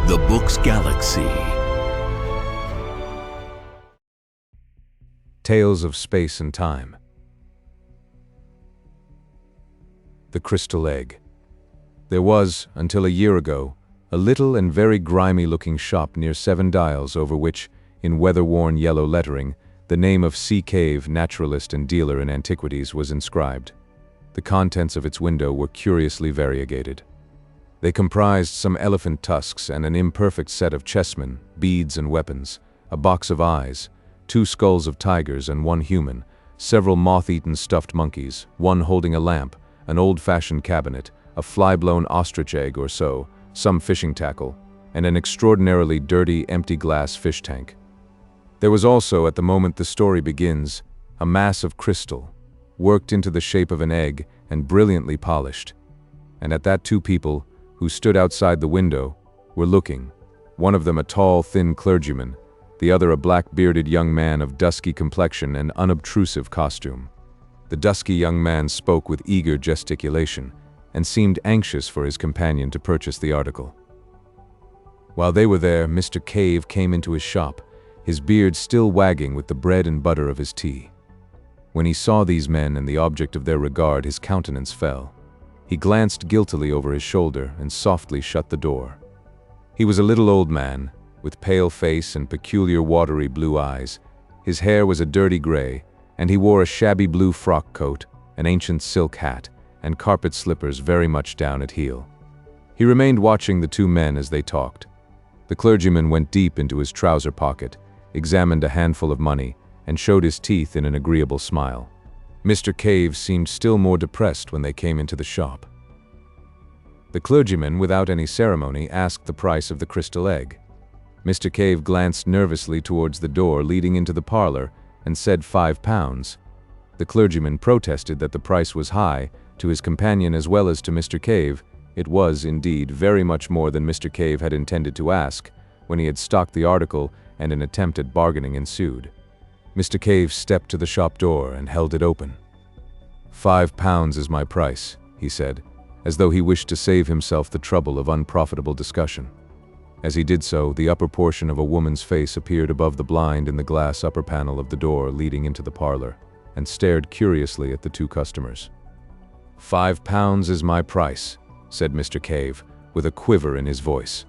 The Book's Galaxy. Tales of Space and Time. The Crystal Egg. There was, until a year ago, a little and very grimy-looking shop near 7 Dials over which, in weather-worn yellow lettering, the name of C. Cave, naturalist and dealer in antiquities, was inscribed. The contents of its window were curiously variegated. They comprised some elephant tusks and an imperfect set of chessmen, beads and weapons, a box of eyes, 2 skulls of tigers and 1 human, several moth-eaten stuffed monkeys, one holding a lamp, an old-fashioned cabinet, a fly-blown ostrich egg or so, some fishing tackle, and an extraordinarily dirty, empty glass fish tank. There was also, at the moment the story begins, a mass of crystal, worked into the shape of an egg and brilliantly polished. And at that 2 people, who stood outside the window, were looking, one of them a tall, thin clergyman, the other a black-bearded young man of dusky complexion and unobtrusive costume. The dusky young man spoke with eager gesticulation, and seemed anxious for his companion to purchase the article. While they were there, Mr. Cave came into his shop, his beard still wagging with the bread and butter of his tea. When he saw these men and the object of their regard, his countenance fell. He glanced guiltily over his shoulder and softly shut the door. He was a little old man, with pale face and peculiar watery blue eyes. His hair was a dirty gray, and he wore a shabby blue frock coat, an ancient silk hat, and carpet slippers very much down at heel. He remained watching the 2 men as they talked. The clergyman went deep into his trouser pocket, examined a handful of money, and showed his teeth in an agreeable smile. Mr. Cave seemed still more depressed when they came into the shop. The clergyman, without any ceremony, asked the price of the crystal egg. Mr. Cave glanced nervously towards the door leading into the parlor and said £5. The clergyman protested that the price was high. To his companion as well as to Mr. Cave, it was, indeed, very much more than Mr. Cave had intended to ask when he had stocked the article, and an attempt at bargaining ensued. Mr. Cave stepped to the shop door and held it open. £5 is my price, he said, as though he wished to save himself the trouble of unprofitable discussion. As he did so, the upper portion of a woman's face appeared above the blind in the glass upper panel of the door leading into the parlor, and stared curiously at the 2 customers. £5 is my price, said Mr. Cave, with a quiver in his voice.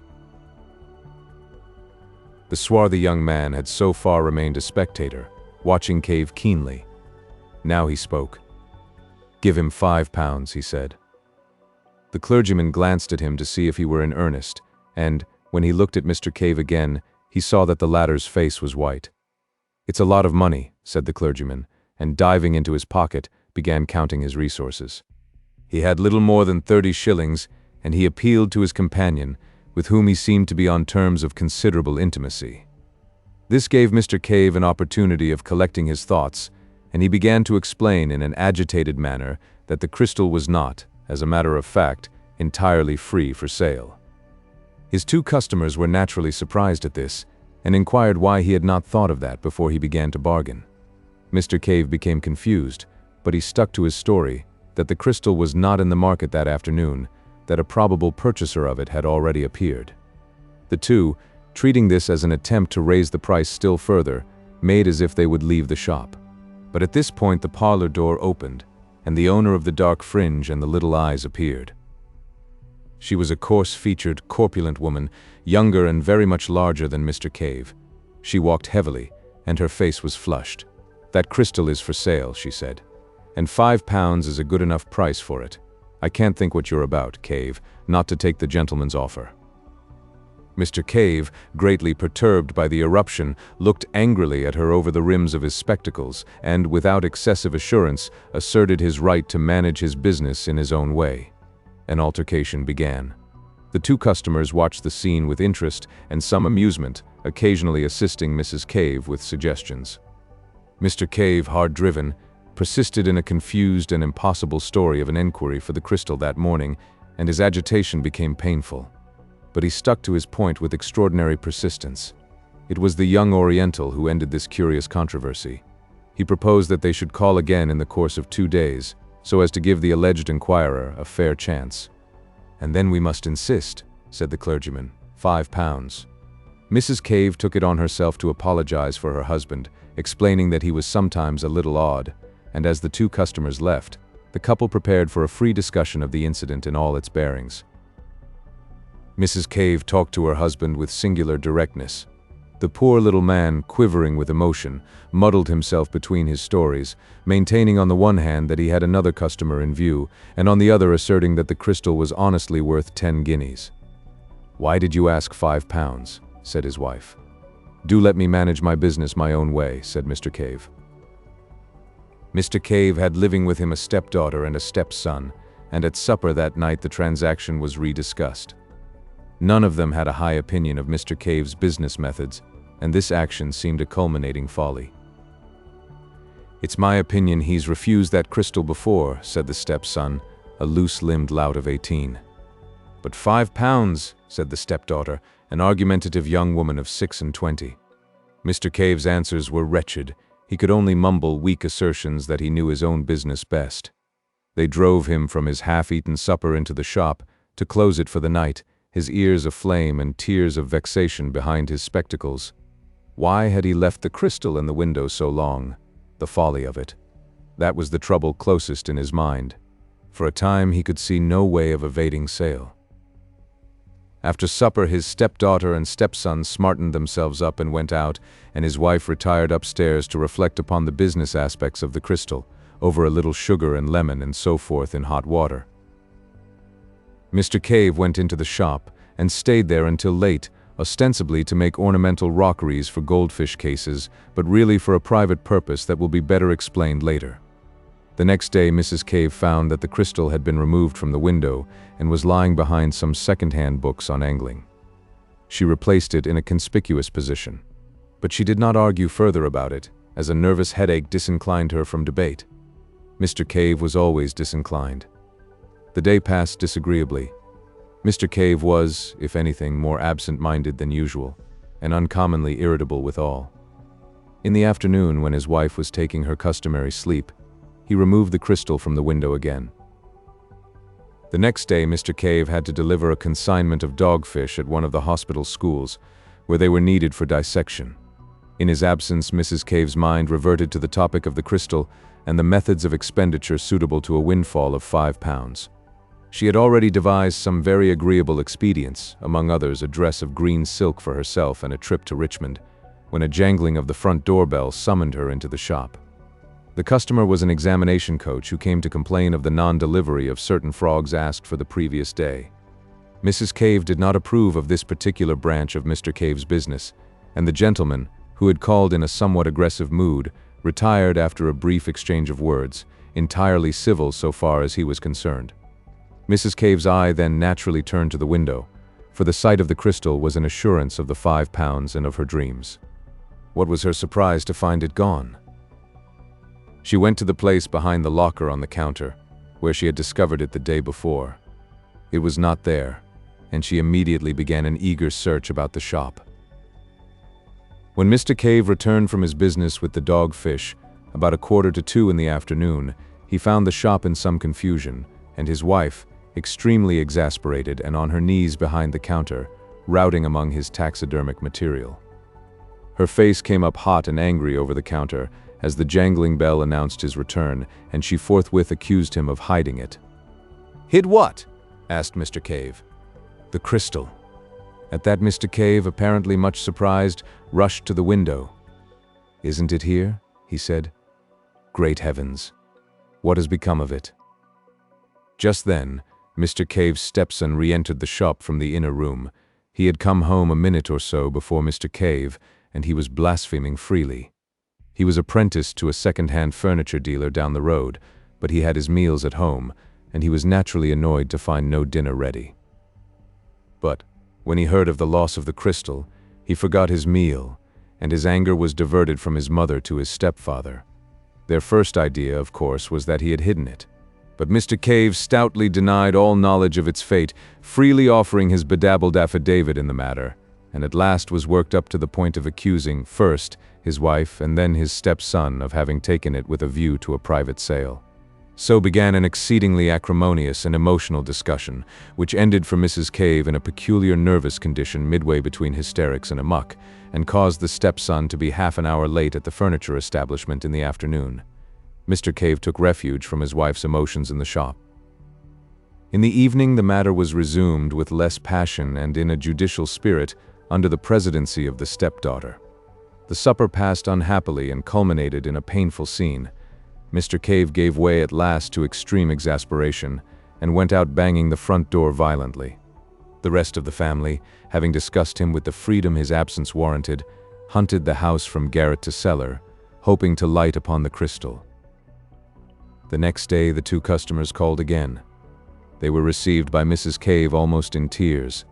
The swarthy young man had so far remained a spectator, watching Cave keenly. Now he spoke. "Give him £5, he said. The clergyman glanced at him to see if he were in earnest, and, when he looked at Mr. Cave again, he saw that the latter's face was white. "It's a lot of money," said the clergyman, and diving into his pocket, began counting his resources. He had little more than 30 shillings, and he appealed to his companion, with whom he seemed to be on terms of considerable intimacy. This gave Mr. Cave an opportunity of collecting his thoughts, and he began to explain in an agitated manner that the crystal was not, as a matter of fact, entirely free for sale. His 2 customers were naturally surprised at this, and inquired why he had not thought of that before he began to bargain. Mr. Cave became confused, but he stuck to his story, that the crystal was not in the market that afternoon, that a probable purchaser of it had already appeared. The 2, treating this as an attempt to raise the price still further, made as if they would leave the shop. But at this point the parlor door opened, and the owner of the dark fringe and the little eyes appeared. She was a coarse-featured, corpulent woman, younger and very much larger than Mr. Cave. She walked heavily, and her face was flushed. "That crystal is for sale," she said, "and £5 is a good enough price for it. I can't think what you're about, Cave, not to take the gentleman's offer." Mr. Cave, greatly perturbed by the eruption, looked angrily at her over the rims of his spectacles, and, without excessive assurance, asserted his right to manage his business in his own way. An altercation began. The 2 customers watched the scene with interest and some amusement, occasionally assisting Mrs. Cave with suggestions. Mr. Cave, hard-driven, persisted in a confused and impossible story of an enquiry for the crystal that morning, and his agitation became painful. But he stuck to his point with extraordinary persistence. It was the young Oriental who ended this curious controversy. He proposed that they should call again in the course of 2 days, so as to give the alleged inquirer a fair chance. "And then we must insist," said the clergyman, £5. Mrs. Cave took it on herself to apologize for her husband, explaining that he was sometimes a little odd, and as the two customers left, the couple prepared for a free discussion of the incident in all its bearings. Mrs. Cave talked to her husband with singular directness. The poor little man, quivering with emotion, muddled himself between his stories, maintaining on the one hand that he had another customer in view, and on the other asserting that the crystal was honestly worth 10 guineas. "Why did you ask £5?" said his wife. "Do let me manage my business my own way," said Mr. Cave. Mr. Cave had living with him a stepdaughter and a stepson, and at supper that night the transaction was rediscussed. None of them had a high opinion of Mr. Cave's business methods, and this action seemed a culminating folly. "It's my opinion he's refused that crystal before," said the stepson, a loose-limbed lout of 18. "But £5," said the stepdaughter, an argumentative young woman of 26. Mr. Cave's answers were wretched. He could only mumble weak assertions that he knew his own business best. They drove him from his half-eaten supper into the shop, to close it for the night, his ears aflame and tears of vexation behind his spectacles. Why had he left the crystal in the window so long? The folly of it. That was the trouble closest in his mind. For a time he could see no way of evading sale. After supper his stepdaughter and stepson smartened themselves up and went out, and his wife retired upstairs to reflect upon the business aspects of the crystal, over a little sugar and lemon and so forth in hot water. Mr. Cave went into the shop and stayed there until late, ostensibly to make ornamental rockeries for goldfish cases, but really for a private purpose that will be better explained later. The next day Mrs. Cave found that the crystal had been removed from the window and was lying behind some second-hand books on angling. She replaced it in a conspicuous position. But she did not argue further about it, as a nervous headache disinclined her from debate. Mr. Cave was always disinclined. The day passed disagreeably. Mr. Cave was, if anything, more absent-minded than usual, and uncommonly irritable withal. In the afternoon, when his wife was taking her customary sleep, he removed the crystal from the window again. The next day Mr. Cave had to deliver a consignment of dogfish at one of the hospital schools, where they were needed for dissection. In his absence, Mrs. Cave's mind reverted to the topic of the crystal and the methods of expenditure suitable to a windfall of £5. She had already devised some very agreeable expedients, among others a dress of green silk for herself and a trip to Richmond, when a jangling of the front doorbell summoned her into the shop. The customer was an examination coach who came to complain of the non-delivery of certain frogs asked for the previous day. Mrs. Cave did not approve of this particular branch of Mr. Cave's business, and the gentleman, who had called in a somewhat aggressive mood, retired after a brief exchange of words, entirely civil so far as he was concerned. Mrs. Cave's eye then naturally turned to the window, for the sight of the crystal was an assurance of the £5 and of her dreams. What was her surprise to find it gone? She went to the place behind the locker on the counter, where she had discovered it the day before. It was not there, and she immediately began an eager search about the shop. When Mr. Cave returned from his business with the dogfish, about 1:45 in the afternoon, he found the shop in some confusion, and his wife, extremely exasperated and on her knees behind the counter, routing among his taxidermic material. Her face came up hot and angry over the counter as the jangling bell announced his return, and she forthwith accused him of hiding it. "Hid what?" asked Mr. Cave. "The crystal." At that Mr. Cave, apparently much surprised, rushed to the window. "Isn't it here?" he said. "Great heavens! What has become of it?" Just then, Mr. Cave's stepson re-entered the shop from the inner room. He had come home a minute or so before Mr. Cave, and he was blaspheming freely. He was apprenticed to a second-hand furniture dealer down the road, but he had his meals at home, and he was naturally annoyed to find no dinner ready. But when he heard of the loss of the crystal, he forgot his meal, and his anger was diverted from his mother to his stepfather. Their first idea, of course, was that he had hidden it. But Mr. Cave stoutly denied all knowledge of its fate, freely offering his bedabbled affidavit in the matter, and at last was worked up to the point of accusing, first, his wife and then his stepson of having taken it with a view to a private sale. So began an exceedingly acrimonious and emotional discussion, which ended for Mrs. Cave in a peculiar nervous condition midway between hysterics and amuck, and caused the stepson to be half an hour late at the furniture establishment in the afternoon. Mr. Cave took refuge from his wife's emotions in the shop. In the evening the matter was resumed with less passion and in a judicial spirit under the presidency of the stepdaughter. The supper passed unhappily and culminated in a painful scene. Mr. Cave gave way at last to extreme exasperation and went out banging the front door violently. The rest of the family, having discussed him with the freedom his absence warranted, hunted the house from garret to cellar, hoping to light upon the crystal. The next day the two customers called again. They were received by Mrs. Cave almost in tears.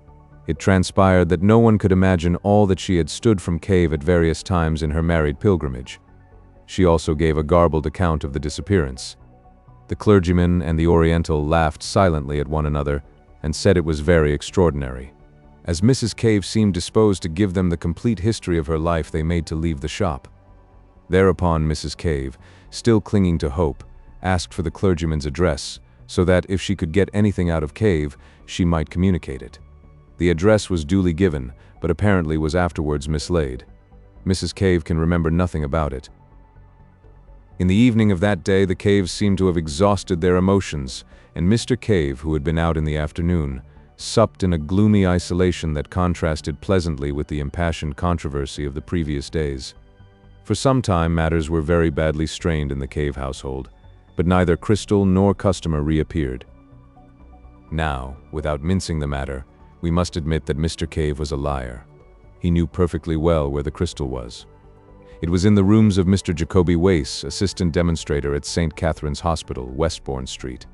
It transpired that no one could imagine all that she had stood from Cave at various times in her married pilgrimage. She also gave a garbled account of the disappearance. The clergyman and the Oriental laughed silently at one another and said it was very extraordinary. As Mrs. Cave seemed disposed to give them the complete history of her life, they made to leave the shop. Thereupon Mrs. Cave, still clinging to hope, asked for the clergyman's address, so that if she could get anything out of Cave, she might communicate it. The address was duly given, but apparently was afterwards mislaid. Mrs. Cave can remember nothing about it. In the evening of that day, the Caves seemed to have exhausted their emotions, and Mr. Cave, who had been out in the afternoon, supped in a gloomy isolation that contrasted pleasantly with the impassioned controversy of the previous days. For some time matters were very badly strained in the Cave household, but neither crystal nor customer reappeared. Now, without mincing the matter, we must admit that Mr. Cave was a liar. He knew perfectly well where the crystal was. It was in the rooms of Mr. Jacoby Wace, assistant demonstrator at St. Catherine's Hospital, Westbourne Street.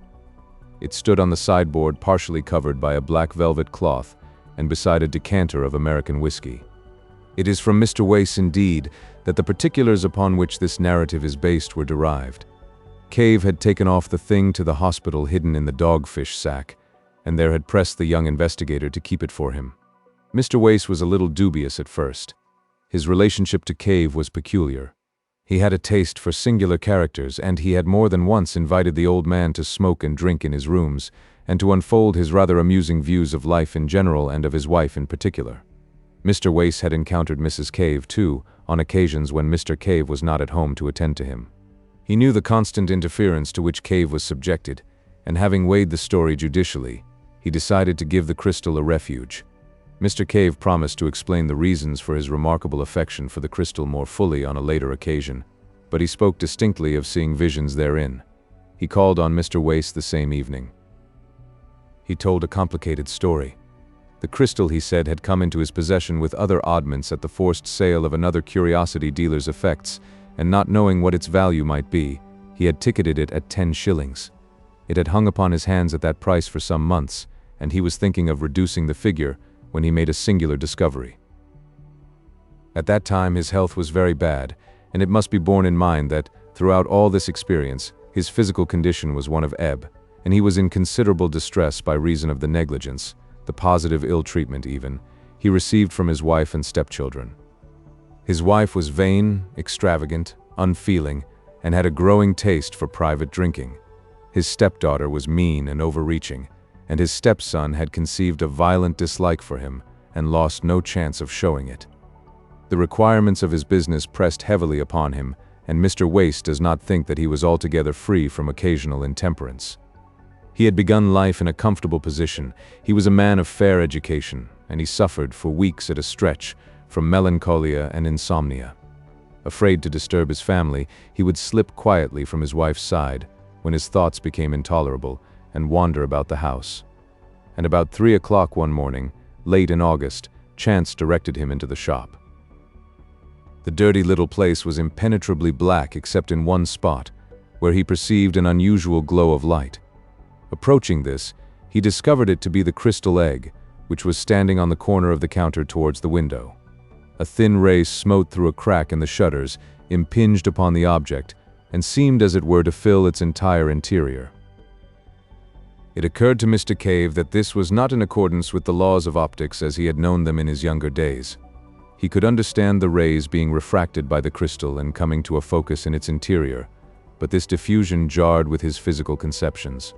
It stood on the sideboard partially covered by a black velvet cloth and beside a decanter of American whiskey. It is from Mr. Wace, indeed, that the particulars upon which this narrative is based were derived. Cave had taken off the thing to the hospital hidden in the dogfish sack, and there had pressed the young investigator to keep it for him. Mr. Wace was a little dubious at first. His relationship to Cave was peculiar. He had a taste for singular characters, and he had more than once invited the old man to smoke and drink in his rooms, and to unfold his rather amusing views of life in general and of his wife in particular. Mr. Wace had encountered Mrs. Cave, too, on occasions when Mr. Cave was not at home to attend to him. He knew the constant interference to which Cave was subjected, and having weighed the story judicially, he decided to give the crystal a refuge. Mr. Cave promised to explain the reasons for his remarkable affection for the crystal more fully on a later occasion, but he spoke distinctly of seeing visions therein. He called on Mr. Wace the same evening. He told a complicated story. The crystal, he said, had come into his possession with other oddments at the forced sale of another curiosity dealer's effects, and not knowing what its value might be, he had ticketed it at 10 shillings. It had hung upon his hands at that price for some months, and he was thinking of reducing the figure when he made a singular discovery. At that time his health was very bad, and it must be borne in mind that, throughout all this experience, his physical condition was one of ebb, and he was in considerable distress by reason of the negligence, the positive ill treatment even, he received from his wife and stepchildren. His wife was vain, extravagant, unfeeling, and had a growing taste for private drinking. His stepdaughter was mean and overreaching, and his stepson had conceived a violent dislike for him and lost no chance of showing it. The requirements of his business pressed heavily upon him, and Mr. Wace does not think that he was altogether free from occasional intemperance. He had begun life in a comfortable position. He was a man of fair education, and he suffered for weeks at a stretch from melancholia and insomnia. Afraid to disturb his family, he would slip quietly from his wife's side when his thoughts became intolerable and wander about the house. And about 3 o'clock one morning, late in August, chance directed him into the shop. The dirty little place was impenetrably black except in one spot, where he perceived an unusual glow of light. Approaching this, he discovered it to be the crystal egg, which was standing on the corner of the counter towards the window. A thin ray smote through a crack in the shutters, impinged upon the object, and seemed as it were to fill its entire interior. It occurred to Mr. Cave that this was not in accordance with the laws of optics as he had known them in his younger days. He could understand the rays being refracted by the crystal and coming to a focus in its interior, but this diffusion jarred with his physical conceptions.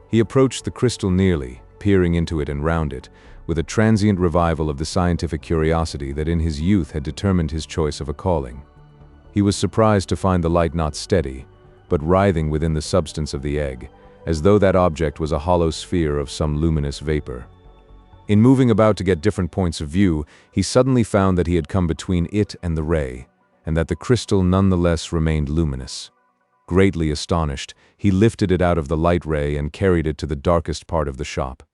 He approached the crystal nearly, peering into it and round it, with a transient revival of the scientific curiosity that in his youth had determined his choice of a calling. He was surprised to find the light not steady, but writhing within the substance of the egg, as though that object was a hollow sphere of some luminous vapor. In moving about to get different points of view, he suddenly found that he had come between it and the ray, and that the crystal nonetheless remained luminous. Greatly astonished, he lifted it out of the light ray and carried it to the darkest part of the shop.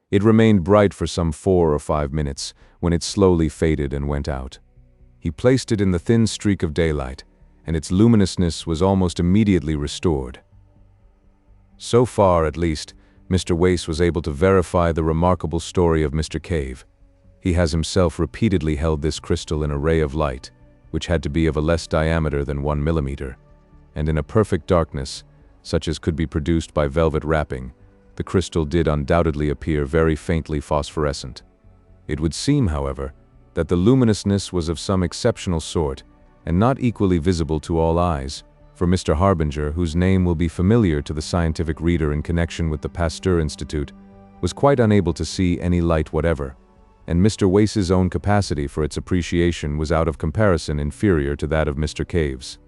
It remained bright for some 4 or 5 minutes, when it slowly faded and went out. He placed it in the thin streak of daylight, and its luminousness was almost immediately restored. So far, at least, Mr. Wace was able to verify the remarkable story of Mr. Cave. He has himself repeatedly held this crystal in a ray of light, which had to be of a less diameter than 1 millimeter, and in a perfect darkness, such as could be produced by velvet wrapping, the crystal did undoubtedly appear very faintly phosphorescent. It would seem, however, that the luminousness was of some exceptional sort, and not equally visible to all eyes, for Mr. Harbinger, whose name will be familiar to the scientific reader in connection with the Pasteur Institute, was quite unable to see any light whatever, and Mr. Wace's own capacity for its appreciation was out of comparison inferior to that of Mr. Cave's.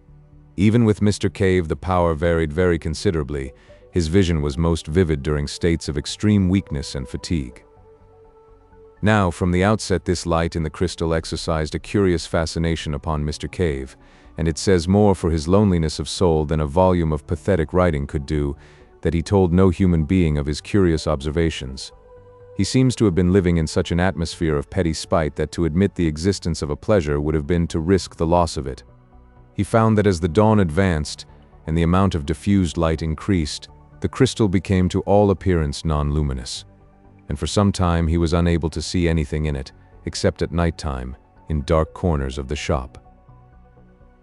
Even with Mr. Cave, the power varied very considerably. His vision was most vivid during states of extreme weakness and fatigue. Now, from the outset, this light in the crystal exercised a curious fascination upon Mr. Cave, and it says more for his loneliness of soul than a volume of pathetic writing could do, that he told no human being of his curious observations. He seems to have been living in such an atmosphere of petty spite that to admit the existence of a pleasure would have been to risk the loss of it. He found that as the dawn advanced, and the amount of diffused light increased, the crystal became to all appearance non-luminous, and for some time he was unable to see anything in it, except at night time, in dark corners of the shop.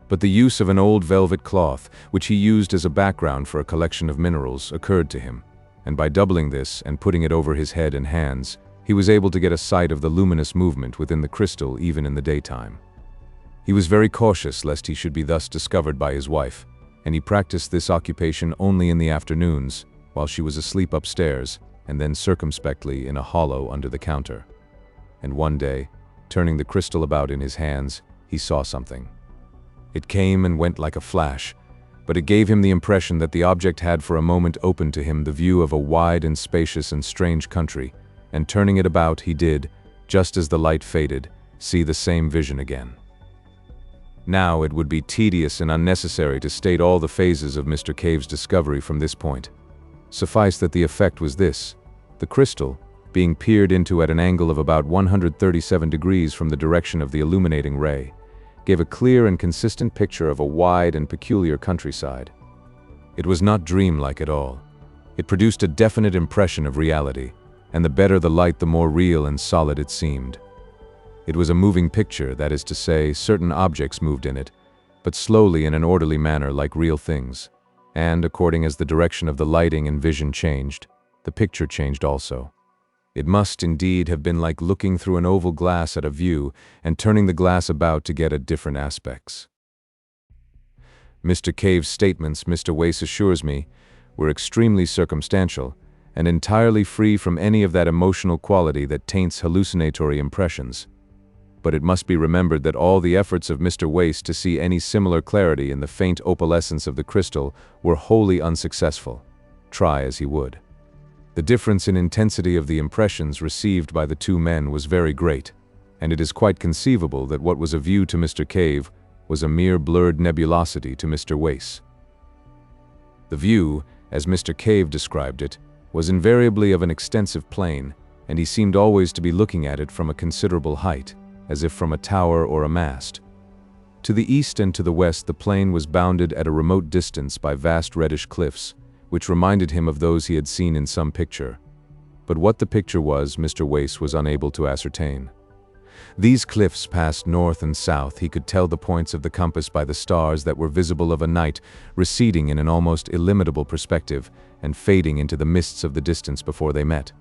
But the use of an old velvet cloth, which he used as a background for a collection of minerals, occurred to him, and by doubling this and putting it over his head and hands, he was able to get a sight of the luminous movement within the crystal even in the daytime. He was very cautious lest he should be thus discovered by his wife, and he practiced this occupation only in the afternoons, while she was asleep upstairs, and then circumspectly in a hollow under the counter. And one day, turning the crystal about in his hands, he saw something. It came and went like a flash, but it gave him the impression that the object had for a moment opened to him the view of a wide and spacious and strange country, and turning it about, he did, just as the light faded, see the same vision again. Now it would be tedious and unnecessary to state all the phases of Mr. Cave's discovery from this point. Suffice that the effect was this: the crystal, being peered into at an angle of about 137 degrees from the direction of the illuminating ray, gave a clear and consistent picture of a wide and peculiar countryside. It was not dreamlike at all. It produced a definite impression of reality, and the better the light, the more real and solid it seemed. It was a moving picture, that is to say, certain objects moved in it, but slowly in an orderly manner like real things, and according as the direction of the lighting and vision changed, the picture changed also. It must indeed have been like looking through an oval glass at a view and turning the glass about to get at different aspects. Mr. Cave's statements, Mr. Wace assures me, were extremely circumstantial and entirely free from any of that emotional quality that taints hallucinatory impressions. But it must be remembered that all the efforts of Mr. Wace to see any similar clarity in the faint opalescence of the crystal were wholly unsuccessful, try as he would. The difference in intensity of the impressions received by the two men was very great, and it is quite conceivable that what was a view to Mr. Cave was a mere blurred nebulosity to Mr. Wace. The view, as Mr. Cave described it, was invariably of an extensive plain, and he seemed always to be looking at it from a considerable height, as if from a tower or a mast. To the east and to the west the plain was bounded at a remote distance by vast reddish cliffs, which reminded him of those he had seen in some picture. But what the picture was, Mr. Wace was unable to ascertain. These cliffs passed north and south. He could tell the points of the compass by the stars that were visible of a night, receding in an almost illimitable perspective, and fading into the mists of the distance before they met.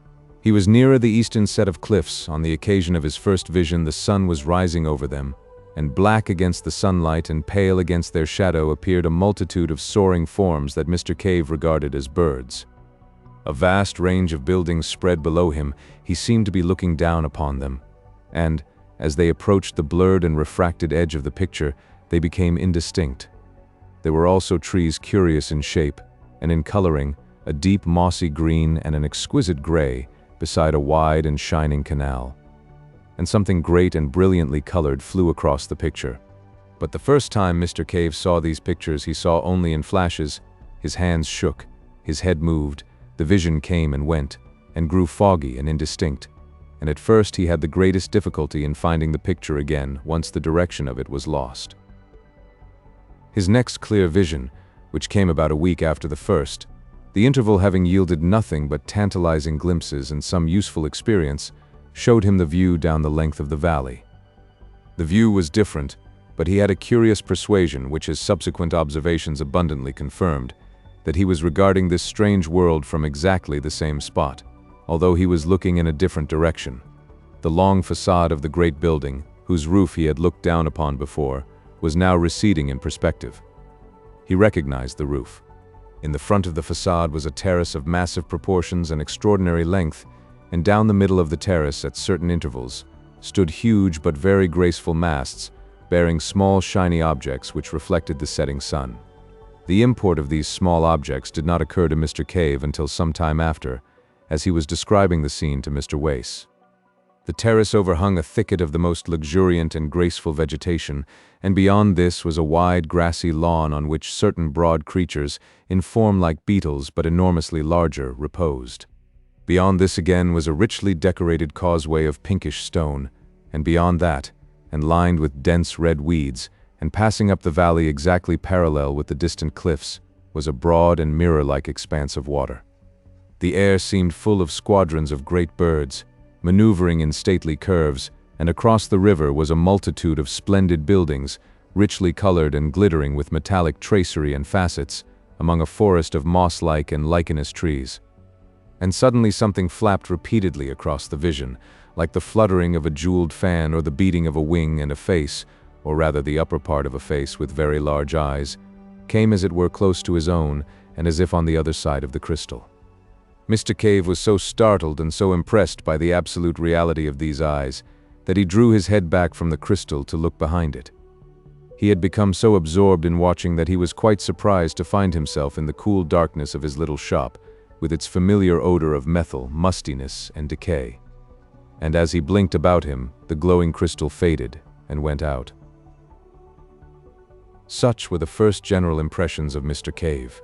He was nearer the eastern set of cliffs. On the occasion of his first vision, the sun was rising over them, and black against the sunlight and pale against their shadow appeared a multitude of soaring forms that Mr. Cave regarded as birds. A vast range of buildings spread below him. He seemed to be looking down upon them, and, as they approached the blurred and refracted edge of the picture, they became indistinct. There were also trees curious in shape, and in coloring, a deep mossy green and an exquisite gray beside a wide and shining canal. And something great and brilliantly colored flew across the picture. But the first time Mr. Cave saw these pictures, he saw only in flashes. His hands shook, his head moved, the vision came and went, and grew foggy and indistinct, and at first he had the greatest difficulty in finding the picture again once the direction of it was lost. His next clear vision, which came about a week after the first, the interval having yielded nothing but tantalizing glimpses and some useful experience, showed him the view down the length of the valley. The view was different, but he had a curious persuasion, which his subsequent observations abundantly confirmed, that he was regarding this strange world from exactly the same spot, although he was looking in a different direction. The long facade of the great building, whose roof he had looked down upon before, was now receding in perspective. He recognized the roof. In the front of the facade was a terrace of massive proportions and extraordinary length, and down the middle of the terrace, at certain intervals, stood huge but very graceful masts, bearing small shiny objects which reflected the setting sun. The import of these small objects did not occur to Mr. Cave until some time after, as he was describing the scene to Mr. Wace. The terrace overhung a thicket of the most luxuriant and graceful vegetation, and beyond this was a wide grassy lawn on which certain broad creatures, in form like beetles but enormously larger, reposed. Beyond this again was a richly decorated causeway of pinkish stone, and beyond that, and lined with dense red weeds, and passing up the valley exactly parallel with the distant cliffs, was a broad and mirror-like expanse of water. The air seemed full of squadrons of great birds, maneuvering in stately curves, and across the river was a multitude of splendid buildings, richly colored and glittering with metallic tracery and facets, among a forest of moss-like and lichenous trees. And suddenly something flapped repeatedly across the vision, like the fluttering of a jeweled fan or the beating of a wing, and a face, or rather the upper part of a face with very large eyes, came as it were close to his own, and as if on the other side of the crystal. Mr. Cave was so startled and so impressed by the absolute reality of these eyes, that he drew his head back from the crystal to look behind it. He had become so absorbed in watching that he was quite surprised to find himself in the cool darkness of his little shop, with its familiar odor of methyl, mustiness, and decay. And as he blinked about him, the glowing crystal faded and went out. Such were the first general impressions of Mr. Cave.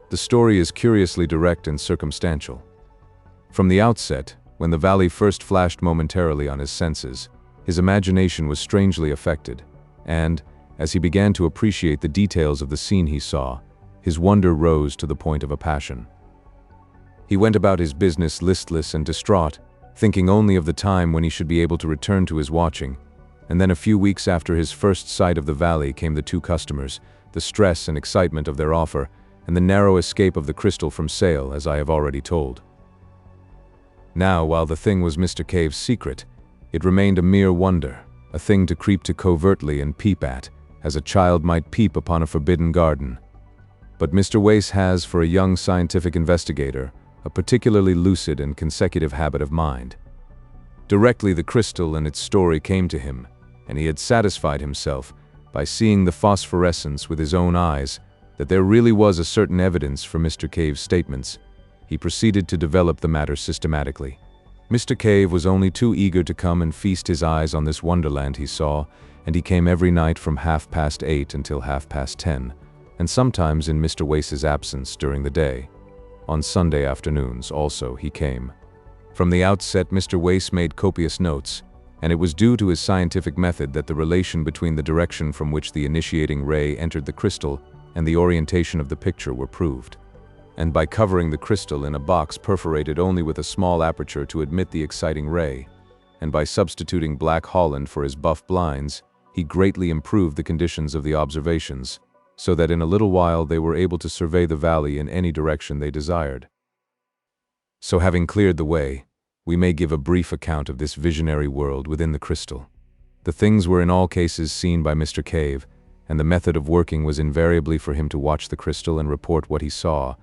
The story is curiously direct and circumstantial. From the outset, when the valley first flashed momentarily on his senses, his imagination was strangely affected, and, as he began to appreciate the details of the scene he saw, his wonder rose to the point of a passion. He went about his business listless and distraught, thinking only of the time when he should be able to return to his watching, and then a few weeks after his first sight of the valley came the two customers, the stress and excitement of their offer, and the narrow escape of the crystal from sale, as I have already told. Now, while the thing was Mr. Cave's secret, it remained a mere wonder, a thing to creep to covertly and peep at, as a child might peep upon a forbidden garden. But Mr. Wace has, for a young scientific investigator, a particularly lucid and consecutive habit of mind. Directly the crystal and its story came to him, and he had satisfied himself, by seeing the phosphorescence with his own eyes, that there really was a certain evidence for Mr. Cave's statements, he proceeded to develop the matter systematically. Mr. Cave was only too eager to come and feast his eyes on this wonderland he saw, and he came every night from 8:30 until 10:30, and sometimes in Mr. Wace's absence during the day. On Sunday afternoons also he came. From the outset Mr. Wace made copious notes, and it was due to his scientific method that the relation between the direction from which the initiating ray entered the crystal and the orientation of the picture were proved. And by covering the crystal in a box perforated only with a small aperture to admit the exciting ray, and by substituting black Holland for his buff blinds, he greatly improved the conditions of the observations, so that in a little while they were able to survey the valley in any direction they desired. So having cleared the way, we may give a brief account of this visionary world within the crystal. The things were in all cases seen by Mr. Cave, and the method of working was invariably for him to watch the crystal and report what he saw,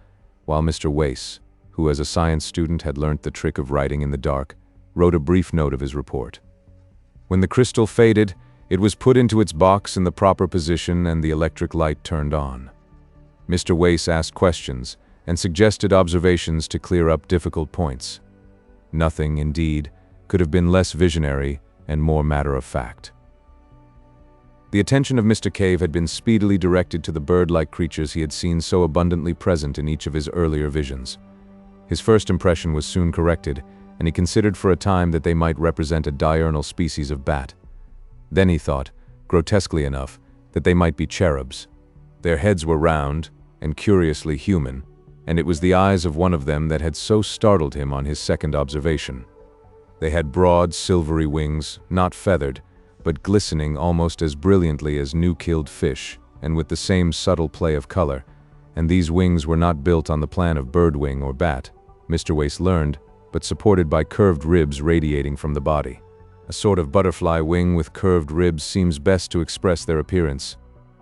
while Mr. Wace, who as a science student had learnt the trick of writing in the dark, wrote a brief note of his report. When the crystal faded, it was put into its box in the proper position and the electric light turned on. Mr. Wace asked questions and suggested observations to clear up difficult points. Nothing, indeed, could have been less visionary and more matter-of-fact. The attention of Mr. Cave had been speedily directed to the bird-like creatures he had seen so abundantly present in each of his earlier visions. His first impression was soon corrected, and he considered for a time that they might represent a diurnal species of bat. Then he thought, grotesquely enough, that they might be cherubs. Their heads were round and curiously human, and it was the eyes of one of them that had so startled him on his second observation. They had broad, silvery wings, not feathered, but glistening almost as brilliantly as new-killed fish, and with the same subtle play of color, and these wings were not built on the plan of birdwing or bat, Mr. Wace learned, but supported by curved ribs radiating from the body. A sort of butterfly wing with curved ribs seems best to express their appearance.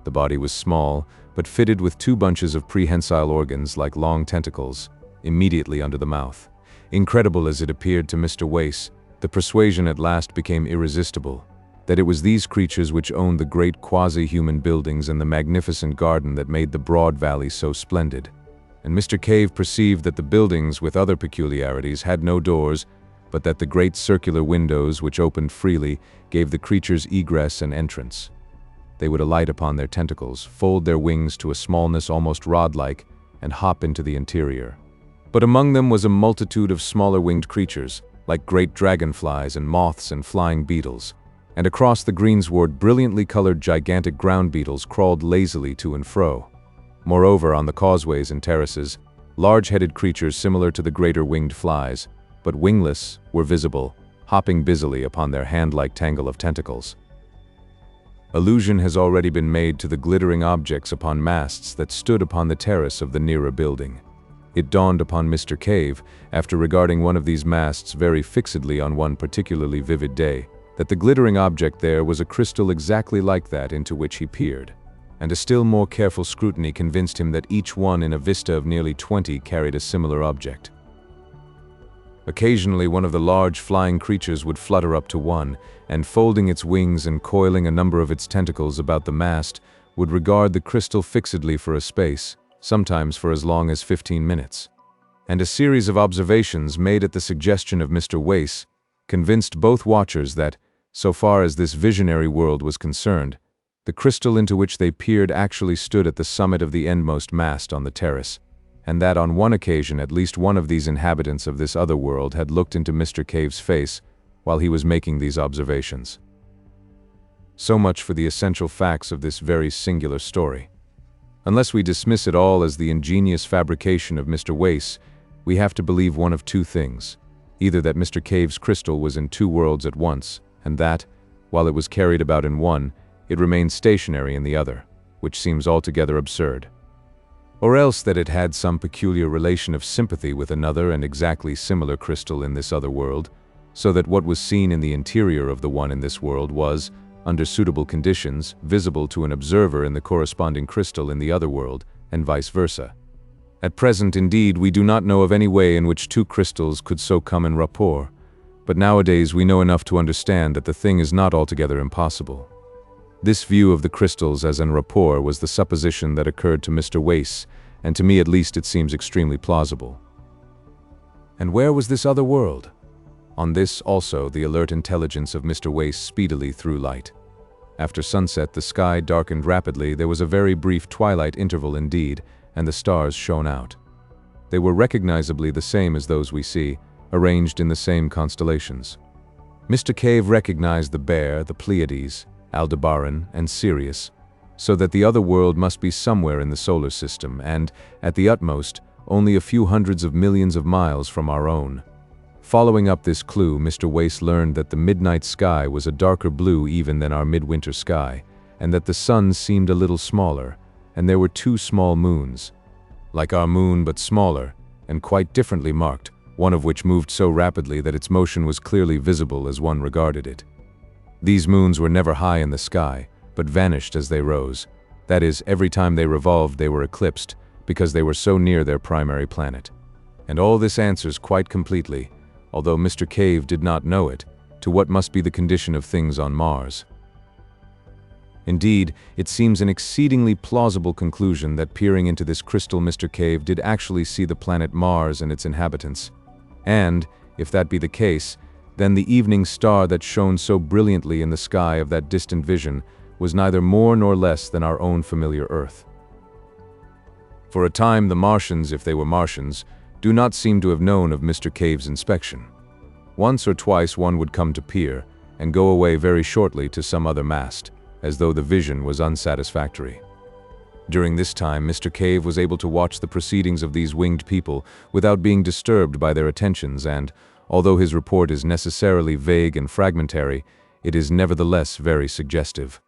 The body was small, but fitted with two bunches of prehensile organs like long tentacles, immediately under the mouth. Incredible as it appeared to Mr. Wace, the persuasion at last became irresistible, that it was these creatures which owned the great quasi-human buildings and the magnificent garden that made the broad valley so splendid. And Mr. Cave perceived that the buildings, with other peculiarities, had no doors, but that the great circular windows, which opened freely, gave the creatures egress and entrance. They would alight upon their tentacles, fold their wings to a smallness almost rod-like, and hop into the interior. But among them was a multitude of smaller winged creatures, like great dragonflies and moths and flying beetles, and across the greensward brilliantly colored gigantic ground beetles crawled lazily to and fro. Moreover, on the causeways and terraces, large-headed creatures similar to the greater winged flies, but wingless, were visible, hopping busily upon their hand-like tangle of tentacles. Allusion has already been made to the glittering objects upon masts that stood upon the terrace of the nearer building. It dawned upon Mr. Cave, after regarding one of these masts very fixedly on one particularly vivid day, that the glittering object there was a crystal exactly like that into which he peered, and a still more careful scrutiny convinced him that each one in a vista of nearly 20 carried a similar object. Occasionally one of the large flying creatures would flutter up to one, and folding its wings and coiling a number of its tentacles about the mast, would regard the crystal fixedly for a space, sometimes for as long as 15 minutes. And a series of observations made at the suggestion of Mr. Wace convinced both watchers that, so far as this visionary world was concerned, the crystal into which they peered actually stood at the summit of the endmost mast on the terrace, and that on one occasion at least one of these inhabitants of this other world had looked into Mr. Cave's face while he was making these observations. So much for the essential facts of this very singular story. Unless we dismiss it all as the ingenious fabrication of Mr. Wace, we have to believe one of two things: either that Mr. Cave's crystal was in two worlds at once, and that, while it was carried about in one, it remained stationary in the other, which seems altogether absurd. Or else that it had some peculiar relation of sympathy with another and exactly similar crystal in this other world, so that what was seen in the interior of the one in this world was, under suitable conditions, visible to an observer in the corresponding crystal in the other world, and vice versa. At present, indeed, we do not know of any way in which two crystals could so come in rapport, but nowadays we know enough to understand that the thing is not altogether impossible. This view of the crystals as en rapport was the supposition that occurred to Mr. Wace, and to me at least it seems extremely plausible. And where was this other world? On this also the alert intelligence of Mr. Wace speedily threw light. After sunset the sky darkened rapidly. There was a very brief twilight interval indeed, and the stars shone out. They were recognizably the same as those we see, arranged in the same constellations. Mr. Cave recognized the Bear, the Pleiades, Aldebaran, and Sirius, so that the other world must be somewhere in the solar system and, at the utmost, only a few hundreds of millions of miles from our own. Following up this clue, Mr. Wace learned that the midnight sky was a darker blue even than our midwinter sky, and that the sun seemed a little smaller, and there were two small moons, like our moon but smaller, and quite differently marked, one of which moved so rapidly that its motion was clearly visible as one regarded it. These moons were never high in the sky, but vanished as they rose. That is, every time they revolved they were eclipsed, because they were so near their primary planet. And all this answers quite completely, although Mr. Cave did not know it, to what must be the condition of things on Mars. Indeed, it seems an exceedingly plausible conclusion that peering into this crystal Mr. Cave did actually see the planet Mars and its inhabitants. And, if that be the case, then the evening star that shone so brilliantly in the sky of that distant vision was neither more nor less than our own familiar Earth. For a time the Martians, if they were Martians, do not seem to have known of Mr. Cave's inspection. Once or twice one would come to peer, and go away very shortly to some other mast, as though the vision was unsatisfactory. During this time Mr. Cave was able to watch the proceedings of these winged people without being disturbed by their attentions and, although his report is necessarily vague and fragmentary, it is nevertheless very suggestive.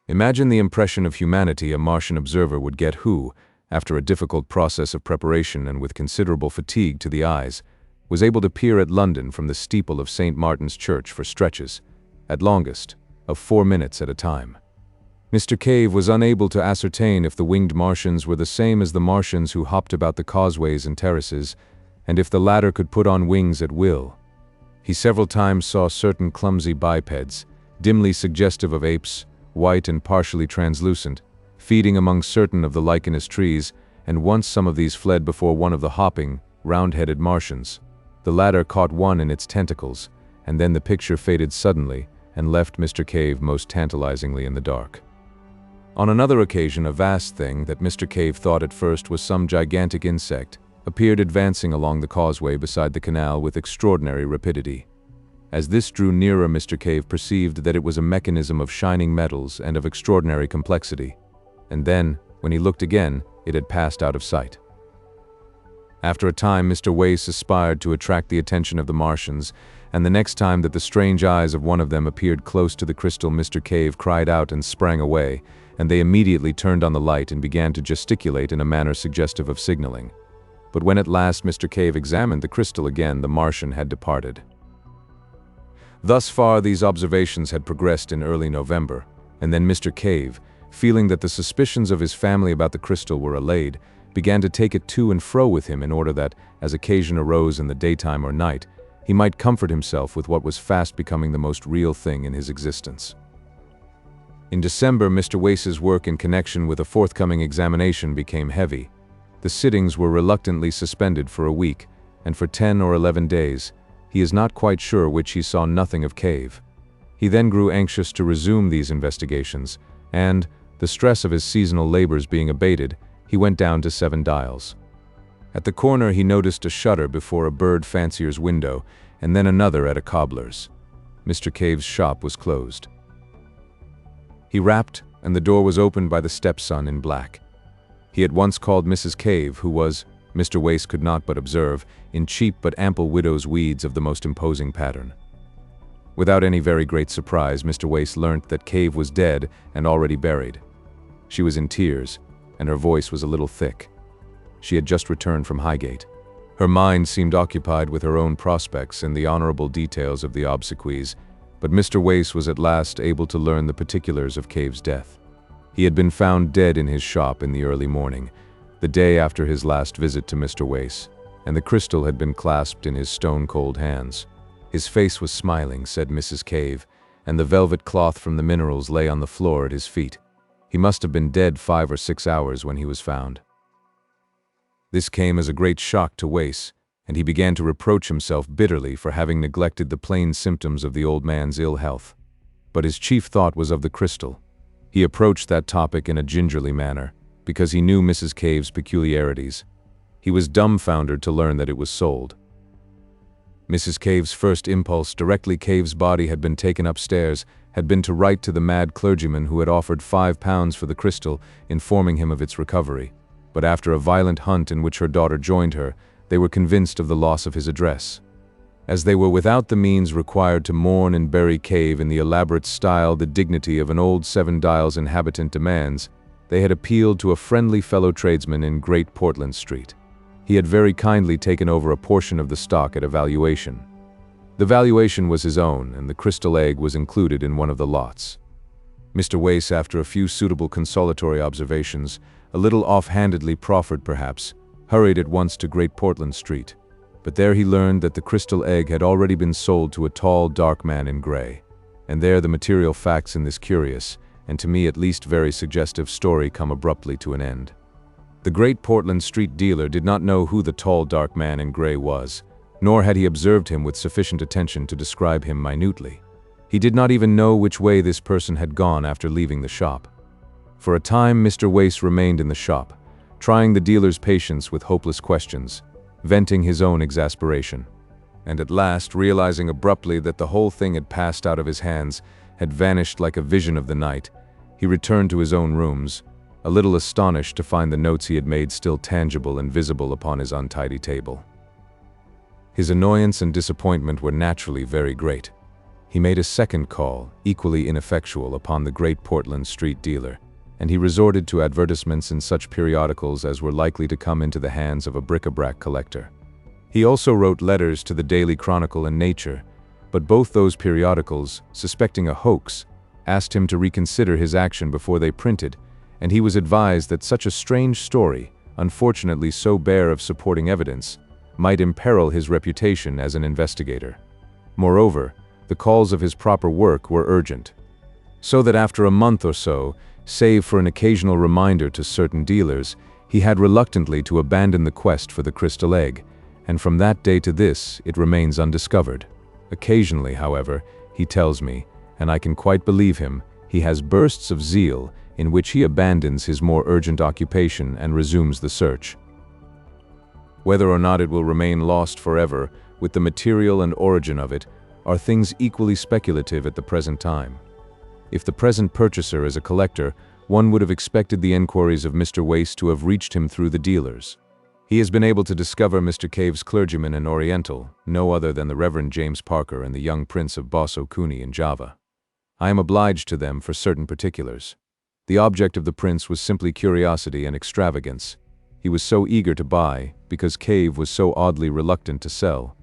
Imagine the impression of humanity a Martian observer would get who, after a difficult process of preparation and with considerable fatigue to the eyes, was able to peer at London from the steeple of St. Martin's Church for stretches, at longest, of 4 minutes at a time. Mr. Cave was unable to ascertain if the winged Martians were the same as the Martians who hopped about the causeways and terraces, and if the latter could put on wings at will. He several times saw certain clumsy bipeds, dimly suggestive of apes, white and partially translucent, feeding among certain of the lichenous trees, and once some of these fled before one of the hopping, round-headed Martians. The latter caught one in its tentacles, and then the picture faded suddenly and left Mr. Cave most tantalizingly in the dark. On another occasion, a vast thing that Mr. Cave thought at first was some gigantic insect appeared advancing along the causeway beside the canal with extraordinary rapidity. As this drew nearer, Mr. Cave perceived that it was a mechanism of shining metals and of extraordinary complexity. And then, when he looked again, it had passed out of sight. After a time, Mr. Wace aspired to attract the attention of the Martians, and the next time that the strange eyes of one of them appeared close to the crystal, Mr. Cave cried out and sprang away, and they immediately turned on the light and began to gesticulate in a manner suggestive of signaling. But when at last Mr. Cave examined the crystal again, the Martian had departed. Thus far these observations had progressed in early November, and then Mr. Cave, feeling that the suspicions of his family about the crystal were allayed, began to take it to and fro with him in order that, as occasion arose in the daytime or night, he might comfort himself with what was fast becoming the most real thing in his existence. In December, Mr. Wace's work in connection with a forthcoming examination became heavy. The sittings were reluctantly suspended for a week, and for 10 or 11 days, he is not quite sure which, he saw nothing of Cave. He then grew anxious to resume these investigations, and, the stress of his seasonal labors being abated, he went down to 7 Dials. At the corner he noticed a shutter before a bird fancier's window, and then another at a cobbler's. Mr. Cave's shop was closed. He rapped, and the door was opened by the stepson in black. He at once called Mrs. Cave, who was, Mr. Wace could not but observe, in cheap but ample widow's weeds of the most imposing pattern. Without any very great surprise, Mr. Wace learnt that Cave was dead and already buried. She was in tears, and her voice was a little thick. She had just returned from Highgate. Her mind seemed occupied with her own prospects and the honorable details of the obsequies, but Mr. Wace was at last able to learn the particulars of Cave's death. He had been found dead in his shop in the early morning, the day after his last visit to Mr. Wace, and the crystal had been clasped in his stone-cold hands. His face was smiling, said Mrs. Cave, and the velvet cloth from the minerals lay on the floor at his feet. He must have been dead 5 or 6 hours when he was found. This came as a great shock to Wace, and he began to reproach himself bitterly for having neglected the plain symptoms of the old man's ill health. But his chief thought was of the crystal. He approached that topic in a gingerly manner, because he knew Mrs. Cave's peculiarities. He was dumbfounded to learn that it was sold. Mrs. Cave's first impulse, directly Cave's body had been taken upstairs, had been to write to the mad clergyman who had offered £5 for the crystal, informing him of its recovery. But after a violent hunt in which her daughter joined her, they were convinced of the loss of his address. As they were without the means required to mourn and bury Cave in the elaborate style the dignity of an old 7 Dials inhabitant demands, they had appealed to a friendly fellow tradesman in Great Portland Street. He had very kindly taken over a portion of the stock at a valuation. The valuation was his own, and the crystal egg was included in one of the lots. Mr. Wace, after a few suitable consolatory observations, a little offhandedly proffered perhaps, hurried at once to Great Portland Street. But there he learned that the crystal egg had already been sold to a tall, dark man in gray. And there the material facts in this curious, and to me at least very suggestive story come abruptly to an end. The Great Portland Street dealer did not know who the tall, dark man in gray was, nor had he observed him with sufficient attention to describe him minutely. He did not even know which way this person had gone after leaving the shop. For a time Mr. Wace remained in the shop, trying the dealer's patience with hopeless questions, venting his own exasperation. And at last, realizing abruptly that the whole thing had passed out of his hands, had vanished like a vision of the night, he returned to his own rooms, a little astonished to find the notes he had made still tangible and visible upon his untidy table. His annoyance and disappointment were naturally very great. He made a second call, equally ineffectual, upon the Great Portland Street dealer, and he resorted to advertisements in such periodicals as were likely to come into the hands of a bric-a-brac collector. He also wrote letters to the Daily Chronicle and Nature, but both those periodicals, suspecting a hoax, asked him to reconsider his action before they printed, and he was advised that such a strange story, unfortunately so bare of supporting evidence, might imperil his reputation as an investigator. Moreover, the calls of his proper work were urgent, so that after a month or so, save for an occasional reminder to certain dealers, he had reluctantly to abandon the quest for the crystal egg, and from that day to this it remains undiscovered. Occasionally, however, he tells me, and I can quite believe him, he has bursts of zeal in which he abandons his more urgent occupation and resumes the search. Whether or not it will remain lost forever, with the material and origin of it, are things equally speculative at the present time. If the present purchaser is a collector, one would have expected the enquiries of Mr. Wace to have reached him through the dealers. He has been able to discover Mr. Cave's clergyman and Oriental, no other than the Reverend James Parker and the young Prince of Bosso Kuni in Java. I am obliged to them for certain particulars. The object of the prince was simply curiosity and extravagance. He was so eager to buy, because Cave was so oddly reluctant to sell.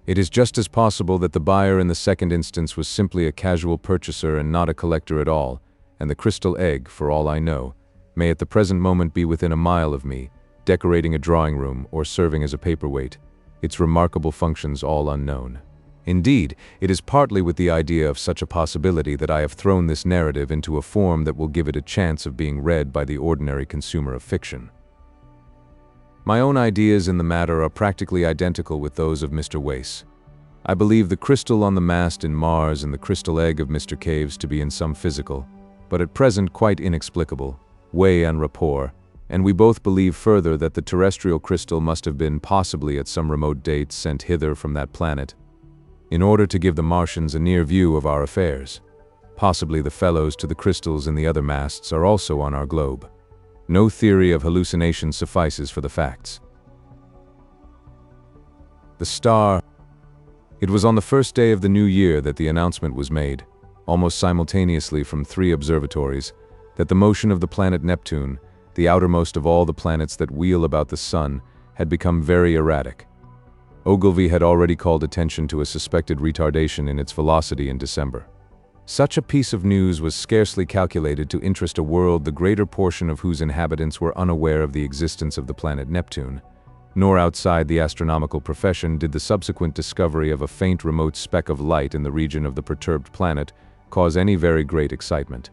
It is just as possible that the buyer in the second instance was simply a casual purchaser and not a collector at all, and the crystal egg, for all I know, may at the present moment be within a mile of me, decorating a drawing room or serving as a paperweight, its remarkable functions all unknown. Indeed, it is partly with the idea of such a possibility that I have thrown this narrative into a form that will give it a chance of being read by the ordinary consumer of fiction. My own ideas in the matter are practically identical with those of Mr. Wace. I believe the crystal on the mast in Mars and the crystal egg of Mr. Cave's to be in some physical, but at present quite inexplicable, way en rapport, and we both believe further that the terrestrial crystal must have been possibly at some remote date sent hither from that planet, in order to give the Martians a near view of our affairs. Possibly the fellows to the crystals in the other masts are also on our globe. No theory of hallucination suffices for the facts. The star. It was on the first day of the new year that the announcement was made, almost simultaneously from 3 observatories, that the motion of the planet Neptune, the outermost of all the planets that wheel about the sun, had become very erratic. Ogilvy had already called attention to a suspected retardation in its velocity in December. Such a piece of news was scarcely calculated to interest a world the greater portion of whose inhabitants were unaware of the existence of the planet Neptune, nor outside the astronomical profession did the subsequent discovery of a faint remote speck of light in the region of the perturbed planet cause any very great excitement.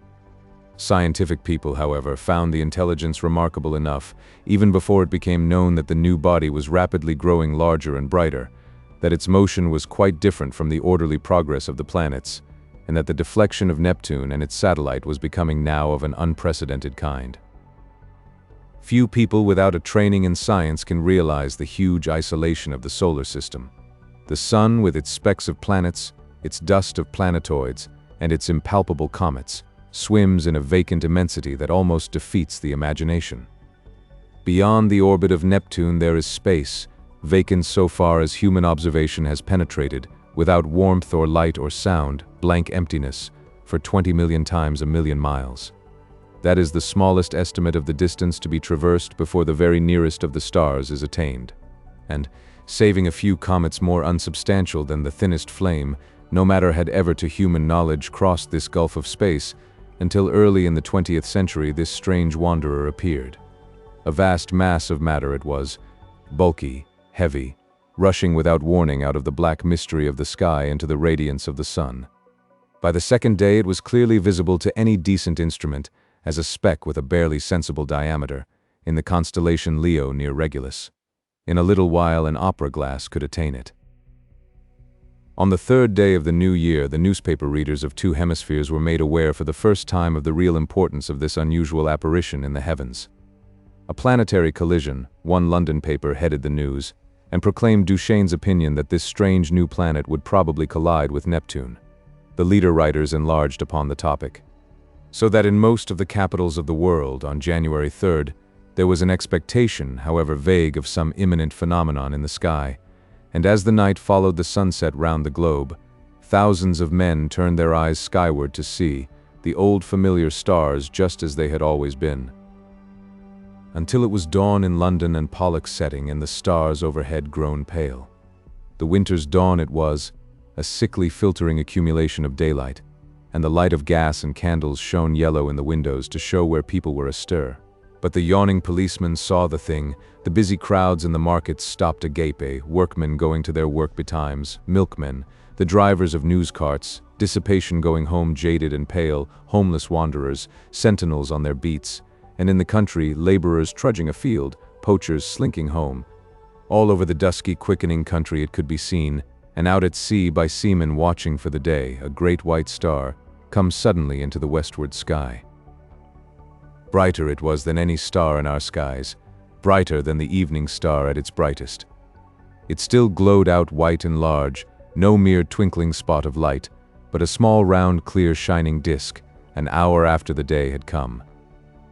Scientific people, however, found the intelligence remarkable enough, even before it became known that the new body was rapidly growing larger and brighter, that its motion was quite different from the orderly progress of the planets, and that the deflection of Neptune and its satellite was becoming now of an unprecedented kind. Few people without a training in science can realize the huge isolation of the solar system. The sun, with its specks of planets, its dust of planetoids, and its impalpable comets, swims in a vacant immensity that almost defeats the imagination. Beyond the orbit of Neptune there is space, vacant so far as human observation has penetrated, without warmth or light or sound, blank emptiness, for 20 million times a million miles. That is the smallest estimate of the distance to be traversed before the very nearest of the stars is attained. And, saving a few comets more unsubstantial than the thinnest flame. No matter had ever to human knowledge crossed this gulf of space, until early in the 20th century this strange wanderer appeared. A vast mass of matter it was, bulky, heavy, rushing without warning out of the black mystery of the sky into the radiance of the sun. By the second day it was clearly visible to any decent instrument as a speck with a barely sensible diameter, in the constellation Leo near Regulus. In a little while an opera glass could attain it. On the third day of the new year, the newspaper readers of two hemispheres were made aware for the first time of the real importance of this unusual apparition in the heavens. A planetary collision, one London paper headed the news, and proclaimed Duchesne's opinion that this strange new planet would probably collide with Neptune. The leader writers enlarged upon the topic. So that in most of the capitals of the world, on January 3rd, there was an expectation, however vague, of some imminent phenomenon in the sky, and as the night followed the sunset round the globe, thousands of men turned their eyes skyward to see the old familiar stars just as they had always been. Until it was dawn in London and Pollux setting and the stars overhead grown pale. The winter's dawn it was, a sickly filtering accumulation of daylight, and the light of gas and candles shone yellow in the windows to show where people were astir. But the yawning policemen saw the thing, the busy crowds in the markets stopped agape, workmen going to their work betimes, milkmen, the drivers of news carts, dissipation going home jaded and pale, homeless wanderers, sentinels on their beats, and in the country, laborers trudging afield, poachers slinking home. All over the dusky, quickening country it could be seen, and out at sea by seamen watching for the day, a great white star comes suddenly into the westward sky. Brighter it was than any star in our skies, brighter than the evening star at its brightest. It still glowed out white and large, no mere twinkling spot of light, but a small round clear shining disk, an hour after the day had come.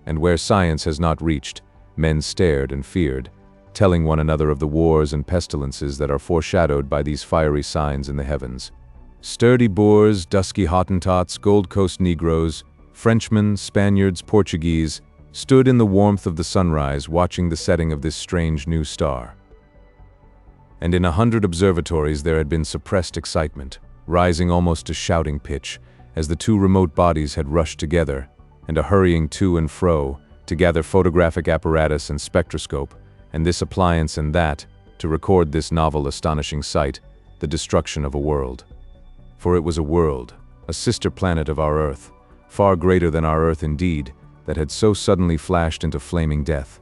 And where science has not reached, men stared and feared, telling one another of the wars and pestilences that are foreshadowed by these fiery signs in the heavens. Sturdy Boers, dusky Hottentots, Gold Coast Negroes, Frenchmen, Spaniards, Portuguese, stood in the warmth of the sunrise watching the setting of this strange new star. And in 100 observatories there had been suppressed excitement, rising almost to shouting pitch, as the two remote bodies had rushed together, and a hurrying to and fro, to gather photographic apparatus and spectroscope, and this appliance and that, to record this novel astonishing sight, the destruction of a world. For it was a world, a sister planet of our Earth, far greater than our Earth indeed, that had so suddenly flashed into flaming death.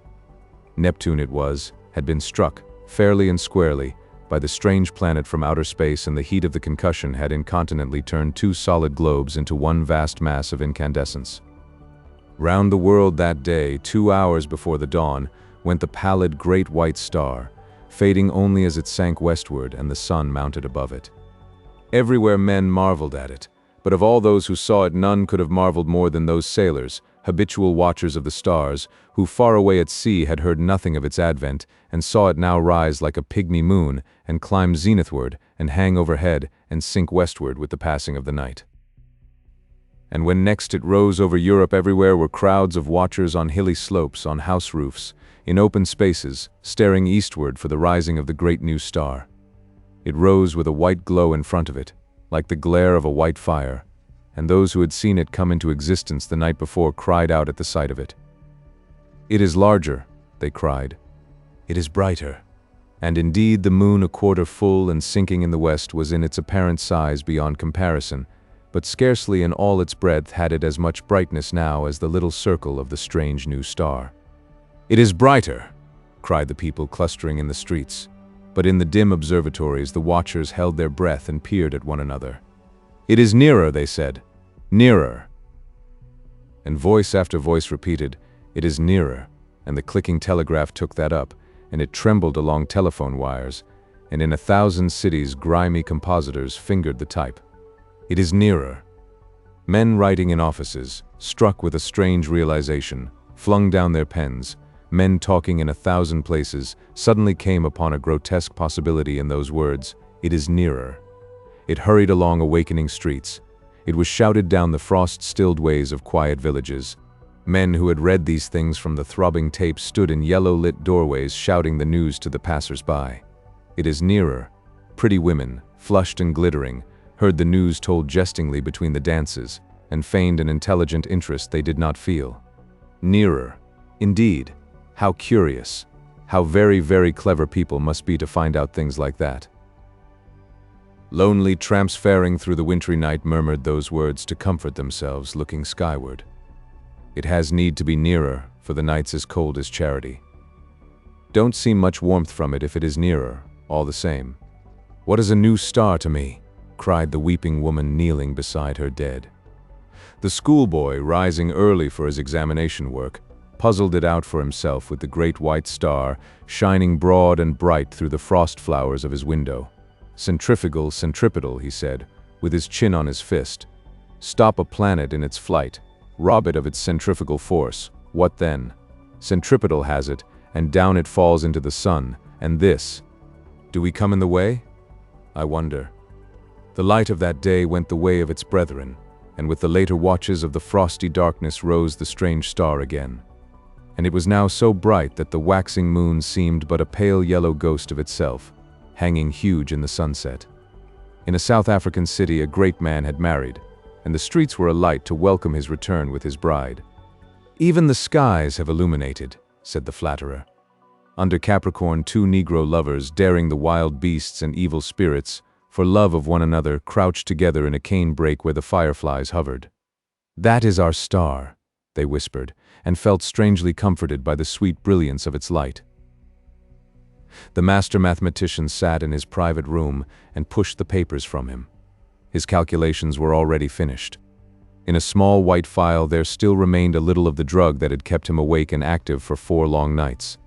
Neptune it was, had been struck, fairly and squarely, by the strange planet from outer space, and the heat of the concussion had incontinently turned two solid globes into one vast mass of incandescence. Round the world that day, 2 hours before the dawn, went the pallid great white star, fading only as it sank westward and the sun mounted above it. Everywhere men marveled at it, but of all those who saw it none could have marveled more than those sailors, habitual watchers of the stars, who far away at sea had heard nothing of its advent, and saw it now rise like a pygmy moon, and climb zenithward, and hang overhead, and sink westward with the passing of the night. And when next it rose over Europe, everywhere were crowds of watchers on hilly slopes, on house roofs, in open spaces, staring eastward for the rising of the great new star. It rose with a white glow in front of it, like the glare of a white fire, and those who had seen it come into existence the night before cried out at the sight of it. "It is larger," they cried. "It is brighter." And indeed the moon, a quarter full and sinking in the west, was in its apparent size beyond comparison, but scarcely in all its breadth had it as much brightness now as the little circle of the strange new star. "It is brighter," cried the people clustering in the streets, but in the dim observatories the watchers held their breath and peered at one another. "It is nearer," they said, "nearer." And voice after voice repeated, "It is nearer," and the clicking telegraph took that up, and it trembled along telephone wires, and in 1,000 cities grimy compositors fingered the type. "It is nearer." Men writing in offices, struck with a strange realization, flung down their pens. Men talking in 1,000 places suddenly came upon a grotesque possibility in those words, "It is nearer." It hurried along awakening streets. It was shouted down the frost-stilled ways of quiet villages. Men who had read these things from the throbbing tape stood in yellow-lit doorways shouting the news to the passers-by. It is nearer. Pretty women, flushed and glittering, heard the news told jestingly between the dances, and feigned an intelligent interest they did not feel. Nearer. Indeed. How curious. How very, very clever people must be to find out things like that. Lonely tramps faring through the wintry night murmured those words to comfort themselves, looking skyward. It has need to be nearer, for the night's as cold as charity. Don't see much warmth from it if it is nearer, all the same. What is a new star to me? Cried the weeping woman kneeling beside her dead. The schoolboy, rising early for his examination work, puzzled it out for himself with the great white star shining broad and bright through the frost flowers of his window. Centrifugal, centripetal, he said, with his chin on his fist. Stop a planet in its flight, rob it of its centrifugal force, what then? Centripetal has it, and down it falls into the sun, and this. Do we come in the way? I wonder. The light of that day went the way of its brethren, and with the later watches of the frosty darkness rose the strange star again. And it was now so bright that the waxing moon seemed but a pale yellow ghost of itself, hanging huge in the sunset. In a South African city a great man had married, and the streets were alight to welcome his return with his bride. Even the skies have illuminated, said the flatterer. Under Capricorn, two Negro lovers, daring the wild beasts and evil spirits, for love of one another, crouched together in a cane brake where the fireflies hovered. That is our star, they whispered, and felt strangely comforted by the sweet brilliance of its light. The master mathematician sat in his private room and pushed the papers from him. His calculations were already finished. In a small white file there still remained a little of the drug that had kept him awake and active for 4 long nights.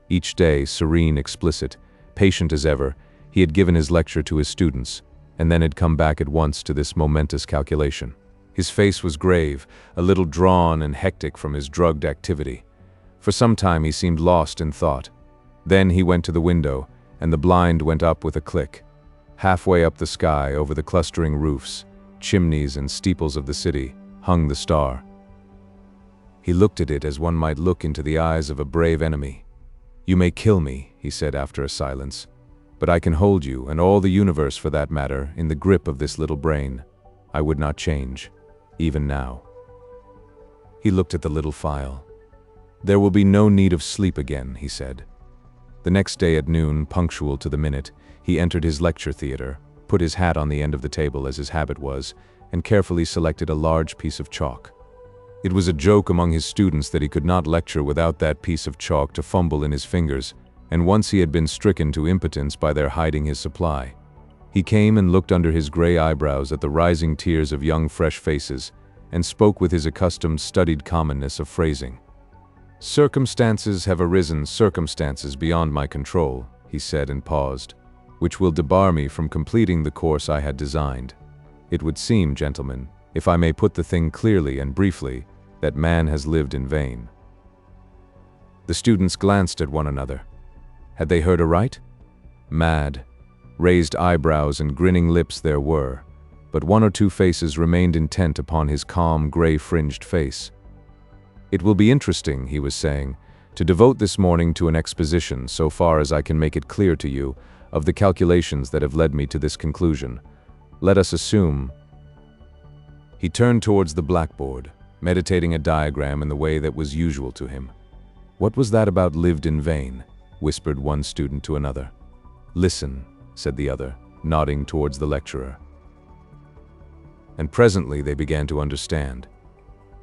Each day, serene, explicit, patient as ever, he had given his lecture to his students, and then had come back at once to this momentous calculation. His face was grave, a little drawn and hectic from his drugged activity. For some time he seemed lost in thought. Then he went to the window, and the blind went up with a click. Halfway up the sky, over the clustering roofs, chimneys and steeples of the city, hung the star. He looked at it as one might look into the eyes of a brave enemy. "You may kill me," he said after a silence, "but I can hold you, and all the universe for that matter, in the grip of this little brain. I would not change, even now." He looked at the little file. "There will be no need of sleep again," he said. The next day at noon, punctual to the minute, he entered his lecture theater, put his hat on the end of the table as his habit was, and carefully selected a large piece of chalk. It was a joke among his students that he could not lecture without that piece of chalk to fumble in his fingers, and once he had been stricken to impotence by their hiding his supply. He came and looked under his gray eyebrows at the rising tiers of young fresh faces, and spoke with his accustomed studied commonness of phrasing. "Circumstances have arisen, circumstances beyond my control," he said and paused, "which will debar me from completing the course I had designed. It would seem, gentlemen, if I may put the thing clearly and briefly, that man has lived in vain." The students glanced at one another. Had they heard aright? Mad, raised eyebrows and grinning lips there were, but 1 or 2 faces remained intent upon his calm, gray-fringed face. "It will be interesting," he was saying, "to devote this morning to an exposition, so far as I can make it clear to you, of the calculations that have led me to this conclusion. Let us assume—" He turned towards the blackboard, meditating a diagram in the way that was usual to him. "What was that about lived in vain?" whispered one student to another. "Listen," said the other, nodding towards the lecturer. And presently they began to understand.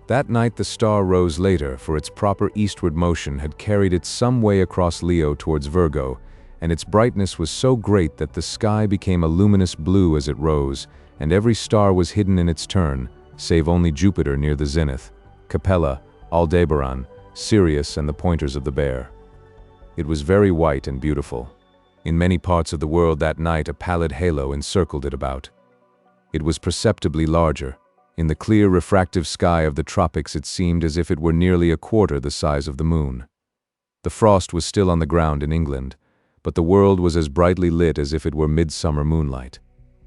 That night the star rose later, for its proper eastward motion had carried it some way across Leo towards Virgo, and its brightness was so great that the sky became a luminous blue as it rose, and every star was hidden in its turn, save only Jupiter near the zenith, Capella, Aldebaran, Sirius, and the pointers of the Bear. It was very white and beautiful. In many parts of the world that night a pallid halo encircled it about. It was perceptibly larger. In the clear refractive sky of the tropics it seemed as if it were nearly a quarter the size of the moon. The frost was still on the ground in England, but the world was as brightly lit as if it were midsummer moonlight.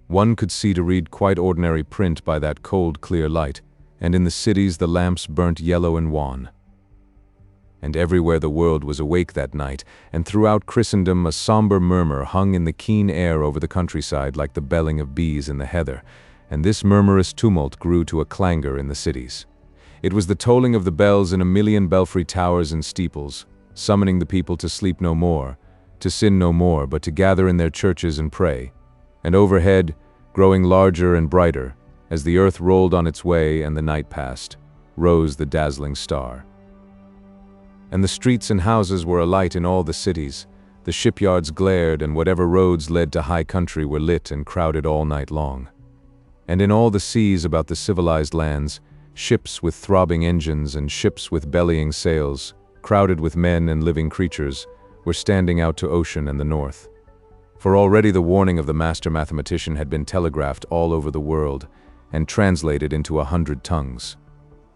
One could see to read quite ordinary print by that cold, clear light, and in the cities the lamps burnt yellow and wan. And everywhere the world was awake that night, and throughout Christendom a somber murmur hung in the keen air over the countryside like the belling of bees in the heather, and this murmurous tumult grew to a clangor in the cities. It was the tolling of the bells in a million belfry towers and steeples, summoning the people to sleep no more, to sin no more, but to gather in their churches and pray. And overhead, growing larger and brighter, as the earth rolled on its way and the night passed, rose the dazzling star. And the streets and houses were alight in all the cities, the shipyards glared, and whatever roads led to high country were lit and crowded all night long. And in all the seas about the civilized lands, ships with throbbing engines and ships with bellying sails, crowded with men and living creatures, were standing out to ocean and the north. For already the warning of the master mathematician had been telegraphed all over the world and translated into 100 tongues.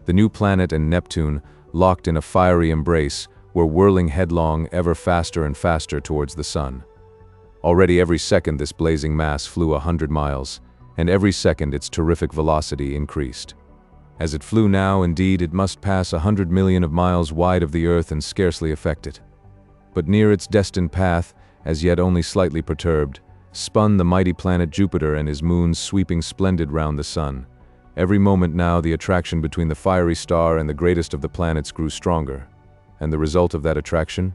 The new planet and Neptune, locked in a fiery embrace, were whirling headlong ever faster and faster towards the sun. Already every second this blazing mass flew 100 miles, and every second its terrific velocity increased. As it flew now, indeed, it must pass 100 million of miles wide of the earth and scarcely affect it. But near its destined path, as yet only slightly perturbed, spun the mighty planet Jupiter and his moons sweeping splendid round the sun. Every moment now the attraction between the fiery star and the greatest of the planets grew stronger. And the result of that attraction?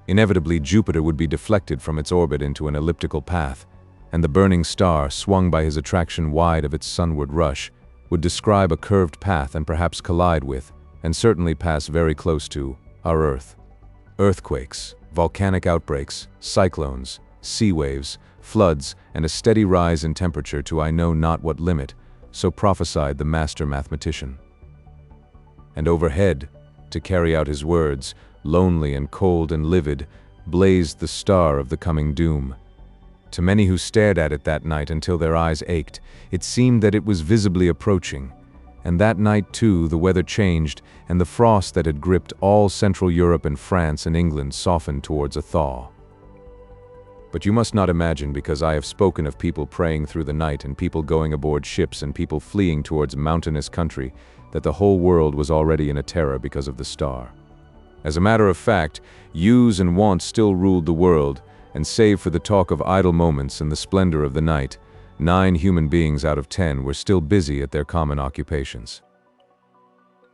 Inevitably Jupiter would be deflected from its orbit into an elliptical path, and the burning star, swung by his attraction wide of its sunward rush, would describe a curved path and perhaps collide with, and certainly pass very close to, our Earth. Earthquakes, volcanic outbreaks, cyclones, sea waves, floods, and a steady rise in temperature to I know not what limit, so prophesied the master mathematician. And overhead, to carry out his words, lonely and cold and livid, blazed the star of the coming doom. To many who stared at it that night until their eyes ached, it seemed that it was visibly approaching. And that night, too, the weather changed, and the frost that had gripped all Central Europe and France and England softened towards a thaw. But you must not imagine, because I have spoken of people praying through the night and people going aboard ships and people fleeing towards mountainous country, that the whole world was already in a terror because of the star. As a matter of fact, use and want still ruled the world, and save for the talk of idle moments and the splendor of the night, 9 human beings out of 10 were still busy at their common occupations.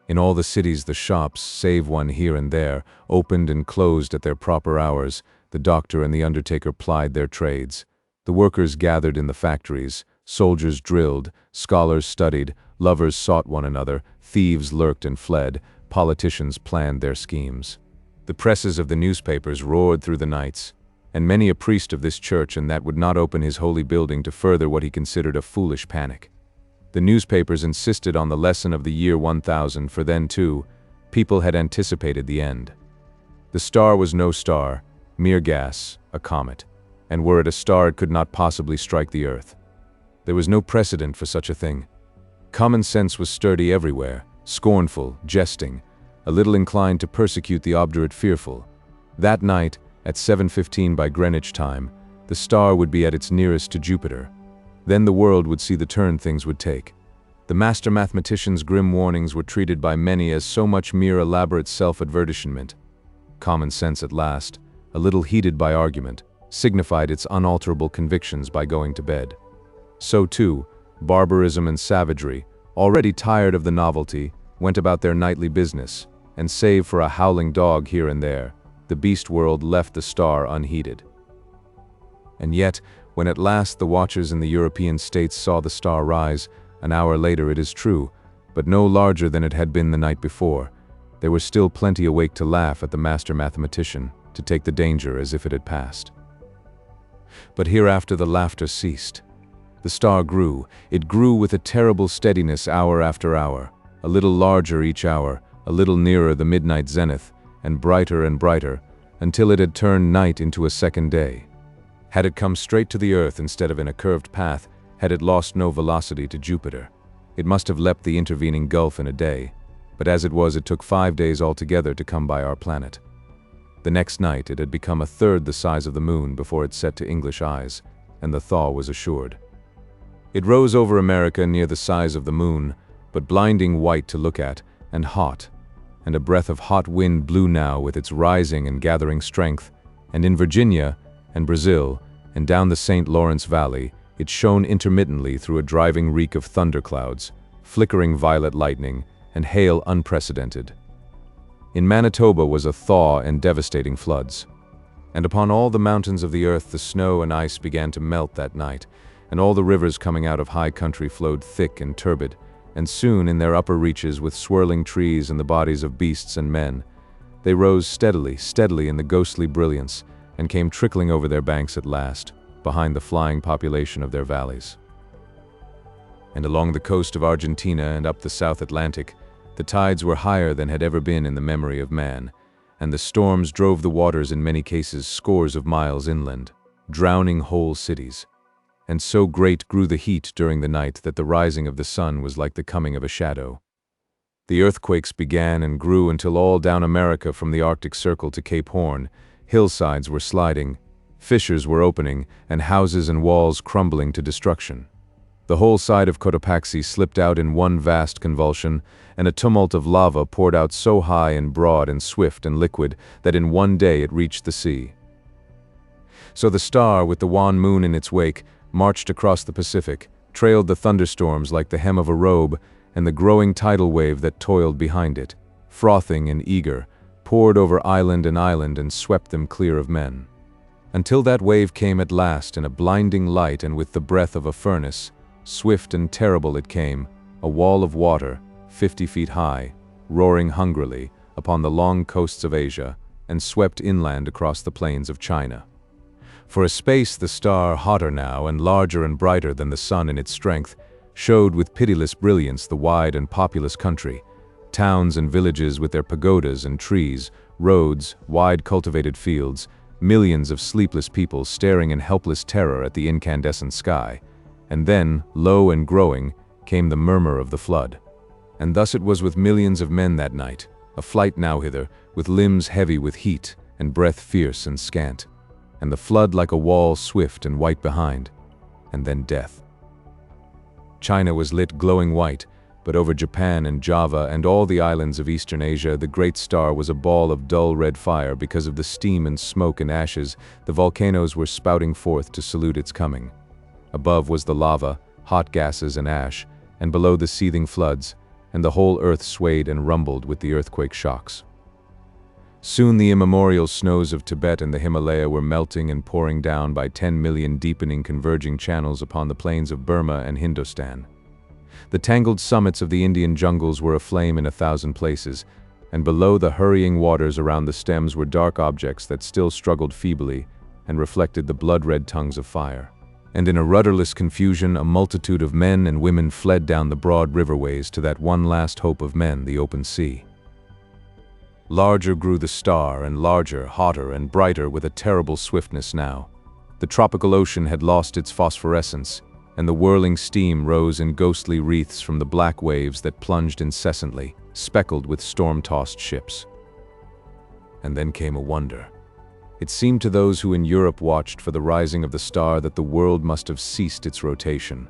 In all the cities the shops, save one here and there, opened and closed at their proper hours. The doctor and the undertaker plied their trades. The workers gathered in the factories, soldiers drilled, scholars studied, lovers sought one another, thieves lurked and fled, politicians planned their schemes. The presses of the newspapers roared through the nights, and many a priest of this church and that would not open his holy building to further what he considered a foolish panic. The newspapers insisted on the lesson of the year 1000, for then, too, people had anticipated the end. The star was no star, mere gas, a comet, and were it a star it could not possibly strike the earth. There was no precedent for such a thing. Common sense was sturdy everywhere, scornful, jesting, a little inclined to persecute the obdurate fearful. That night, at 7:15 by Greenwich time, the star would be at its nearest to Jupiter. Then the world would see the turn things would take. The master mathematician's grim warnings were treated by many as so much mere elaborate self-advertisement. Common sense at last, a little heated by argument, signified its unalterable convictions by going to bed. So too, barbarism and savagery, already tired of the novelty, went about their nightly business, and save for a howling dog here and there, the beast world left the star unheeded. And yet, when at last the watchers in the European states saw the star rise, an hour later it is true, but no larger than it had been the night before, there were still plenty awake to laugh at the master mathematician, to take the danger as if it had passed. But hereafter the laughter ceased. The star grew. It grew with a terrible steadiness hour after hour, a little larger each hour, a little nearer the midnight zenith, and brighter, until it had turned night into a second day. Had it come straight to the earth instead of in a curved path, had it lost no velocity to Jupiter, it must have leapt the intervening gulf in a day, but as it was, it took 5 days altogether to come by our planet. The next night it had become a third the size of the moon before it set to English eyes, and the thaw was assured. It rose over America near the size of the moon, but blinding white to look at, and hot, and a breath of hot wind blew now with its rising and gathering strength, and in Virginia and Brazil and down the St. Lawrence Valley, it shone intermittently through a driving reek of thunderclouds, flickering violet lightning, and hail unprecedented. In Manitoba was a thaw and devastating floods. And upon all the mountains of the earth the snow and ice began to melt that night, and all the rivers coming out of high country flowed thick and turbid, and soon in their upper reaches with swirling trees and the bodies of beasts and men, they rose steadily in the ghostly brilliance, and came trickling over their banks at last, behind the flying population of their valleys. And along the coast of Argentina and up the South Atlantic, the tides were higher than had ever been in the memory of man, and the storms drove the waters in many cases scores of miles inland, drowning whole cities. And so great grew the heat during the night that the rising of the sun was like the coming of a shadow. The earthquakes began and grew until all down America from the Arctic Circle to Cape Horn, hillsides were sliding, fissures were opening, and houses and walls crumbling to destruction. The whole side of Cotopaxi slipped out in one vast convulsion, and a tumult of lava poured out so high and broad and swift and liquid that in one day it reached the sea. So the star, with the wan moon in its wake, marched across the Pacific, trailed the thunderstorms like the hem of a robe, and the growing tidal wave that toiled behind it, frothing and eager, poured over island and swept them clear of men. Until that wave came at last in a blinding light, and with the breath of a furnace, swift and terrible it came, a wall of water, 50 feet high, roaring hungrily upon the long coasts of Asia, and swept inland across the plains of China. For a space the star, hotter now and larger and brighter than the sun in its strength, showed with pitiless brilliance the wide and populous country, towns and villages with their pagodas and trees, roads, wide cultivated fields, millions of sleepless people staring in helpless terror at the incandescent sky. And then, low and growing, came the murmur of the flood. And thus it was with millions of men that night, a flight now hither, with limbs heavy with heat, and breath fierce and scant, and the flood like a wall swift and white behind, and then death. China was lit glowing white, but over Japan and Java and all the islands of Eastern Asia the great star was a ball of dull red fire because of the steam and smoke and ashes the volcanoes were spouting forth to salute its coming. Above was the lava, hot gases and ash, and below the seething floods, and the whole earth swayed and rumbled with the earthquake shocks. Soon the immemorial snows of Tibet and the Himalaya were melting and pouring down by 10 million deepening converging channels upon the plains of Burma and Hindustan. The tangled summits of the Indian jungles were aflame in 1,000 places, and below the hurrying waters around the stems were dark objects that still struggled feebly and reflected the blood-red tongues of fire. And in a rudderless confusion a multitude of men and women fled down the broad riverways to that one last hope of men, the open sea. Larger grew the star, and larger, hotter, and brighter with a terrible swiftness now. The tropical ocean had lost its phosphorescence, and the whirling steam rose in ghostly wreaths from the black waves that plunged incessantly, speckled with storm-tossed ships. And then came a wonder. It seemed to those who in Europe watched for the rising of the star that the world must have ceased its rotation.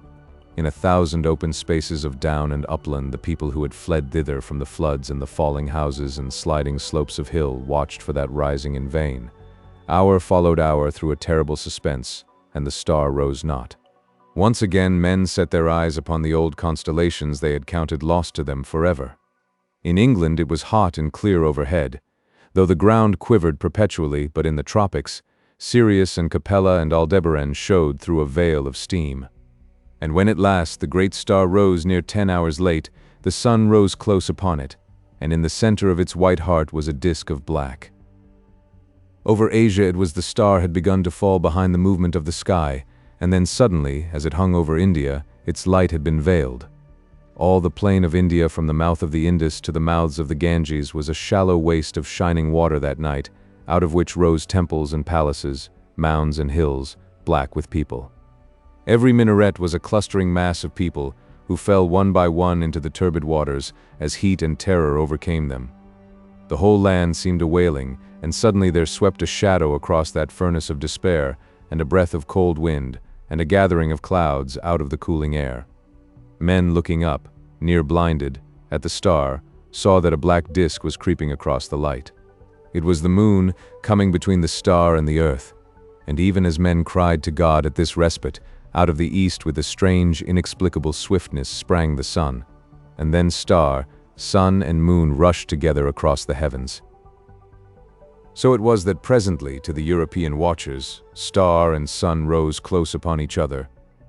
In 1,000 open spaces of down and upland, the people who had fled thither from the floods and the falling houses and sliding slopes of hill watched for that rising in vain. Hour followed hour through a terrible suspense, and the star rose not. Once again men set their eyes upon the old constellations they had counted lost to them forever. In England it was hot and clear overhead, though the ground quivered perpetually, but in the tropics, Sirius and Capella and Aldebaran showed through a veil of steam. And when at last the great star rose near 10 hours late, the sun rose close upon it, and in the center of its white heart was a disk of black. Over Asia it was the star had begun to fall behind the movement of the sky, and then suddenly, as it hung over India, its light had been veiled. All the plain of India from the mouth of the Indus to the mouths of the Ganges was a shallow waste of shining water that night, out of which rose temples and palaces, mounds and hills, black with people. Every minaret was a clustering mass of people who fell one by one into the turbid waters as heat and terror overcame them. The whole land seemed a wailing, and suddenly there swept a shadow across that furnace of despair, and a breath of cold wind, and a gathering of clouds out of the cooling air. Men looking up, near blinded, at the star, saw that a black disk was creeping across the light. It was the moon coming between the star and the earth. And even as men cried to God at this respite, out of the east with a strange, inexplicable swiftness sprang the sun. And then star, sun and moon rushed together across the heavens. So it was that presently, to the European watchers, star and sun rose close upon each other,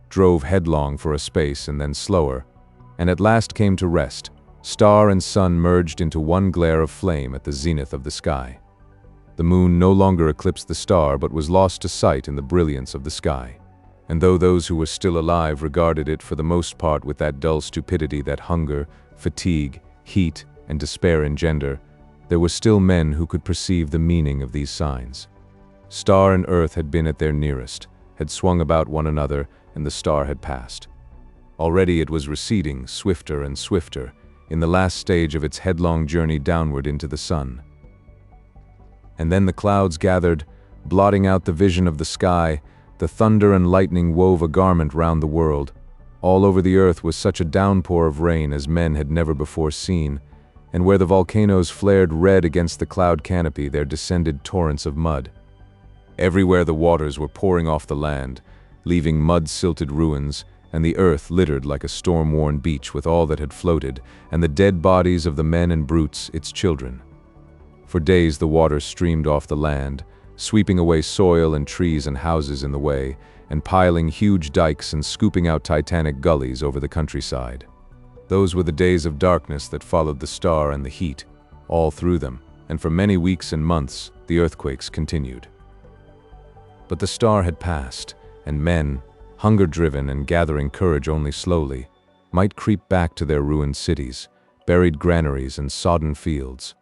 drove headlong for a space and then slower, and at last came to rest. Star and sun merged into one glare of flame at the zenith of the sky. The moon no longer eclipsed the star but was lost to sight in the brilliance of the sky. And though those who were still alive regarded it for the most part with that dull stupidity that hunger, fatigue, heat, and despair engender, there were still men who could perceive the meaning of these signs. Star and earth had been at their nearest, had swung about one another, and the star had passed. Already it was receding, swifter and swifter, in the last stage of its headlong journey downward into the sun. And then the clouds gathered, blotting out the vision of the sky. The thunder and lightning wove a garment round the world. All over the earth was such a downpour of rain as men had never before seen, and where the volcanoes flared red against the cloud canopy there descended torrents of mud. Everywhere the waters were pouring off the land, leaving mud-silted ruins, and the earth littered like a storm-worn beach with all that had floated, and the dead bodies of the men and brutes, its children. For days the water streamed off the land, sweeping away soil and trees and houses in the way, and piling huge dikes and scooping out titanic gullies over the countryside. Those were the days of darkness that followed the star and the heat, all through them, and for many weeks and months the earthquakes continued. But the star had passed, and men, hunger-driven and gathering courage only slowly, might creep back to their ruined cities, buried granaries and sodden fields.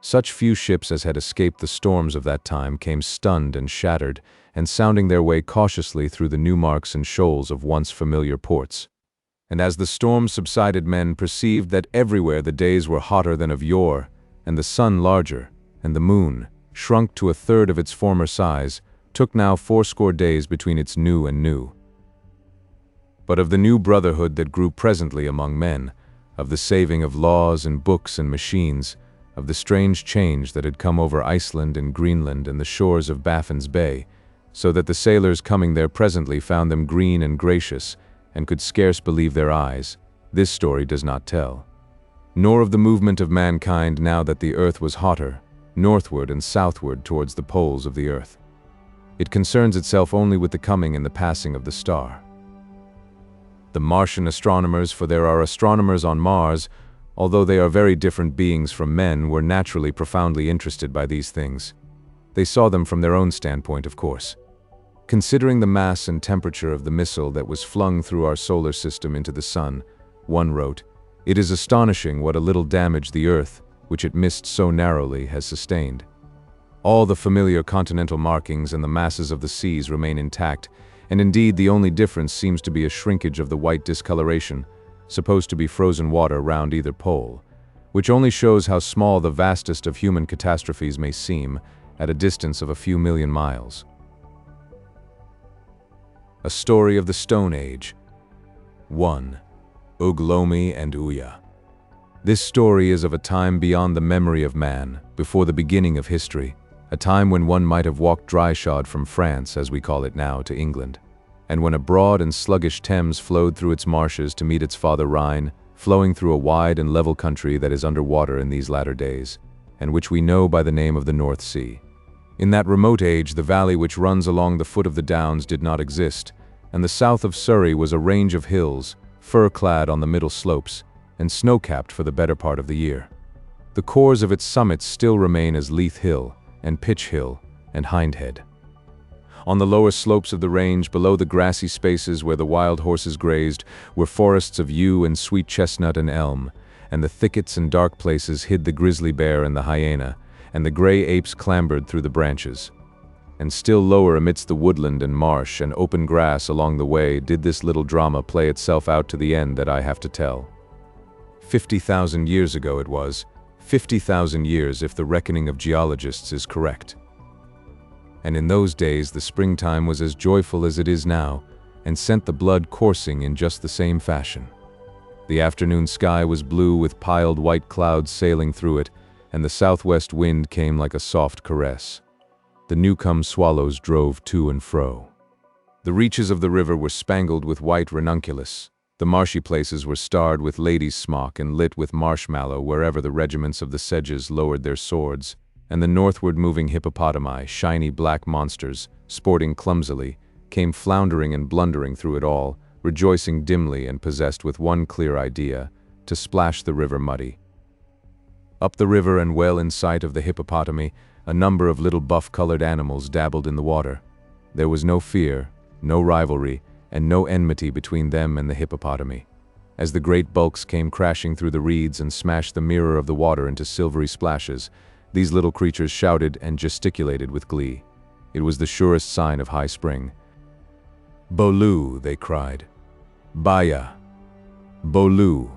Such few ships as had escaped the storms of that time came stunned and shattered, and sounding their way cautiously through the new marks and shoals of once familiar ports. And as the storm subsided, men perceived that everywhere the days were hotter than of yore, and the sun larger, and the moon, shrunk to a third of its former size, took now 80 days between its new and new. But of the new brotherhood that grew presently among men, of the saving of laws and books and machines, of the strange change that had come over Iceland and Greenland and the shores of Baffin's Bay, so that the sailors coming there presently found them green and gracious, and could scarce believe their eyes, this story does not tell. Nor of the movement of mankind now that the earth was hotter, northward and southward towards the poles of the earth. It concerns itself only with the coming and the passing of the star. The Martian astronomers, for there are astronomers on Mars, although they are very different beings from men, were naturally profoundly interested by these things. They saw them from their own standpoint, of course. Considering the mass and temperature of the missile that was flung through our solar system into the sun, one wrote, "It is astonishing what a little damage the Earth, which it missed so narrowly, has sustained. All the familiar continental markings and the masses of the seas remain intact, and indeed the only difference seems to be a shrinkage of the white discoloration, supposed to be frozen water round either pole, which only shows how small the vastest of human catastrophes may seem at a distance of a few million miles." A story of the Stone Age. 1. Uglomi and Uya. This story is of a time beyond the memory of man, before the beginning of history, a time when one might have walked dryshod from France, as we call it now, to England, and when a broad and sluggish Thames flowed through its marshes to meet its father Rhine, flowing through a wide and level country that is under water in these latter days, and which we know by the name of the North Sea. In that remote age, the valley which runs along the foot of the Downs did not exist, and the south of Surrey was a range of hills, fir-clad on the middle slopes, and snow-capped for the better part of the year. The cores of its summits still remain as Leith Hill, and Pitch Hill, and Hindhead. On the lower slopes of the range, below the grassy spaces where the wild horses grazed, were forests of yew and sweet chestnut and elm, and the thickets and dark places hid the grizzly bear and the hyena, and the gray apes clambered through the branches. And still lower amidst the woodland and marsh and open grass along the way did this little drama play itself out to the end that I have to tell. 50,000 years ago it was, 50,000 years if the reckoning of geologists is correct. And in those days the springtime was as joyful as it is now, and sent the blood coursing in just the same fashion. The afternoon sky was blue with piled white clouds sailing through it, and the southwest wind came like a soft caress. The new-come swallows drove to and fro. The reaches of the river were spangled with white ranunculus. The marshy places were starred with ladies' smock and lit with marshmallow wherever the regiments of the sedges lowered their swords, and the northward-moving hippopotami, shiny black monsters, sporting clumsily, came floundering and blundering through it all, rejoicing dimly and possessed with one clear idea: to splash the river muddy. Up the river and well in sight of the hippopotami, a number of little buff-colored animals dabbled in the water. There was no fear, no rivalry, and no enmity between them and the hippopotami. As the great bulks came crashing through the reeds and smashed the mirror of the water into silvery splashes, these little creatures shouted and gesticulated with glee. It was the surest sign of high spring. "Bolu," they cried. "Baya. Bolu."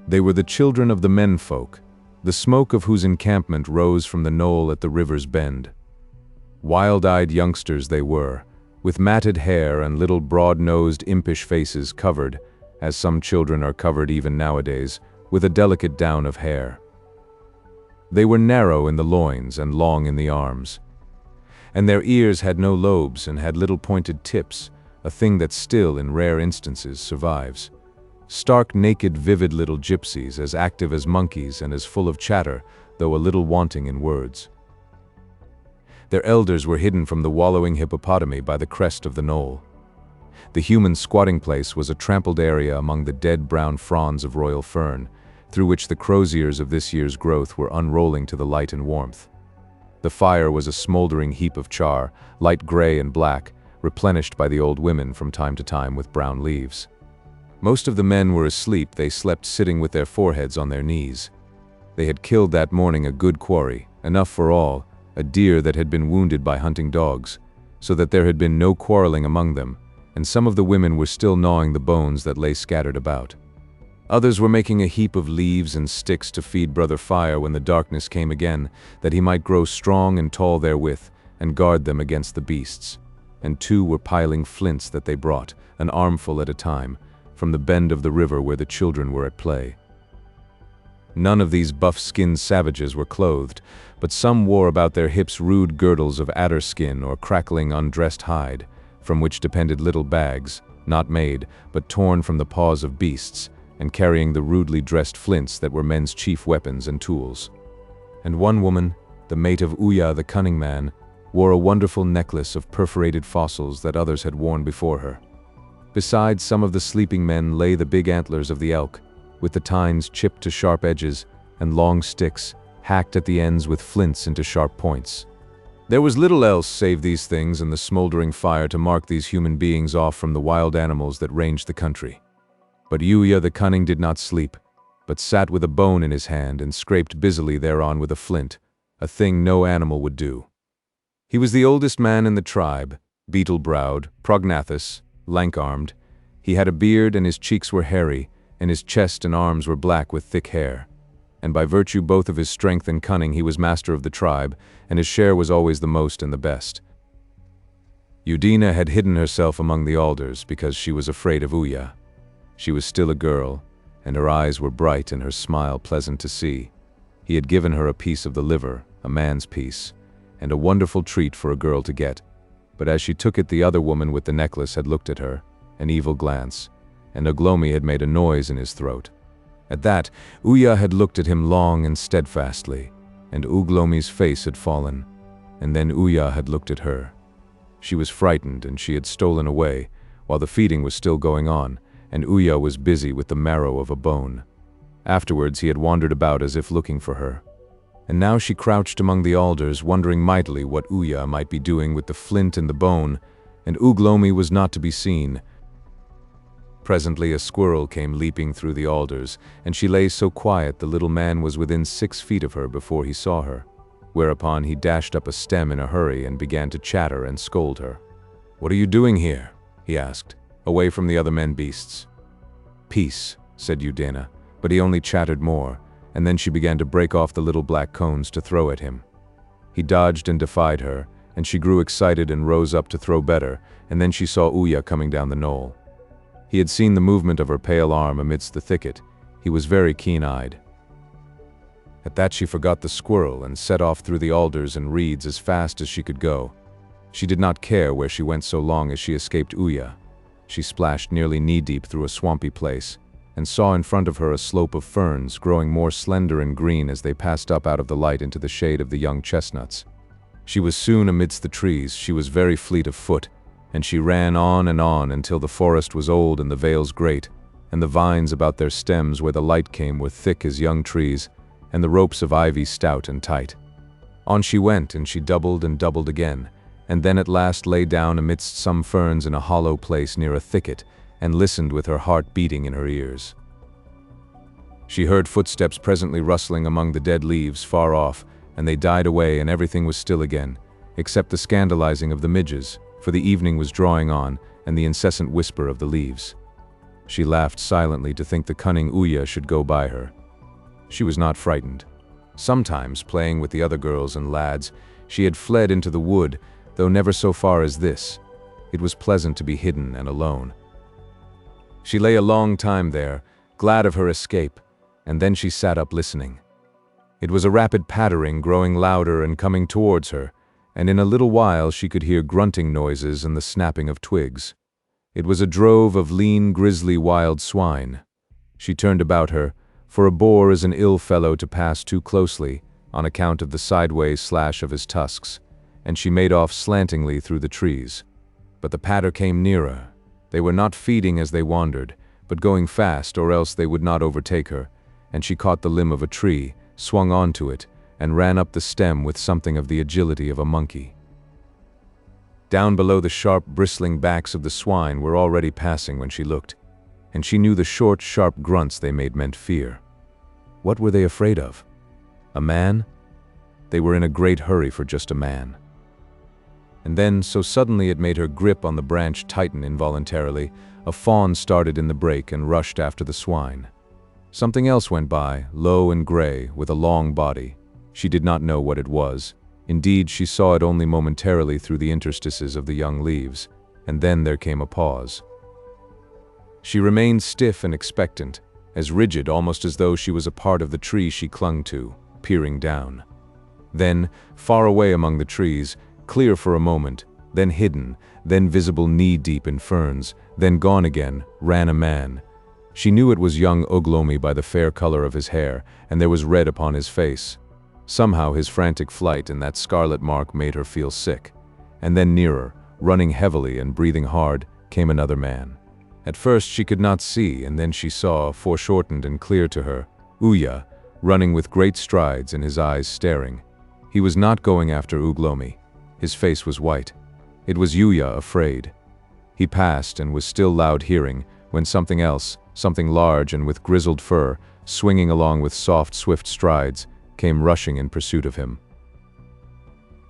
They were the children of the menfolk, the smoke of whose encampment rose from the knoll at the river's bend. Wild-eyed youngsters they were, with matted hair and little broad-nosed impish faces covered, as some children are covered even nowadays, with a delicate down of hair. They were narrow in the loins and long in the arms, and their ears had no lobes and had little pointed tips, a thing that still, in rare instances, survives. Stark, naked, vivid little gypsies, as active as monkeys and as full of chatter, though a little wanting in words. Their elders were hidden from the wallowing hippopotami by the crest of the knoll. The human squatting place was a trampled area among the dead brown fronds of royal fern, through which the croziers of this year's growth were unrolling to the light and warmth. The fire was a smoldering heap of char, light gray and black, replenished by the old women from time to time with brown leaves. Most of the men were asleep. They slept sitting with their foreheads on their knees. They had killed that morning a good quarry, enough for all, a deer that had been wounded by hunting dogs, so that there had been no quarreling among them, and some of the women were still gnawing the bones that lay scattered about. Others were making a heap of leaves and sticks to feed Brother Fire when the darkness came again, that he might grow strong and tall therewith, and guard them against the beasts. And two were piling flints that they brought, an armful at a time, from the bend of the river where the children were at play. None of these buff-skinned savages were clothed, but some wore about their hips rude girdles of adder skin or crackling undressed hide, from which depended little bags, not made, but torn from the paws of beasts, and carrying the rudely dressed flints that were men's chief weapons and tools. And one woman, the mate of Uya the cunning man, wore a wonderful necklace of perforated fossils that others had worn before her. Beside some of the sleeping men lay the big antlers of the elk, with the tines chipped to sharp edges, and long sticks, hacked at the ends with flints into sharp points. There was little else save these things and the smoldering fire to mark these human beings off from the wild animals that ranged the country. But Uya the cunning did not sleep, but sat with a bone in his hand and scraped busily thereon with a flint, a thing no animal would do. He was the oldest man in the tribe, beetle-browed, prognathous, lank-armed. He had a beard and his cheeks were hairy, and his chest and arms were black with thick hair. And by virtue both of his strength and cunning he was master of the tribe, and his share was always the most and the best. Udina had hidden herself among the alders because she was afraid of Uya. She was still a girl, and her eyes were bright and her smile pleasant to see. He had given her a piece of the liver, a man's piece, and a wonderful treat for a girl to get. But as she took it, the other woman with the necklace had looked at her, an evil glance, and Uglomi had made a noise in his throat. At that, Uya had looked at him long and steadfastly, and Uglomi's face had fallen, and then Uya had looked at her. She was frightened, and she had stolen away, while the feeding was still going on, and Uya was busy with the marrow of a bone. Afterwards he had wandered about as if looking for her. And now she crouched among the alders, wondering mightily what Uya might be doing with the flint and the bone, and Uglomi was not to be seen. Presently a squirrel came leaping through the alders, and she lay so quiet the little man was within 6 feet of her before he saw her, whereupon he dashed up a stem in a hurry and began to chatter and scold her. "What are you doing here?" he asked, away from the other men-beasts. "Peace," said Udina, but he only chattered more, and then she began to break off the little black cones to throw at him. He dodged and defied her, and she grew excited and rose up to throw better, and then she saw Uya coming down the knoll. He had seen the movement of her pale arm amidst the thicket. He was very keen-eyed. At that she forgot the squirrel and set off through the alders and reeds as fast as she could go. She did not care where she went so long as she escaped Uya. She splashed nearly knee-deep through a swampy place, and saw in front of her a slope of ferns growing more slender and green as they passed up out of the light into the shade of the young chestnuts. She was soon amidst the trees. She was very fleet of foot, and she ran on and on until the forest was old and the vales great, and the vines about their stems where the light came were thick as young trees, and the ropes of ivy stout and tight. On she went, and she doubled and doubled again, and then at last lay down amidst some ferns in a hollow place near a thicket, and listened with her heart beating in her ears. She heard footsteps presently rustling among the dead leaves far off, and they died away and everything was still again, except the scandalizing of the midges, for the evening was drawing on, and the incessant whisper of the leaves. She laughed silently to think the cunning Uya should go by her. She was not frightened. Sometimes, playing with the other girls and lads, she had fled into the wood, though never so far as this. It was pleasant to be hidden and alone. She lay a long time there, glad of her escape, and then she sat up listening. It was a rapid pattering, growing louder and coming towards her, and in a little while she could hear grunting noises and the snapping of twigs. It was a drove of lean, grisly wild swine. She turned about her, for a boar is an ill fellow to pass too closely, on account of the sideways slash of his tusks, and she made off slantingly through the trees. But the patter came nearer. They were not feeding as they wandered, but going fast, or else they would not overtake her, and she caught the limb of a tree, swung onto it, and ran up the stem with something of the agility of a monkey. Down below the sharp, bristling backs of the swine were already passing when she looked, and she knew the short, sharp grunts they made meant fear. What were they afraid of? A man? They were in a great hurry for just a man. And then, so suddenly it made her grip on the branch tighten involuntarily, a fawn started in the brake and rushed after the swine. Something else went by, low and gray, with a long body. She did not know what it was. Indeed, she saw it only momentarily through the interstices of the young leaves, and then there came a pause. She remained stiff and expectant, as rigid almost as though she was a part of the tree she clung to, peering down. Then, far away among the trees, clear for a moment, then hidden, then visible knee-deep in ferns, then gone again, ran a man. She knew it was young Uglomi by the fair color of his hair, and there was red upon his face. Somehow his frantic flight and that scarlet mark made her feel sick. And then nearer, running heavily and breathing hard, came another man. At first she could not see, and then she saw, foreshortened and clear to her, Uya, running with great strides and his eyes staring. He was not going after Uglomi. His face was white. It was Uya afraid. He passed and was still loud hearing, when something else, something large and with grizzled fur, swinging along with soft, swift strides, came rushing in pursuit of him.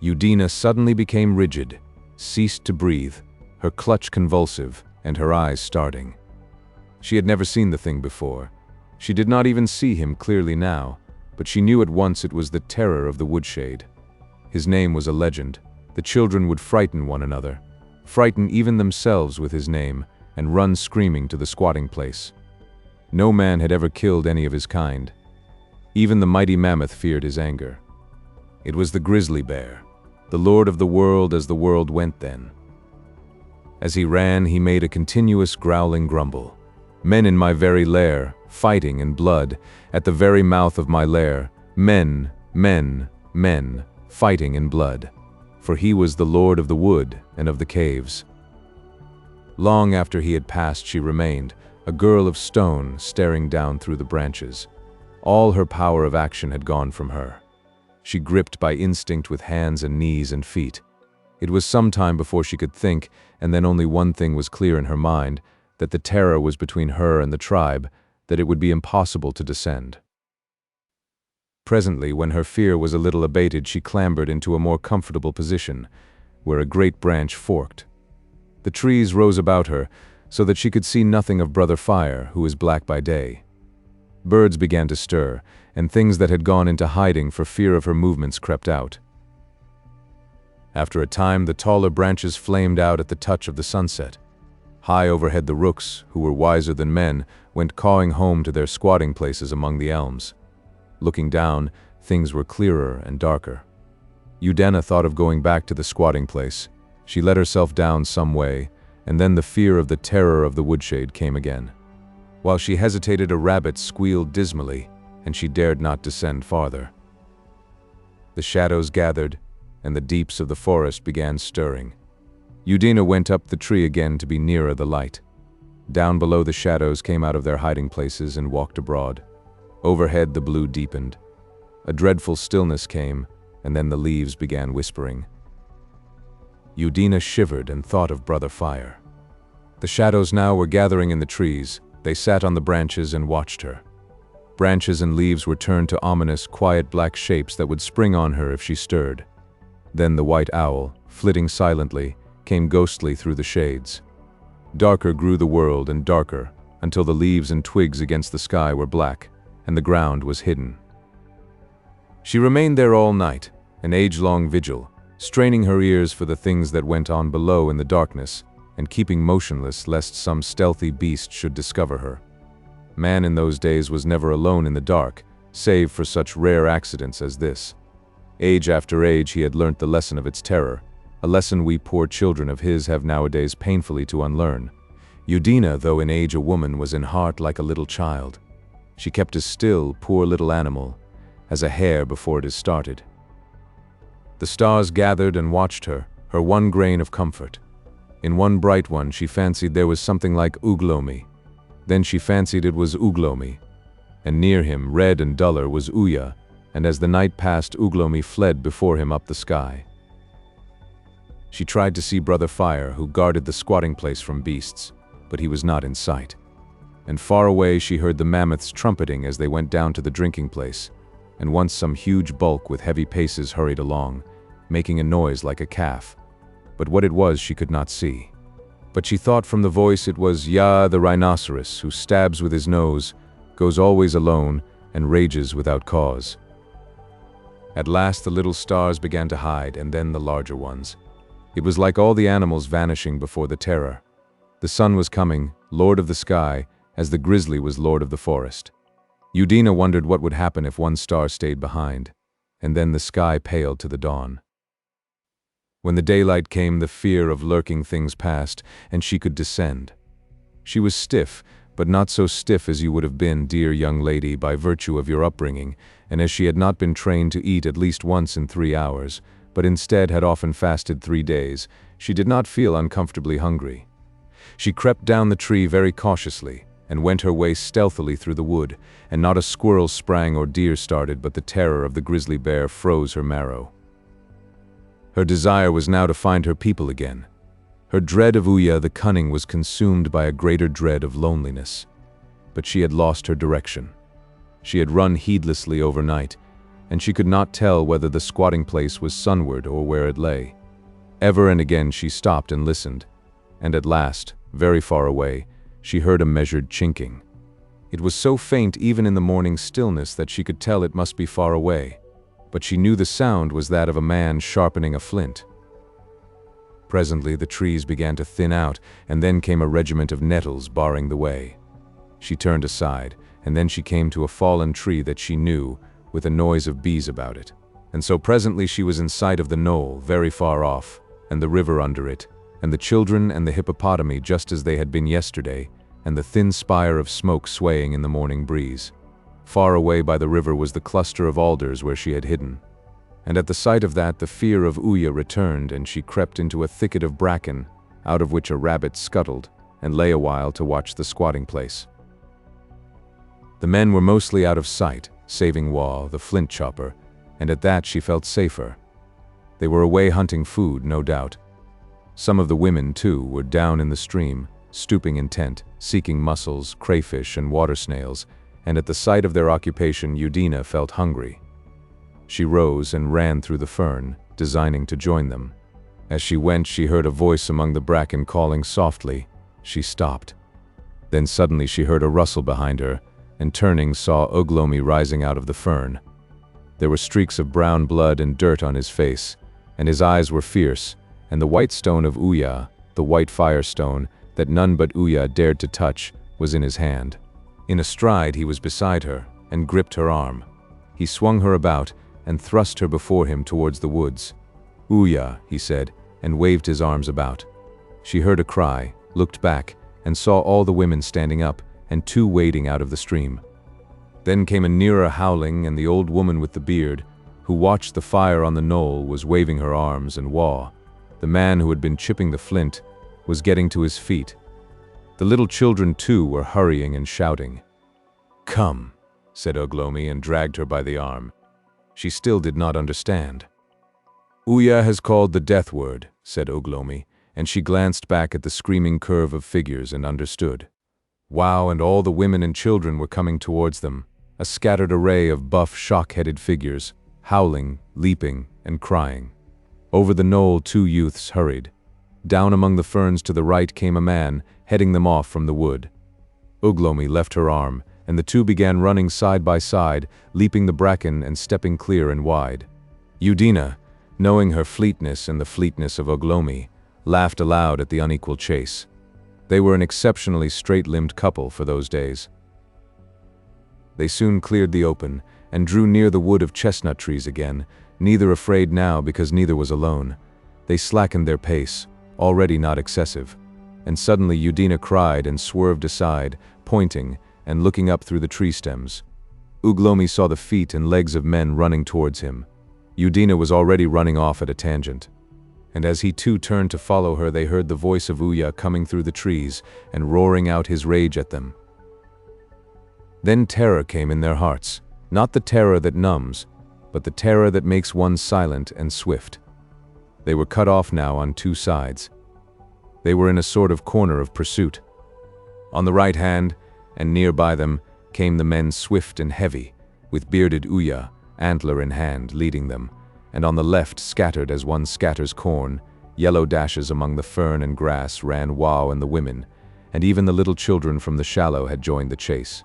Udina suddenly became rigid, ceased to breathe, her clutch convulsive, and her eyes starting. She had never seen the thing before. She did not even see him clearly now, but she knew at once it was the terror of the woodshade. His name was a legend. The children would frighten one another, frighten even themselves with his name, and run screaming to the squatting place. No man had ever killed any of his kind. Even the mighty mammoth feared his anger. It was the grizzly bear, the lord of the world as the world went then. As he ran, he made a continuous growling grumble. Men in my very lair, fighting in blood, at the very mouth of my lair, men, men, men, fighting in blood. For he was the lord of the wood and of the caves. Long after he had passed she remained, a girl of stone, staring down through the branches. All her power of action had gone from her. She gripped by instinct with hands and knees and feet. It was some time before she could think, and then only one thing was clear in her mind, that the terror was between her and the tribe, that it would be impossible to descend. Presently, when her fear was a little abated, she clambered into a more comfortable position, where a great branch forked. The trees rose about her, so that she could see nothing of Brother Fire, who is black by day. Birds began to stir, and things that had gone into hiding for fear of her movements crept out. After a time, the taller branches flamed out at the touch of the sunset. High overhead the rooks, who were wiser than men, went cawing home to their squatting places among the elms. Looking down, things were clearer and darker. Udena thought of going back to the squatting place. She let herself down some way, and then the fear of the terror of the woodshade came again. While she hesitated, a rabbit squealed dismally, and she dared not descend farther. The shadows gathered, and the deeps of the forest began stirring. Udena went up the tree again to be nearer the light. Down below, the shadows came out of their hiding places and walked abroad. Overhead the blue deepened. A dreadful stillness came, and then the leaves began whispering. Udena shivered and thought of Brother Fire. The shadows now were gathering in the trees. They sat on the branches and watched her. Branches and leaves were turned to ominous, quiet black shapes that would spring on her if she stirred. Then the white owl, flitting silently, came ghostly through the shades. Darker grew the world and darker, until the leaves and twigs against the sky were black, and the ground was hidden. She remained there all night, an age-long vigil, straining her ears for the things that went on below in the darkness, and keeping motionless lest some stealthy beast should discover her. Man in those days was never alone in the dark, save for such rare accidents as this. Age after age he had learnt the lesson of its terror, a lesson we poor children of his have nowadays painfully to unlearn. Udena, though in age a woman, was in heart like a little child. She kept as still, poor little animal, as a hare before it is started. The stars gathered and watched her, her one grain of comfort. In one bright one she fancied there was something like Uglomi. Then she fancied it was Uglomi. And near him, red and duller, was Uya, and as the night passed, Uglomi fled before him up the sky. She tried to see Brother Fire, who guarded the squatting place from beasts, but he was not in sight. And far away she heard the mammoths trumpeting as they went down to the drinking place, and once some huge bulk with heavy paces hurried along, making a noise like a calf. But what it was she could not see. But she thought from the voice it was Ya the rhinoceros, who stabs with his nose, goes always alone, and rages without cause. At last the little stars began to hide, and then the larger ones. It was like all the animals vanishing before the terror. The sun was coming, lord of the sky, as the grizzly was lord of the forest. Udena wondered what would happen if one star stayed behind, and then the sky paled to the dawn. When the daylight came, the fear of lurking things passed, and she could descend. She was stiff, but not so stiff as you would have been, dear young lady, by virtue of your upbringing, and as she had not been trained to eat at least once in 3 hours, but instead had often fasted 3 days, she did not feel uncomfortably hungry. She crept down the tree very cautiously, and went her way stealthily through the wood, and not a squirrel sprang or deer started, but the terror of the grizzly bear froze her marrow. Her desire was now to find her people again. Her dread of Uya the cunning was consumed by a greater dread of loneliness. But she had lost her direction. She had run heedlessly overnight, and she could not tell whether the squatting place was sunward or where it lay. Ever and again she stopped and listened, and at last, very far away, she heard a measured chinking. It was so faint even in the morning stillness that she could tell it must be far away, but she knew the sound was that of a man sharpening a flint. Presently the trees began to thin out, and then came a regiment of nettles barring the way. She turned aside, and then she came to a fallen tree that she knew, with a noise of bees about it. And so presently she was in sight of the knoll, very far off, and the river under it, and the children and the hippopotami just as they had been yesterday, and the thin spire of smoke swaying in the morning breeze. Far away by the river was the cluster of alders where she had hidden. And at the sight of that the fear of Uya returned, and she crept into a thicket of bracken, out of which a rabbit scuttled, and lay a while to watch the squatting place. The men were mostly out of sight, saving Wah, the flint chopper, and at that she felt safer. They were away hunting food, no doubt. Some of the women, too, were down in the stream, stooping intent, seeking mussels, crayfish, and water snails, and at the sight of their occupation Udena felt hungry. She rose and ran through the fern, designing to join them. As she went, she heard a voice among the bracken calling softly. She stopped. Then suddenly she heard a rustle behind her, and turning saw Uglomi rising out of the fern. There were streaks of brown blood and dirt on his face, and his eyes were fierce, and the white stone of Uya, the white firestone, that none but Uya dared to touch, was in his hand. In a stride he was beside her, and gripped her arm. He swung her about, and thrust her before him towards the woods. "Uya," he said, and waved his arms about. She heard a cry, looked back, and saw all the women standing up, and 2 wading out of the stream. Then came a nearer howling, and the old woman with the beard, who watched the fire on the knoll, was waving her arms, and Wah, the man who had been chipping the flint, was getting to his feet. The little children too were hurrying and shouting. "Come," said Uglomi, and dragged her by the arm. She still did not understand. "Uya has called the death word," said Uglomi, and she glanced back at the screaming curve of figures and understood. Wow, and all the women and children were coming towards them, a scattered array of buff, shock-headed figures, howling, leaping, and crying. Over the knoll 2 youths hurried. Down among the ferns to the right came a man, heading them off from the wood. Uglomi left her arm, and the 2 began running side by side, leaping the bracken and stepping clear and wide. Udina, knowing her fleetness and the fleetness of Uglomi, laughed aloud at the unequal chase. They were an exceptionally straight-limbed couple for those days. They soon cleared the open, and drew near the wood of chestnut trees again, neither afraid now because neither was alone. They slackened their pace, already not excessive, and suddenly Udina cried and swerved aside, pointing, and looking up through the tree stems. Uglomi saw the feet and legs of men running towards him. Udina was already running off at a tangent. And as he too turned to follow her, they heard the voice of Uya coming through the trees and roaring out his rage at them. Then terror came in their hearts, not the terror that numbs, but the terror that makes one silent and swift. They were cut off now on 2 sides. They were in a sort of corner of pursuit. On the right hand, and near by them, came the men swift and heavy, with bearded Uya, antler in hand, leading them, and on the left, scattered as one scatters corn, yellow dashes among the fern and grass, ran Wow and the women, and even the little children from the shallow had joined the chase.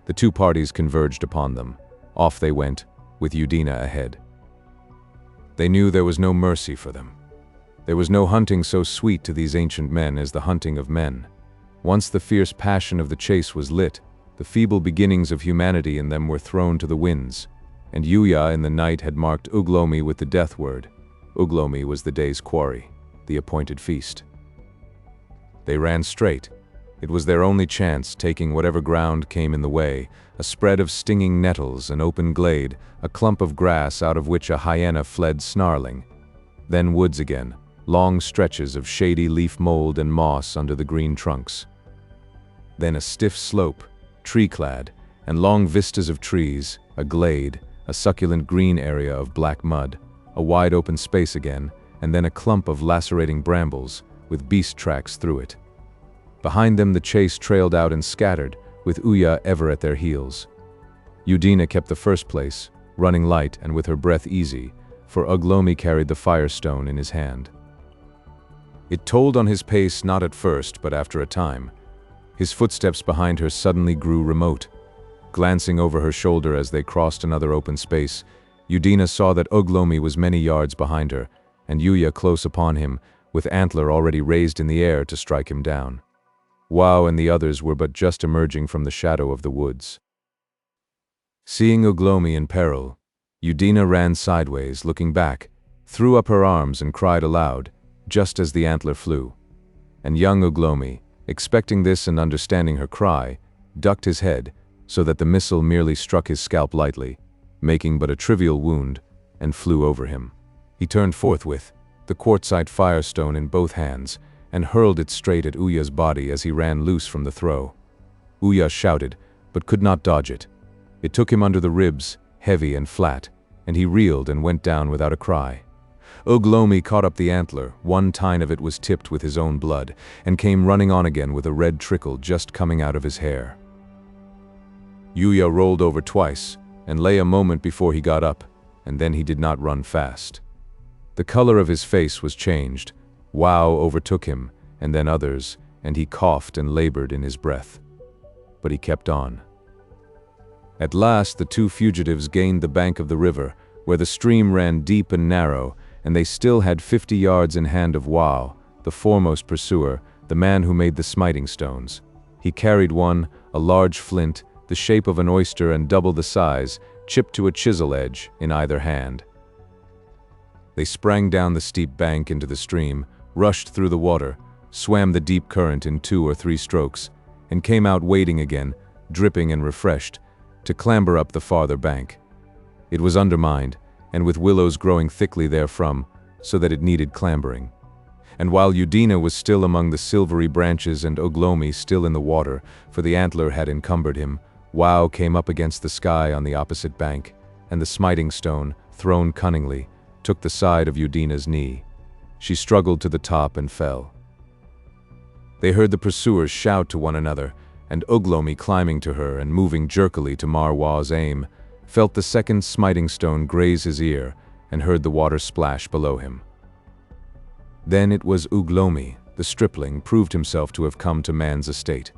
The 2 parties converged upon them. Off they went, with Udina ahead. They knew there was no mercy for them. There was no hunting so sweet to these ancient men as the hunting of men. Once the fierce passion of the chase was lit, the feeble beginnings of humanity in them were thrown to the winds, and Uya in the night had marked Uglomi with the death word. Uglomi was the day's quarry, the appointed feast. They ran straight. It was their only chance, taking whatever ground came in the way, a spread of stinging nettles, an open glade, a clump of grass out of which a hyena fled snarling. Then woods again, long stretches of shady leaf mold and moss under the green trunks. Then a stiff slope, tree-clad, and long vistas of trees, a glade, a succulent green area of black mud, a wide open space again, and then a clump of lacerating brambles, with beast tracks through it. Behind them the chase trailed out and scattered, with Uya ever at their heels. Udina kept the first place, running light and with her breath easy, for Uglomi carried the firestone in his hand. It told on his pace not at first, but after a time. His footsteps behind her suddenly grew remote. Glancing over her shoulder as they crossed another open space, Udina saw that Uglomi was many yards behind her, and Uya close upon him, with antler already raised in the air to strike him down. Wow and the others were but just emerging from the shadow of the woods. Seeing Uglomi in peril, Udina ran sideways, looking back, threw up her arms and cried aloud, just as the antler flew. And young Uglomi, expecting this and understanding her cry, ducked his head, so that the missile merely struck his scalp lightly, making but a trivial wound, and flew over him. He turned forthwith, the quartzite firestone in both hands, and hurled it straight at Uya's body as he ran loose from the throw. Uya shouted, but could not dodge it. It took him under the ribs, heavy and flat, and he reeled and went down without a cry. Uglomi caught up the antler, one tine of it was tipped with his own blood, and came running on again with a red trickle just coming out of his hair. Uya rolled over twice, and lay a moment before he got up, and then he did not run fast. The color of his face was changed. Wow overtook him, and then others, and he coughed and labored in his breath. But he kept on. At last the 2 fugitives gained the bank of the river, where the stream ran deep and narrow, and they still had 50 yards in hand of Wow, the foremost pursuer, the man who made the smiting stones. He carried one, a large flint, the shape of an oyster and double the size, chipped to a chisel edge, in either hand. They sprang down the steep bank into the stream, rushed through the water, swam the deep current in 2 or 3 strokes, and came out wading again, dripping and refreshed, to clamber up the farther bank. It was undermined, and with willows growing thickly therefrom, so that it needed clambering. And while Udina was still among the silvery branches and Ugh Lomi still in the water, for the antler had encumbered him, Wow came up against the sky on the opposite bank, and the smiting stone, thrown cunningly, took the side of Udina's knee. She struggled to the top and fell. They heard the pursuers shout to one another, and Ugh Lomi climbing to her and moving jerkily to mar Wau's aim, felt the second smiting stone graze his ear and heard the water splash below him. Then it was Ugh Lomi, the stripling, proved himself to have come to man's estate.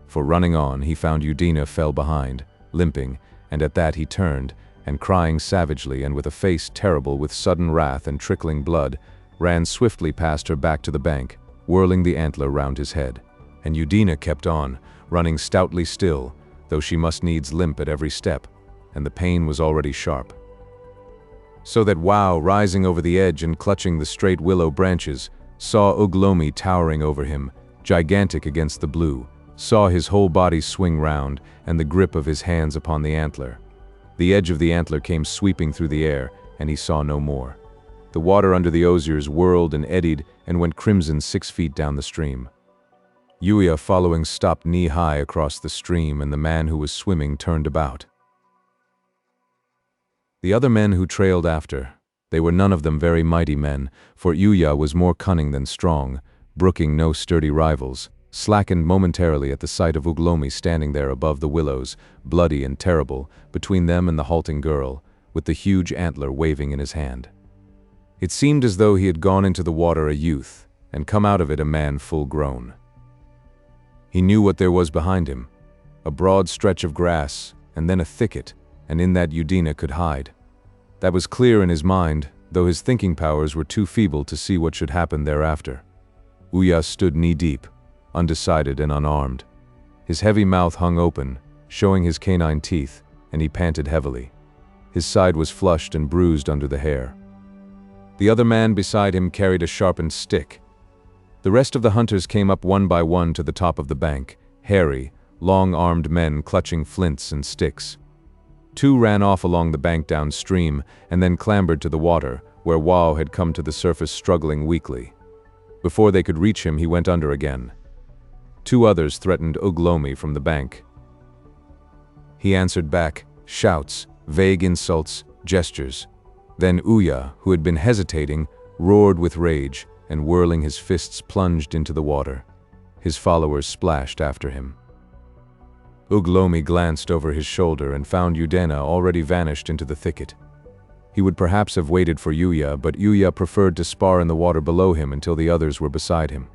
For running on, he found Udina fell behind, limping, and at that he turned, and crying savagely and with a face terrible with sudden wrath and trickling blood, ran swiftly past her back to the bank, whirling the antler round his head. And Udina kept on, running stoutly still, though she must needs limp at every step, and the pain was already sharp. So that Wow, rising over the edge and clutching the straight willow branches, saw Ugh Lomi towering over him, gigantic against the blue, saw his whole body swing round, and the grip of his hands upon the antler. The edge of the antler came sweeping through the air, and he saw no more. The water under the osiers whirled and eddied and went crimson 6 feet down the stream. Yuya, following, stopped knee-high across the stream, and the man who was swimming turned about. The other men who trailed after, they were none of them very mighty men, for Yuya was more cunning than strong, brooking no sturdy rivals, slackened momentarily at the sight of Ugh Lomi standing there above the willows, bloody and terrible, between them and the halting girl, with the huge antler waving in his hand. It seemed as though he had gone into the water a youth, and come out of it a man full grown. He knew what there was behind him, a broad stretch of grass, and then a thicket, and in that Udina could hide. That was clear in his mind, though his thinking powers were too feeble to see what should happen thereafter. Yuya stood knee-deep, undecided and unarmed. His heavy mouth hung open, showing his canine teeth, and he panted heavily. His side was flushed and bruised under the hair. The other man beside him carried a sharpened stick. The rest of the hunters came up one by one to the top of the bank, hairy, long-armed men clutching flints and sticks. 2 ran off along the bank downstream, and then clambered to the water, where Wow had come to the surface struggling weakly. Before they could reach him, he went under again. 2 others threatened Ugh Lomi from the bank. He answered back, shouts, vague insults, gestures. Then Yuya, who had been hesitating, roared with rage, and whirling his fists plunged into the water. His followers splashed after him. Ugh Lomi glanced over his shoulder and found Udina already vanished into the thicket. He would perhaps have waited for Yuya, but Yuya preferred to spar in the water below him until the others were beside him.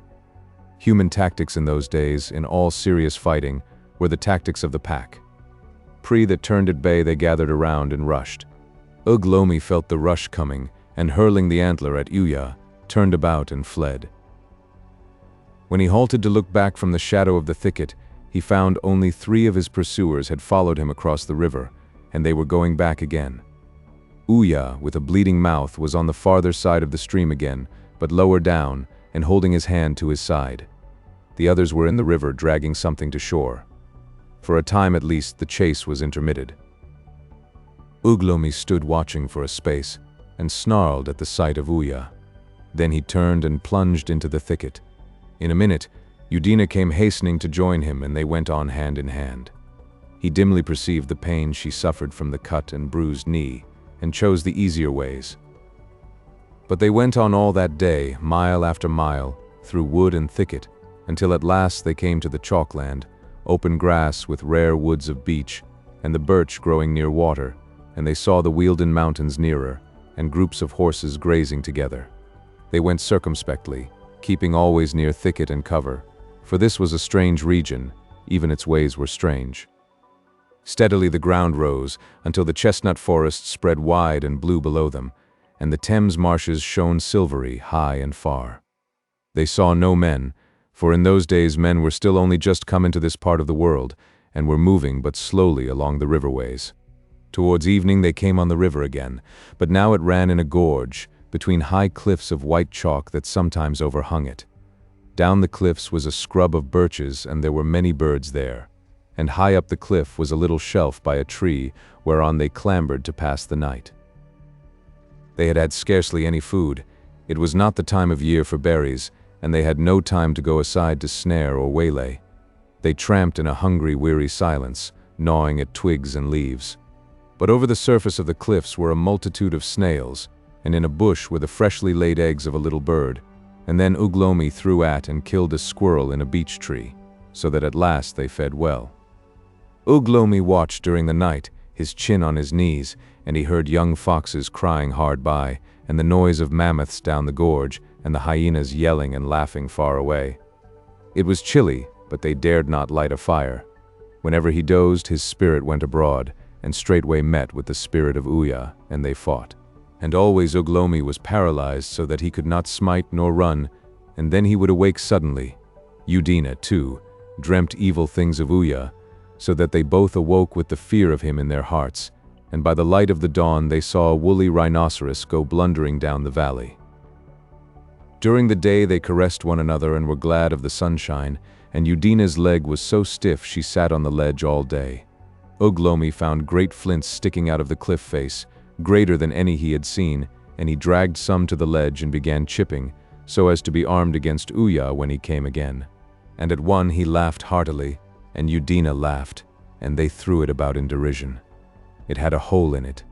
Human tactics in those days, in all serious fighting, were the tactics of the pack. Pre that turned at bay, they gathered around and rushed. Ugh Lomi felt the rush coming, and hurling the antler at Yuya, turned about and fled. When he halted to look back from the shadow of the thicket, he found only 3 of his pursuers had followed him across the river, and they were going back again. Yuya, with a bleeding mouth, was on the farther side of the stream again, but lower down, and holding his hand to his side. The others were in the river dragging something to shore. For a time at least, the chase was intermitted. Ugh Lomi stood watching for a space, and snarled at the sight of Yuya. Then he turned and plunged into the thicket. In a minute, Udina came hastening to join him, and they went on hand in hand. He dimly perceived the pain she suffered from the cut and bruised knee, and chose the easier ways. But they went on all that day, mile after mile, through wood and thicket, until at last they came to the chalkland, open grass with rare woods of beech, and the birch growing near water, and they saw the Wealden Mountains nearer, and groups of horses grazing together. They went circumspectly, keeping always near thicket and cover, for this was a strange region, even its ways were strange. Steadily the ground rose, until the chestnut forests spread wide and blue below them, and the Thames marshes shone silvery high and far. They saw no men, for in those days men were still only just come into this part of the world, and were moving but slowly along the riverways. Towards evening they came on the river again, but now it ran in a gorge, between high cliffs of white chalk that sometimes overhung it. Down the cliffs was a scrub of birches, and there were many birds there. And high up the cliff was a little shelf by a tree, whereon they clambered to pass the night. They had had scarcely any food. It was not the time of year for berries, and they had no time to go aside to snare or waylay. They tramped in a hungry, weary silence, gnawing at twigs and leaves. But over the surface of the cliffs were a multitude of snails, and in a bush were the freshly laid eggs of a little bird. And then Ugh Lomi threw at and killed a squirrel in a beech tree, so that at last they fed well. Ugh Lomi watched during the night, his chin on his knees, and he heard young foxes crying hard by, and the noise of mammoths down the gorge, and the hyenas yelling and laughing far away. It was chilly, but they dared not light a fire. Whenever he dozed, his spirit went abroad, and straightway met with the spirit of Uya, and they fought. And always Ugh Lomi was paralyzed so that he could not smite nor run, and then he would awake suddenly. Udina, too, dreamt evil things of Uya, so that they both awoke with the fear of him in their hearts, and by the light of the dawn they saw a woolly rhinoceros go blundering down the valley. During the day they caressed one another and were glad of the sunshine, and Udina's leg was so stiff she sat on the ledge all day. Ugh Lomi found great flints sticking out of the cliff face, greater than any he had seen, and he dragged some to the ledge and began chipping, so as to be armed against Uya when he came again. And at one he laughed heartily, and Udina laughed, and they threw it about in derision. It had a hole in it.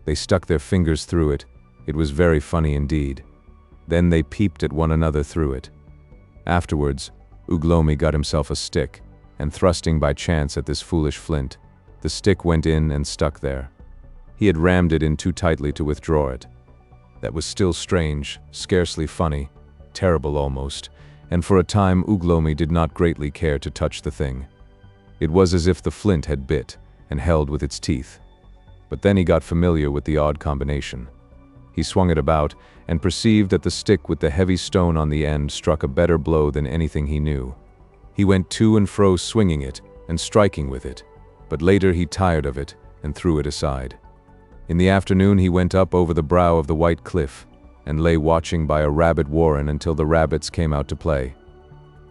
They stuck their fingers through it. It was very funny indeed. Then they peeped at one another through it. Afterwards, Ugh Lomi got himself a stick, and thrusting by chance at this foolish flint, the stick went in and stuck there. He had rammed it in too tightly to withdraw it. That was still strange, scarcely funny, terrible almost, and for a time Ugh Lomi did not greatly care to touch the thing. It was as if the flint had bit, and held with its teeth. But then he got familiar with the odd combination. He swung it about, and perceived that the stick with the heavy stone on the end struck a better blow than anything he knew. He went to and fro swinging it, and striking with it, but later he tired of it, and threw it aside. In the afternoon he went up over the brow of the white cliff, and lay watching by a rabbit warren until the rabbits came out to play.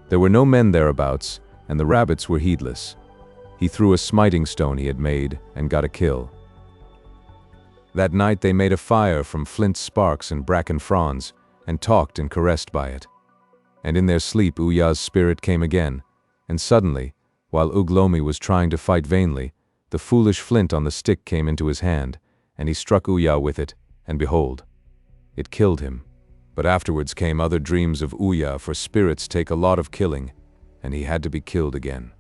There were no men thereabouts, and the rabbits were heedless. He threw a smiting stone he had made, and got a kill. That night they made a fire from flint sparks and bracken fronds, and talked and caressed by it. And in their sleep Uya's spirit came again, and suddenly, while Ugh Lomi was trying to fight vainly, the foolish flint on the stick came into his hand, and he struck Uya with it, and behold, it killed him. But afterwards came other dreams of Uya, for spirits take a lot of killing, and he had to be killed again.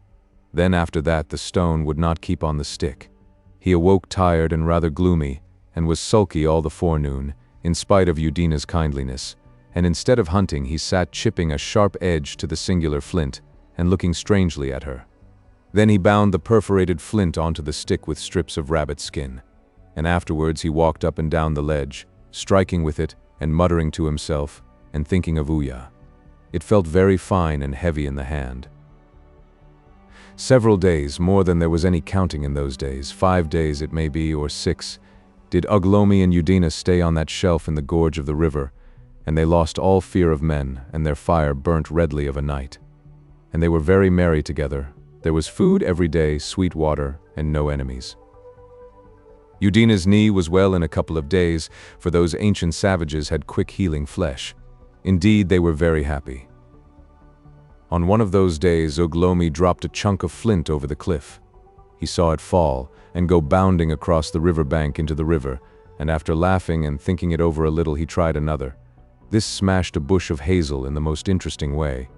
Then after that the stone would not keep on the stick. He awoke tired and rather gloomy, and was sulky all the forenoon, in spite of Udina's kindliness, and instead of hunting he sat chipping a sharp edge to the singular flint, and looking strangely at her. Then he bound the perforated flint onto the stick with strips of rabbit skin, and afterwards he walked up and down the ledge, striking with it, and muttering to himself, and thinking of Uya. It felt very fine and heavy in the hand. Several days, more than there was any counting in those days, 5 days it may be, or 6, did Ugh Lomi and Udina stay on that shelf in the gorge of the river, and they lost all fear of men, and their fire burnt redly of a night. And they were very merry together. There was food every day, sweet water, and no enemies. Udina's knee was well in a couple of days, for those ancient savages had quick healing flesh. Indeed, they were very happy. On one of those days, Ugh Lomi dropped a chunk of flint over the cliff. He saw it fall, and go bounding across the river bank into the river, and after laughing and thinking it over a little he tried another. This smashed a bush of hazel in the most interesting way.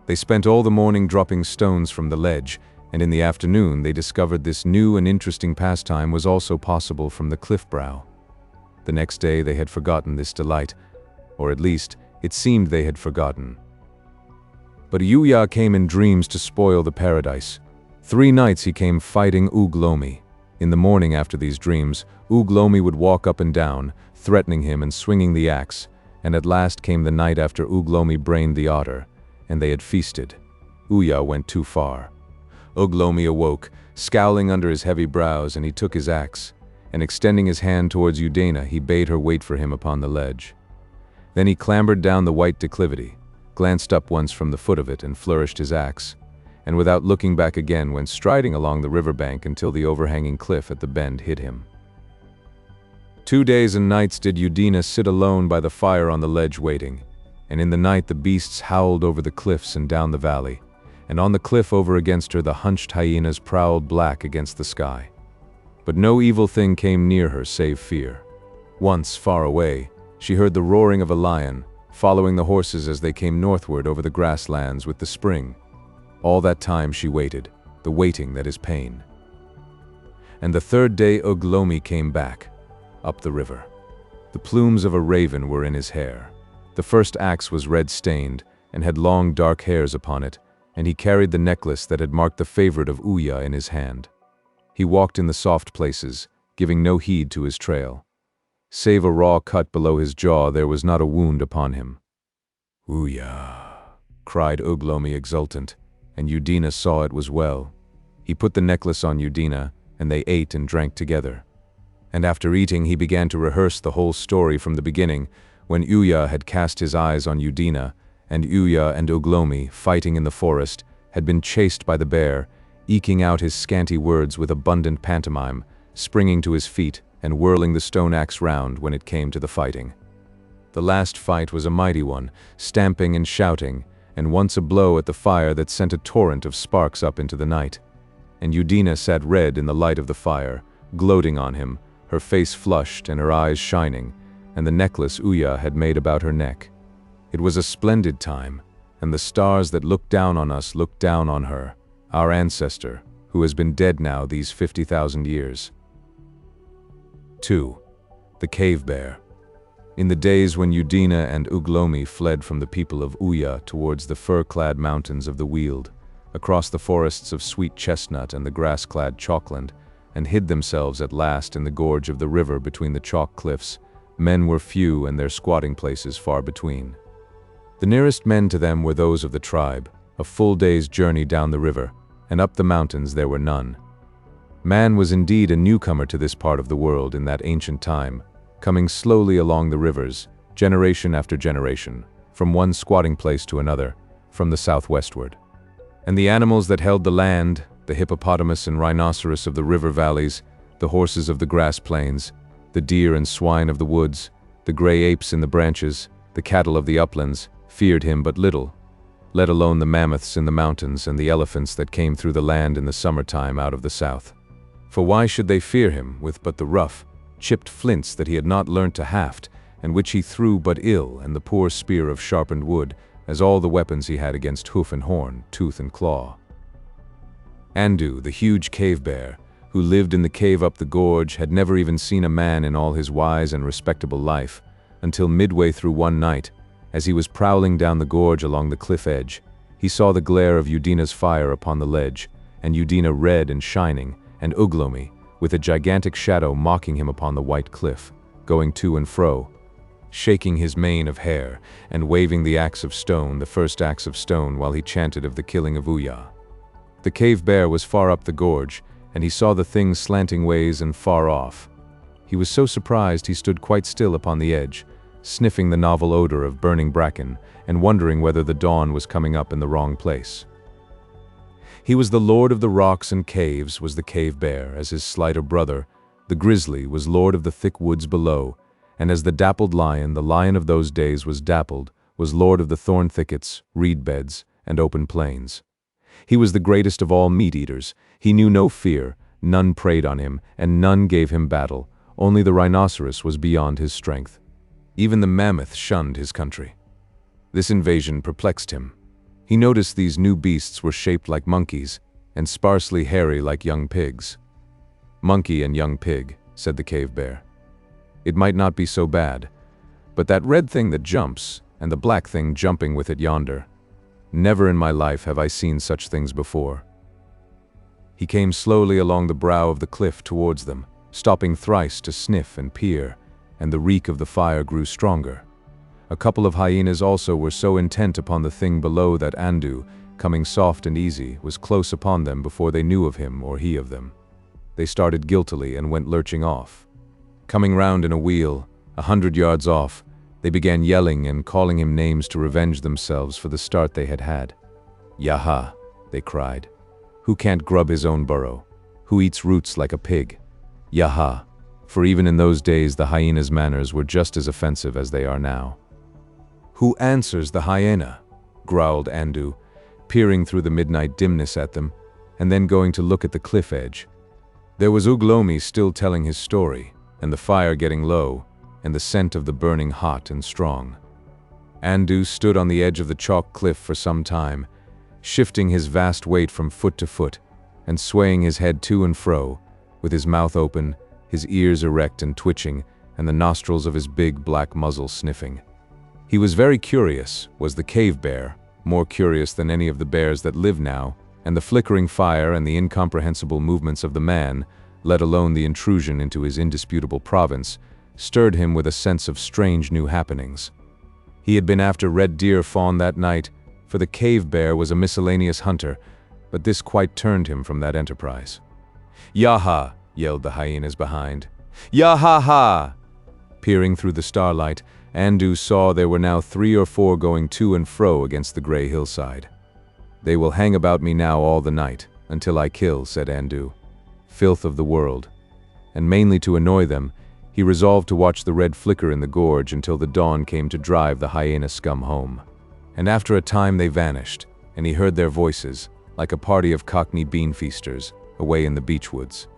They spent all the morning dropping stones from the ledge, and in the afternoon they discovered this new and interesting pastime was also possible from the cliff brow. The next day they had forgotten this delight, or at least it seemed they had forgotten. But Uya came in dreams to spoil the paradise. 3 nights he came fighting Ugh Lomi. In the morning after these dreams, Ugh Lomi would walk up and down, threatening him and swinging the axe, and at last came the night after Ugh Lomi brained the otter, and they had feasted. Uya went too far. Uglomi awoke, scowling under his heavy brows, and he took his axe, and extending his hand towards Udena, he bade her wait for him upon the ledge. Then he clambered down the white declivity, glanced up once from the foot of it, and flourished his axe, and without looking back again went striding along the riverbank until the overhanging cliff at the bend hid him. 2 days and nights did Udena sit alone by the fire on the ledge waiting, and in the night the beasts howled over the cliffs and down the valley, and on the cliff over against her the hunched hyenas prowled black against the sky. But no evil thing came near her save fear. Once, far away, she heard the roaring of a lion, following the horses as they came northward over the grasslands with the spring. All that time she waited, the waiting that is pain. And the 3rd day Uglomi came back, up the river. The plumes of a raven were in his hair. The first axe was red-stained, and had long dark hairs upon it, and he carried the necklace that had marked the favorite of Uya in his hand. He walked in the soft places, giving no heed to his trail. Save a raw cut below his jaw, there was not a wound upon him. "Uya," cried Uglomi exultant, and Udena saw it was well. He put the necklace on Udena, and they ate and drank together. And after eating he began to rehearse the whole story from the beginning, when Uya had cast his eyes on Udena, and Uya and Uglomi, fighting in the forest, had been chased by the bear, eking out his scanty words with abundant pantomime, springing to his feet and whirling the stone axe round when it came to the fighting. The last fight was a mighty one, stamping and shouting, and once a blow at the fire that sent a torrent of sparks up into the night. And Udena sat red in the light of the fire, gloating on him, her face flushed and her eyes shining, and the necklace Uya had made about her neck. It was a splendid time, and the stars that looked down on us looked down on her, our ancestor, who has been dead now these 50,000 years. 2. The Cave Bear. In the days when Udena and Uglomi fled from the people of Uya towards the fir-clad mountains of the Weald, across the forests of sweet chestnut and the grass-clad chalkland, and hid themselves at last in the gorge of the river between the chalk cliffs, men were few and their squatting places far between. The nearest men to them were those of the tribe, a full day's journey down the river, and up the mountains there were none. Man was indeed a newcomer to this part of the world in that ancient time, coming slowly along the rivers, generation after generation, from one squatting place to another, from the southwestward. And the animals that held the land, the hippopotamus and rhinoceros of the river valleys, the horses of the grass plains, the deer and swine of the woods, the gray apes in the branches, the cattle of the uplands, feared him but little, let alone the mammoths in the mountains and the elephants that came through the land in the summertime out of the south. For why should they fear him with but the rough, chipped flints that he had not learnt to haft, and which he threw but ill, and the poor spear of sharpened wood, as all the weapons he had against hoof and horn, tooth and claw? Andu, the huge cave bear, who lived in the cave up the gorge, had never even seen a man in all his wise and respectable life, until midway through one night, as he was prowling down the gorge along the cliff edge, he saw the glare of Udena's fire upon the ledge, and Udena red and shining, and Uglomi, with a gigantic shadow mocking him upon the white cliff, going to and fro, shaking his mane of hair, and waving the axe of stone, the first axe of stone, while he chanted of the killing of Uya. The cave bear was far up the gorge, and he saw the things slanting ways and far off. He was so surprised he stood quite still upon the edge, sniffing the novel odor of burning bracken, and wondering whether the dawn was coming up in the wrong place. He was the lord of the rocks and caves, was the cave bear, as his slighter brother, the grizzly, was lord of the thick woods below, and as the dappled lion, the lion of those days was dappled, was lord of the thorn thickets, reed beds, and open plains. He was the greatest of all meat-eaters. He knew no fear, none preyed on him, and none gave him battle. Only the rhinoceros was beyond his strength. Even the mammoth shunned his country. This invasion perplexed him. He noticed these new beasts were shaped like monkeys, and sparsely hairy like young pigs. "Monkey and young pig," said the cave bear. "It might not be so bad, but that red thing that jumps, and the black thing jumping with it yonder, never in my life have I seen such things before." He came slowly along the brow of the cliff towards them, stopping thrice to sniff and peer, and the reek of the fire grew stronger. A couple of hyenas also were so intent upon the thing below that Andu, coming soft and easy, was close upon them before they knew of him or he of them. They started guiltily and went lurching off. Coming round in a wheel, 100 yards off, they began yelling and calling him names to revenge themselves for the start they had had. "Yaha," they cried. "Who can't grub his own burrow? Who eats roots like a pig? Yaha," for even in those days the hyena's manners were just as offensive as they are now. "Who answers the hyena?" growled Andu, peering through the midnight dimness at them, and then going to look at the cliff edge. There was Uglomi still telling his story, and the fire getting low, and the scent of the burning hot and strong. Andu stood on the edge of the chalk cliff for some time, shifting his vast weight from foot to foot, and swaying his head to and fro, with his mouth open, his ears erect and twitching, and the nostrils of his big black muzzle sniffing. He was very curious, was the cave bear, more curious than any of the bears that live now, and the flickering fire and the incomprehensible movements of the man, let alone the intrusion into his indisputable province, stirred him with a sense of strange new happenings. He had been after red deer fawn that night, for the cave bear was a miscellaneous hunter, but this quite turned him from that enterprise. "Yaha!" yelled the hyenas behind. "Yaha-ha!" Peering through the starlight, Andu saw there were now 3 or 4 going to and fro against the gray hillside. "They will hang about me now all the night, until I kill," said Andu. Filth of the world. And mainly to annoy them, he resolved to watch the red flicker in the gorge until the dawn came to drive the hyena scum home. And after a time they vanished, and he heard their voices, like a party of Cockney bean feasters, away in the beechwoods.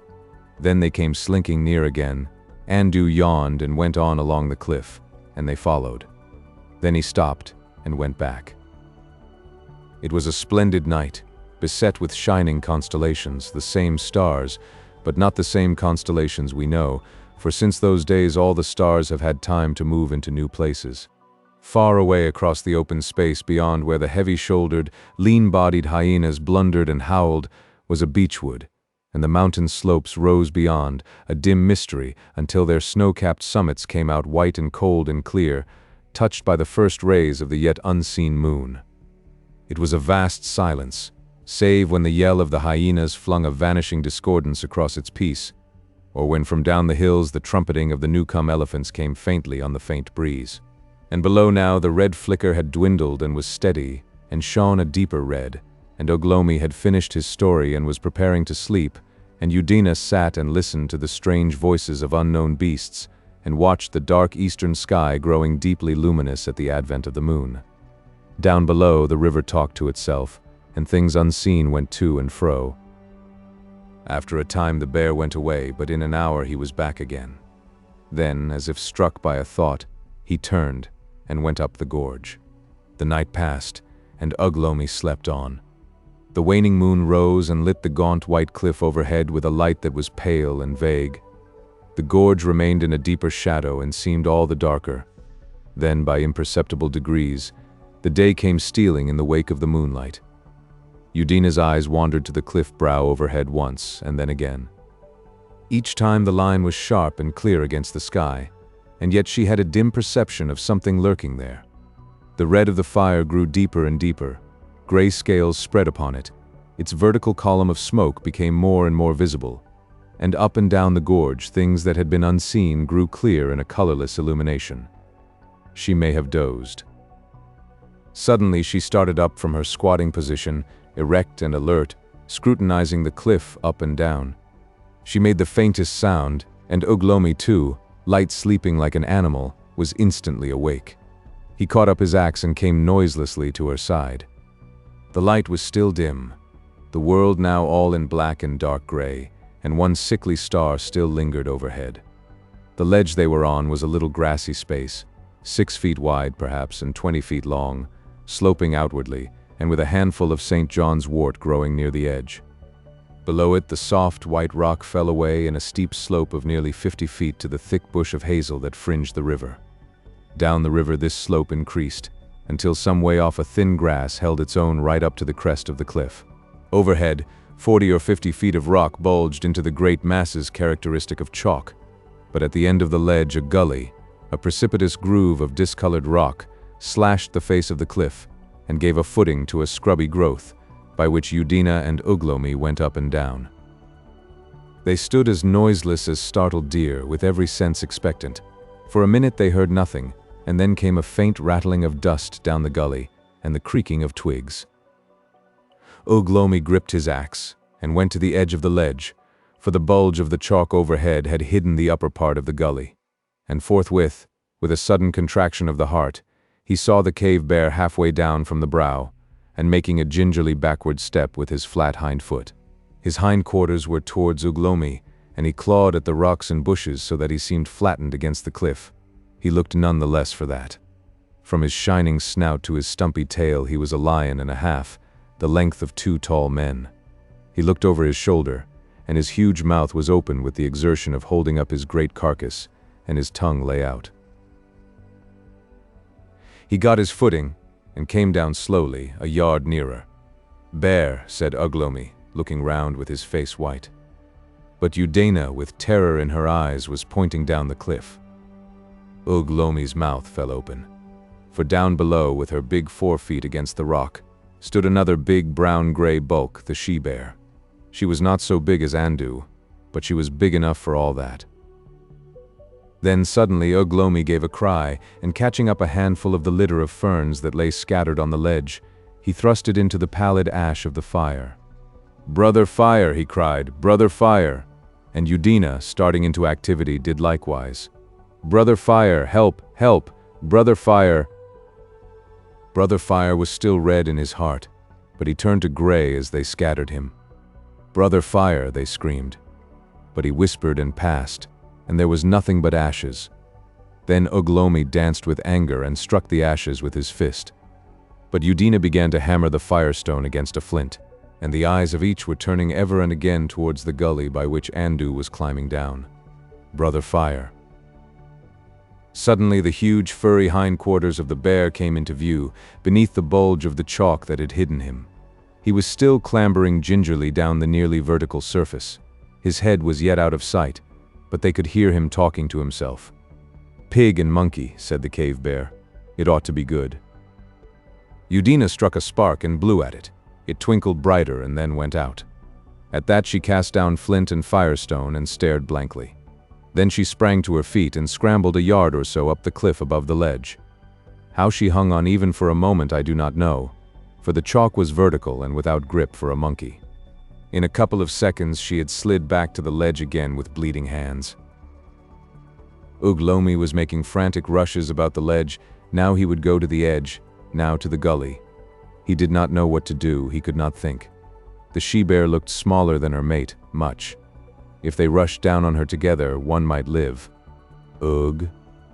Then they came slinking near again. Andu yawned and went on along the cliff, and they followed. Then he stopped and went back. It was a splendid night, beset with shining constellations, the same stars, but not the same constellations we know, for since those days all the stars have had time to move into new places. Far away across the open space beyond where the heavy-shouldered, lean-bodied hyenas blundered and howled was a beechwood, and the mountain slopes rose beyond, a dim mystery, until their snow-capped summits came out white and cold and clear, touched by the first rays of the yet unseen moon. It was a vast silence, save when the yell of the hyenas flung a vanishing discordance across its peace, or when from down the hills the trumpeting of the new-come elephants came faintly on the faint breeze. And below now the red flicker had dwindled and was steady, and shone a deeper red, and Uglomi had finished his story and was preparing to sleep, and Udina sat and listened to the strange voices of unknown beasts, and watched the dark eastern sky growing deeply luminous at the advent of the moon. Down below the river talked to itself, and things unseen went to and fro. After a time the bear went away, but in an hour he was back again. Then, as if struck by a thought, he turned and went up the gorge. The night passed, and Uglomi slept on. The waning moon rose and lit the gaunt white cliff overhead with a light that was pale and vague. The gorge remained in a deeper shadow and seemed all the darker. Then, by imperceptible degrees, the day came stealing in the wake of the moonlight. Udina's eyes wandered to the cliff brow overhead once, and then again. Each time the line was sharp and clear against the sky, and yet she had a dim perception of something lurking there. The red of the fire grew deeper and deeper. Gray scales spread upon it. Its vertical column of smoke became more and more visible, and up and down the gorge things that had been unseen grew clear in a colorless illumination. She may have dozed. Suddenly she started up from her squatting position, erect and alert, scrutinizing the cliff up and down. She made the faintest sound, and Uglomi too, light sleeping like an animal, was instantly awake. He caught up his axe and came noiselessly to her side. The light was still dim, the world now all in black and dark gray, and one sickly star still lingered overhead. The ledge they were on was a little grassy space, 6 feet wide perhaps and 20 feet long, sloping outwardly, and with a handful of St. John's wort growing near the edge. Below it the soft white rock fell away in a steep slope of nearly 50 feet to the thick bush of hazel that fringed the river. Down the river this slope increased, until some way off a thin grass held its own right up to the crest of the cliff. Overhead, 40 or 50 feet of rock bulged into the great masses characteristic of chalk, but at the end of the ledge a gully, A precipitous groove of discolored rock slashed the face of the cliff and gave a footing to a scrubby growth, by which Udina and Uglomi went up and down. They stood as noiseless as startled deer, with every sense expectant. For a minute they heard nothing, and then came a faint rattling of dust down the gully and the creaking of twigs. Uglomi gripped his axe and went to the edge of the ledge, for the bulge of the chalk overhead had hidden the upper part of the gully. And forthwith, with a sudden contraction of the heart, he saw the cave bear halfway down from the brow, and making a gingerly backward step with his flat hind foot. His hindquarters were towards Uglomi, and he clawed at the rocks and bushes so that he seemed flattened against the cliff. He looked none the less for that. From his shining snout to his stumpy tail he was a lion and a half, the length of 2 tall men. He looked over his shoulder, and his huge mouth was open with the exertion of holding up his great carcass, and his tongue lay out. He got his footing, and came down slowly, a yard nearer. "Bear," said Uglomi, looking round with his face white. But Udina, with terror in her eyes, was pointing down the cliff. Uglomi's mouth fell open, for down below, with her big forefeet against the rock, stood another big brown-gray bulk, the she-bear. She was not so big as Andu, but she was big enough for all that. Then suddenly Uglomi gave a cry, and catching up a handful of the litter of ferns that lay scattered on the ledge, he thrust it into the pallid ash of the fire. "Brother Fire!" he cried, "Brother Fire!" And Udina, starting into activity, did likewise. "Brother Fire, help, help! Brother Fire!" Brother Fire was still red in his heart, but he turned to gray as they scattered him. "Brother Fire!" they screamed. But he whispered and passed, and there was nothing but ashes. Then Uglomi danced with anger and struck the ashes with his fist. But Udina began to hammer the firestone against a flint, and the eyes of each were turning ever and again towards the gully by which Andu was climbing down. Brother Fire. Suddenly the huge furry hindquarters of the bear came into view, beneath the bulge of the chalk that had hidden him. He was still clambering gingerly down the nearly vertical surface. His head was yet out of sight, but they could hear him talking to himself. "Pig and monkey," said the cave bear. "It ought to be good." Udina struck a spark and blew at it. It twinkled brighter and then went out. At that she cast down flint and firestone and stared blankly. Then she sprang to her feet and scrambled a yard or so up the cliff above the ledge. How she hung on even for a moment I do not know, for the chalk was vertical and without grip for a monkey. In a couple of seconds she had slid back to the ledge again with bleeding hands. Uglomi was making frantic rushes about the ledge. Now he would go to the edge, now to the gully. He did not know what to do, he could not think. The she-bear looked smaller than her mate, much. If they rushed down on her together, one might live. "Ugh,"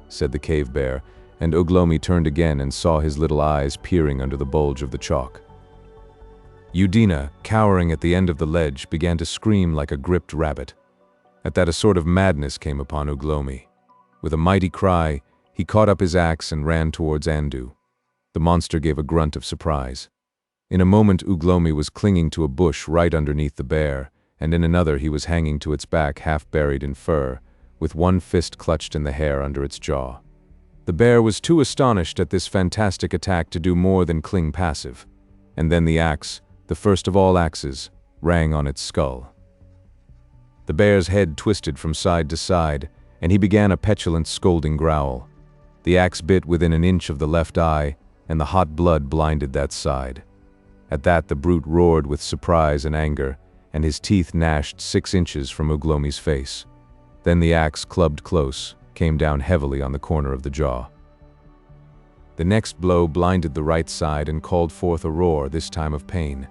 said the cave bear, and Uglomi turned again and saw his little eyes peering under the bulge of the chalk. Udina, cowering at the end of the ledge, began to scream like a gripped rabbit. At that a sort of madness came upon Uglomi. With a mighty cry, he caught up his axe and ran towards Andu. The monster gave a grunt of surprise. In a moment Uglomi was clinging to a bush right underneath the bear, and in another he was hanging to its back half buried in fur, with one fist clutched in the hair under its jaw. The bear was too astonished at this fantastic attack to do more than cling passive. And then the axe, the first of all axes, rang on its skull. The bear's head twisted from side to side, and he began a petulant scolding growl. The axe bit within an inch of the left eye, and the hot blood blinded that side. At that the brute roared with surprise and anger, and his teeth gnashed 6 inches from Uglomi's face. Then the axe, clubbed close, came down heavily on the corner of the jaw. The next blow blinded the right side and called forth a roar, this time of pain.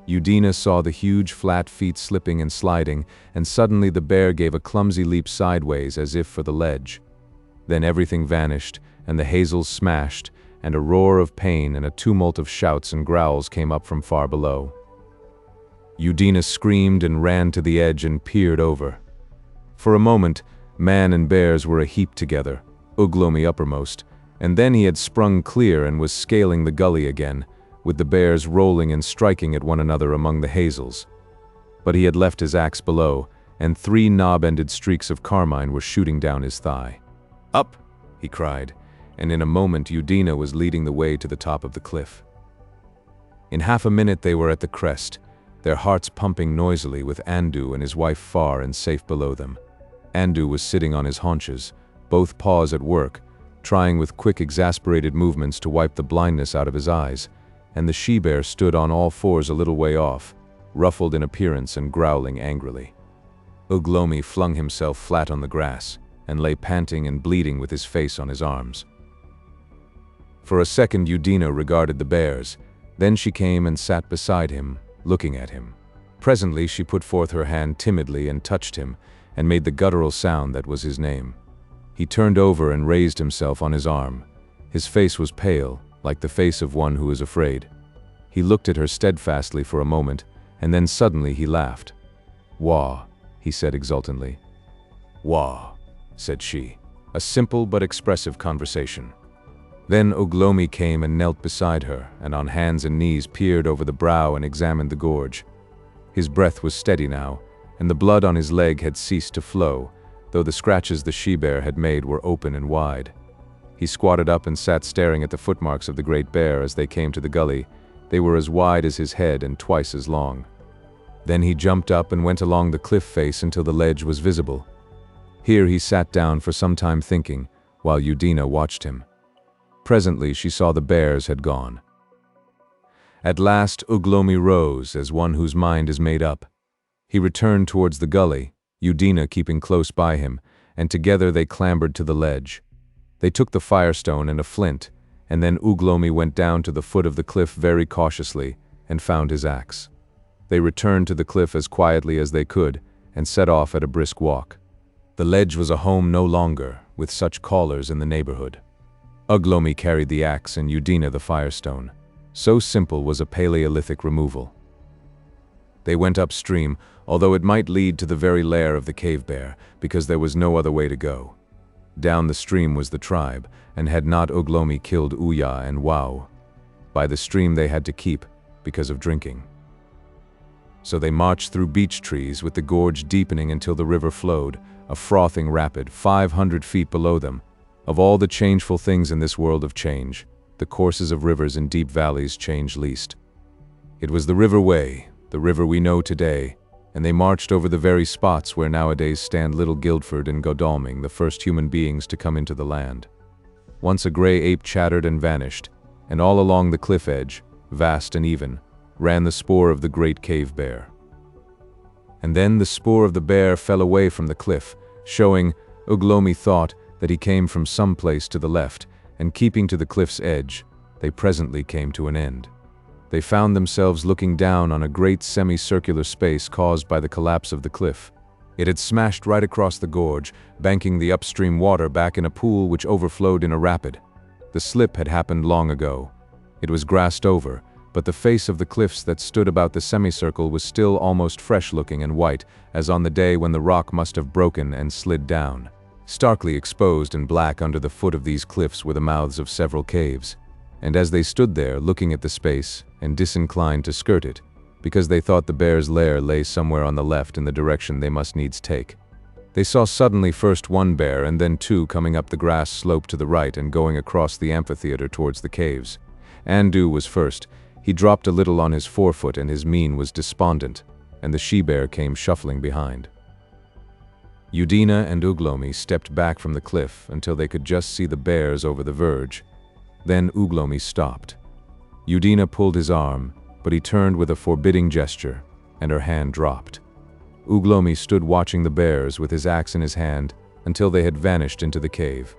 Udina saw the huge flat feet slipping and sliding, and suddenly the bear gave a clumsy leap sideways as if for the ledge. Then everything vanished, and the hazels smashed, and a roar of pain and a tumult of shouts and growls came up from far below. Udina screamed and ran to the edge and peered over. For a moment, man and bears were a heap together, Uglomi uppermost, and then he had sprung clear and was scaling the gully again, with the bears rolling and striking at one another among the hazels. But he had left his axe below, and 3 knob-ended streaks of carmine were shooting down his thigh. "Up! he cried, and in a moment Udina was leading the way to the top of the cliff. In half a minute they were at the crest, their hearts pumping noisily, with Andu and his wife far and safe below them. Andu was sitting on his haunches, both paws at work, trying with quick, exasperated movements to wipe the blindness out of his eyes, and the she-bear stood on all fours a little way off, ruffled in appearance and growling angrily. Uglomi flung himself flat on the grass and lay panting and bleeding with his face on his arms. For a second Udina regarded the bears, then she came and sat beside him, looking at him. Presently she put forth her hand timidly and touched him, and made the guttural sound that was his name. He turned over and raised himself on his arm. His face was pale, like the face of one who is afraid. He looked at her steadfastly for a moment, and then suddenly he laughed. "Wah," he said exultantly. "Wah," said she. A simple but expressive conversation. Then Uglomi came and knelt beside her, and on hands and knees peered over the brow and examined the gorge. His breath was steady now, and the blood on his leg had ceased to flow, though the scratches the she-bear had made were open and wide. He squatted up and sat staring at the footmarks of the great bear as they came to the gully. They were as wide as his head and twice as long. Then he jumped up and went along the cliff face until the ledge was visible. Here he sat down for some time thinking, while Udina watched him. Presently she saw the bears had gone. At last Uglomi rose as one whose mind is made up. He returned towards the gully, Udina keeping close by him, and together they clambered to the ledge. They took the firestone and a flint, and then Uglomi went down to the foot of the cliff very cautiously and found his axe. They returned to the cliff as quietly as they could and set off at a brisk walk. The ledge was a home no longer, with such callers in the neighborhood. Uglomi carried the axe and Udina the firestone. So simple was a Paleolithic removal. They went upstream, although it might lead to the very lair of the cave bear, because there was no other way to go. Down the stream was the tribe, and had not Uglomi killed Uya and Wau. By the stream they had to keep, because of drinking. So they marched through beech trees with the gorge deepening until the river flowed, a frothing rapid 500 feet below them. Of all the changeful things in this world of change, the courses of rivers in deep valleys change least. It was the river way, the river we know today, and they marched over the very spots where nowadays stand little Guildford and Godalming, the first human beings to come into the land. Once a gray ape chattered and vanished, and all along the cliff edge, vast and even, ran the spoor of the great cave bear. And then the spoor of the bear fell away from the cliff, showing, Uglomi thought, that he came from some place to the left, and keeping to the cliff's edge, they presently came to an end. They found themselves looking down on a great semicircular space caused by the collapse of the cliff. It had smashed right across the gorge, banking the upstream water back in a pool which overflowed in a rapid. The slip had happened long ago. It was grassed over, but the face of the cliffs that stood about the semicircle was still almost fresh-looking and white, as on the day when the rock must have broken and slid down. Starkly exposed and black under the foot of these cliffs were the mouths of several caves, and as they stood there looking at the space and disinclined to skirt it, because they thought the bear's lair lay somewhere on the left in the direction they must needs take, they saw suddenly first one bear and then two coming up the grass slope to the right and going across the amphitheater towards the caves. Andu was first. He dropped a little on his forefoot and his mien was despondent, and the she-bear came shuffling behind. Udina and Uglomi stepped back from the cliff until they could just see the bears over the verge. Then Uglomi stopped. Udina pulled his arm, but he turned with a forbidding gesture, and her hand dropped. Uglomi stood watching the bears with his axe in his hand until they had vanished into the cave.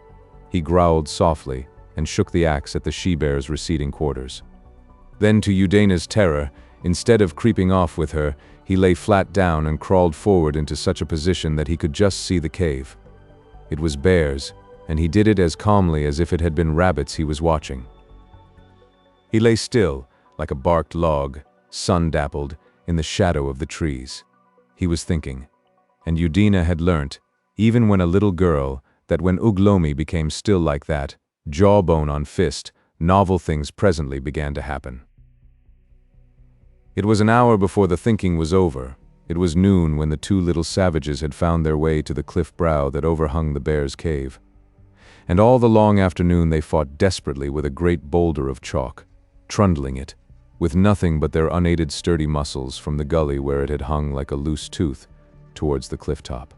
He growled softly and shook the axe at the she-bear's receding quarters. Then, to Udina's terror, instead of creeping off with her, he lay flat down and crawled forward into such a position that he could just see the cave. It was bears, and he did it as calmly as if it had been rabbits he was watching. He lay still, like a barked log, sun-dappled, in the shadow of the trees. He was thinking, and Udina had learnt, even when a little girl, that when Uglomi became still like that, jawbone on fist, novel things presently began to happen. It was an hour before the thinking was over. It was noon when the two little savages had found their way to the cliff brow that overhung the bear's cave. and all the long afternoon they fought desperately with a great boulder of chalk, trundling it, with nothing but their unaided sturdy muscles from the gully where it had hung like a loose tooth, towards the cliff top.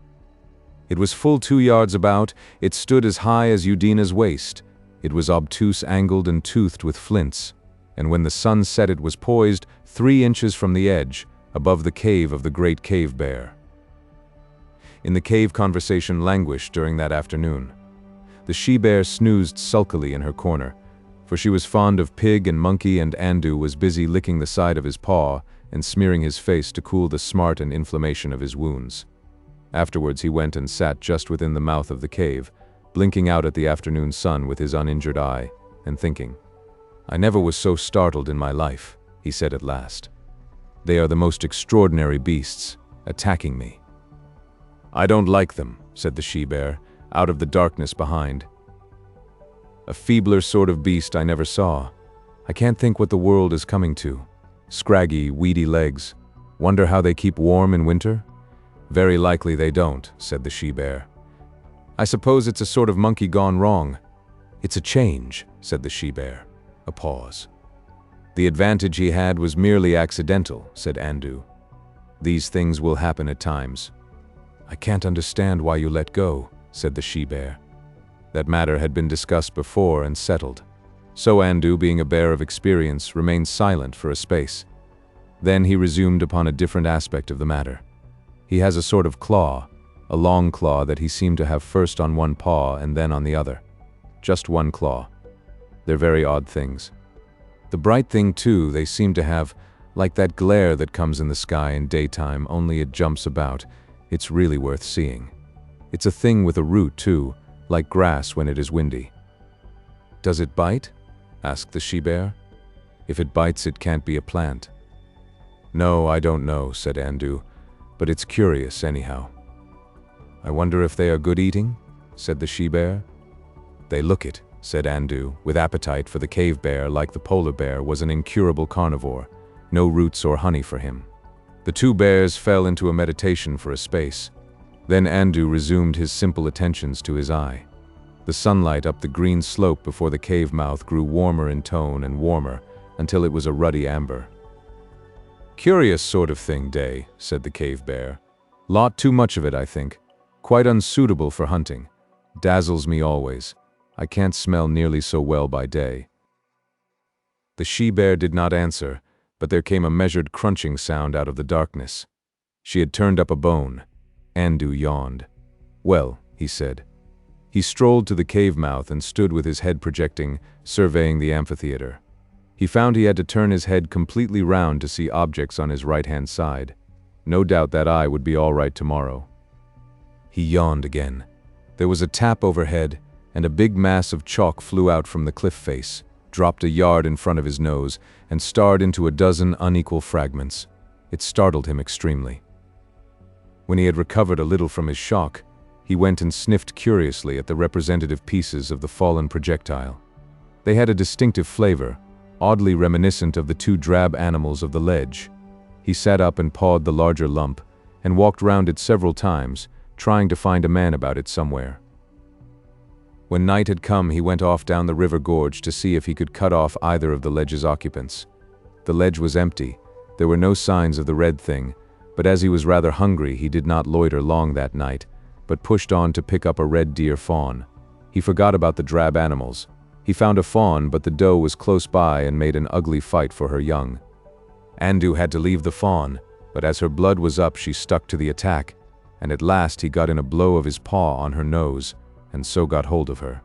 It was full 2 yards about, it stood as high as Udina's waist, it was obtuse angled and toothed with flints, and when the sun set it was poised 3 inches from the edge, above the cave of the great cave bear. In the cave conversation languished during that afternoon. The she-bear snoozed sulkily in her corner, for she was fond of pig and monkey, and Andu was busy licking the side of his paw and smearing his face to cool the smart and inflammation of his wounds. Afterwards he went and sat just within the mouth of the cave, blinking out at the afternoon sun with his uninjured eye, and thinking. "I never was so startled in my life," he said at last. "They are the most extraordinary beasts, attacking me." "I don't like them," said the she-bear, out of the darkness behind. "A feebler sort of beast I never saw. I can't think what the world is coming to. Scraggy, weedy legs. Wonder how they keep warm in winter?" "Very likely they don't," said the she-bear. "I suppose it's a sort of monkey gone wrong." "It's a change," said the she-bear. A pause. "The advantage he had was merely accidental," said Andu. "These things will happen at times." "I can't understand why you let go," said the she-bear. That matter had been discussed before and settled. So Andu, being a bear of experience, remained silent for a space. Then he resumed upon a different aspect of the matter. "He has a sort of claw, a long claw that he seemed to have first on one paw and then on the other. Just one claw. They're very odd things. The bright thing too they seem to have, like that glare that comes in the sky in daytime, only it jumps about. It's really worth seeing. It's a thing with a root too, like grass when it is windy." "Does it bite?" asked the she-bear. "If it bites, it can't be a plant." "No, I don't know," said Andu, "but it's curious anyhow." "I wonder if they are good eating?" said the she-bear. "They look it," said Andu, with appetite, for the cave bear, like the polar bear, was an incurable carnivore, no roots or honey for him. The 2 bears fell into a meditation for a space. Then Andu resumed his simple attentions to his eye. The sunlight up the green slope before the cave mouth grew warmer in tone and warmer, until it was a ruddy amber. "Curious sort of thing, Day," said the cave bear. "Lot too much of it, I think. Quite unsuitable for hunting. Dazzles me always. I can't smell nearly so well by day." The she-bear did not answer, but there came a measured crunching sound out of the darkness. She had turned up a bone. Andu yawned. "Well," he said. He strolled to the cave mouth and stood with his head projecting, surveying the amphitheater. He found he had to turn his head completely round to see objects on his right-hand side. No doubt that eye would be all right tomorrow. He yawned again. There was a tap overhead, and a big mass of chalk flew out from the cliff face, dropped a yard in front of his nose, and starred into a dozen unequal fragments. It startled him extremely. When he had recovered a little from his shock, he went and sniffed curiously at the representative pieces of the fallen projectile. They had a distinctive flavor, oddly reminiscent of the 2 drab animals of the ledge. He sat up and pawed the larger lump, and walked round it several times, trying to find a man about it somewhere. When night had come, he went off down the river gorge to see if he could cut off either of the ledge's occupants. The ledge was empty. There were no signs of the red thing, but as he was rather hungry, he did not loiter long that night, but pushed on to pick up a red deer fawn. He forgot about the drab animals. He found a fawn, but the doe was close by and made an ugly fight for her young. Andu had to leave the fawn, but as her blood was up, she stuck to the attack, and at last he got in a blow of his paw on her nose, and so got hold of her.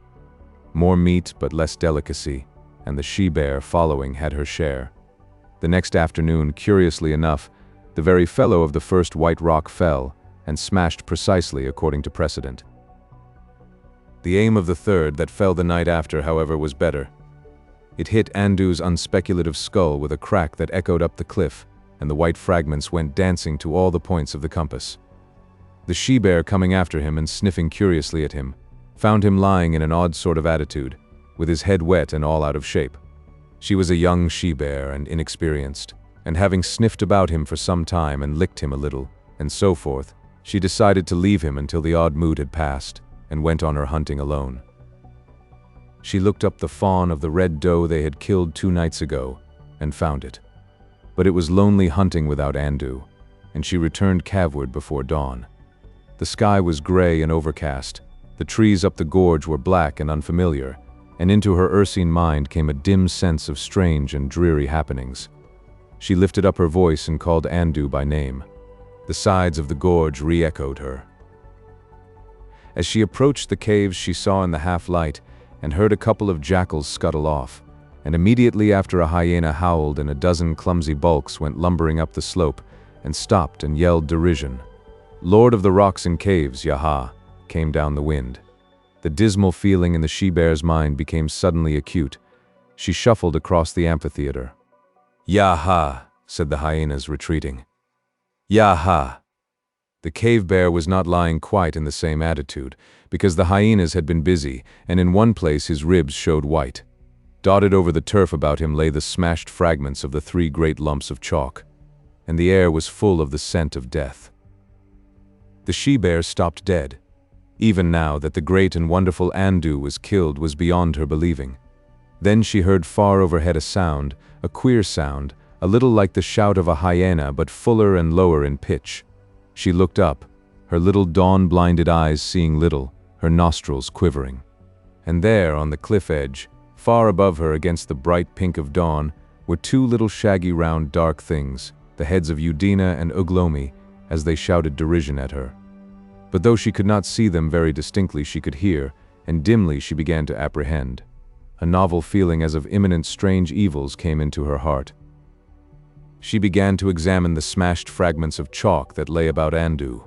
More meat, but less delicacy, and the she-bear, following, had her share. The next afternoon, curiously enough, the very fellow of the first white rock fell, and smashed precisely according to precedent. The aim of the third, that fell the night after, however, was better. It hit Andu's unspeculative skull with a crack that echoed up the cliff, and the white fragments went dancing to all the points of the compass. The she-bear, coming after him and sniffing curiously at him, found him lying in an odd sort of attitude, with his head wet and all out of shape. She was a young she-bear and inexperienced, and having sniffed about him for some time and licked him a little, and so forth, she decided to leave him until the odd mood had passed, and went on her hunting alone. She looked up the fawn of the red doe they had killed 2 nights ago, and found it. But it was lonely hunting without Andu, and she returned cavward before dawn. The sky was gray and overcast, the trees up the gorge were black and unfamiliar, and into her ursine mind came a dim sense of strange and dreary happenings. She lifted up her voice and called Andu by name. The sides of the gorge re-echoed her. As she approached the caves she saw in the half-light, and heard a couple of jackals scuttle off, and immediately after a hyena howled and a dozen clumsy bulks went lumbering up the slope and stopped and yelled derision. "Lord of the rocks and caves, Yaha," came down the wind. The dismal feeling in the she-bear's mind became suddenly acute. She shuffled across the amphitheater. "Yaha," said the hyenas, retreating. "Yaha." The cave bear was not lying quite in the same attitude, because the hyenas had been busy, and in one place his ribs showed white. Dotted over the turf about him lay the smashed fragments of the 3 great lumps of chalk, and the air was full of the scent of death. The she-bear stopped dead. Even now that the great and wonderful Andu was killed was beyond her believing. Then she heard far overhead a sound, a queer sound, a little like the shout of a hyena but fuller and lower in pitch. She looked up, her little dawn-blinded eyes seeing little, her nostrils quivering. And there, on the cliff edge, far above her against the bright pink of dawn, were 2 little shaggy round dark things, the heads of Udina and Uglomi, as they shouted derision at her. But though she could not see them very distinctly, she could hear, and dimly she began to apprehend. A novel feeling as of imminent strange evils came into her heart. She began to examine the smashed fragments of chalk that lay about Andu.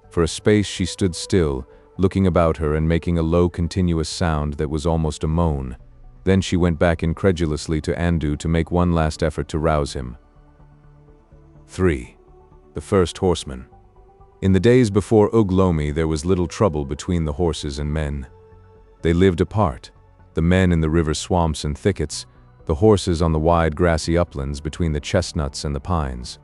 For a space she stood still, looking about her and making a low continuous sound that was almost a moan. Then she went back incredulously to Andu to make one last effort to rouse him. 3. The First Horseman. In the days before Uglomi there was little trouble between the horses and men. They lived apart, the men in the river swamps and thickets, the horses on the wide grassy uplands between the chestnuts and the pines.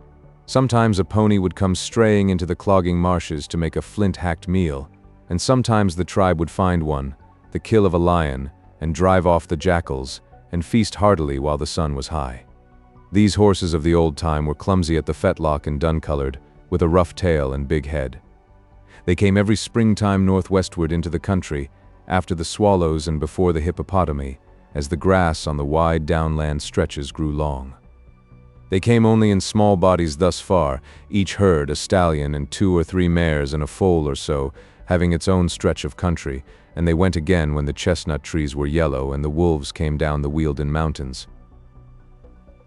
Sometimes a pony would come straying into the clogging marshes to make a flint-hacked meal, and sometimes the tribe would find one, the kill of a lion, and drive off the jackals, and feast heartily while the sun was high. These horses of the old time were clumsy at the fetlock and dun-colored, with a rough tail and big head. They came every springtime northwestward into the country, after the swallows and before the hippopotami, as the grass on the wide downland stretches grew long. They came only in small bodies thus far, each herd, a stallion and 2 or 3 mares and a foal or so, having its own stretch of country, and they went again when the chestnut trees were yellow and the wolves came down the Wealden mountains.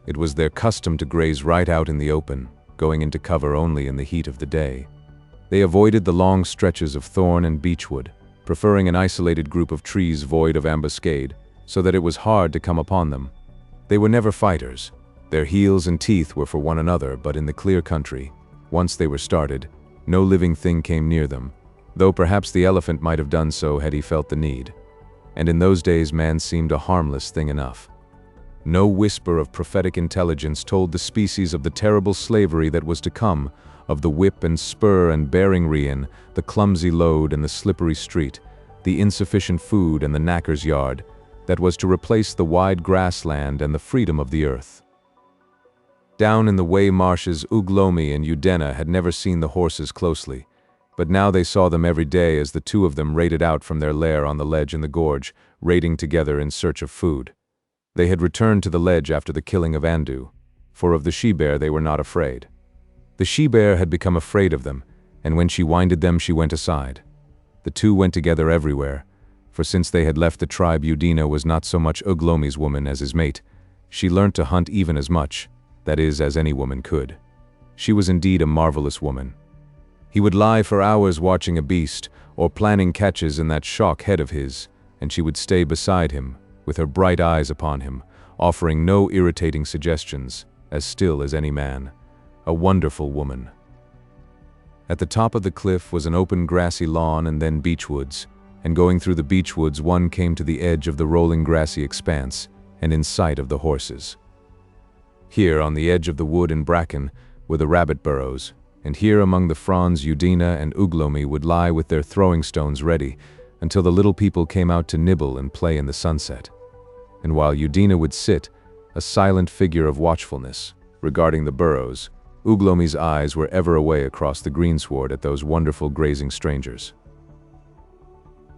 It was their custom to graze right out in the open, going into cover only in the heat of the day. They avoided the long stretches of thorn and beechwood, preferring an isolated group of trees void of ambuscade, so that it was hard to come upon them. They were never fighters. Their heels and teeth were for one another, but in the clear country, once they were started, no living thing came near them, though perhaps the elephant might have done so had he felt the need. And in those days man seemed a harmless thing enough. No whisper of prophetic intelligence told the species of the terrible slavery that was to come, of the whip and spur and bearing rein, the clumsy load and the slippery street, the insufficient food and the knacker's yard, that was to replace the wide grassland and the freedom of the earth. Down in the way marshes, Uglomi and Udena had never seen the horses closely, but now they saw them every day as the 2 of them raided out from their lair on the ledge in the gorge, raiding together in search of food. They had returned to the ledge after the killing of Andu, for of the she-bear they were not afraid. The she-bear had become afraid of them, and when she winded them she went aside. The 2 went together everywhere, for since they had left the tribe Udina was not so much Uglomi's woman as his mate. She learnt to hunt even as much, that is, as any woman could. She was indeed a marvelous woman. He would lie for hours watching a beast, or planning catches in that shock head of his, and she would stay beside him, with her bright eyes upon him, offering no irritating suggestions, as still as any man. A wonderful woman. At the top of the cliff was an open grassy lawn and then beechwoods, and going through the beechwoods one came to the edge of the rolling grassy expanse, and in sight of the horses. Here, on the edge of the wood and bracken, were the rabbit burrows, and here among the fronds Udina and Uglomi would lie with their throwing stones ready, until the little people came out to nibble and play in the sunset. And while Udina would sit, a silent figure of watchfulness, regarding the burrows, Uglomi's eyes were ever away across the greensward at those wonderful grazing strangers.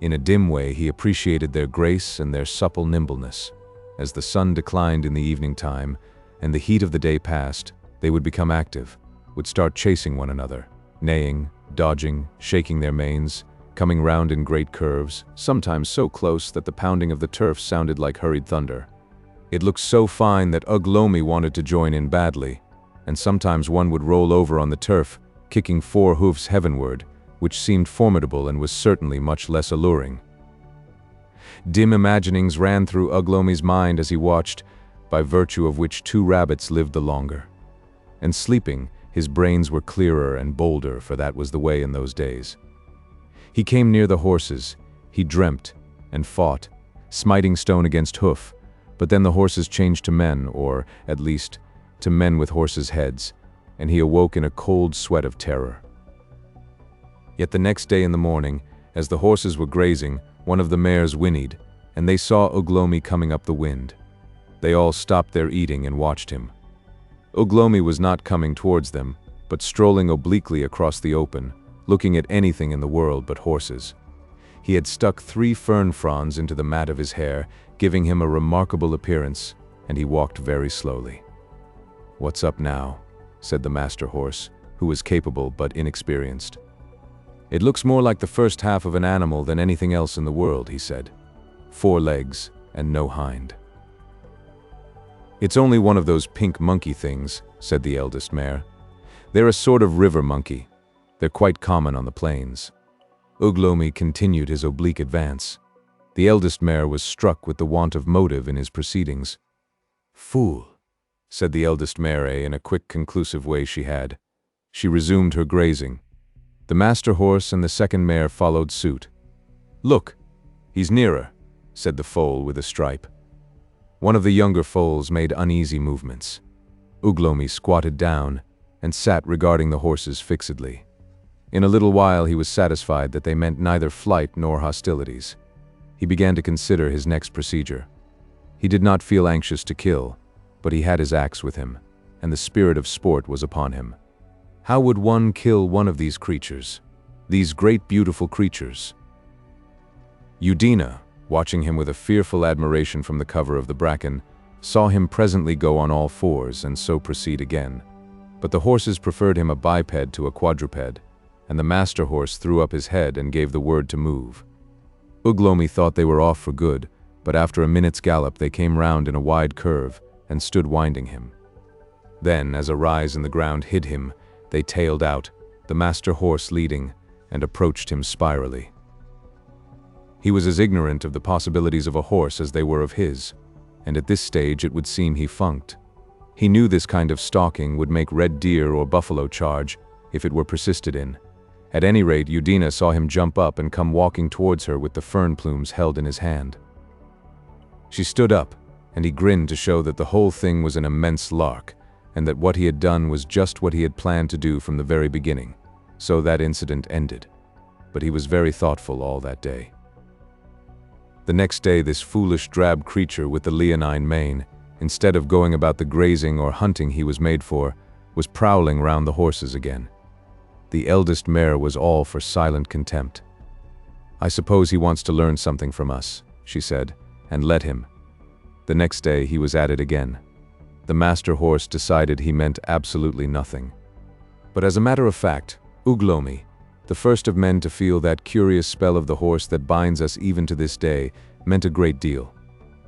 In a dim way, he appreciated their grace and their supple nimbleness. As the sun declined in the evening time, and the heat of the day passed, they would become active, would start chasing one another, neighing, dodging, shaking their manes, coming round in great curves, sometimes so close that the pounding of the turf sounded like hurried thunder. It looked so fine that Uglomi wanted to join in badly, and sometimes one would roll over on the turf, kicking 4 hoofs heavenward, which seemed formidable and was certainly much less alluring. Dim imaginings ran through Uglomi's mind as he watched, by virtue of which 2 rabbits lived the longer. And sleeping, his brains were clearer and bolder, for that was the way in those days. He came near the horses, he dreamt and fought, smiting stone against hoof, but then the horses changed to men, or, at least, to men with horses' heads, and he awoke in a cold sweat of terror. Yet the next day in the morning, as the horses were grazing, one of the mares whinnied, and they saw Uglomi coming up the wind. They all stopped their eating and watched him. Uglomi was not coming towards them, but strolling obliquely across the open, looking at anything in the world but horses. He had stuck 3 fern fronds into the mat of his hair, giving him a remarkable appearance, and he walked very slowly. "What's up now?" said the master horse, who was capable but inexperienced. "It looks more like the first half of an animal than anything else in the world," he said. 4 legs and no hind." "It's only one of those pink monkey things," said the eldest mare. "They're a sort of river monkey. They're quite common on the plains." Uglomi continued his oblique advance. The eldest mare was struck with the want of motive in his proceedings. "Fool," said the eldest mare in a quick, conclusive way she had. She resumed her grazing. The master horse and the second mare followed suit. "Look, he's nearer," said the foal with a stripe. One of the younger foals made uneasy movements. Uglomi squatted down and sat regarding the horses fixedly. In a little while he was satisfied that they meant neither flight nor hostilities. He began to consider his next procedure. He did not feel anxious to kill, but he had his axe with him, and the spirit of sport was upon him. How would one kill one of these creatures? These great beautiful creatures? Udina, watching him with a fearful admiration from the cover of the bracken, saw him presently go on all 4s and so proceed again. But the horses preferred him a biped to a quadruped, and the master horse threw up his head and gave the word to move. Uglomi thought they were off for good, but after a minute's gallop they came round in a wide curve and stood winding him. Then, as a rise in the ground hid him, they tailed out, the master horse leading, and approached him spirally. He was as ignorant of the possibilities of a horse as they were of his, and at this stage it would seem he funked. He knew this kind of stalking would make red deer or buffalo charge, if it were persisted in. At any rate, Udina saw him jump up and come walking towards her with the fern plumes held in his hand. She stood up, and he grinned to show that the whole thing was an immense lark, and that what he had done was just what he had planned to do from the very beginning. So that incident ended. But he was very thoughtful all that day. The next day this foolish drab creature with the leonine mane, instead of going about the grazing or hunting he was made for, was prowling round the horses again. The eldest mare was all for silent contempt. "I suppose he wants to learn something from us," she said, and let him. The next day he was at it again. The master horse decided he meant absolutely nothing. But as a matter of fact, Uglomi, the first of men to feel that curious spell of the horse that binds us even to this day, meant a great deal.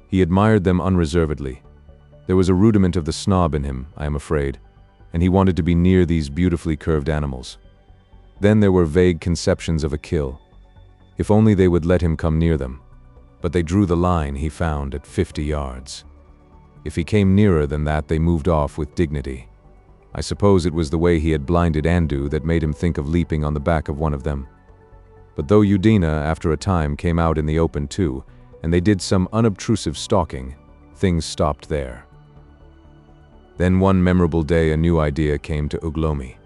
He admired them unreservedly. There was a rudiment of the snob in him, I am afraid, and he wanted to be near these beautifully curved animals. Then there were vague conceptions of a kill. If only they would let him come near them. But they drew the line, he found, at 50 yards. If he came nearer than that, they moved off with dignity. I suppose it was the way he had blinded Andu that made him think of leaping on the back of one of them. But though Udina, after a time, came out in the open too, and they did some unobtrusive stalking, things stopped there. Then one memorable day a new idea came to Uglomi.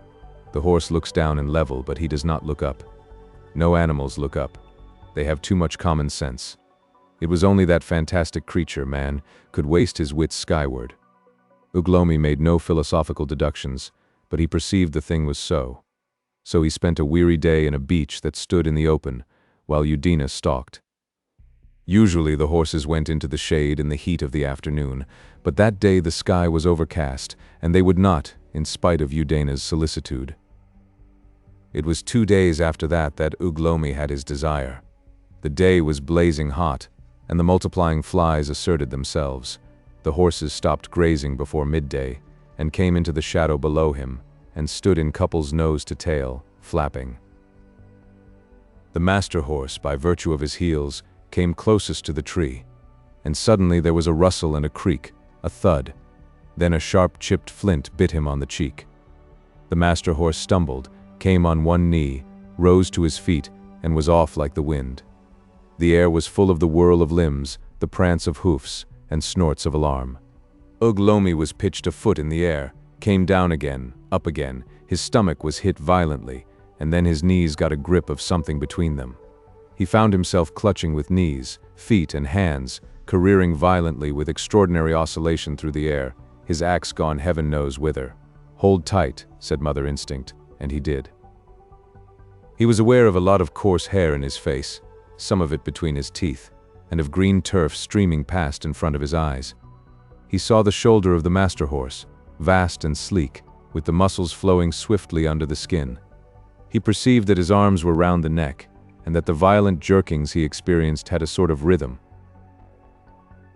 The horse looks down and level, but he does not look up. No animals look up. They have too much common sense. It was only that fantastic creature, man, could waste his wits skyward. Uglomi made no philosophical deductions, but he perceived the thing was so. So he spent a weary day in a beach that stood in the open, while Udina stalked. Usually the horses went into the shade in the heat of the afternoon, but that day the sky was overcast, and they would not, in spite of Udina's solicitude. It was 2 days after that Uglomi had his desire. The day was blazing hot, and the multiplying flies asserted themselves. The horses stopped grazing before midday, and came into the shadow below him, and stood in couples nose to tail, flapping. The master horse, by virtue of his heels, came closest to the tree, and suddenly there was a rustle and a creak, a thud. Then a sharp chipped flint bit him on the cheek. The master horse stumbled, came on one knee, rose to his feet, and was off like the wind. The air was full of the whirl of limbs, the prance of hoofs, and snorts of alarm. Uglomi was pitched a foot in the air, came down again, up again. His stomach was hit violently, and then his knees got a grip of something between them. He found himself clutching with knees, feet, and hands, careering violently with extraordinary oscillation through the air, his axe gone heaven knows whither. "Hold tight," said Mother Instinct, and he did. He was aware of a lot of coarse hair in his face, some of it between his teeth, and of green turf streaming past in front of his eyes. He saw the shoulder of the master horse, vast and sleek, with the muscles flowing swiftly under the skin. He perceived that his arms were round the neck, and that the violent jerkings he experienced had a sort of rhythm.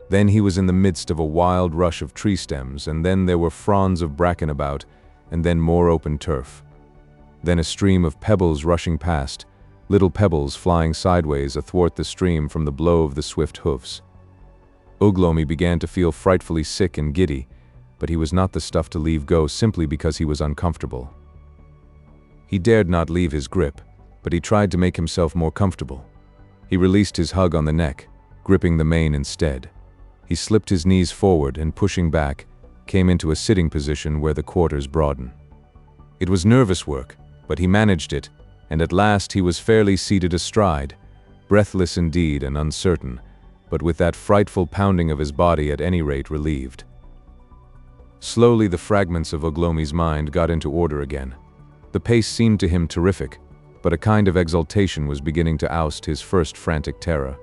Then he was in the midst of a wild rush of tree stems, and then there were fronds of bracken about, and then more open turf. Then a stream of pebbles rushing past, little pebbles flying sideways athwart the stream from the blow of the swift hoofs. Uglomi began to feel frightfully sick and giddy, but he was not the stuff to leave go simply because he was uncomfortable. He dared not leave his grip, but he tried to make himself more comfortable. He released his hug on the neck, gripping the mane instead. He slipped his knees forward and, pushing back, came into a sitting position where the quarters broaden. It was nervous work, but he managed it, and at last he was fairly seated astride, breathless indeed and uncertain, but with that frightful pounding of his body at any rate relieved. Slowly the fragments of Uglomi's mind got into order again. The pace seemed to him terrific, but a kind of exultation was beginning to oust his first frantic terror.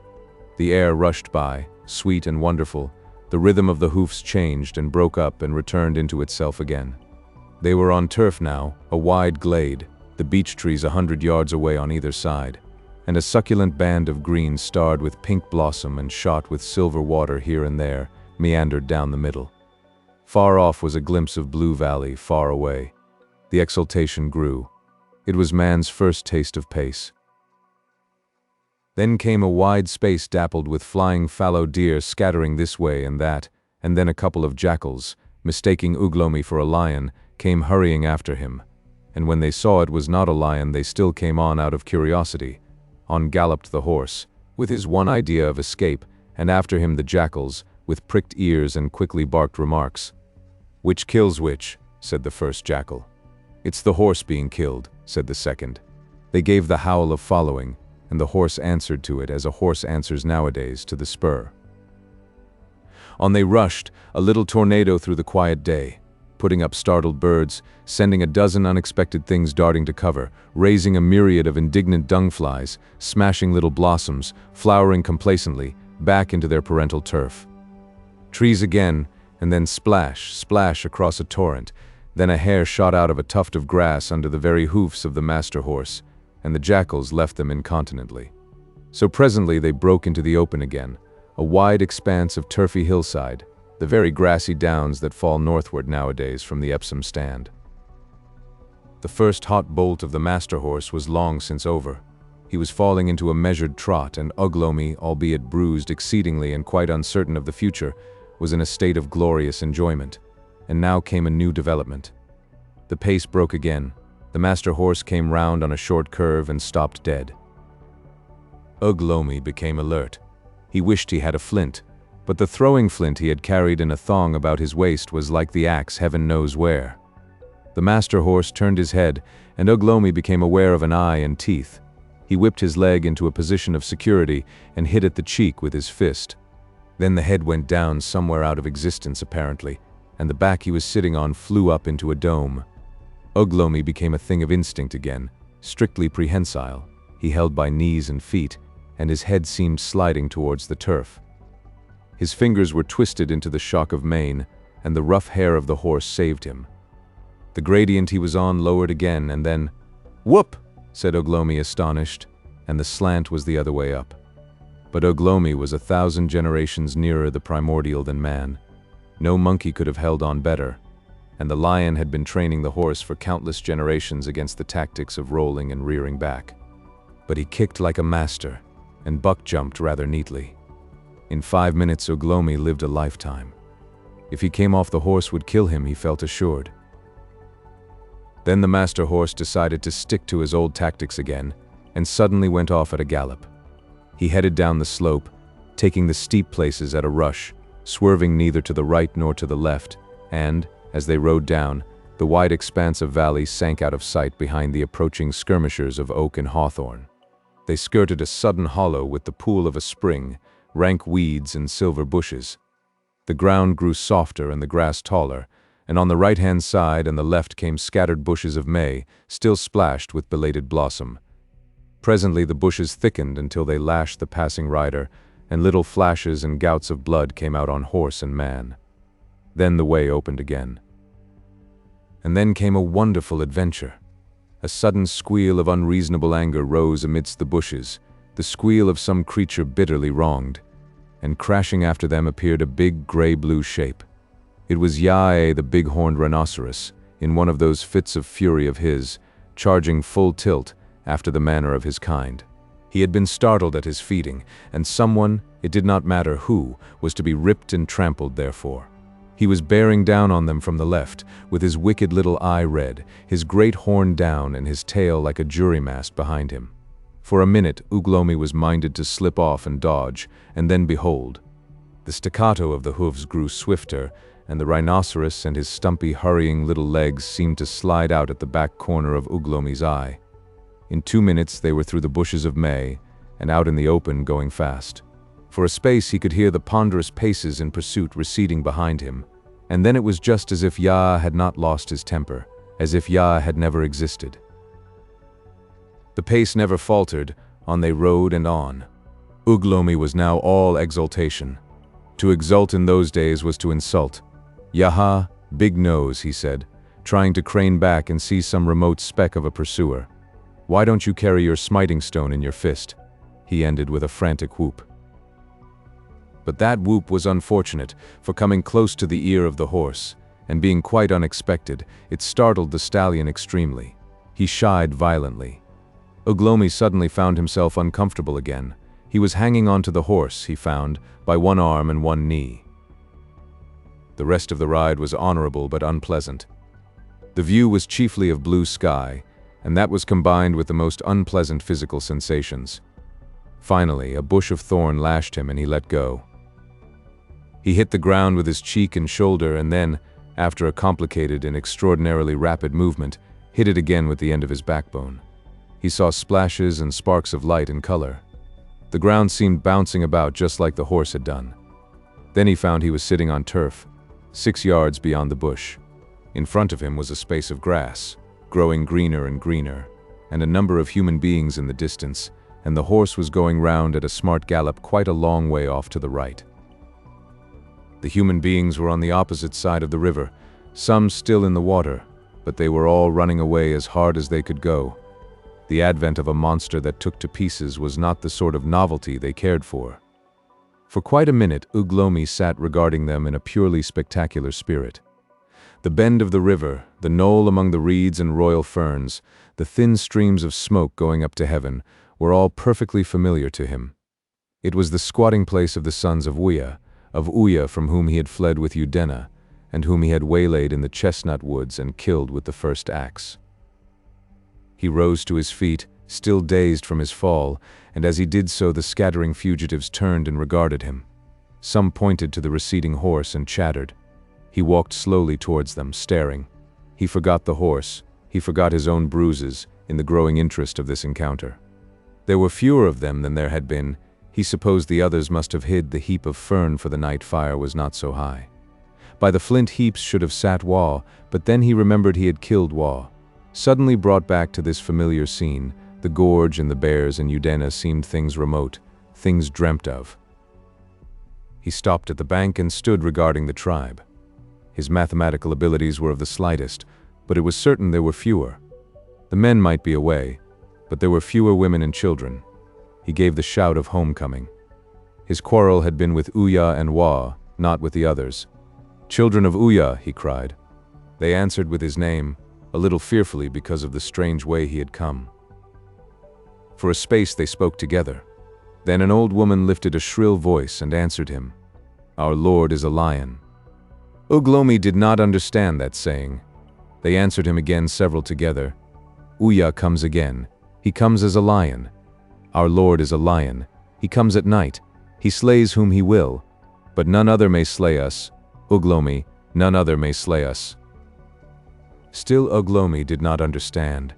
The air rushed by, sweet and wonderful. The rhythm of the hoofs changed and broke up and returned into itself again. They were on turf now, a wide glade, the beech trees 100 yards away on either side, and a succulent band of green starred with pink blossom and shot with silver water here and there meandered down the middle. Far off was a glimpse of blue valley, far away. The exultation grew. It was man's first taste of pace. Then came a wide space dappled with flying fallow deer scattering this way and that, and then a couple of jackals, mistaking Uglomi for a lion, came hurrying after him. And when they saw it was not a lion, they still came on out of curiosity. On galloped the horse, with his one idea of escape, and after him the jackals, with pricked ears and quickly barked remarks. "Which kills which?" said the first jackal. "It's the horse being killed," said the second. They gave the howl of following, and the horse answered to it as a horse answers nowadays to the spur. On they rushed, a little tornado through the quiet day, putting up startled birds, sending a dozen unexpected things darting to cover, raising a myriad of indignant dung-flies, smashing little blossoms, flowering complacently, back into their parental turf. Trees again, and then splash, splash across a torrent. Then a hare shot out of a tuft of grass under the very hoofs of the master horse, and the jackals left them incontinently. So presently they broke into the open again, a wide expanse of turfy hillside, the very grassy downs that fall northward nowadays from the Epsom stand. The first hot bolt of the master horse was long since over. He was falling into a measured trot, and Uglomi, albeit bruised exceedingly and quite uncertain of the future, was in a state of glorious enjoyment. And now came a new development. The pace broke again. The master horse came round on a short curve and stopped dead. Uglomi became alert. He wished he had a flint, but the throwing flint he had carried in a thong about his waist was like the axe heaven knows where. The master horse turned his head, and Uglomi became aware of an eye and teeth. He He whipped his leg into a position of security and hit at the cheek with his fist. Then the head went down somewhere out of existence apparently, and the back he was sitting on flew up into a dome. Uglomi became a thing of instinct again, strictly prehensile. He held by knees and feet, and his head seemed sliding towards the turf. His fingers were twisted into the shock of mane, and the rough hair of the horse saved him. The gradient he was on lowered again, and then, "Whoop!" said Uglomi, astonished, and the slant was the other way up. But Uglomi was 1,000 generations nearer the primordial than man. No monkey could have held on better, and the lion had been training the horse for countless generations against the tactics of rolling and rearing back. But he kicked like a master, and buck jumped rather neatly. In 5 minutes Uglomi lived a lifetime. If he came off the horse would kill him, he felt assured. Then the master horse decided to stick to his old tactics again, and suddenly went off at a gallop. He headed down the slope, taking the steep places at a rush, swerving neither to the right nor to the left, and, as they rode down, the wide expanse of valley sank out of sight behind the approaching skirmishers of oak and hawthorn. They skirted a sudden hollow with the pool of a spring, rank weeds and silver bushes. The ground grew softer and the grass taller, and on the right-hand side and the left came scattered bushes of may, still splashed with belated blossom. Presently the bushes thickened until they lashed the passing rider, and little flashes and gouts of blood came out on horse and man. Then the way opened again. And then came a wonderful adventure. A sudden squeal of unreasonable anger rose amidst the bushes, the squeal of some creature bitterly wronged, and crashing after them appeared a big gray-blue shape. It was Yae, the big-horned rhinoceros, in one of those fits of fury of his, charging full tilt after the manner of his kind. He had been startled at his feeding, and someone, it did not matter who, was to be ripped and trampled therefore. He was bearing down on them from the left, with his wicked little eye red, his great horn down and his tail like a jury mast behind him. For a minute Uglomi was minded to slip off and dodge, and then behold! The staccato of the hooves grew swifter, and the rhinoceros and his stumpy, hurrying little legs seemed to slide out at the back corner of Uglomi's eye. In 2 minutes they were through the bushes of may, and out in the open going fast. For a space he could hear the ponderous paces in pursuit receding behind him, and then it was just as if Yah had not lost his temper, as if Yah had never existed. The pace never faltered, on they rode and on. Uglomi was now all exultation. To exult in those days was to insult. "Yaha, big nose," he said, trying to crane back and see some remote speck of a pursuer. "Why don't you carry your smiting stone in your fist?" he ended with a frantic whoop. But that whoop was unfortunate, for coming close to the ear of the horse, and being quite unexpected, it startled the stallion extremely. He shied violently. Uglomi suddenly found himself uncomfortable again. He was hanging onto the horse, he found, by one arm and one knee. The rest of the ride was honorable but unpleasant. The view was chiefly of blue sky, and that was combined with the most unpleasant physical sensations. Finally, a bush of thorn lashed him and he let go. He hit the ground with his cheek and shoulder and then, after a complicated and extraordinarily rapid movement, hit it again with the end of his backbone. He saw splashes and sparks of light and color. The ground seemed bouncing about just like the horse had done. Then he found he was sitting on turf, 6 yards beyond the bush. In front of him was a space of grass, growing greener and greener, and a number of human beings in the distance, and the horse was going round at a smart gallop quite a long way off to the right. The human beings were on the opposite side of the river, some still in the water, but they were all running away as hard as they could go. The advent of a monster that took to pieces was not the sort of novelty they cared for. For quite a minute Uglomi sat regarding them in a purely spectacular spirit. The bend of the river, the knoll among the reeds and royal ferns, the thin streams of smoke going up to heaven, were all perfectly familiar to him. It was the squatting place of the sons of Uya from whom he had fled with Udena, and whom he had waylaid in the chestnut woods and killed with the first axe. He rose to his feet, still dazed from his fall, and as he did so the scattering fugitives turned and regarded him. Some pointed to the receding horse and chattered. He walked slowly towards them, staring. He forgot the horse, he forgot his own bruises, in the growing interest of this encounter. There were fewer of them than there had been. He supposed the others must have hid the heap of fern, for the night fire was not so high. By the flint heaps should have sat Wah, but then he remembered he had killed Wah. Suddenly brought back to this familiar scene, the gorge and the bears and Udena seemed things remote, things dreamt of. He stopped at the bank and stood regarding the tribe. His mathematical abilities were of the slightest, but it was certain there were fewer. The men might be away, but there were fewer women and children. He gave the shout of homecoming. His quarrel had been with Uya and Wah, not with the others. "Children of Uya," he cried. They answered with his name, a little fearfully because of the strange way he had come. For a space they spoke together. Then an old woman lifted a shrill voice and answered him. "Our Lord is a lion." Uglomi did not understand that saying. They answered him again, several together. "Uya comes again. He comes as a lion. Our Lord is a lion. He comes at night. He slays whom he will. But none other may slay us. Uglomi, none other may slay us." Still Uglomi did not understand.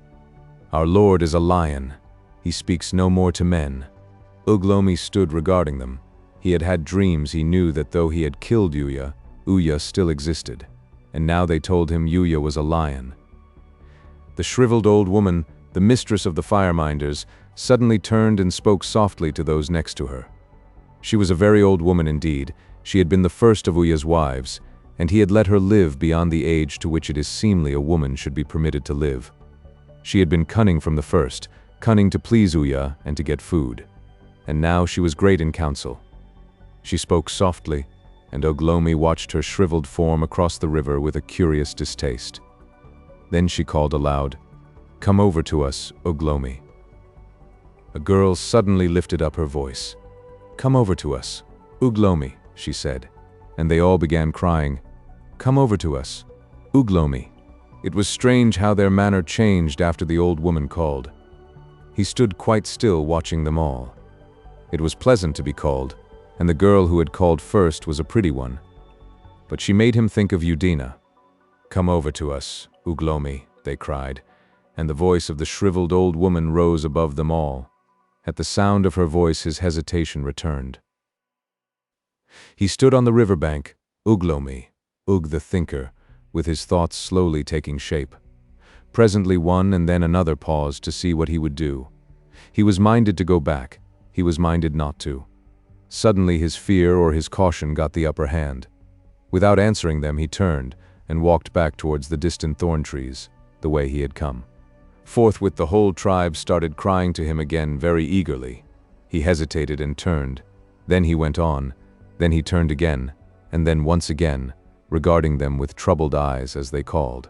"Our Lord is a lion. He speaks no more to men." Uglomi stood regarding them. He had had dreams. He knew that though he had killed Uya, Uya still existed. And now they told him Uya was a lion. The shriveled old woman, the mistress of the fireminders, suddenly turned and spoke softly to those next to her. She was a very old woman indeed. She had been the first of Uya's wives, and he had let her live beyond the age to which it is seemly a woman should be permitted to live. She had been cunning from the first, cunning to please Uya and to get food. And now she was great in counsel. She spoke softly, and Uglomi watched her shriveled form across the river with a curious distaste. Then she called aloud, "Come over to us, Uglomi." A girl suddenly lifted up her voice. "Come over to us, Uglomi," she said, and they all began crying, "Come over to us, Uglomi." It was strange how their manner changed after the old woman called. He stood quite still watching them all. It was pleasant to be called, and the girl who had called first was a pretty one. But she made him think of Udina. "Come over to us, Uglomi," they cried, and the voice of the shriveled old woman rose above them all. At the sound of her voice his hesitation returned. He stood on the riverbank, Uglomi, Ug the thinker, with his thoughts slowly taking shape. Presently one and then another paused to see what he would do. He was minded to go back. He was minded not to. Suddenly his fear or his caution got the upper hand. Without answering them, he turned and walked back towards the distant thorn trees, the way he had come. Forthwith the whole tribe started crying to him again very eagerly. He hesitated and turned. Then he went on. Then he turned again, and then once again, regarding them with troubled eyes as they called.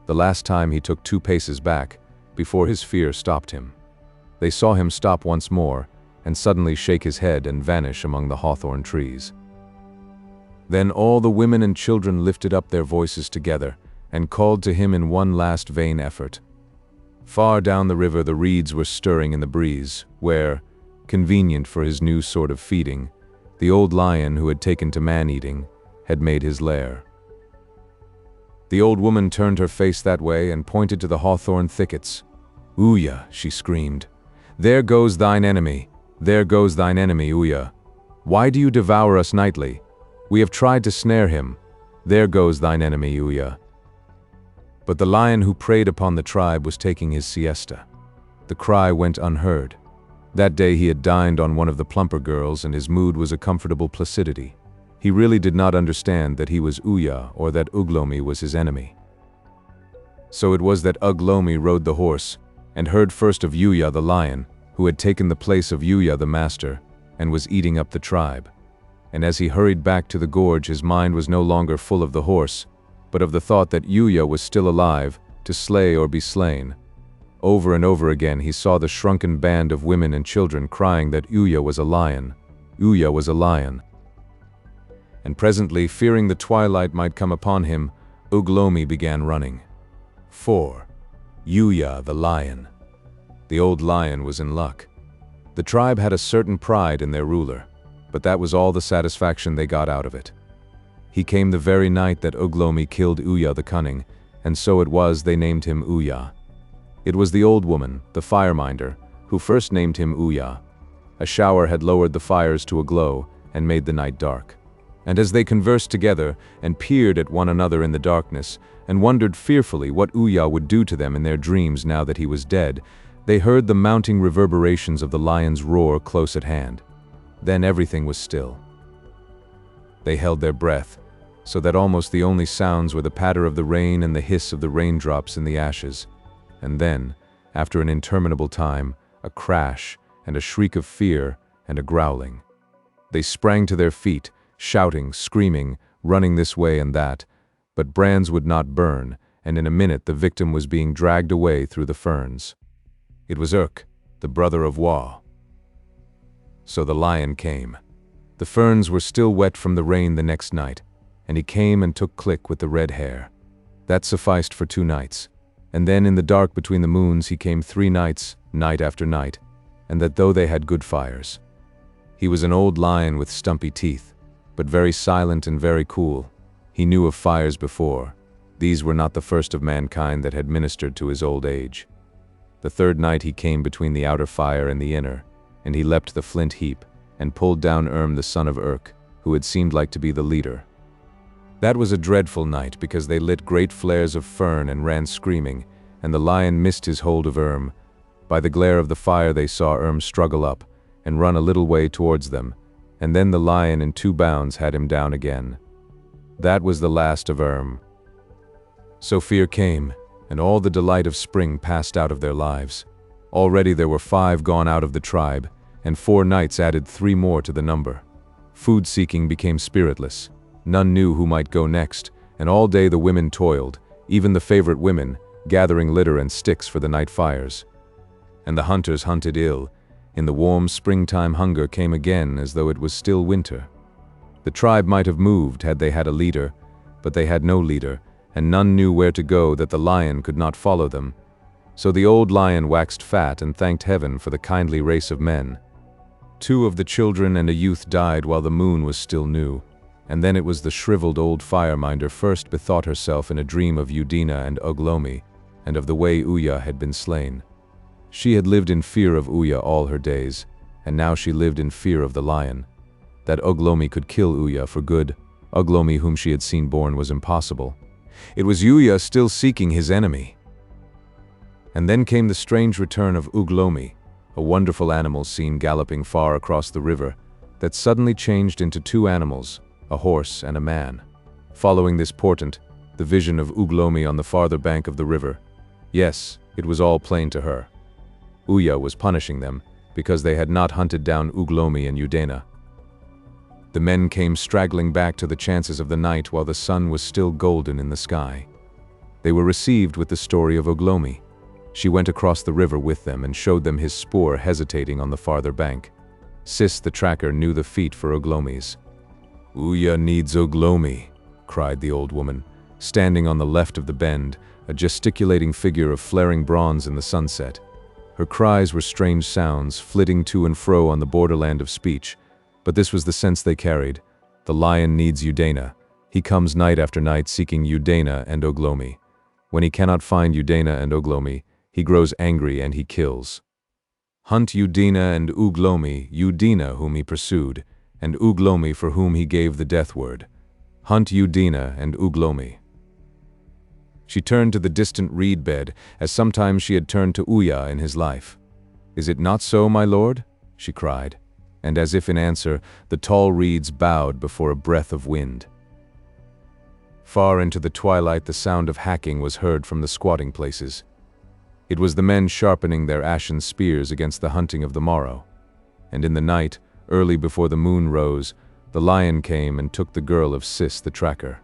The last time he took 2 paces back, before his fear stopped him. They saw him stop once more, and suddenly shake his head and vanish among the hawthorn trees. Then all the women and children lifted up their voices together, and called to him in one last vain effort. Far down the river the reeds were stirring in the breeze, where, convenient for his new sort of feeding, the old lion who had taken to man-eating had made his lair. The old woman turned her face that way and pointed to the hawthorn thickets. "Uya," she screamed, "there goes thine enemy. There goes thine enemy, Uya. Why do you devour us nightly? We have tried to snare him. There goes thine enemy, Uya." But the lion who preyed upon the tribe was taking his siesta. The cry went unheard. That day he had dined on one of the plumper girls, and his mood was a comfortable placidity. He really did not understand that he was Uya or that Uglomi was his enemy. So it was that Uglomi rode the horse, and heard first of Uya the lion, who had taken the place of Uya the master, and was eating up the tribe. And as he hurried back to the gorge, his mind was no longer full of the horse, but of the thought that Uya was still alive, to slay or be slain. Over and over again he saw the shrunken band of women and children crying that Uya was a lion. Uya was a lion. And presently, fearing the twilight might come upon him, Uglomi began running. 4. Uya the lion. The old lion was in luck. The tribe had a certain pride in their ruler, but that was all the satisfaction they got out of it. He came the very night that Uglomi killed Uya the cunning, and so it was they named him Uya. It was the old woman, the fireminder, who first named him Uya. A shower had lowered the fires to a glow and made the night dark. And as they conversed together and peered at one another in the darkness and wondered fearfully what Uya would do to them in their dreams now that he was dead, they heard the mounting reverberations of the lion's roar close at hand. Then everything was still. They held their breath, so that almost the only sounds were the patter of the rain and the hiss of the raindrops in the ashes. And then, after an interminable time, a crash and a shriek of fear and a growling. They sprang to their feet, shouting, screaming, running this way and that, but brands would not burn, and in a minute the victim was being dragged away through the ferns. It was Urk, the brother of Wa. So the lion came. The ferns were still wet from the rain the next night, and he came and took Click with the red hair. That sufficed for 2 nights, and then in the dark between the moons he came 3 nights, night after night, and that though they had good fires. He was an old lion with stumpy teeth, but very silent and very cool. He knew of fires before. These were not the first of mankind that had ministered to his old age. The 3rd night he came between the outer fire and the inner, and he leapt the flint heap, and pulled down the son of Urk, who had seemed like to be the leader. That was a dreadful night, because they lit great flares of fern and ran screaming, and the lion missed his hold of By the glare of the fire they saw struggle up, and run a little way towards them, and then the lion in 2 bounds had him down again. That was the last of So fear came, and all the delight of spring passed out of their lives. Already there were 5 gone out of the tribe, and 4 nights added 3 more to the number. Food-seeking became spiritless. None knew who might go next, and all day the women toiled, even the favorite women, gathering litter and sticks for the night fires. And the hunters hunted ill. In the warm springtime hunger came again as though it was still winter. The tribe might have moved had they had a leader, but they had no leader, and none knew where to go that the lion could not follow them. So the old lion waxed fat and thanked heaven for the kindly race of men. 2 of the children and a youth died while the moon was still new, and then it was the shriveled old fireminder first bethought herself in a dream of Udina and Uglomi, and of the way Uya had been slain. She had lived in fear of Uya all her days, and now she lived in fear of the lion. That Uglomi could kill Uya for good, Uglomi whom she had seen born, was impossible. It was Uya still seeking his enemy. And then came the strange return of Uglomi, a wonderful animal seen galloping far across the river, that suddenly changed into 2 animals, a horse and a man. Following this portent, the vision of Uglomi on the farther bank of the river. Yes, it was all plain to her. Uya was punishing them, because they had not hunted down Uglomi and Udena. The men came straggling back to the chances of the night while the sun was still golden in the sky. They were received with the story of Uglomi. She went across the river with them and showed them his spoor hesitating on the farther bank. Sis the tracker knew the feet for Uglomi's. "Uya needs Uglomi," cried the old woman, standing on the left of the bend, a gesticulating figure of flaring bronze in the sunset. Her cries were strange sounds, flitting to and fro on the borderland of speech, but this was the sense they carried. The lion needs Udena. He comes night after night seeking Udena and Uglomi. When he cannot find Udena and Uglomi, he grows angry and he kills. Hunt Udena and Uglomi, Udena whom he pursued, and Uglomi for whom he gave the death word. Hunt Udena and Uglomi. She turned to the distant reed bed, as sometimes she had turned to Uya in his life. "Is it not so, my lord?" she cried, and as if in answer, the tall reeds bowed before a breath of wind. Far into the twilight the sound of hacking was heard from the squatting places. It was the men sharpening their ashen spears against the hunting of the morrow. And in the night, early before the moon rose, the lion came and took the girl of Sis the tracker.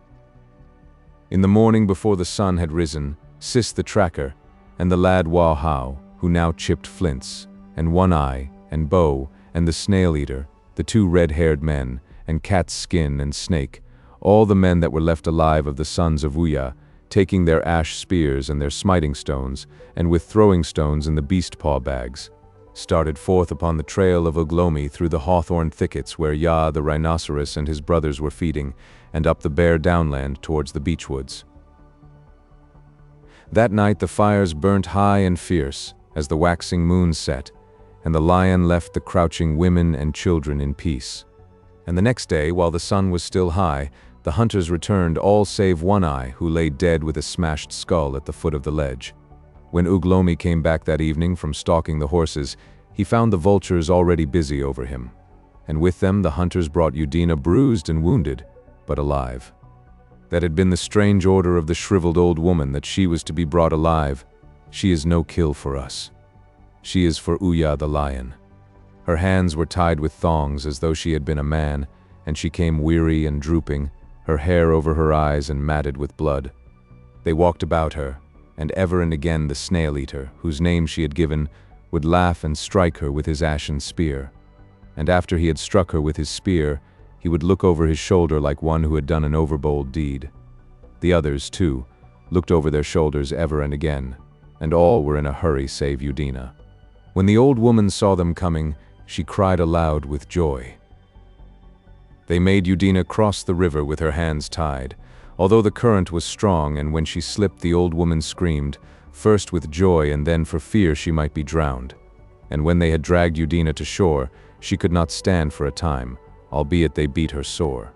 In the morning before the sun had risen, Sis the tracker, and the lad Wa Hao, who now chipped flints, and One Eye, and Bow, and the snail-eater, the 2 red-haired men, and Cat's Skin and Snake, all the men that were left alive of the sons of Uya, taking their ash spears and their smiting stones, and with throwing stones in the beast-paw bags, started forth upon the trail of Uglomi through the hawthorn thickets where Ya the rhinoceros and his brothers were feeding, and up the bare downland towards the beechwoods. That night the fires burnt high and fierce, as the waxing moon set, and the lion left the crouching women and children in peace. And the next day, while the sun was still high, the hunters returned, all save One Eye, who lay dead with a smashed skull at the foot of the ledge. When Uglomi came back that evening from stalking the horses, he found the vultures already busy over him. And with them the hunters brought Udina bruised and wounded, but alive. That had been the strange order of the shriveled old woman, that she was to be brought alive. She is no kill for us. She is for Uya the lion. Her hands were tied with thongs as though she had been a man, and she came weary and drooping, her hair over her eyes and matted with blood. They walked about her, and ever and again the snail-eater, whose name she had given, would laugh and strike her with his ashen spear. And after he had struck her with his spear, he would look over his shoulder like one who had done an overbold deed. The others, too, looked over their shoulders ever and again, and all were in a hurry save Udina. When the old woman saw them coming, she cried aloud with joy. They made Udina cross the river with her hands tied, although the current was strong, and when she slipped the old woman screamed, first with joy and then for fear she might be drowned. And when they had dragged Udina to shore, she could not stand for a time, albeit they beat her sore.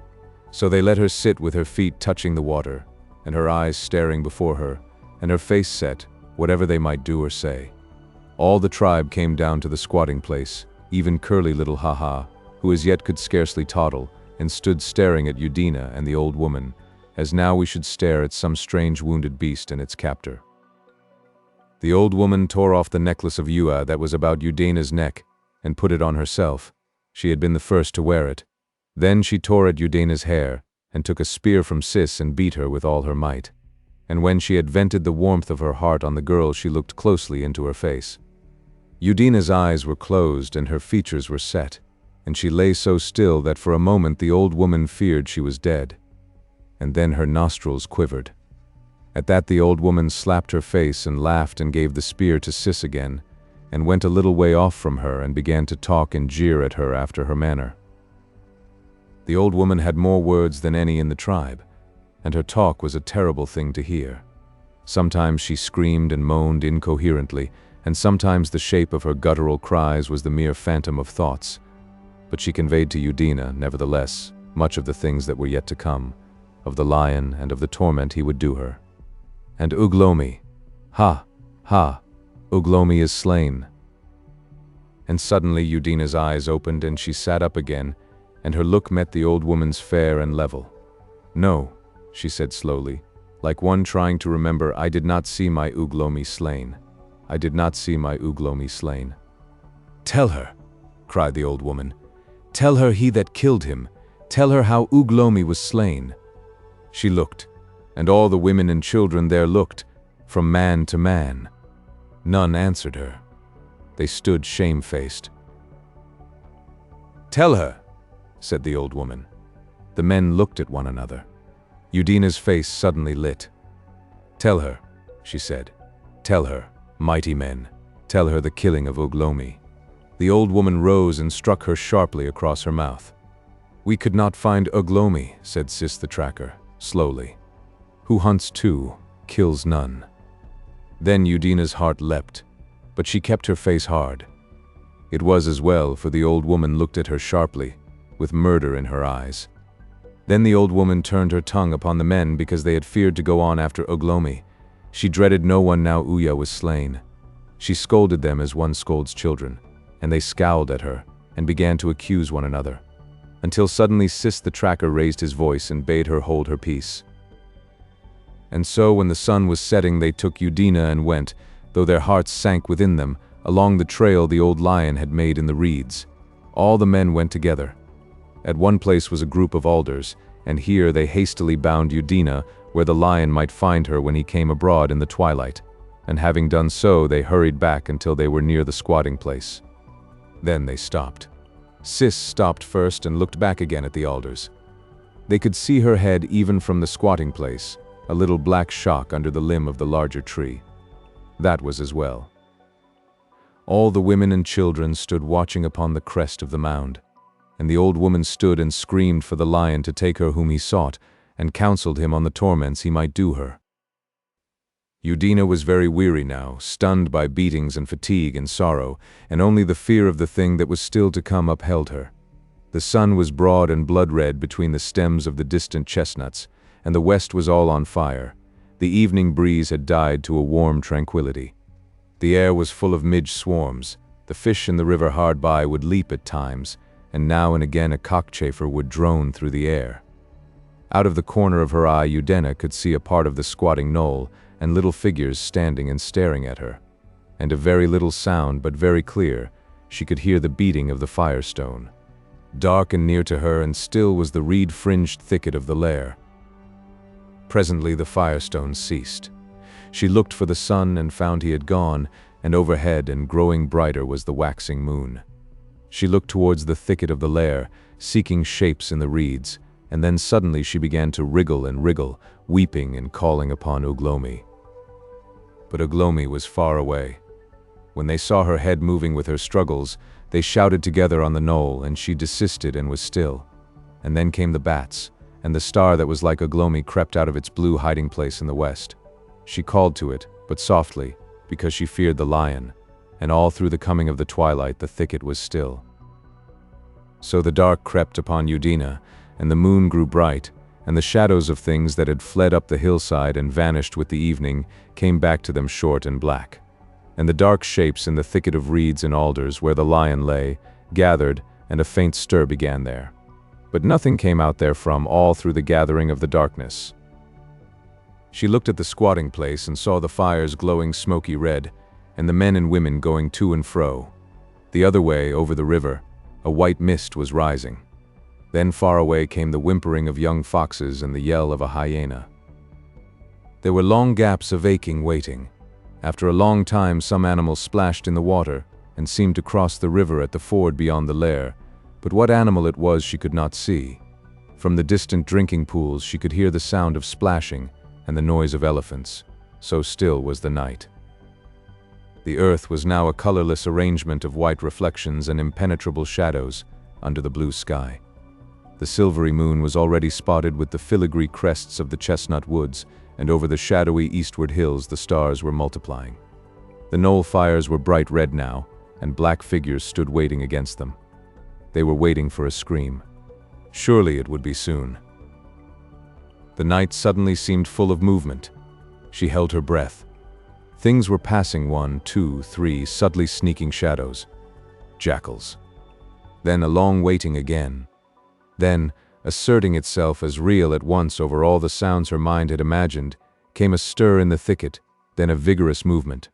So they let her sit with her feet touching the water, and her eyes staring before her, and her face set, whatever they might do or say. All the tribe came down to the squatting place, even curly little Ha-Ha, who as yet could scarcely toddle, and stood staring at Udina and the old woman, as now we should stare at some strange wounded beast and its captor. The old woman tore off the necklace of Ua that was about Udina's neck, and put it on herself. She had been the first to wear it. Then she tore at Udina's hair, and took a spear from Sis and beat her with all her might. And when she had vented the warmth of her heart on the girl, she looked closely into her face. Udina's eyes were closed and her features were set, and she lay so still that for a moment the old woman feared she was dead. And then her nostrils quivered. At that the old woman slapped her face and laughed and gave the spear to Sis again, and went a little way off from her and began to talk and jeer at her after her manner. The old woman had more words than any in the tribe, and her talk was a terrible thing to hear. Sometimes she screamed and moaned incoherently, and sometimes the shape of her guttural cries was the mere phantom of thoughts. But she conveyed to Udina, nevertheless, much of the things that were yet to come, of the lion and of the torment he would do her. And Uglomi, ha, ha, Uglomi is slain. And suddenly Udina's eyes opened and she sat up again, and her look met the old woman's fair and level. No, she said slowly, like one trying to remember, I did not see my Uglomi slain. I did not see my Uglomi slain. Tell her, cried the old woman. Tell her he that killed him. Tell her how Uglomi was slain. She looked, and all the women and children there looked, from man to man. None answered her. They stood shamefaced. Tell her, said the old woman. The men looked at one another. Udina's face suddenly lit. Tell her, she said. Tell her, mighty men. Tell her the killing of Uglomi. The old woman rose and struck her sharply across her mouth. We could not find Uglomi, said Sis the tracker, slowly. Who hunts two, kills none. Then Udina's heart leapt, but she kept her face hard. It was as well, for the old woman looked at her sharply, with murder in her eyes. Then the old woman turned her tongue upon the men because they had feared to go on after Uglomi. She dreaded no one now Uya was slain. She scolded them as one scolds children, and they scowled at her and began to accuse one another, until suddenly Sis the tracker raised his voice and bade her hold her peace. And so when the sun was setting they took Udina and went, though their hearts sank within them, along the trail the old lion had made in the reeds. All the men went together. At one place was a group of alders, and here they hastily bound Udina, where the lion might find her when he came abroad in the twilight, and having done so they hurried back until they were near the squatting place. Then they stopped. Sis stopped first and looked back again at the alders. They could see her head even from the squatting place, a little black shock under the limb of the larger tree. That was as well. All the women and children stood watching upon the crest of the mound, and the old woman stood and screamed for the lion to take her whom he sought, and counseled him on the torments he might do her. Udina was very weary now, stunned by beatings and fatigue and sorrow, and only the fear of the thing that was still to come upheld her. The sun was broad and blood-red between the stems of the distant chestnuts, and the west was all on fire. The evening breeze had died to a warm tranquility. The air was full of midge swarms. The fish in the river hard by would leap at times, and now and again a cockchafer would drone through the air. Out of the corner of her eye, Udina could see a part of the squatting knoll, and little figures standing and staring at her. And a very little sound, but very clear, she could hear the beating of the firestone. Dark and near to her, and still was the reed-fringed thicket of the lair. Presently the firestone ceased. She looked for the sun and found he had gone, and overhead and growing brighter was the waxing moon. She looked towards the thicket of the lair, seeking shapes in the reeds, and then suddenly she began to wriggle and wriggle, weeping and calling upon Uglomi. But Uglomi was far away. When they saw her head moving with her struggles, they shouted together on the knoll, and she desisted and was still. And then came the bats, and the star that was like Uglomi crept out of its blue hiding place in the west. She called to it, but softly, because she feared the lion, and all through the coming of the twilight the thicket was still. So the dark crept upon Udina, and the moon grew bright, and the shadows of things that had fled up the hillside and vanished with the evening came back to them short and black. And the dark shapes in the thicket of reeds and alders where the lion lay, gathered, and a faint stir began there. But nothing came out therefrom all through the gathering of the darkness. She looked at the squatting place and saw the fires glowing smoky red, and the men and women going to and fro. The other way, over the river, a white mist was rising. Then far away came the whimpering of young foxes and the yell of a hyena. There were long gaps of aching waiting. After a long time some animal splashed in the water and seemed to cross the river at the ford beyond the lair, but what animal it was she could not see. From the distant drinking pools she could hear the sound of splashing and the noise of elephants, so still was the night. The earth was now a colorless arrangement of white reflections and impenetrable shadows under the blue sky. The silvery moon was already spotted with the filigree crests of the chestnut woods, and over the shadowy eastward hills the stars were multiplying. The knoll fires were bright red now, and black figures stood waiting against them. They were waiting for a scream. Surely it would be soon. The night suddenly seemed full of movement. She held her breath. Things were passing, 1, 2, 3, subtly sneaking shadows. Jackals. Then a long waiting again. Then, asserting itself as real at once over all the sounds her mind had imagined, came a stir in the thicket, then a vigorous movement.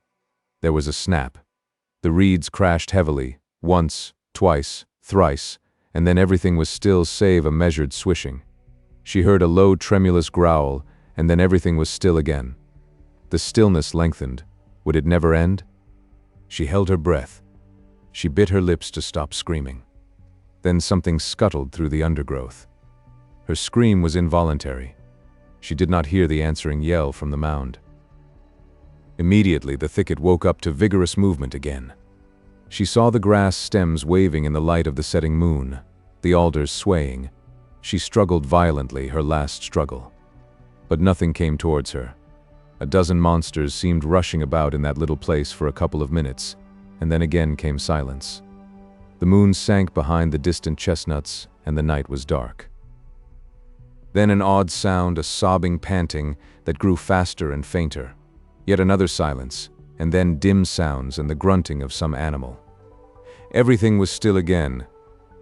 There was a snap. The reeds crashed heavily, once, twice, thrice, and then everything was still save a measured swishing. She heard a low, tremulous growl, and then everything was still again. The stillness lengthened. Would it never end? She held her breath. She bit her lips to stop screaming. Then something scuttled through the undergrowth. Her scream was involuntary. She did not hear the answering yell from the mound. Immediately the thicket woke up to vigorous movement again. She saw the grass stems waving in the light of the setting moon, the alders swaying. She struggled violently, her last struggle. But nothing came towards her. A dozen monsters seemed rushing about in that little place for a couple of minutes, and then again came silence. The moon sank behind the distant chestnuts, and the night was dark. Then an odd sound, a sobbing panting that grew faster and fainter. Yet another silence, and then dim sounds and the grunting of some animal. Everything was still again.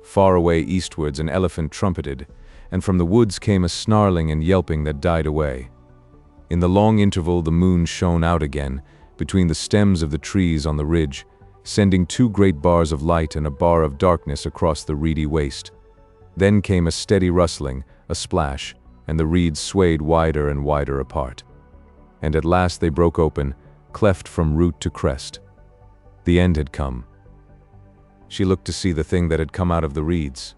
Far away eastwards an elephant trumpeted, and from the woods came a snarling and yelping that died away. In the long interval the moon shone out again, between the stems of the trees on the ridge, sending 2 great bars of light and a bar of darkness across the reedy waste. Then came a steady rustling, a splash, and the reeds swayed wider and wider apart. And at last they broke open, cleft from root to crest. The end had come. She looked to see the thing that had come out of the reeds.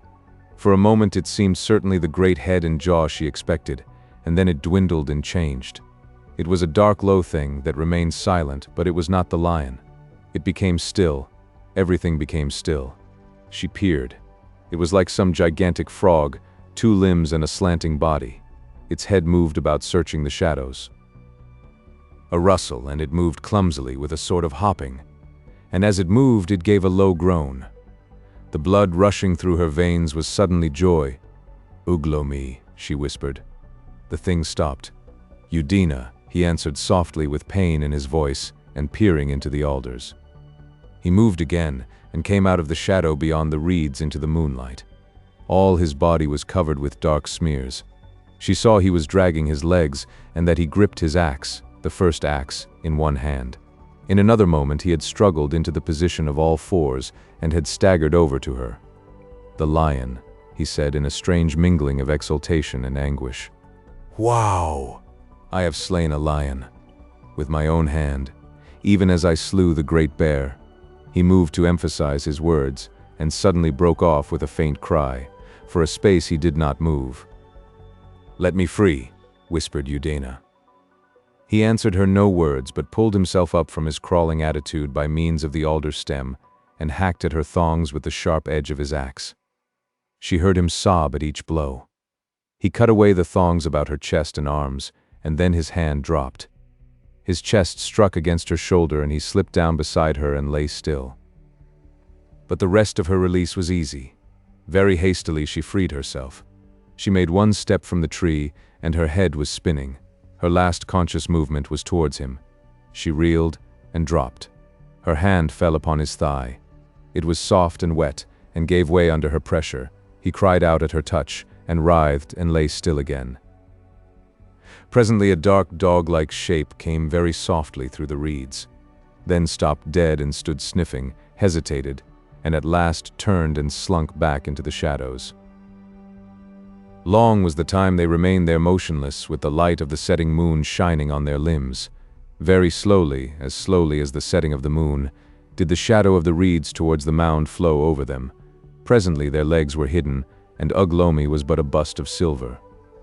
For a moment it seemed certainly the great head and jaw she expected, and then it dwindled and changed. It was a dark, low thing that remained silent, but it was not the lion. It became still. Everything became still. She peered. It was like some gigantic frog, 2 limbs and a slanting body. Its head moved about, searching the shadows. A rustle, and it moved clumsily with a sort of hopping. And as it moved, it gave a low groan. The blood rushing through her veins was suddenly joy. "Uglomi," she whispered. The thing stopped. "Udina," he answered softly with pain in his voice and peering into the alders. He moved again and came out of the shadow beyond the reeds into the moonlight. All his body was covered with dark smears. She saw he was dragging his legs and that he gripped his axe, the first axe, in one hand. In another moment he had struggled into the position of all fours and had staggered over to her. "The lion," he said in a strange mingling of exultation and anguish. "Wow! I have slain a lion. With my own hand, even as I slew the great bear." He moved to emphasize his words and suddenly broke off with a faint cry. For a space he did not move. "Let me free," whispered Udina. He answered her no words but pulled himself up from his crawling attitude by means of the alder stem and hacked at her thongs with the sharp edge of his axe. She heard him sob at each blow. He cut away the thongs about her chest and arms, and then his hand dropped. His chest struck against her shoulder and he slipped down beside her and lay still. But the rest of her release was easy. Very hastily she freed herself. She made one step from the tree and her head was spinning. Her last conscious movement was towards him. She reeled and dropped. Her hand fell upon his thigh. It was soft and wet and gave way under her pressure. He cried out at her touch and writhed and lay still again. Presently a dark dog-like shape came very softly through the reeds, then stopped dead and stood sniffing, hesitated, and at last turned and slunk back into the shadows. Long was the time they remained there motionless, with the light of the setting moon shining on their limbs. Very slowly as the setting of the moon, did the shadow of the reeds towards the mound flow over them. Presently their legs were hidden, and Uglomi was but a bust of silver.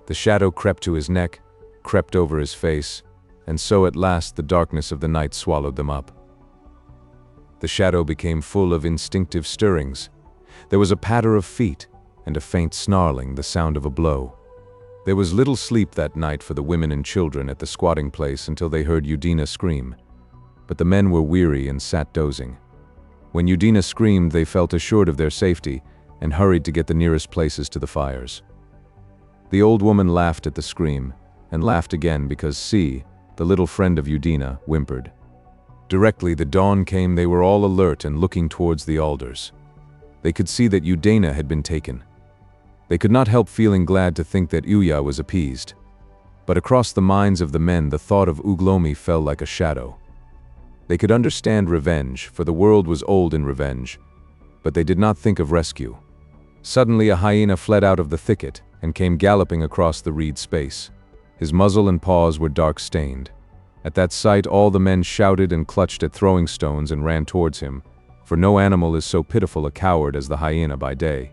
The shadow crept to his neck, crept over his face, and so at last the darkness of the night swallowed them up. The shadow became full of instinctive stirrings. There was a patter of feet, and a faint snarling, the sound of a blow. There was little sleep that night for the women and children at the squatting place until they heard Udina scream. But the men were weary and sat dozing. When Udina screamed, they felt assured of their safety and hurried to get the nearest places to the fires. The old woman laughed at the scream, and laughed again because C, the little friend of Udina, whimpered. Directly the dawn came, they were all alert and looking towards the alders. They could see that Udina had been taken. They could not help feeling glad to think that Uya was appeased. But across the minds of the men the thought of Uglomi fell like a shadow. They could understand revenge, for the world was old in revenge, but they did not think of rescue. Suddenly a hyena fled out of the thicket and came galloping across the reed space. His muzzle and paws were dark-stained. At that sight all the men shouted and clutched at throwing stones and ran towards him, for no animal is so pitiful a coward as the hyena by day.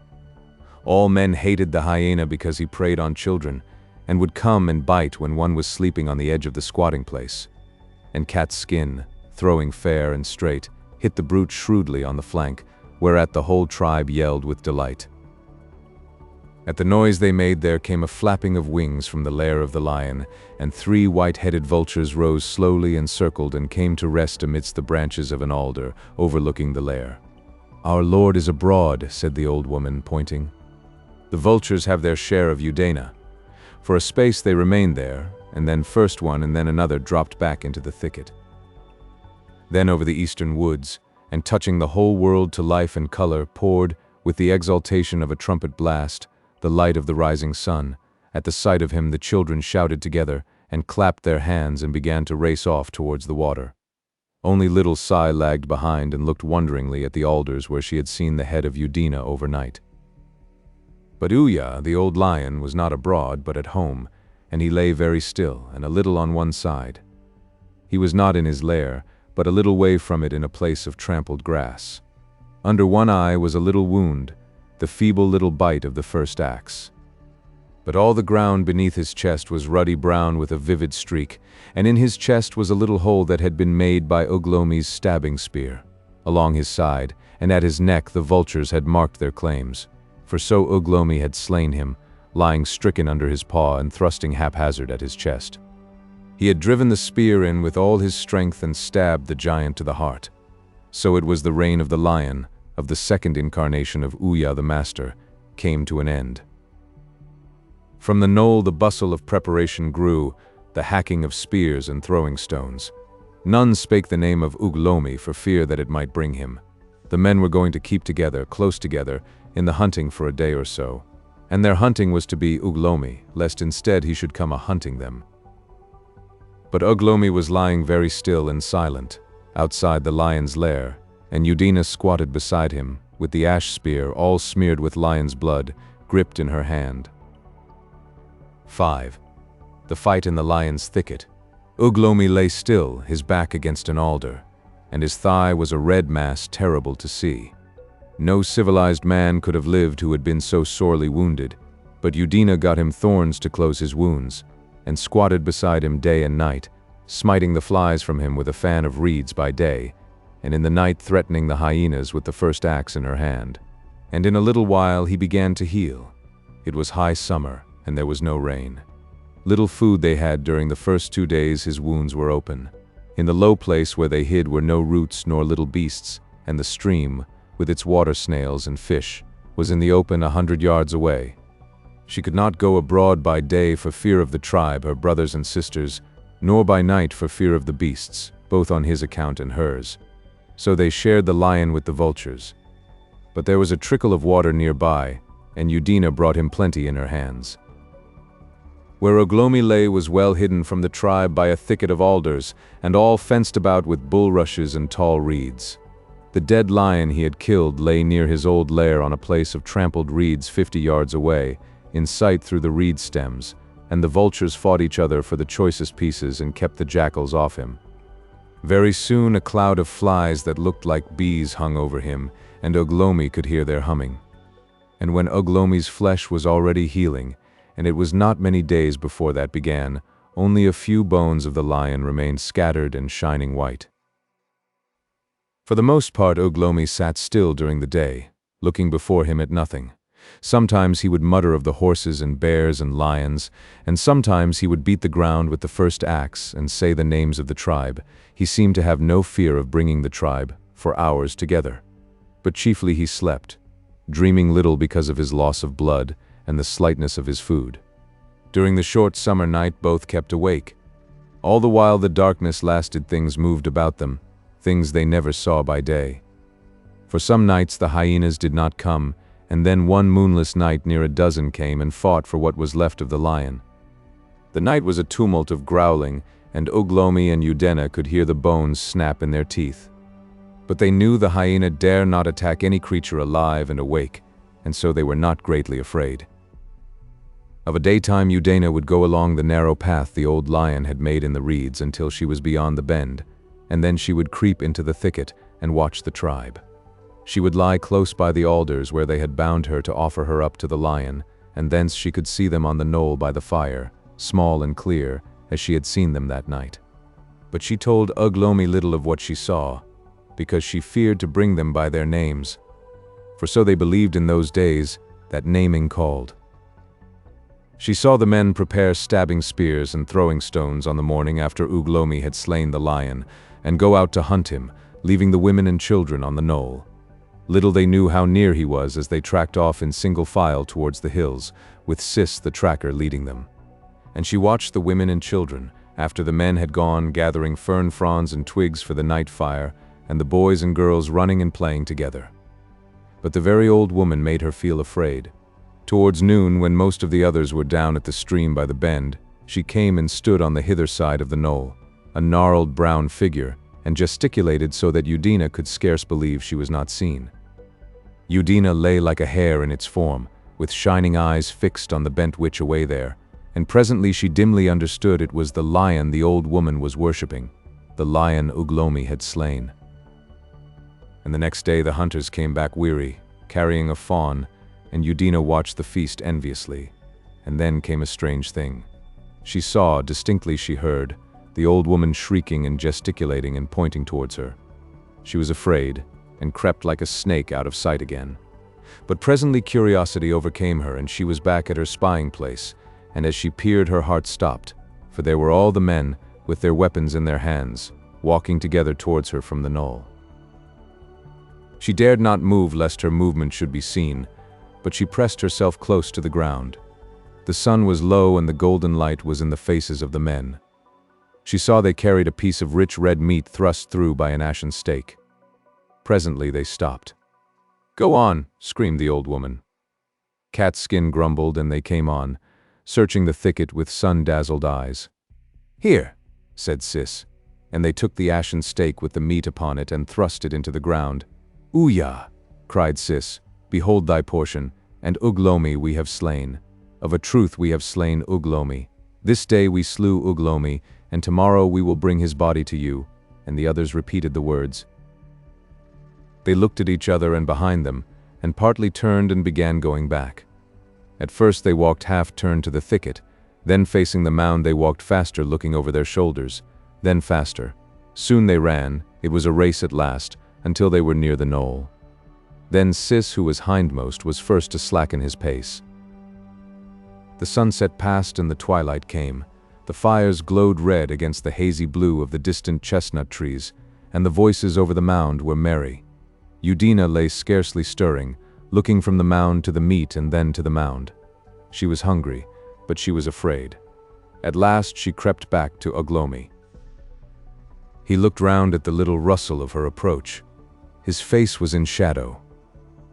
All men hated the hyena because he preyed on children, and would come and bite when one was sleeping on the edge of the squatting place. And Cat's skin, throwing fair and straight, hit the brute shrewdly on the flank, whereat the whole tribe yelled with delight. At the noise they made there came a flapping of wings from the lair of the lion, and 3 white-headed vultures rose slowly and circled and came to rest amidst the branches of an alder, overlooking the lair. "Our lord is abroad," said the old woman, pointing. "The vultures have their share of Udina." For a space they remained there, and then first one and then another dropped back into the thicket. Then over the eastern woods, and touching the whole world to life and color, poured, with the exaltation of a trumpet blast, the light of the rising sun. At the sight of him the children shouted together and clapped their hands and began to race off towards the water. Only little Sai lagged behind and looked wonderingly at the alders where she had seen the head of Udina overnight. But Uya, the old lion, was not abroad but at home, and he lay very still and a little on one side. He was not in his lair, but a little way from it in a place of trampled grass. Under one eye was a little wound, the feeble little bite of the first axe. But all the ground beneath his chest was ruddy brown with a vivid streak, and in his chest was a little hole that had been made by Uglomi's stabbing spear. Along his side, and at his neck the vultures had marked their claims, for so Uglomi had slain him, lying stricken under his paw and thrusting haphazard at his chest. He had driven the spear in with all his strength and stabbed the giant to the heart. So it was the reign of the lion, of the second incarnation of Uya the Master, came to an end. From the knoll the bustle of preparation grew, the hacking of spears and throwing stones. None spake the name of Uglomi for fear that it might bring him. The men were going to keep together, close together, in the hunting for a day or so. And their hunting was to be Uglomi, lest instead he should come a-hunting them. But Uglomi was lying very still and silent, outside the lion's lair, and Udina squatted beside him, with the ash spear all smeared with lion's blood, gripped in her hand. 5. The fight in the lion's thicket. Uglomi lay still, his back against an alder, and his thigh was a red mass terrible to see. No civilized man could have lived who had been so sorely wounded, but Udina got him thorns to close his wounds, and squatted beside him day and night, smiting the flies from him with a fan of reeds by day, and in the night threatening the hyenas with the first axe in her hand. And in a little while he began to heal. It was high summer, and there was no rain. Little food they had during the first 2 days his wounds were open. In the low place where they hid were no roots nor little beasts, and the stream, with its water snails and fish, was in the open 100 yards away. She could not go abroad by day for fear of the tribe, her brothers and sisters, nor by night for fear of the beasts, both on his account and hers. So they shared the lion with the vultures. But there was a trickle of water nearby, and Udina brought him plenty in her hands. Where Uglomi lay was well hidden from the tribe by a thicket of alders, and all fenced about with bulrushes and tall reeds. The dead lion he had killed lay near his old lair on a place of trampled reeds 50 yards away, in sight through the reed stems, and the vultures fought each other for the choicest pieces and kept the jackals off him. Very soon a cloud of flies that looked like bees hung over him, and Uglomi could hear their humming. And when Uglomi's flesh was already healing, and it was not many days before that began, only a few bones of the lion remained scattered and shining white. For the most part Uglomi sat still during the day, looking before him at nothing. Sometimes he would mutter of the horses and bears and lions, and sometimes he would beat the ground with the first axe and say the names of the tribe. He seemed to have no fear of bringing the tribe, for hours together. But chiefly he slept, dreaming little because of his loss of blood and the slightness of his food. During the short summer night both kept awake. All the while the darkness lasted things moved about them, things they never saw by day. For some nights the hyenas did not come, and then one moonless night near a dozen came and fought for what was left of the lion. The night was a tumult of growling, and Uglomi and Udina could hear the bones snap in their teeth. But they knew the hyena dare not attack any creature alive and awake, and so they were not greatly afraid. Of a daytime Udina would go along the narrow path the old lion had made in the reeds until she was beyond the bend, and then she would creep into the thicket and watch the tribe. She would lie close by the alders where they had bound her to offer her up to the lion, and thence she could see them on the knoll by the fire, small and clear, as she had seen them that night. But she told Uglomi little of what she saw, because she feared to bring them by their names, for so they believed in those days that naming called. She saw the men prepare stabbing spears and throwing stones on the morning after Uglomi had slain the lion, and go out to hunt him, leaving the women and children on the knoll. Little they knew how near he was as they tracked off in single file towards the hills, with Sis the tracker leading them. And she watched the women and children, after the men had gone gathering fern fronds and twigs for the night fire, and the boys and girls running and playing together. But the very old woman made her feel afraid. Towards noon, when most of the others were down at the stream by the bend, she came and stood on the hither side of the knoll, a gnarled brown figure, and gesticulated so that Udina could scarce believe she was not seen. Udina lay like a hare in its form, with shining eyes fixed on the bent witch away there, and presently she dimly understood it was the lion the old woman was worshipping, the lion Uglomi had slain. And the next day the hunters came back weary, carrying a fawn, and Udina watched the feast enviously. And then came a strange thing. She saw, distinctly she heard, the old woman shrieking and gesticulating and pointing towards her. She was afraid, and crept like a snake out of sight again. But presently curiosity overcame her, and she was back at her spying place, and as she peered her heart stopped, for there were all the men, with their weapons in their hands, walking together towards her from the knoll. She dared not move lest her movement should be seen, but she pressed herself close to the ground. The sun was low and the golden light was in the faces of the men. She saw they carried a piece of rich red meat thrust through by an ashen stake. Presently they stopped. "Go on," screamed the old woman. Cat's Skin grumbled and they came on, searching the thicket with sun-dazzled eyes. "Here," said Sis, and they took the ashen stake with the meat upon it and thrust it into the ground. "Ooyah!" cried Sis, "behold thy portion, and Uglomi we have slain. Of a truth we have slain Uglomi. This day we slew Uglomi, and tomorrow we will bring his body to you." And the others repeated the words. They looked at each other and behind them, and partly turned and began going back. At first they walked half-turned to the thicket, then facing the mound they walked faster looking over their shoulders, then faster. Soon they ran, it was a race at last, until they were near the knoll. Then Sis, who was hindmost, was first to slacken his pace. The sunset passed and the twilight came. The fires glowed red against the hazy blue of the distant chestnut trees, and the voices over the mound were merry. Udina lay scarcely stirring, looking from the mound to the meat and then to the mound. She was hungry, but she was afraid. At last she crept back to Uglomi. He looked round at the little rustle of her approach. His face was in shadow.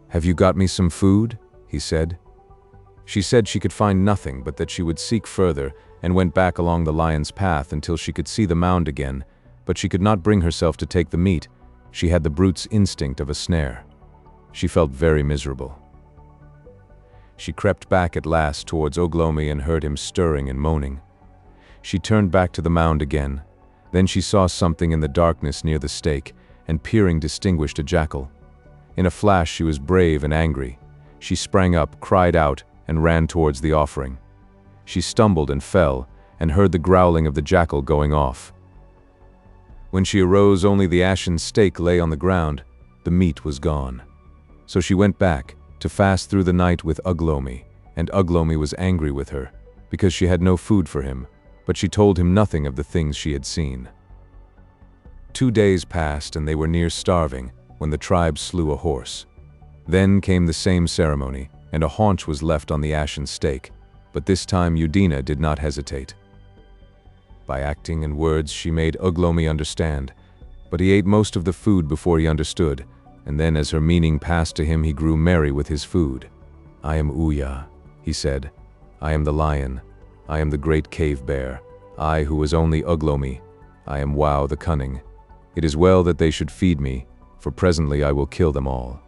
"Have you got me some food?" he said. She said she could find nothing, but that she would seek further, and went back along the lion's path until she could see the mound again, but she could not bring herself to take the meat. She had the brute's instinct of a snare. She felt very miserable. She crept back at last towards Uglomi and heard him stirring and moaning. She turned back to the mound again. Then she saw something in the darkness near the stake, and peering distinguished a jackal. In a flash she was brave and angry. She sprang up, cried out, and ran towards the offering. She stumbled and fell, and heard the growling of the jackal going off. When she arose, only the ashen stake lay on the ground. The meat was gone. So she went back, to fast through the night with Uglomi, and Uglomi was angry with her, because she had no food for him, but she told him nothing of the things she had seen. 2 days passed, and they were near starving, when the tribe slew a horse. Then came the same ceremony, and a haunch was left on the ashen stake, but this time Udina did not hesitate. By acting and words she made Uglomi understand, but he ate most of the food before he understood, and then as her meaning passed to him he grew merry with his food. "I am Uya," he said. "I am the lion. I am the great cave bear. I who was only Uglomi. I am Wow the cunning. It is well that they should feed me, for presently I will kill them all."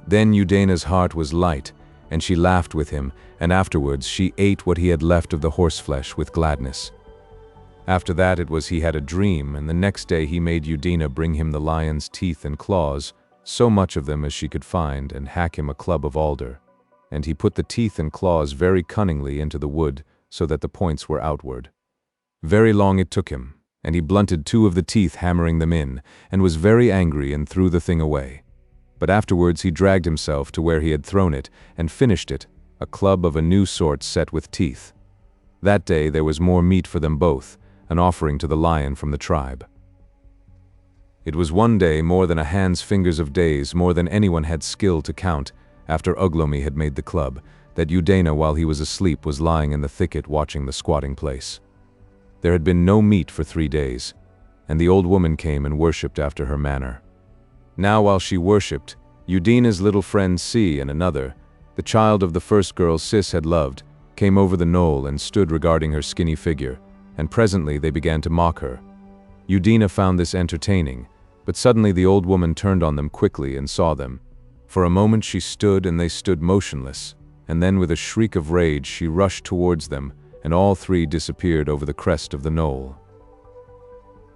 Then Udina's heart was light, and she laughed with him, and afterwards she ate what he had left of the horseflesh with gladness. After that it was he had a dream, and the next day he made Udina bring him the lion's teeth and claws, so much of them as she could find, and hack him a club of alder. And he put the teeth and claws very cunningly into the wood, so that the points were outward. Very long it took him, and he blunted 2 of the teeth hammering them in, and was very angry and threw the thing away. But afterwards he dragged himself to where he had thrown it, and finished it, a club of a new sort set with teeth. That day there was more meat for them both, an offering to the lion from the tribe. It was one day more than a hand's fingers of days, more than anyone had skill to count, after Uglomi had made the club, that Udina while he was asleep was lying in the thicket watching the squatting place. There had been no meat for 3 days, and the old woman came and worshipped after her manner. Now while she worshipped, Udina's little friend Si and another, the child of the first girl Sis had loved, came over the knoll and stood regarding her skinny figure, and presently they began to mock her. Udina found this entertaining, but suddenly the old woman turned on them quickly and saw them. For a moment she stood and they stood motionless, and then with a shriek of rage she rushed towards them, and all 3 disappeared over the crest of the knoll.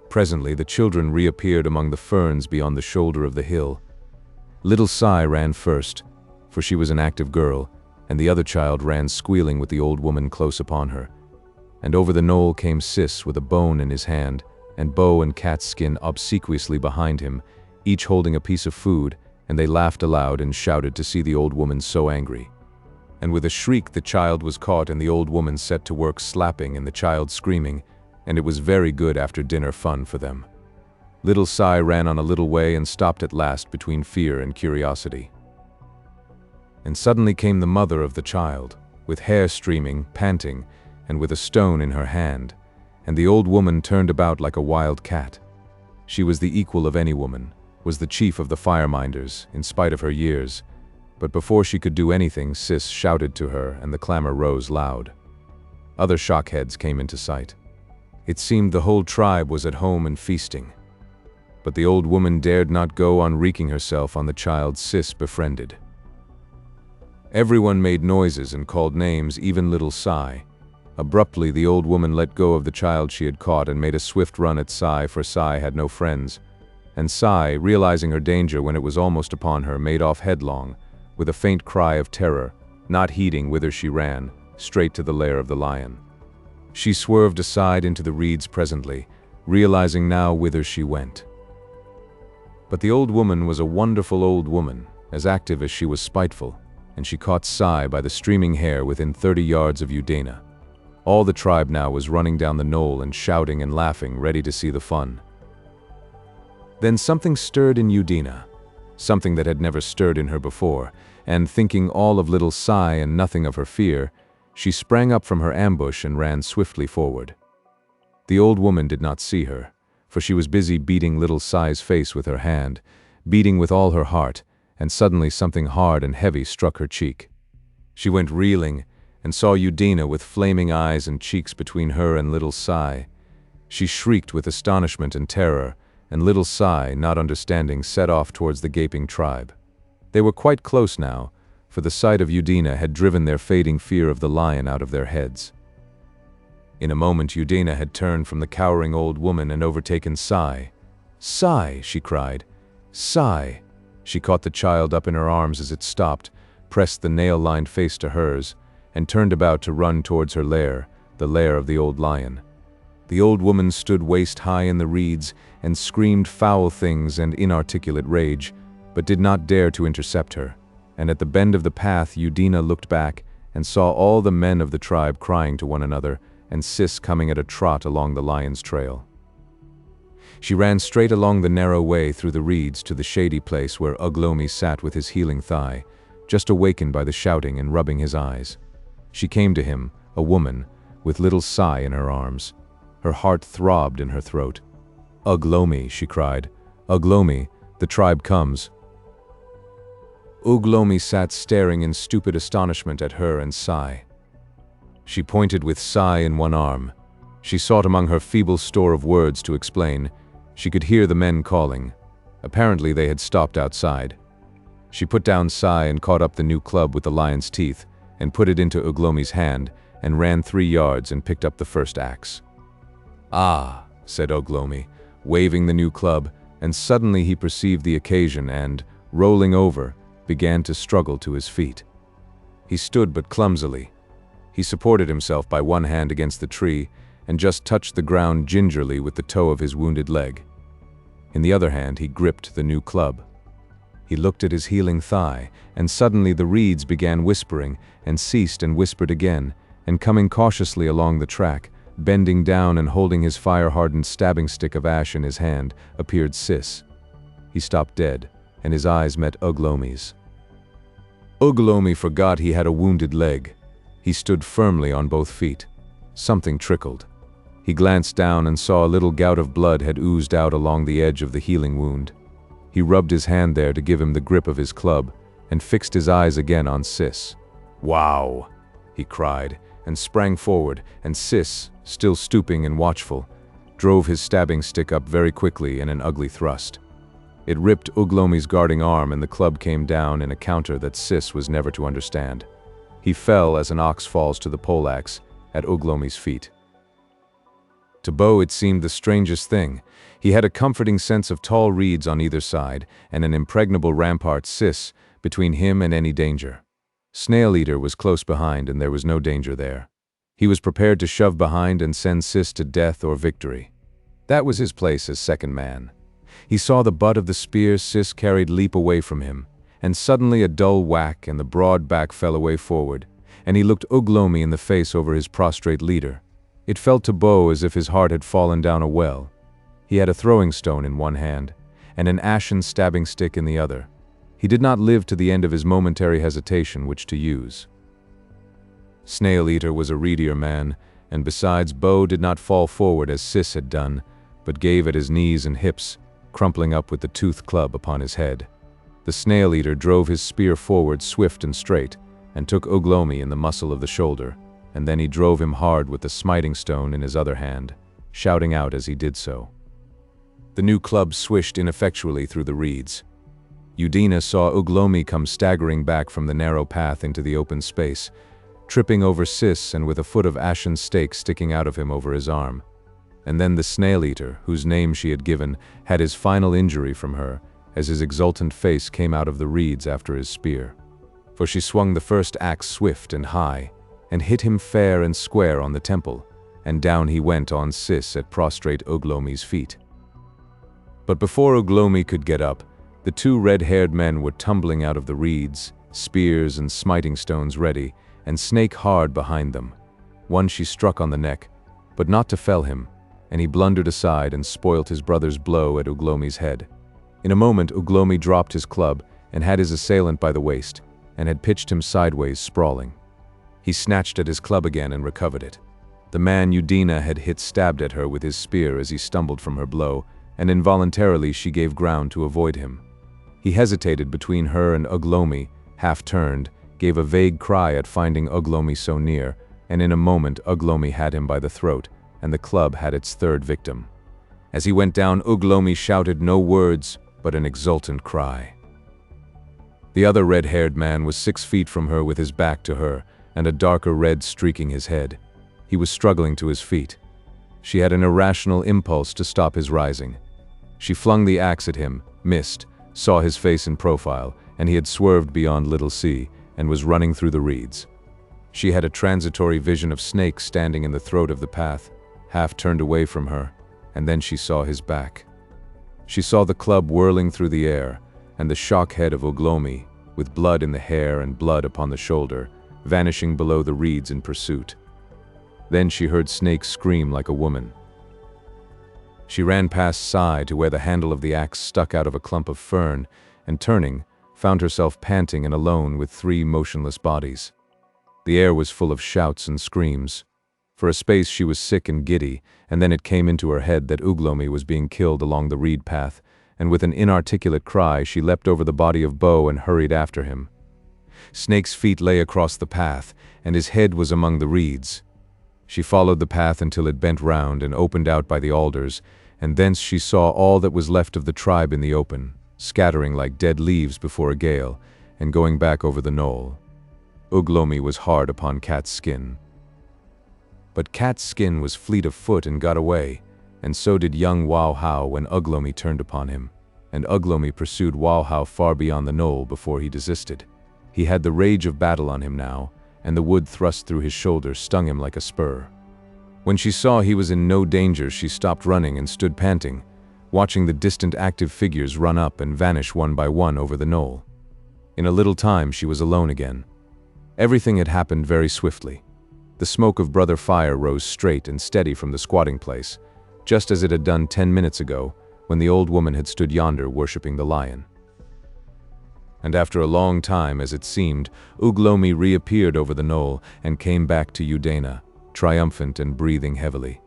Presently the children reappeared among the ferns beyond the shoulder of the hill. Little Si ran first, for she was an active girl, and the other child ran squealing with the old woman close upon her. And over the knoll came Sis with a bone in his hand, and Bo and Cat's Skin obsequiously behind him, each holding a piece of food, and they laughed aloud and shouted to see the old woman so angry. And with a shriek the child was caught and the old woman set to work slapping and the child screaming, and it was very good after dinner fun for them. Little Sai ran on a little way and stopped at last between fear and curiosity. And suddenly came the mother of the child, with hair streaming, panting, and with a stone in her hand, and the old woman turned about like a wild cat. She was the equal of any woman, was the chief of the fireminders, in spite of her years, but before she could do anything, Sis shouted to her, and the clamor rose loud. Other shockheads came into sight. It seemed the whole tribe was at home and feasting. But the old woman dared not go on wreaking herself on the child Sis befriended. Everyone made noises and called names, even little Sai. Abruptly, the old woman let go of the child she had caught and made a swift run at Sai, for Sai had no friends. And Sai, realizing her danger when it was almost upon her, made off headlong, with a faint cry of terror, not heeding whither she ran, straight to the lair of the lion. She swerved aside into the reeds presently, realizing now whither she went. But the old woman was a wonderful old woman, as active as she was spiteful, and she caught Sai by the streaming hair within 30 yards of Udena. All the tribe now was running down the knoll and shouting and laughing, ready to see the fun. Then something stirred in Udena, something that had never stirred in her before, and thinking all of little Sai and nothing of her fear, she sprang up from her ambush and ran swiftly forward. The old woman did not see her, for she was busy beating little Sai's face with her hand, beating with all her heart, and suddenly something hard and heavy struck her cheek. She went reeling, and saw Udena with flaming eyes and cheeks between her and little Sai. She shrieked with astonishment and terror, and little Sai, not understanding, set off towards the gaping tribe. They were quite close now, for the sight of Udena had driven their fading fear of the lion out of their heads. In a moment Udena had turned from the cowering old woman and overtaken Sai. "Sai!" she cried. "Sai!" She caught the child up in her arms as it stopped, pressed the nail-lined face to hers, and turned about to run towards her lair, the lair of the old lion. The old woman stood waist-high in the reeds and screamed foul things and inarticulate rage, but did not dare to intercept her, and at the bend of the path Udena looked back and saw all the men of the tribe crying to one another, and Sis coming at a trot along the lion's trail. She ran straight along the narrow way through the reeds to the shady place where Uglomi sat with his healing thigh, just awakened by the shouting and rubbing his eyes. She came to him, a woman, with little Sai in her arms. Her heart throbbed in her throat. "Uglomi," she cried. "Uglomi, the tribe comes." Uglomi sat staring in stupid astonishment at her and Sai. She pointed with Sai in one arm. She sought among her feeble store of words to explain. She could hear the men calling. Apparently they had stopped outside. She put down Sai and caught up the new club with the lion's teeth, and put it into Uglomi's hand, and ran 3 yards and picked up the first axe. "Ah," said Uglomi, waving the new club, and suddenly he perceived the occasion and, rolling over, began to struggle to his feet. He stood but clumsily. He supported himself by one hand against the tree, and just touched the ground gingerly with the toe of his wounded leg. In the other hand he gripped the new club. He looked at his healing thigh, and suddenly the reeds began whispering, and ceased and whispered again, and coming cautiously along the track, bending down and holding his fire-hardened stabbing stick of ash in his hand, appeared Sis. He stopped dead, and his eyes met Uglomi's. Uglomi forgot he had a wounded leg. He stood firmly on both feet. Something trickled. He glanced down and saw a little gout of blood had oozed out along the edge of the healing wound. He rubbed his hand there to give him the grip of his club, and fixed his eyes again on Sis. "Wow!" he cried, and sprang forward, and Sis, still stooping and watchful, drove his stabbing stick up very quickly in an ugly thrust. It ripped Uglomi's guarding arm, and the club came down in a counter that Sis was never to understand. He fell as an ox falls to the poleaxe, at Uglomi's feet. To Bo it seemed the strangest thing. He had a comforting sense of tall reeds on either side, and an impregnable rampart, Sis, between him and any danger. Snail Eater was close behind, and there was no danger there. He was prepared to shove behind and send Sis to death or victory. That was his place as second man. He saw the butt of the spear Sis carried leap away from him, and suddenly a dull whack and the broad back fell away forward, and he looked Uglomi in the face over his prostrate leader. It felt to Bo as if his heart had fallen down a well. He had a throwing stone in one hand, and an ashen stabbing stick in the other. He did not live to the end of his momentary hesitation which to use. Snail Eater was a readier man, and besides, Bo did not fall forward as Sis had done, but gave at his knees and hips, crumpling up with the toothed club upon his head. The Snail Eater drove his spear forward swift and straight, and took Ugh Lomi in the muscle of the shoulder, and then he drove him hard with the smiting stone in his other hand, shouting out as he did so. The new club swished ineffectually through the reeds. Udina saw Ugh Lomi come staggering back from the narrow path into the open space, tripping over Sis and with a foot of ashen stake sticking out of him over his arm. And then the Snail Eater, whose name she had given, had his final injury from her, as his exultant face came out of the reeds after his spear. For she swung the first axe swift and high, and hit him fair and square on the temple, and down he went on Sis at prostrate Ugh Lomi's feet. But before Ugh Lomi could get up, the two red-haired men were tumbling out of the reeds, spears and smiting stones ready, and Snake hard behind them. One she struck on the neck, but not to fell him, and he blundered aside and spoilt his brother's blow at Ugh Lomi's head. In a moment Ugh Lomi dropped his club and had his assailant by the waist, and had pitched him sideways sprawling. He snatched at his club again and recovered it. The man Udina had hit stabbed at her with his spear as he stumbled from her blow, and involuntarily she gave ground to avoid him. He hesitated between her and Ugh Lomi, half-turned, gave a vague cry at finding Ugh Lomi so near, and in a moment Ugh Lomi had him by the throat, and the club had its third victim. As he went down, Ugh Lomi shouted no words, but an exultant cry. The other red-haired man was 6 feet from her with his back to her, and a darker red streaking his head. He was struggling to his feet. She had an irrational impulse to stop his rising. She flung the axe at him, missed, saw his face in profile, and he had swerved beyond Little Sea, and was running through the reeds. She had a transitory vision of Snake standing in the throat of the path, half turned away from her, and then she saw his back. She saw the club whirling through the air, and the shock head of Ugh Lomi, with blood in the hair and blood upon the shoulder, vanishing below the reeds in pursuit. Then she heard Snake scream like a woman. She ran past Sai to where the handle of the axe stuck out of a clump of fern, and turning, found herself panting and alone with 3 motionless bodies. The air was full of shouts and screams. For a space she was sick and giddy, and then it came into her head that Ugh Lomi was being killed along the reed path, and with an inarticulate cry she leapt over the body of Bo and hurried after him. Snake's feet lay across the path, and his head was among the reeds. She followed the path until it bent round and opened out by the alders, and thence she saw all that was left of the tribe in the open, scattering like dead leaves before a gale, and going back over the knoll. Ugh Lomi was hard upon Cat's skin. But Cat's skin was fleet of foot and got away, and so did young Wow How when Ugh Lomi turned upon him, and Ugh Lomi pursued Wow How far beyond the knoll before he desisted. He had the rage of battle on him now, and the wood thrust through his shoulder stung him like a spur. When she saw he was in no danger, she stopped running and stood panting, watching the distant active figures run up and vanish one by one over the knoll. In a little time she was alone again. Everything had happened very swiftly. The smoke of Brother Fire rose straight and steady from the squatting place, just as it had done 10 minutes ago, when the old woman had stood yonder worshipping the lion. And after a long time, as it seemed, Ugh Lomi reappeared over the knoll and came back to Udina, triumphant and breathing heavily.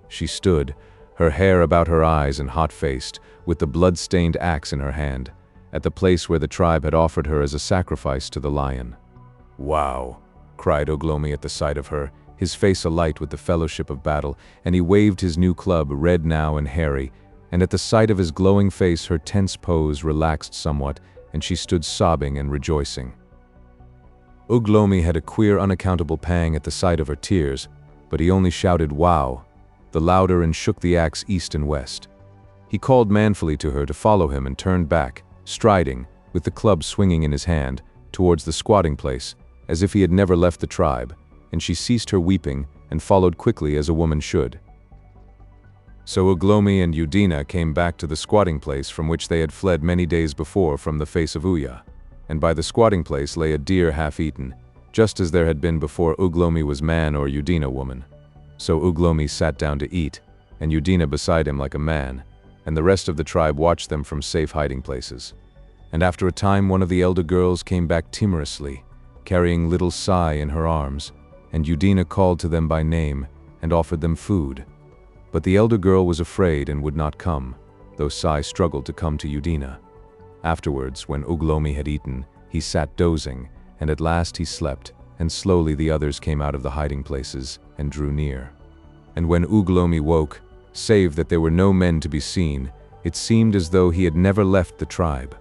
She stood, her hair about her eyes and hot-faced, with the blood-stained axe in her hand, at the place where the tribe had offered her as a sacrifice to the lion. "Wow!" cried Ugh Lomi at the sight of her, his face alight with the fellowship of battle, and he waved his new club, red now and hairy, and at the sight of his glowing face her tense pose relaxed somewhat, and she stood sobbing and rejoicing. Ugh Lomi had a queer, unaccountable pang at the sight of her tears, but he only shouted "Wow!" the louder and shook the axe east and west. He called manfully to her to follow him and turned back, striding, with the club swinging in his hand, towards the squatting place, as if he had never left the tribe, and she ceased her weeping and followed quickly as a woman should. So Ugh Lomi and Udina came back to the squatting place from which they had fled many days before from the face of Uya, and by the squatting place lay a deer half-eaten, just as there had been before Ugh Lomi was man or Udina woman. So Uglomi sat down to eat, and Udina beside him like a man, and the rest of the tribe watched them from safe hiding places. And after a time one of the elder girls came back timorously, carrying little Sai in her arms, and Udina called to them by name and offered them food. But the elder girl was afraid and would not come, though Sai struggled to come to Udina. Afterwards, when Uglomi had eaten, he sat dozing, and at last he slept, and slowly the others came out of the hiding places and drew near. And when Uglomi woke, save that there were no men to be seen, it seemed as though he had never left the tribe.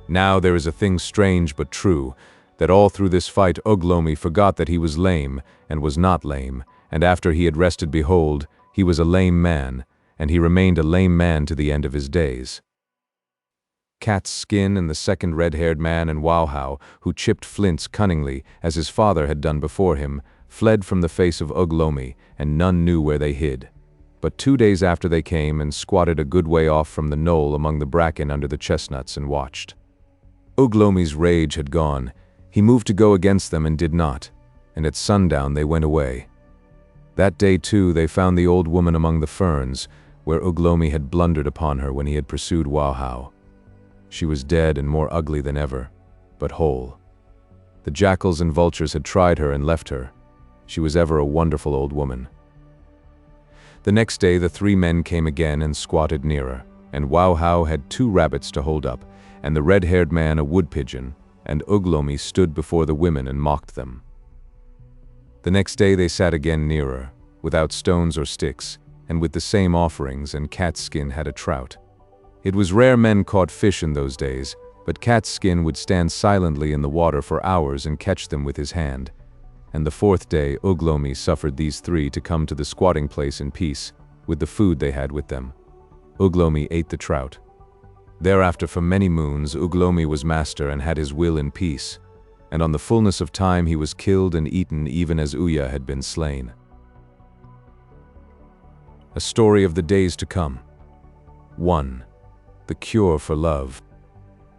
Now there is a thing strange but true, that all through this fight Uglomi forgot that he was lame, and was not lame, and after he had rested behold, he was a lame man, and he remained a lame man to the end of his days. Cat's Skin and the second red-haired man and Wowhow, who chipped flints cunningly, as his father had done before him, fled from the face of Uglomi, and none knew where they hid. But 2 days after they came and squatted a good way off from the knoll among the bracken under the chestnuts and watched. Uglomi's rage had gone. He moved to go against them and did not, and at sundown they went away. That day too they found the old woman among the ferns, where Uglomi had blundered upon her when he had pursued Wowhow. She was dead and more ugly than ever, but whole. The jackals and vultures had tried her and left her. She was ever a wonderful old woman. The next day the 3 men came again and squatted nearer, and Wowhow had 2 rabbits to hold up, and the red-haired man a wood pigeon, and Uglomi stood before the women and mocked them. The next day they sat again nearer, without stones or sticks, and with the same offerings, and Cat's Skin had a trout. It was rare men caught fish in those days, but Cat's Skin would stand silently in the water for hours and catch them with his hand. And the 4th day Uglomi suffered these 3 to come to the squatting place in peace, with the food they had with them. Uglomi ate the trout. Thereafter for many moons Uglomi was master and had his will in peace, and on the fullness of time he was killed and eaten even as Uya had been slain. A story of the days to come. 1. The cure for love.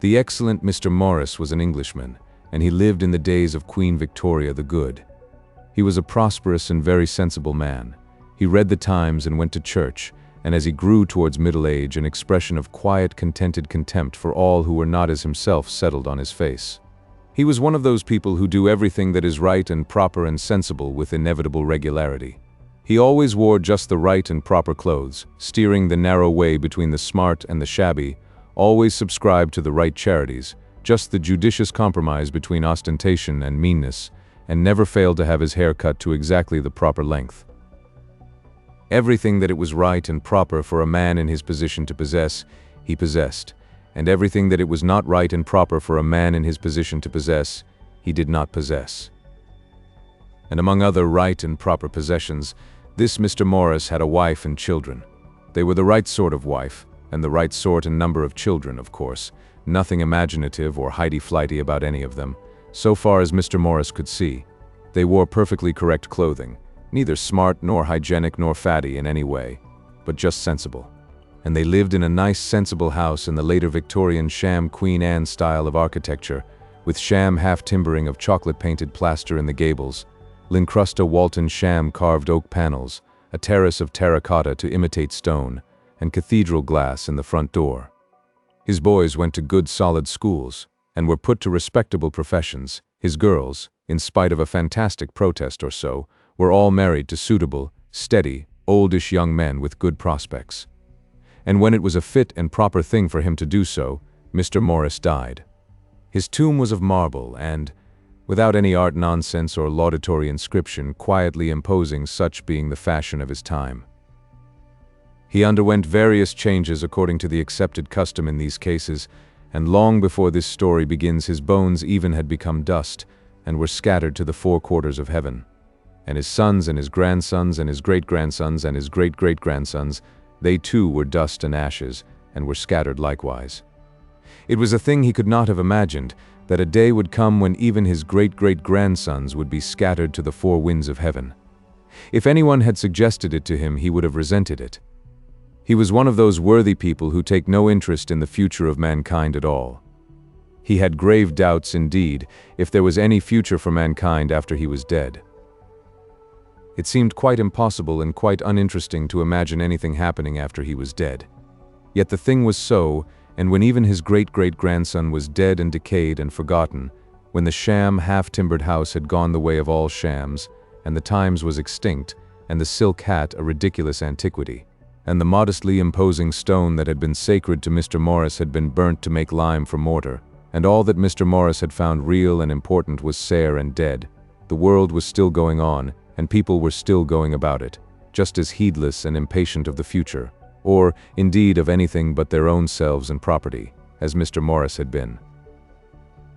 The excellent Mr. Morris was an Englishman, and he lived in the days of Queen Victoria the Good. He was a prosperous and very sensible man. He read the Times and went to church, and as he grew towards middle age, an expression of quiet, contented contempt for all who were not as himself settled on his face. He was one of those people who do everything that is right and proper and sensible with inevitable regularity. He always wore just the right and proper clothes, steering the narrow way between the smart and the shabby, always subscribed to the right charities, just the judicious compromise between ostentation and meanness, and never failed to have his hair cut to exactly the proper length. Everything that it was right and proper for a man in his position to possess, he possessed, and everything that it was not right and proper for a man in his position to possess, he did not possess. And among other right and proper possessions, this Mr. Morris had a wife and children. They were the right sort of wife, and the right sort and number of children, of course, nothing imaginative or highty-flighty about any of them. So far as Mr. Morris could see, they wore perfectly correct clothing, neither smart nor hygienic nor fatty in any way, but just sensible. And they lived in a nice sensible house in the later Victorian sham Queen Anne style of architecture, with sham half-timbering of chocolate-painted plaster in the gables, Lincrusta Walton sham carved oak panels, a terrace of terracotta to imitate stone, and cathedral glass in the front door. His boys went to good solid schools, and were put to respectable professions. His girls, in spite of a fantastic protest or so, were all married to suitable, steady, oldish young men with good prospects. And when it was a fit and proper thing for him to do so, Mr. Morris died. His tomb was of marble and, without any art nonsense or laudatory inscription, quietly imposing, such being the fashion of his time. He underwent various changes according to the accepted custom in these cases, and long before this story begins his bones even had become dust, and were scattered to the 4 quarters of heaven. And his sons and his grandsons and his great-grandsons and his great-great-grandsons, they too were dust and ashes, and were scattered likewise. It was a thing he could not have imagined, that a day would come when even his great-great-grandsons would be scattered to the 4 winds of heaven. If anyone had suggested it to him, he would have resented it. He was one of those worthy people who take no interest in the future of mankind at all. He had grave doubts, indeed, if there was any future for mankind after he was dead. It seemed quite impossible and quite uninteresting to imagine anything happening after he was dead. Yet the thing was so, and when even his great-great-grandson was dead and decayed and forgotten, when the sham, half-timbered house had gone the way of all shams, and the Times was extinct, and the silk hat a ridiculous antiquity, and the modestly imposing stone that had been sacred to Mr. Morris had been burnt to make lime for mortar, and all that Mr. Morris had found real and important was sere and dead, the world was still going on, and people were still going about it, just as heedless and impatient of the future, or, indeed, of anything but their own selves and property, as Mr. Morris had been.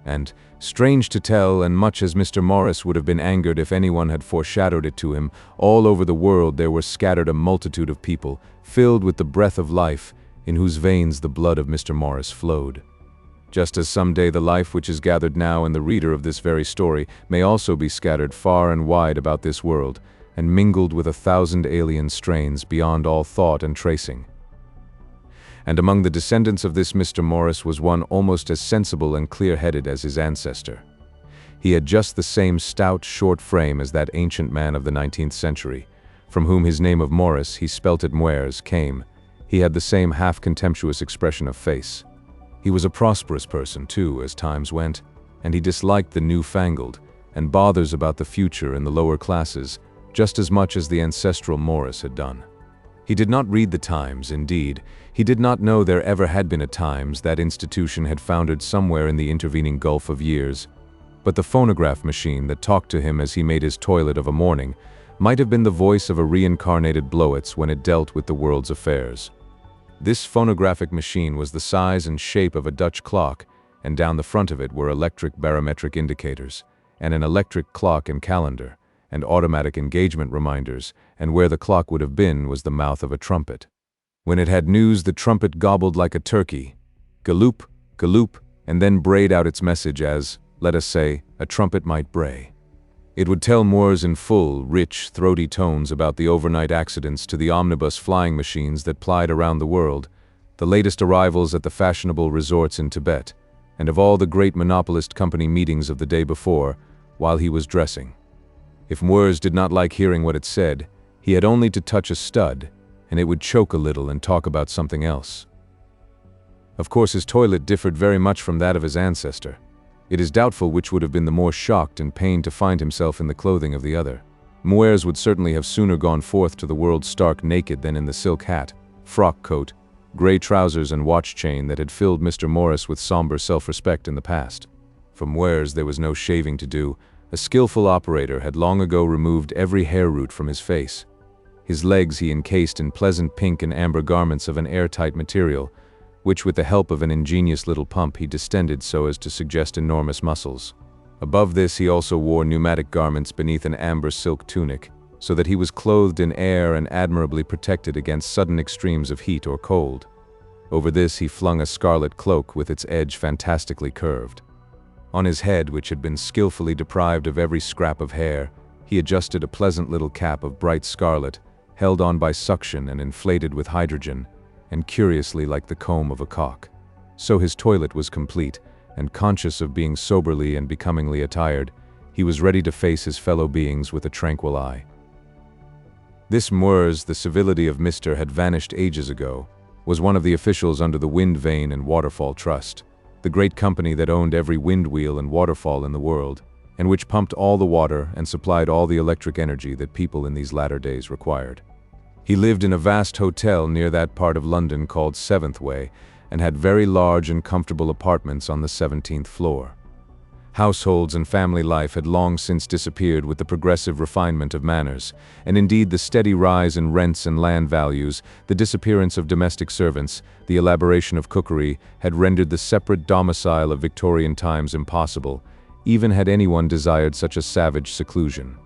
And, strange to tell, and much as Mr. Morris would have been angered if anyone had foreshadowed it to him, all over the world there were scattered a multitude of people, filled with the breath of life, in whose veins the blood of Mr. Morris flowed. Just as someday the life which is gathered now in the reader of this very story may also be scattered far and wide about this world, and mingled with 1,000 alien strains beyond all thought and tracing. And among the descendants of this Mr. Morris was one almost as sensible and clear-headed as his ancestor. He had just the same stout, short frame as that ancient man of the 19th century, from whom his name of Morris, he spelt it Moers, came. He had the same half-contemptuous expression of face. He was a prosperous person, too, as times went, and he disliked the newfangled, and bothers about the future in the lower classes, just as much as the ancestral Morris had done. He did not read the Times, indeed. He did not know there ever had been a Times, that institution had foundered somewhere in the intervening gulf of years. But the phonograph machine that talked to him as he made his toilet of a morning might have been the voice of a reincarnated Blowitz when it dealt with the world's affairs. This phonographic machine was the size and shape of a Dutch clock, and down the front of it were electric barometric indicators, and an electric clock and calendar, and automatic engagement reminders, and where the clock would have been was the mouth of a trumpet. When it had news, the trumpet gobbled like a turkey, galoop, galoop, and then brayed out its message as, let us say, a trumpet might bray. It would tell Moers in full, rich, throaty tones about the overnight accidents to the omnibus flying machines that plied around the world, the latest arrivals at the fashionable resorts in Tibet, and of all the great monopolist company meetings of the day before, while he was dressing. If Moers did not like hearing what it said, he had only to touch a stud, and it would choke a little and talk about something else. Of course, his toilet differed very much from that of his ancestor. It is doubtful which would have been the more shocked and pained to find himself in the clothing of the other. Moers would certainly have sooner gone forth to the world stark naked than in the silk hat, frock coat, gray trousers and watch chain that had filled Mr. Morris with somber self-respect in the past. For Moers there was no shaving to do. A skillful operator had long ago removed every hair root from his face. His legs he encased in pleasant pink and amber garments of an airtight material, which with the help of an ingenious little pump he distended so as to suggest enormous muscles. Above this he also wore pneumatic garments beneath an amber silk tunic, so that he was clothed in air and admirably protected against sudden extremes of heat or cold. Over this he flung a scarlet cloak with its edge fantastically curved. On his head, which had been skillfully deprived of every scrap of hair, he adjusted a pleasant little cap of bright scarlet, held on by suction and inflated with hydrogen, and curiously like the comb of a cock. So his toilet was complete, and conscious of being soberly and becomingly attired, he was ready to face his fellow beings with a tranquil eye. This Moers, the civility of Mr. had vanished ages ago, was one of the officials under the Wind Vane and Waterfall Trust, the great company that owned every wind wheel and waterfall in the world, and which pumped all the water and supplied all the electric energy that people in these latter days required. He lived in a vast hotel near that part of London called Seventh Way, and had very large and comfortable apartments on the 17th floor. Households and family life had long since disappeared with the progressive refinement of manners, and indeed the steady rise in rents and land values, the disappearance of domestic servants, the elaboration of cookery, had rendered the separate domicile of Victorian times impossible, even had anyone desired such a savage seclusion.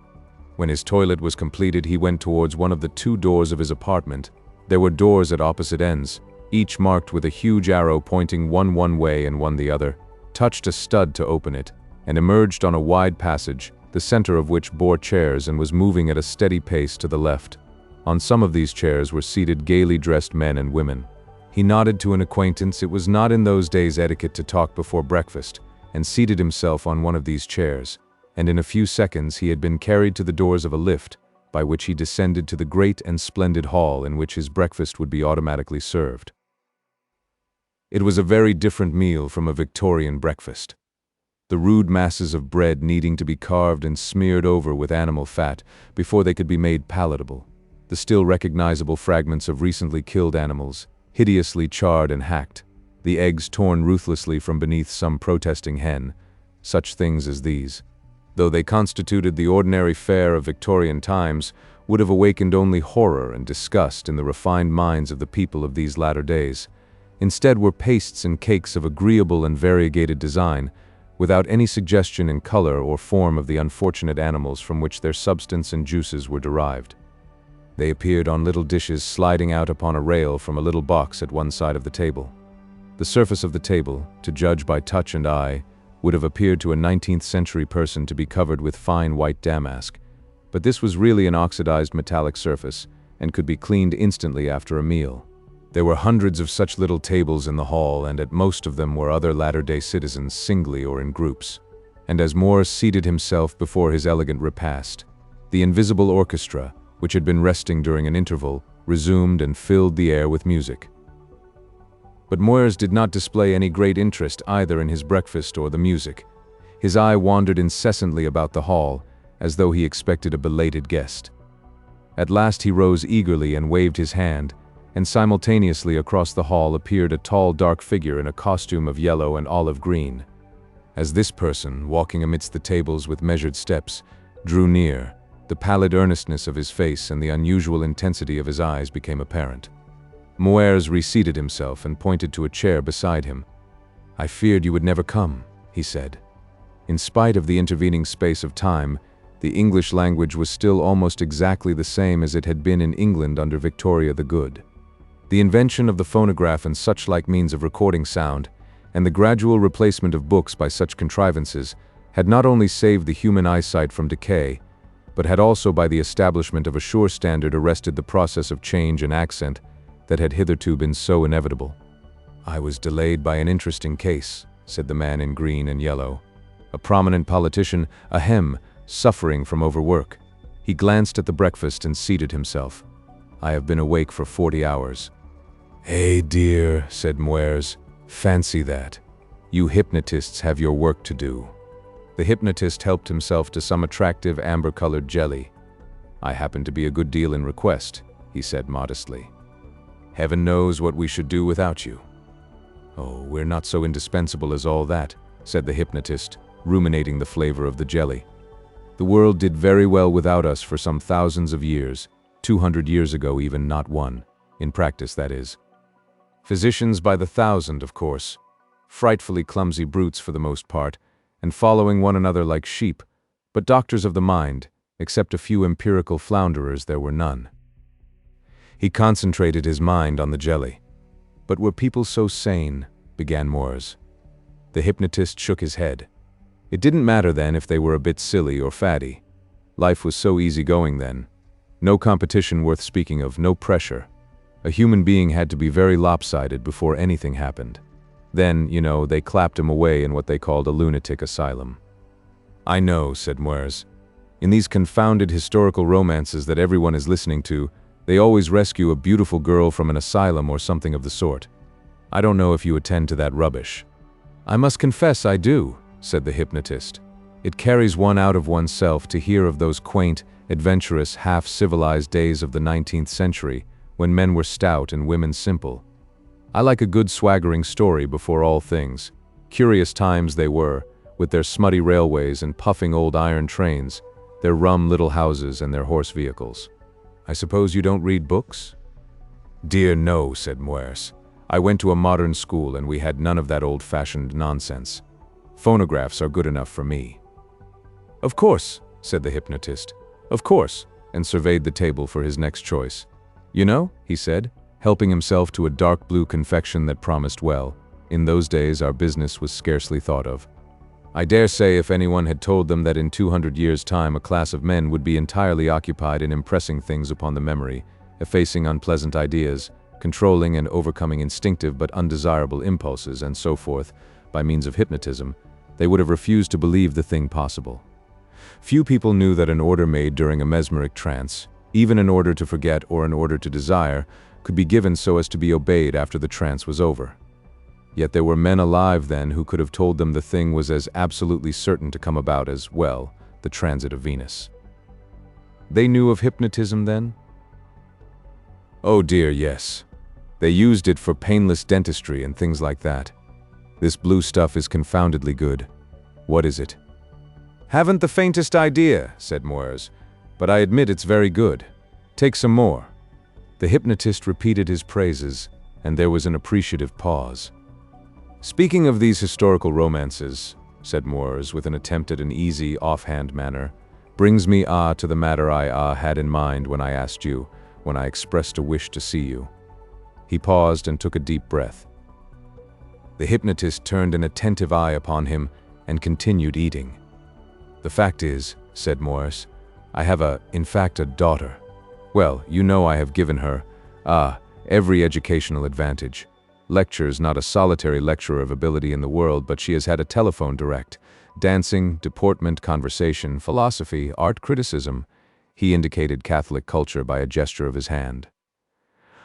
When his toilet was completed, he went towards one of the two doors of his apartment. There were doors at opposite ends, each marked with a huge arrow pointing one way and one the other, touched a stud to open it, and emerged on a wide passage, the center of which bore chairs and was moving at a steady pace to the left. On some of these chairs were seated gaily dressed men and women. He nodded to an acquaintance. It was not in those days etiquette to talk before breakfast, and seated himself on one of these chairs, and in a few seconds he had been carried to the doors of a lift, by which he descended to the great and splendid hall in which his breakfast would be automatically served. It was a very different meal from a Victorian breakfast. The rude masses of bread needing to be carved and smeared over with animal fat before they could be made palatable. The still recognizable fragments of recently killed animals, hideously charred and hacked. The eggs torn ruthlessly from beneath some protesting hen. Such things as these, though they constituted the ordinary fare of Victorian times, would have awakened only horror and disgust in the refined minds of the people of these latter days. Instead were pastes and cakes of agreeable and variegated design, without any suggestion in color or form of the unfortunate animals from which their substance and juices were derived. They appeared on little dishes sliding out upon a rail from a little box at one side of the table. The surface of the table, to judge by touch and eye, would have appeared to a 19th century person to be covered with fine white damask, but this was really an oxidized metallic surface and could be cleaned instantly after a meal. There were hundreds of such little tables in the hall, and at most of them were other latter-day citizens singly or in groups. And as Morris seated himself before his elegant repast, the invisible orchestra, which had been resting during an interval, resumed and filled the air with music. But Moyers did not display any great interest either in his breakfast or the music. His eye wandered incessantly about the hall, as though he expected a belated guest. At last he rose eagerly and waved his hand, and simultaneously across the hall appeared a tall dark figure in a costume of yellow and olive green. As this person, walking amidst the tables with measured steps, drew near, the pallid earnestness of his face and the unusual intensity of his eyes became apparent. Moyers reseated himself and pointed to a chair beside him. "I feared you would never come," he said. In spite of the intervening space of time, the English language was still almost exactly the same as it had been in England under Victoria the Good. The invention of the phonograph and such-like means of recording sound, and the gradual replacement of books by such contrivances, had not only saved the human eyesight from decay, but had also by the establishment of a sure standard arrested the process of change and accent that had hitherto been so inevitable. "I was delayed by an interesting case," said the man in green and yellow. "A prominent politician, suffering from overwork." He glanced at the breakfast and seated himself. "I have been awake for 40 hours. "Eh, dear," said Moyers, "fancy that. You hypnotists have your work to do." The hypnotist helped himself to some attractive amber-colored jelly. "I happen to be a good deal in request," he said modestly. "Heaven knows what we should do without you." "Oh, we're not so indispensable as all that," said the hypnotist, ruminating the flavor of the jelly. "The world did very well without us for some thousands of years, 200 years ago even, not one. In practice, that is. Physicians by the thousand, of course. Frightfully clumsy brutes for the most part, and following one another like sheep, but doctors of the mind, except a few empirical flounderers, there were none." He concentrated his mind on the jelly. "But were people so sane?" began Moyers. The hypnotist shook his head. It didn't matter then if they were a bit silly or fatty. Life was so easygoing then. No competition worth speaking of, no pressure. A human being had to be very lopsided before anything happened. Then, they clapped him away in what they called a lunatic asylum. "I know," said Moyers. "In these confounded historical romances that everyone is listening to, they always rescue a beautiful girl from an asylum or something of the sort. I don't know if you attend to that rubbish." "I must confess I do," said the hypnotist. "It carries one out of oneself to hear of those quaint, adventurous, half-civilized days of the 19th century, when men were stout and women simple. I like a good swaggering story before all things. Curious times they were, with their smutty railways and puffing old iron trains, their rum little houses and their horse vehicles. I suppose you don't read books?" "Dear no," said Moyers. "I went to a modern school and we had none of that old-fashioned nonsense. Phonographs are good enough for me." "Of course," said the hypnotist. "Of course," and surveyed the table for his next choice. "You know," he said, helping himself to a dark blue confection that promised well, "in those days our business was scarcely thought of. I dare say if anyone had told them that in 200 years' time a class of men would be entirely occupied in impressing things upon the memory, effacing unpleasant ideas, controlling and overcoming instinctive but undesirable impulses, and so forth, by means of hypnotism, they would have refused to believe the thing possible. Few people knew that an order made during a mesmeric trance, even an order to forget or an order to desire, could be given so as to be obeyed after the trance was over. Yet there were men alive then who could have told them the thing was as absolutely certain to come about as, well, the transit of Venus. They knew of hypnotism then? Oh dear, yes. They used it for painless dentistry and things like that. This blue stuff is confoundedly good. What is it? Haven't the faintest idea, said Moers, but I admit it's very good. Take some more. The hypnotist repeated his praises, and there was an appreciative pause. Speaking of these historical romances, said Moers with an attempt at an easy, offhand manner, brings me to the matter I had in mind when I asked you, when I expressed a wish to see you. He paused and took a deep breath. The hypnotist turned an attentive eye upon him and continued eating. The fact is, said Moers, I have in fact a daughter. Well, you know I have given her, every educational advantage. Lectures, not a solitary lecturer of ability in the world, but she has had a telephone direct. Dancing, deportment, conversation, philosophy, art criticism. He indicated Catholic culture by a gesture of his hand.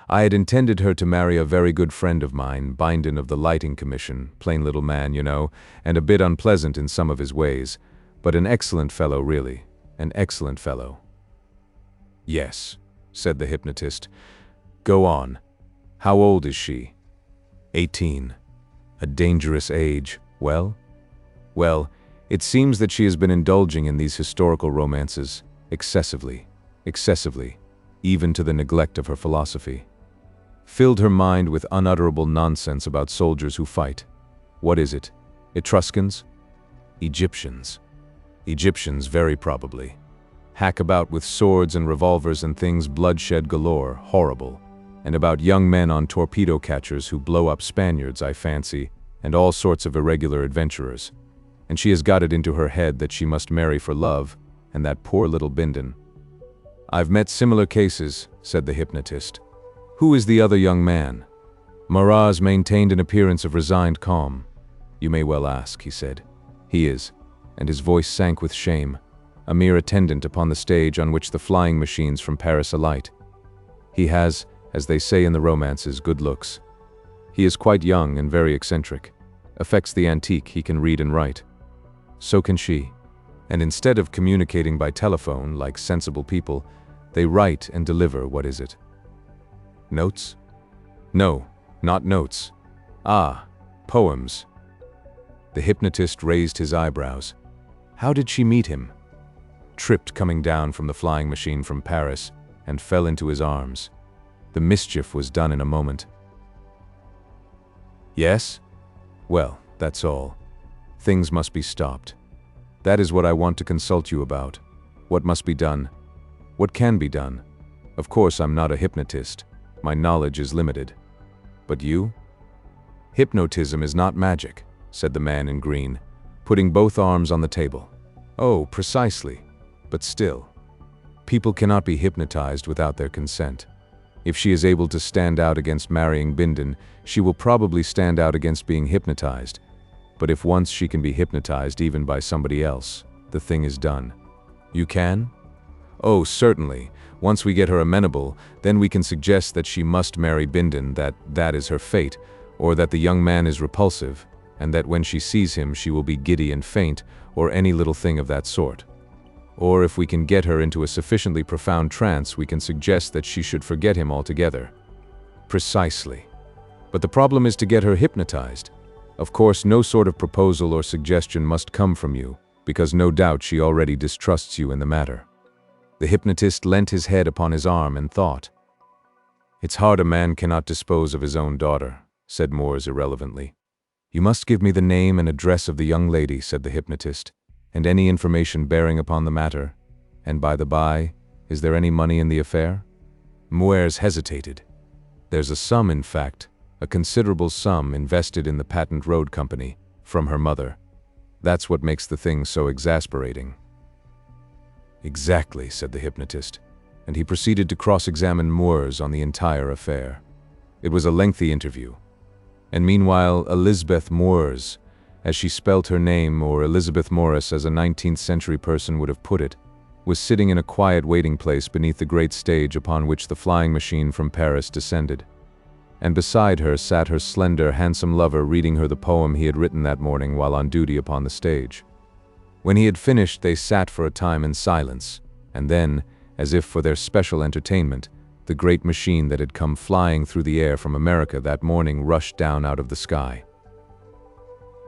I had intended her to marry a very good friend of mine, Binden of the Lighting Commission, plain little man, you know, and a bit unpleasant in some of his ways, but an excellent fellow really, an excellent fellow. Yes, said the hypnotist. Go on. How old is she? 18. A dangerous age. Well, it seems that she has been indulging in these historical romances, excessively, even to the neglect of her philosophy. Filled her mind with unutterable nonsense about soldiers who fight. What is it? Etruscans? Egyptians. Egyptians, very probably. Hack about with swords and revolvers and things, bloodshed galore, horrible. And about young men on torpedo catchers who blow up Spaniards, I fancy, and all sorts of irregular adventurers. And she has got it into her head that she must marry for love, and that poor little Binden. I've met similar cases, said the hypnotist. Who is the other young man? Maraz maintained an appearance of resigned calm. You may well ask, he said. He is, and his voice sank with shame, a mere attendant upon the stage on which the flying machines from Paris alight. He has, as they say in the romances, good looks. He is quite young and very eccentric. Affects the antique, he can read and write. So can she. And instead of communicating by telephone, like sensible people, they write and deliver, what is it? Notes? No, not notes. Poems. The hypnotist raised his eyebrows. How did she meet him? Tripped coming down from the flying machine from Paris and fell into his arms. The mischief was done in a moment. Yes? Well, that's all. Things must be stopped. That is what I want to consult you about. What must be done? What can be done? Of course, I'm not a hypnotist. My knowledge is limited. But you? Hypnotism is not magic, said the man in green, putting both arms on the table. Oh, precisely. But still, people cannot be hypnotized without their consent. If she is able to stand out against marrying Binden, she will probably stand out against being hypnotized. But if once she can be hypnotized even by somebody else, the thing is done. You can? Oh, certainly. Once we get her amenable, then we can suggest that she must marry Binden, that is her fate, or that the young man is repulsive, and that when she sees him she will be giddy and faint, or any little thing of that sort. Or if we can get her into a sufficiently profound trance, we can suggest that she should forget him altogether. Precisely. But the problem is to get her hypnotized. Of course, no sort of proposal or suggestion must come from you, because no doubt she already distrusts you in the matter. The hypnotist leant his head upon his arm and thought. It's hard a man cannot dispose of his own daughter, said Moers irrelevantly. You must give me the name and address of the young lady, said the hypnotist, and any information bearing upon the matter. And by the by, is there any money in the affair? Moers hesitated. There's a sum, in fact, a considerable sum invested in the Patent Road Company, from her mother. That's what makes the thing so exasperating. Exactly, said the hypnotist, and he proceeded to cross-examine Moers on the entire affair. It was a lengthy interview. And meanwhile, Elizabeth Moers, as she spelt her name, or Elizabeth Morris as a 19th century person would have put it, was sitting in a quiet waiting place beneath the great stage upon which the flying machine from Paris descended. And beside her sat her slender, handsome lover reading her the poem he had written that morning while on duty upon the stage. When he had finished, they sat for a time in silence, and then, as if for their special entertainment, the great machine that had come flying through the air from America that morning rushed down out of the sky.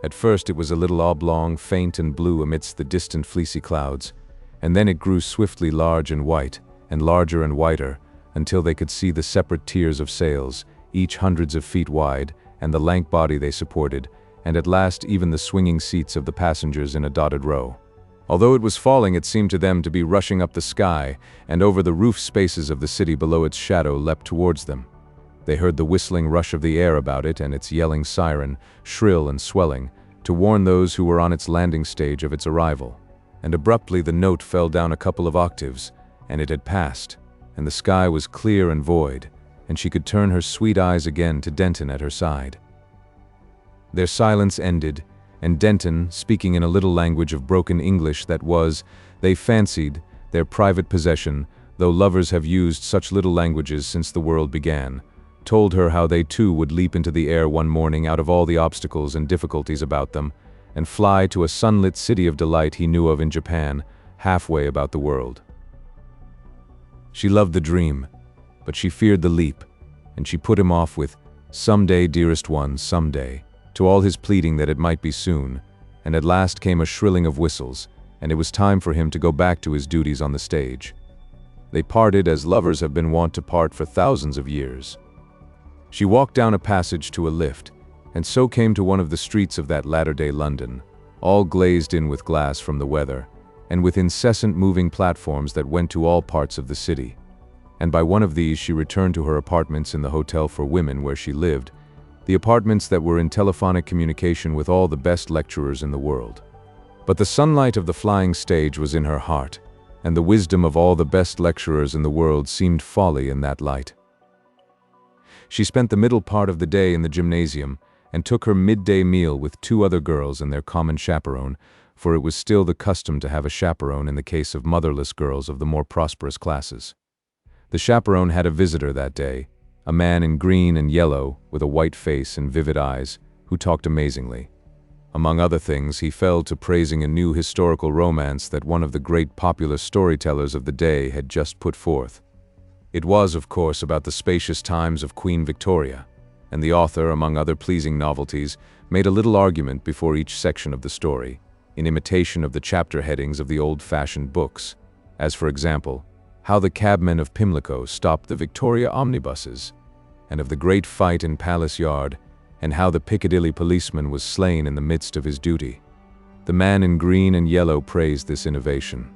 At first it was a little oblong, faint and blue amidst the distant fleecy clouds, and then it grew swiftly large and white, and larger and whiter, until they could see the separate tiers of sails, each hundreds of feet wide, and the lank body they supported, and at last even the swinging seats of the passengers in a dotted row. Although it was falling, it seemed to them to be rushing up the sky, and over the roof spaces of the city below its shadow leapt towards them. They heard the whistling rush of the air about it and its yelling siren, shrill and swelling, to warn those who were on its landing stage of its arrival. And abruptly the note fell down a couple of octaves, and it had passed, and the sky was clear and void, and she could turn her sweet eyes again to Denton at her side. Their silence ended, and Denton, speaking in a little language of broken English that was, they fancied, their private possession, though lovers have used such little languages since the world began, told her how they too would leap into the air one morning out of all the obstacles and difficulties about them, and fly to a sunlit city of delight he knew of in Japan, halfway about the world. She loved the dream, but she feared the leap, and she put him off with, "Someday, dearest one, someday," to all his pleading that it might be soon, and at last came a shrilling of whistles, and it was time for him to go back to his duties on the stage. They parted as lovers have been wont to part for thousands of years. She walked down a passage to a lift, and so came to one of the streets of that latter-day London, all glazed in with glass from the weather, and with incessant moving platforms that went to all parts of the city. And by one of these she returned to her apartments in the Hotel for Women where she lived, the apartments that were in telephonic communication with all the best lecturers in the world. But the sunlight of the flying stage was in her heart, and the wisdom of all the best lecturers in the world seemed folly in that light. She spent the middle part of the day in the gymnasium, and took her midday meal with two other girls and their common chaperone, for it was still the custom to have a chaperone in the case of motherless girls of the more prosperous classes. The chaperone had a visitor that day, a man in green and yellow, with a white face and vivid eyes, who talked amazingly. Among other things, he fell to praising a new historical romance that one of the great popular storytellers of the day had just put forth. It was, of course, about the spacious times of Queen Victoria, and the author, among other pleasing novelties, made a little argument before each section of the story, in imitation of the chapter headings of the old-fashioned books, as for example, how the cabmen of Pimlico stopped the Victoria omnibuses, and of the great fight in Palace Yard, and how the Piccadilly policeman was slain in the midst of his duty. The man in green and yellow praised this innovation.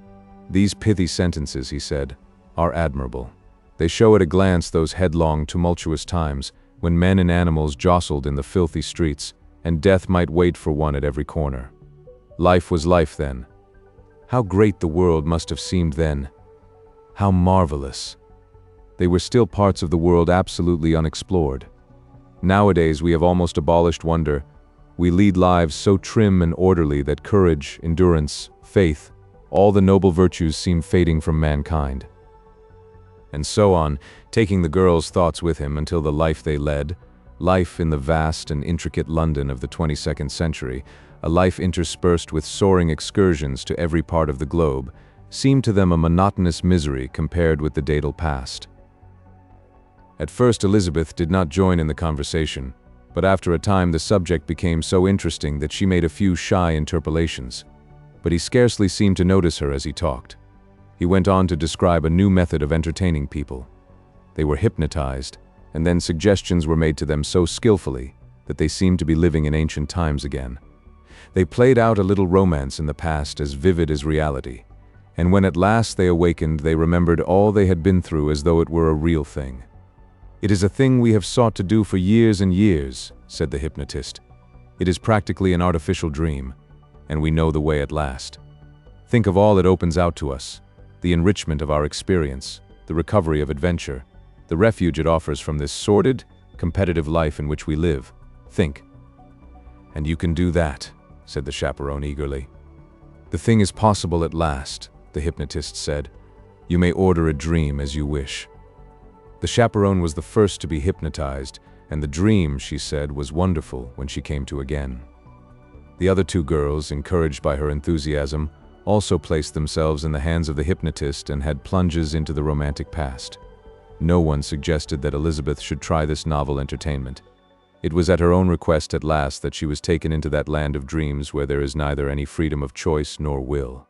"These pithy sentences," he said, "are admirable. They show at a glance those headlong, tumultuous times when men and animals jostled in the filthy streets, and death might wait for one at every corner. Life was life then. How great the world must have seemed then! How marvelous! They were still parts of the world absolutely unexplored. Nowadays we have almost abolished wonder. We lead lives so trim and orderly that courage, endurance, faith, all the noble virtues seem fading from mankind." And so on, taking the girls' thoughts with him until the life they led, life in the vast and intricate London of the 22nd century, a life interspersed with soaring excursions to every part of the globe, seemed to them a monotonous misery compared with the daedal past. At first Elizabeth did not join in the conversation, but after a time the subject became so interesting that she made a few shy interpolations. But he scarcely seemed to notice her as he talked. He went on to describe a new method of entertaining people. They were hypnotized, and then suggestions were made to them so skillfully that they seemed to be living in ancient times again. They played out a little romance in the past as vivid as reality, and when at last they awakened, they remembered all they had been through as though it were a real thing. "It is a thing we have sought to do for years and years," said the hypnotist. "It is practically an artificial dream, and we know the way at last. Think of all it opens out to us, the enrichment of our experience, the recovery of adventure, the refuge it offers from this sordid, competitive life in which we live. Think. And you can do that. said the chaperone eagerly. "The thing is possible at last," the hypnotist said. "You may order a dream as you wish." The chaperone was the first to be hypnotized, and the dream, she said, was wonderful when she came to again. The other two girls, encouraged by her enthusiasm, also placed themselves in the hands of the hypnotist and had plunges into the romantic past. No one suggested that Elizabeth should try this novel entertainment. It was at her own request at last that she was taken into that land of dreams where there is neither any freedom of choice nor will.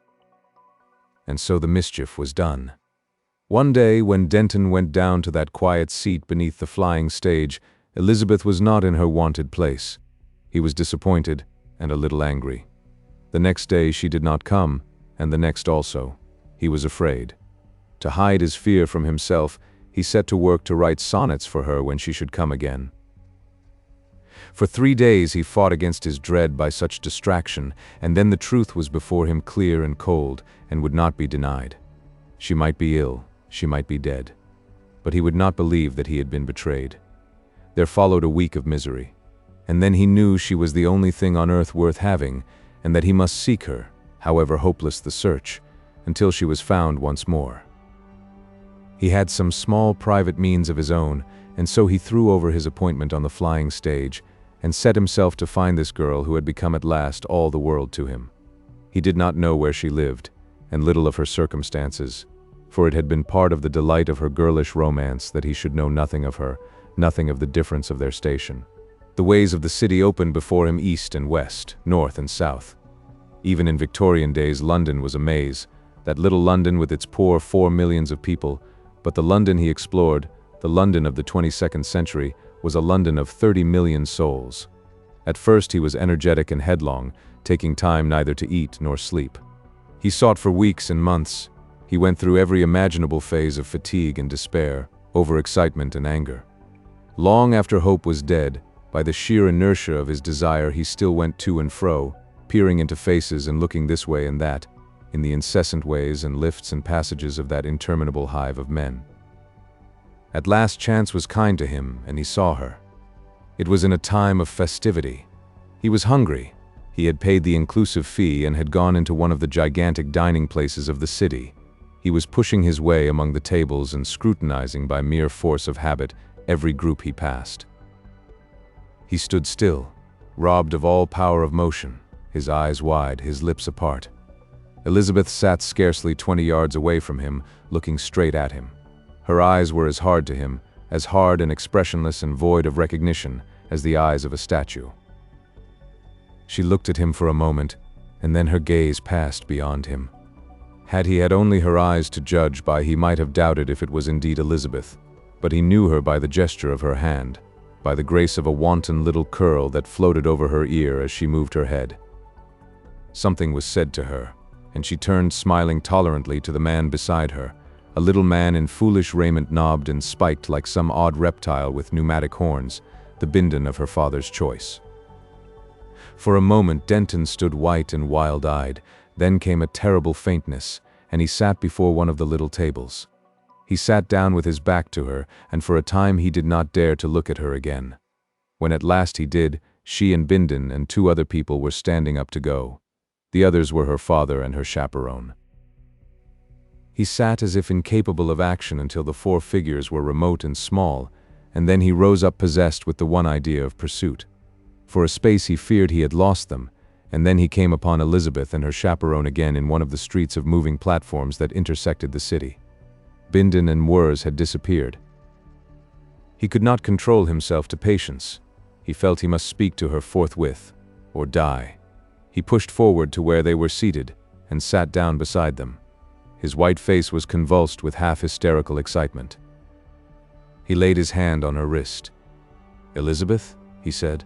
And so the mischief was done. One day, when Denton went down to that quiet seat beneath the flying stage, Elizabeth was not in her wonted place. He was disappointed and a little angry. The next day she did not come, and the next also. He was afraid. To hide his fear from himself, he set to work to write sonnets for her when she should come again. For 3 days he fought against his dread by such distraction, and then the truth was before him clear and cold, and would not be denied. She might be ill, she might be dead. But he would not believe that he had been betrayed. There followed a week of misery. And then he knew she was the only thing on earth worth having, and that he must seek her, however hopeless the search, until she was found once more. He had some small private means of his own, and so he threw over his appointment on the flying stage, and set himself to find this girl who had become at last all the world to him. He did not know where she lived, and little of her circumstances, for it had been part of the delight of her girlish romance that he should know nothing of her, nothing of the difference of their station. The ways of the city opened before him east and west, north and south. Even in Victorian days, London was a maze, that little London with its poor 4 millions of people, but the London he explored, the London of the 22nd century, was a London of 30 million souls. At first he was energetic and headlong, taking time neither to eat nor sleep. He sought for weeks and months. He went through every imaginable phase of fatigue and despair, overexcitement and anger. Long after hope was dead, by the sheer inertia of his desire he still went to and fro, peering into faces and looking this way and that, in the incessant ways and lifts and passages of that interminable hive of men. At last chance was kind to him, and he saw her. It was in a time of festivity. He was hungry. He had paid the inclusive fee and had gone into one of the gigantic dining places of the city. He was pushing his way among the tables and scrutinizing by mere force of habit every group he passed. He stood still, robbed of all power of motion, his eyes wide, his lips apart. Elizabeth sat scarcely 20 yards away from him, looking straight at him. Her eyes were as hard to him, as hard and expressionless and void of recognition as the eyes of a statue. She looked at him for a moment, and then her gaze passed beyond him. Had he had only her eyes to judge by, he might have doubted if it was indeed Elizabeth, but he knew her by the gesture of her hand, by the grace of a wanton little curl that floated over her ear as she moved her head. Something was said to her, and she turned smiling tolerantly to the man beside her, a little man in foolish raiment knobbed and spiked like some odd reptile with pneumatic horns, the Bindon of her father's choice. For a moment Denton stood white and wild-eyed, then came a terrible faintness, and he sat before one of the little tables. He sat down with his back to her, and for a time he did not dare to look at her again. When at last he did, she and Bindon and 2 other people were standing up to go. The others were her father and her chaperone. He sat as if incapable of action until the 4 figures were remote and small, and then he rose up possessed with the one idea of pursuit. For a space he feared he had lost them, and then he came upon Elizabeth and her chaperone again in one of the streets of moving platforms that intersected the city. Bindon and Wurz had disappeared. He could not control himself to patience. He felt he must speak to her forthwith, or die. He pushed forward to where they were seated, and sat down beside them. His white face was convulsed with half-hysterical excitement. He laid his hand on her wrist. "Elizabeth?" he said.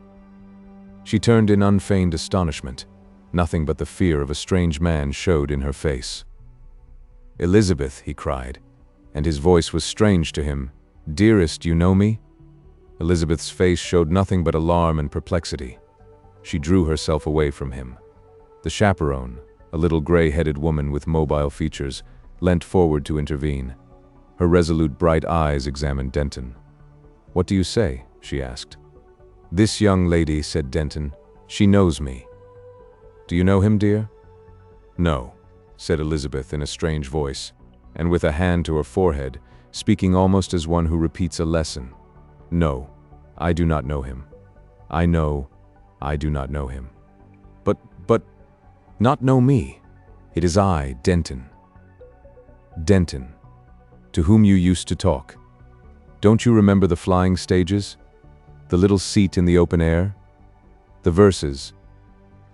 She turned in unfeigned astonishment. Nothing but the fear of a strange man showed in her face. "Elizabeth," he cried, and his voice was strange to him. "Dearest, you know me?" Elizabeth's face showed nothing but alarm and perplexity. She drew herself away from him. The chaperone, a little gray-headed woman with mobile features, leant forward to intervene. Her resolute bright eyes examined Denton. "What do you say?" she asked. "This young lady," said Denton. "She knows me." Do you know him, dear? No, said Elizabeth in a strange voice, and with a hand to her forehead, speaking almost as one who repeats a lesson. No, I do not know him. I do not know him. But, not know me. It is I, Denton. Denton, to whom you used to talk. Don't you remember the flying stages? The little seat in the open air? The verses?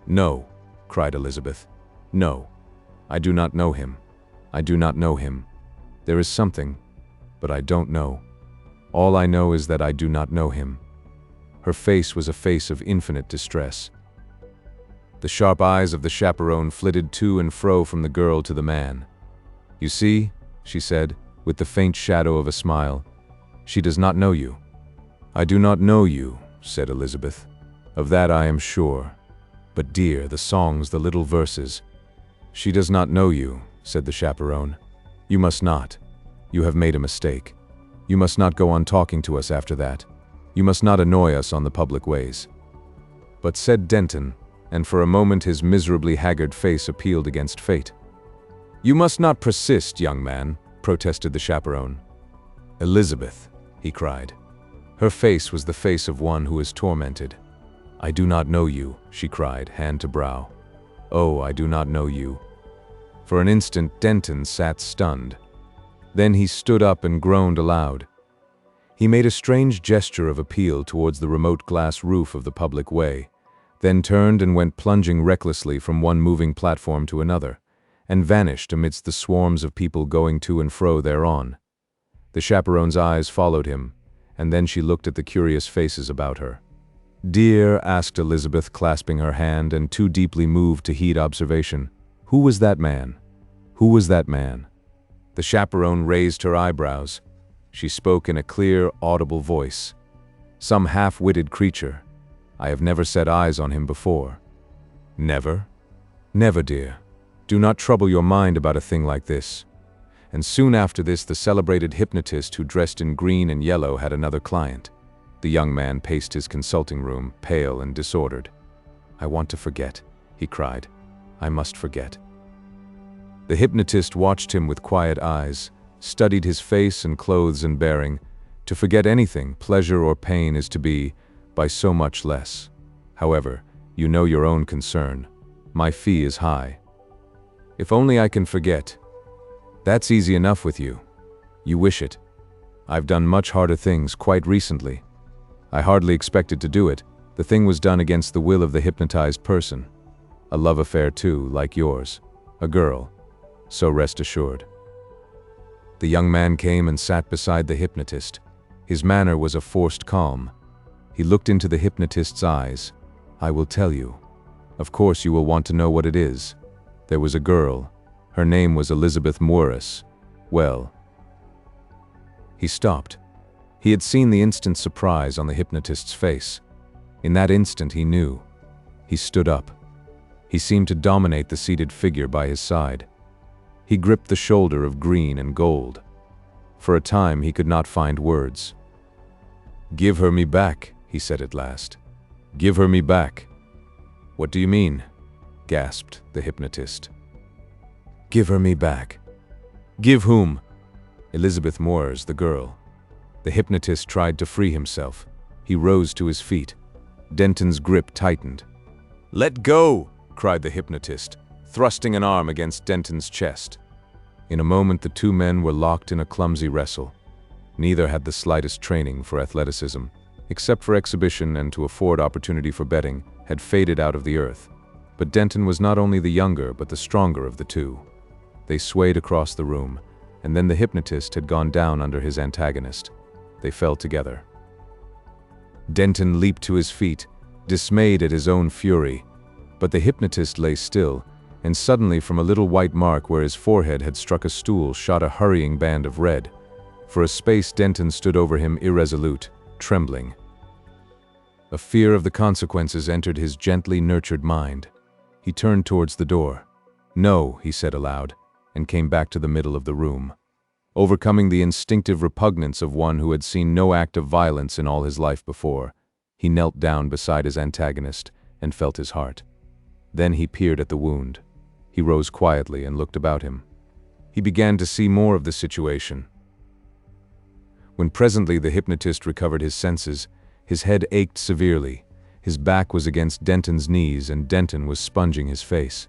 No, cried Elizabeth. No, I do not know him. I do not know him. There is something, but I don't know. All I know is that I do not know him. Her face was a face of infinite distress. The sharp eyes of the chaperone flitted to and fro from the girl to the man. You see, she said, with the faint shadow of a smile, she does not know you. I do not know you, said Elizabeth. Of that I am sure. But dear, the songs, the little verses. She does not know you, said the chaperone. You must not. You have made a mistake. You must not go on talking to us after that. You must not annoy us on the public ways. But said Denton, and for a moment his miserably haggard face appealed against fate. You must not persist, young man, protested the chaperone. Elizabeth, he cried. Her face was the face of one who is tormented. I do not know you, she cried, hand to brow. Oh, I do not know you. For an instant Denton sat stunned. Then he stood up and groaned aloud. He made a strange gesture of appeal towards the remote glass roof of the public way, then turned and went plunging recklessly from one moving platform to another, and vanished amidst the swarms of people going to and fro thereon. The chaperone's eyes followed him, and then she looked at the curious faces about her. Dear, asked Elizabeth, clasping her hand and too deeply moved to heed observation, who was that man? Who was that man? The chaperone raised her eyebrows. She spoke in a clear, audible voice. Some half-witted creature. I have never set eyes on him before. Never? Never, dear. Do not trouble your mind about a thing like this. And soon after this, the celebrated hypnotist who dressed in green and yellow had another client. The young man paced his consulting room, pale and disordered. I want to forget, he cried. I must forget. The hypnotist watched him with quiet eyes, studied his face and clothes and bearing. To forget anything, pleasure or pain, is to be, by so much less. However, you know your own concern. My fee is high. If only I can forget. That's easy enough with you. You wish it. I've done much harder things quite recently. I hardly expected to do it. The thing was done against the will of the hypnotized person. A love affair too, like yours. A girl. So rest assured. The young man came and sat beside the hypnotist. His manner was a forced calm. He looked into the hypnotist's eyes. I will tell you. Of course you will want to know what it is. There was a girl. Her name was Elizabeth Morris. Well. He stopped. He had seen the instant surprise on the hypnotist's face. In that instant he knew. He stood up. He seemed to dominate the seated figure by his side. He gripped the shoulder of green and gold. For a time he could not find words. Give her me back, he said at last. Give her me back. What do you mean? Gasped the hypnotist. Give her me back. Give whom? Elizabeth Morris, the girl. The hypnotist tried to free himself. He rose to his feet. Denton's grip tightened. Let go, cried the hypnotist, thrusting an arm against Denton's chest. In a moment the two men were locked in a clumsy wrestle. Neither had the slightest training for athleticism, except for exhibition and to afford opportunity for betting, had faded out of the earth. But Denton was not only the younger but the stronger of the two. They swayed across the room, and then the hypnotist had gone down under his antagonist. They fell together. Denton leaped to his feet, dismayed at his own fury, but the hypnotist lay still, and suddenly from a little white mark where his forehead had struck a stool shot a hurrying band of red. For a space Denton stood over him irresolute, trembling. A fear of the consequences entered his gently nurtured mind. He turned towards the door. No, he said aloud, and came back to the middle of the room. Overcoming the instinctive repugnance of one who had seen no act of violence in all his life before, he knelt down beside his antagonist and felt his heart. Then he peered at the wound. He rose quietly and looked about him. He began to see more of the situation. When presently the hypnotist recovered his senses, his head ached severely. His back was against Denton's knees and Denton was sponging his face.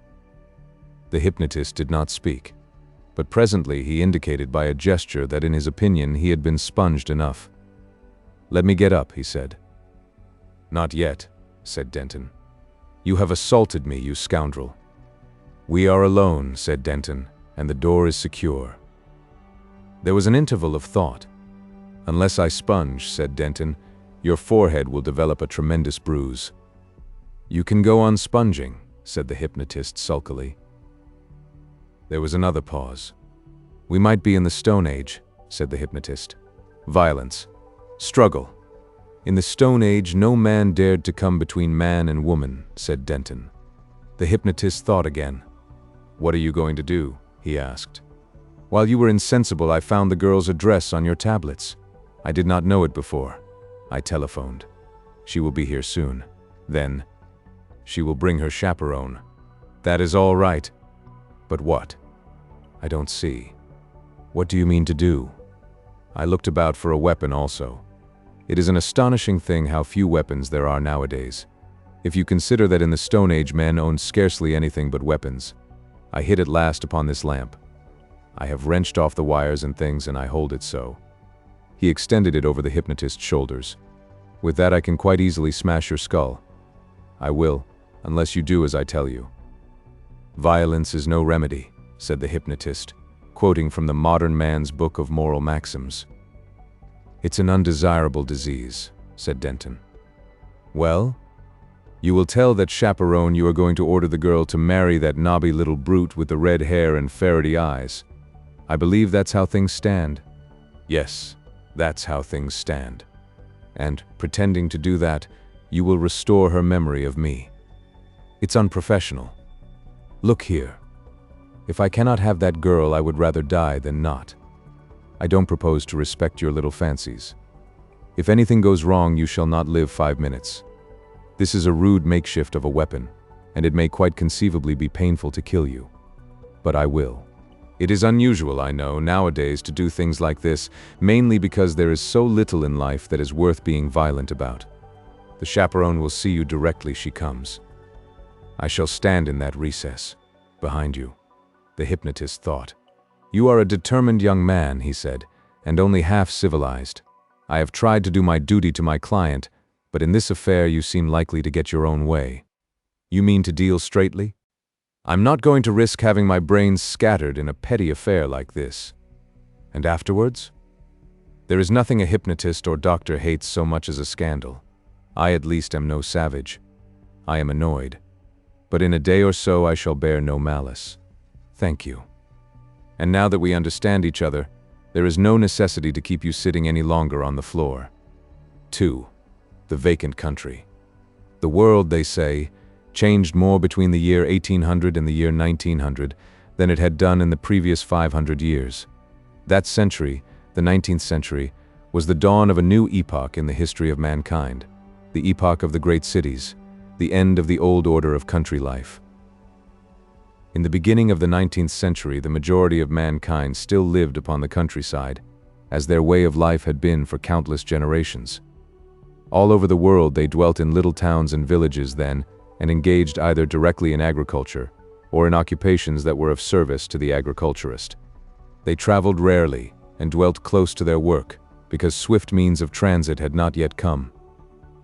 The hypnotist did not speak, but presently he indicated by a gesture that in his opinion he had been sponged enough. "Let me get up," he said. "Not yet," said Denton. "You have assaulted me, you scoundrel." "We are alone," said Denton, "and the door is secure." There was an interval of thought. "Unless I sponge," said Denton, "your forehead will develop a tremendous bruise." "You can go on sponging," said the hypnotist sulkily. There was another pause. "We might be in the Stone Age," said the hypnotist. "Violence. Struggle. In the Stone Age, no man dared to come between man and woman," said Denton. The hypnotist thought again. "What are you going to do?" he asked. "While you were insensible, I found the girl's address on your tablets. I did not know it before. I telephoned. She will be here soon. Then, she will bring her chaperone. That is all right. But what? I don't see. What do you mean to do?" I looked about for a weapon also. It is an astonishing thing how few weapons there are nowadays. If you consider that in the Stone Age men owned scarcely anything but weapons. I hit at last upon this lamp. I have wrenched off the wires and things and I hold it so. He extended it over the hypnotist's shoulders. "With that I can quite easily smash your skull. I will, unless you do as I tell you." "Violence is no remedy," said the hypnotist, quoting from the modern man's book of moral maxims. "It's an undesirable disease," said Denton. "Well? You will tell that chaperone you are going to order the girl to marry that knobby little brute with the red hair and ferrety eyes. I believe that's how things stand." "Yes, that's how things stand. And, pretending to do that, you will restore her memory of me. It's unprofessional. Look here. If I cannot have that girl, I would rather die than not. I don't propose to respect your little fancies. If anything goes wrong, you shall not live 5 minutes. This is a rude makeshift of a weapon, and it may quite conceivably be painful to kill you. But I will. It is unusual, I know, nowadays to do things like this, mainly because there is so little in life that is worth being violent about. The chaperone will see you directly she comes. I shall stand in that recess, behind you." The hypnotist thought. "You are a determined young man," he said, "and only half civilized. I have tried to do my duty to my client, but in this affair you seem likely to get your own way. You mean to deal straightly? I'm not going to risk having my brains scattered in a petty affair like this. And afterwards? There is nothing a hypnotist or doctor hates so much as a scandal. I at least am no savage. I am annoyed. But in a day or so I shall bear no malice. Thank you. And now that we understand each other, there is no necessity to keep you sitting any longer on the floor." 2. The vacant country. The world, they say, changed more between the year 1800 and the year 1900 than it had done in the previous 500 years. That century, the 19th century, was the dawn of a new epoch in the history of mankind, the epoch of the great cities, the end of the old order of country life. In the beginning of the 19th century, the majority of mankind still lived upon the countryside, as their way of life had been for countless generations. All over the world they dwelt in little towns and villages then, and engaged either directly in agriculture, or in occupations that were of service to the agriculturist. They traveled rarely, and dwelt close to their work, because swift means of transit had not yet come.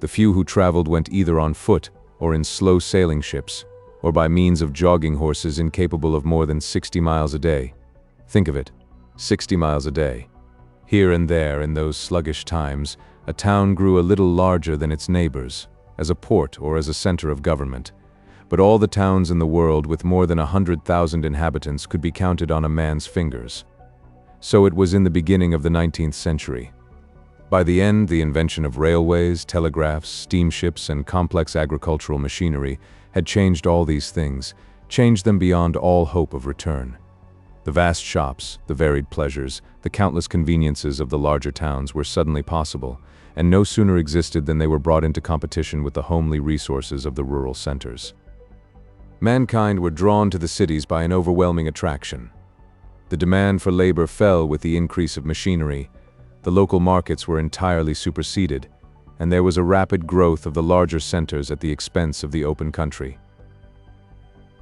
The few who traveled went either on foot, or in slow sailing ships, or by means of jogging horses incapable of more than 60 miles a day. Think of it, 60 miles a day. Here and there, in those sluggish times, a town grew a little larger than its neighbors, as a port or as a center of government. But all the towns in the world with more than 100,000 inhabitants could be counted on a man's fingers. So it was in the beginning of the 19th century. By the end, the invention of railways, telegraphs, steamships, and complex agricultural machinery had changed all these things, changed them beyond all hope of return. The vast shops, the varied pleasures, the countless conveniences of the larger towns were suddenly possible, and no sooner existed than they were brought into competition with the homely resources of the rural centers. Mankind were drawn to the cities by an overwhelming attraction. The demand for labor fell with the increase of machinery, the local markets were entirely superseded, and there was a rapid growth of the larger centers at the expense of the open country.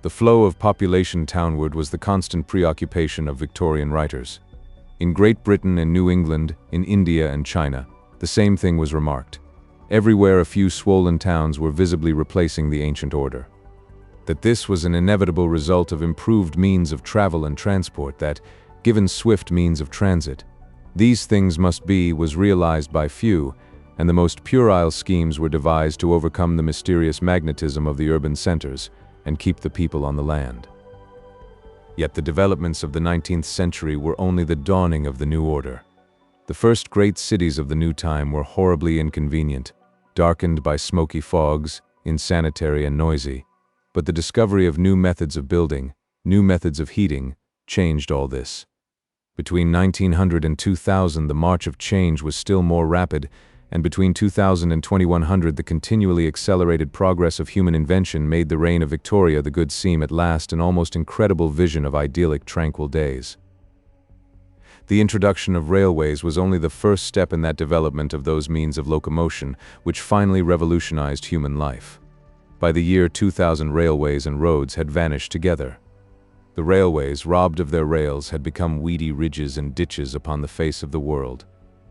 The flow of population townward was the constant preoccupation of Victorian writers. In Great Britain and New England, in India and China, the same thing was remarked. Everywhere a few swollen towns were visibly replacing the ancient order. That this was an inevitable result of improved means of travel and transport that, given swift means of transit, these things must be was realized by few, and the most puerile schemes were devised to overcome the mysterious magnetism of the urban centers and keep the people on the land. Yet the developments of the 19th century were only the dawning of the new order. The first great cities of the new time were horribly inconvenient, darkened by smoky fogs, insanitary and noisy. But the discovery of new methods of building, new methods of heating, changed all this. Between 1900 and 2000, the march of change was still more rapid, and between 2000 and 2100, the continually accelerated progress of human invention made the reign of Victoria the Good seem at last an almost incredible vision of idyllic, tranquil days. The introduction of railways was only the first step in that development of those means of locomotion which finally revolutionized human life. By the year 2000, railways and roads had vanished together. The railways, robbed of their rails, had become weedy ridges and ditches upon the face of the world.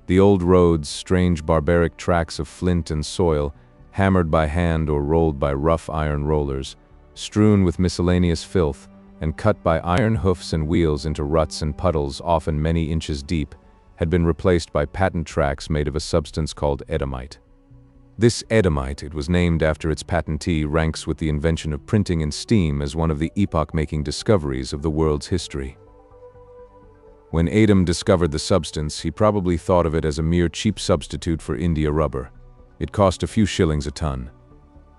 The old roads, strange barbaric tracks of flint and soil, hammered by hand or rolled by rough iron rollers, strewn with miscellaneous filth, and cut by iron hoofs and wheels into ruts and puddles often many inches deep, had been replaced by patent tracks made of a substance called edamite. This edamite, it was named after its patentee, ranks with the invention of printing and steam as one of the epoch-making discoveries of the world's history. When Adam discovered the substance, he probably thought of it as a mere cheap substitute for India rubber. It cost a few shillings a ton.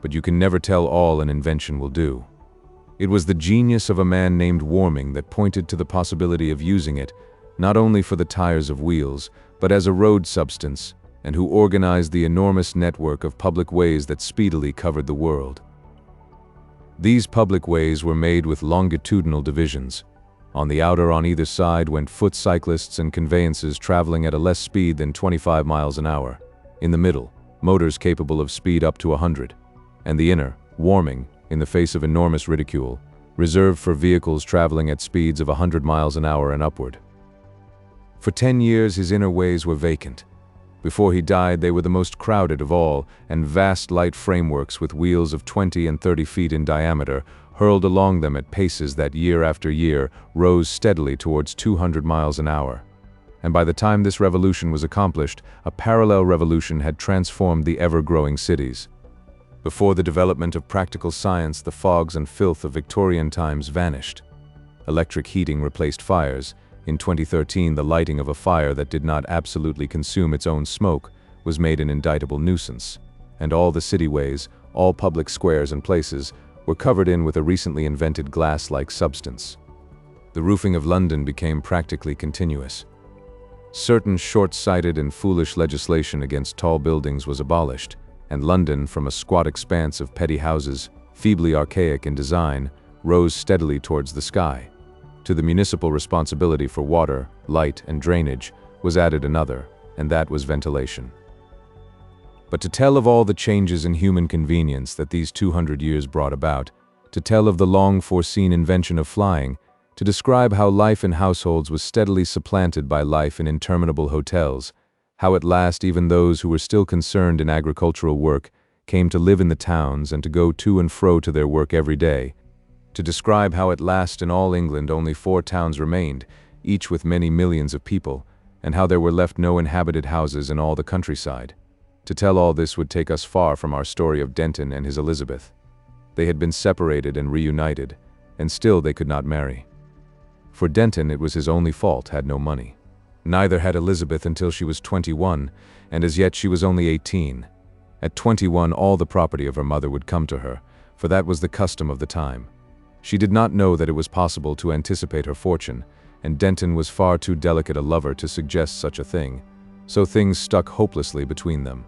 But you can never tell all an invention will do. It was the genius of a man named Warming that pointed to the possibility of using it, not only for the tires of wheels, but as a road substance, and who organized the enormous network of public ways that speedily covered the world. These public ways were made with longitudinal divisions. On the outer on either side went foot cyclists and conveyances traveling at a less speed than 25 miles an hour. In the middle, motors capable of speed up to 100. And the inner, Warming, in the face of enormous ridicule, reserved for vehicles traveling at speeds of 100 miles an hour and upward. For 10 years his inner ways were vacant. Before he died, they were the most crowded of all, and vast light frameworks with wheels of 20 and 30 feet in diameter hurled along them at paces that year after year rose steadily towards 200 miles an hour. And by the time this revolution was accomplished, a parallel revolution had transformed the ever-growing cities. Before the development of practical science, the fogs and filth of Victorian times vanished. Electric heating replaced fires. In 2013, the lighting of a fire that did not absolutely consume its own smoke was made an indictable nuisance, and all the cityways, all public squares and places, were covered in with a recently invented glass-like substance. The roofing of London became practically continuous. Certain short-sighted and foolish legislation against tall buildings was abolished, and London, from a squat expanse of petty houses, feebly archaic in design, rose steadily towards the sky. To the municipal responsibility for water, light, and drainage was added another, and that was ventilation. But to tell of all the changes in human convenience that these 200 years brought about, to tell of the long-foreseen invention of flying, to describe how life in households was steadily supplanted by life in interminable hotels, how at last even those who were still concerned in agricultural work came to live in the towns and to go to and fro to their work every day, to describe how at last in all England only 4 towns remained, each with many millions of people, and how there were left no inhabited houses in all the countryside. To tell all this would take us far from our story of Denton and his Elizabeth. They had been separated and reunited, and still they could not marry. For Denton, it was his only fault, had no money. Neither had Elizabeth until she was 21, and as yet she was only 18. At 21, all the property of her mother would come to her, for that was the custom of the time. She did not know that it was possible to anticipate her fortune, and Denton was far too delicate a lover to suggest such a thing, so things stuck hopelessly between them.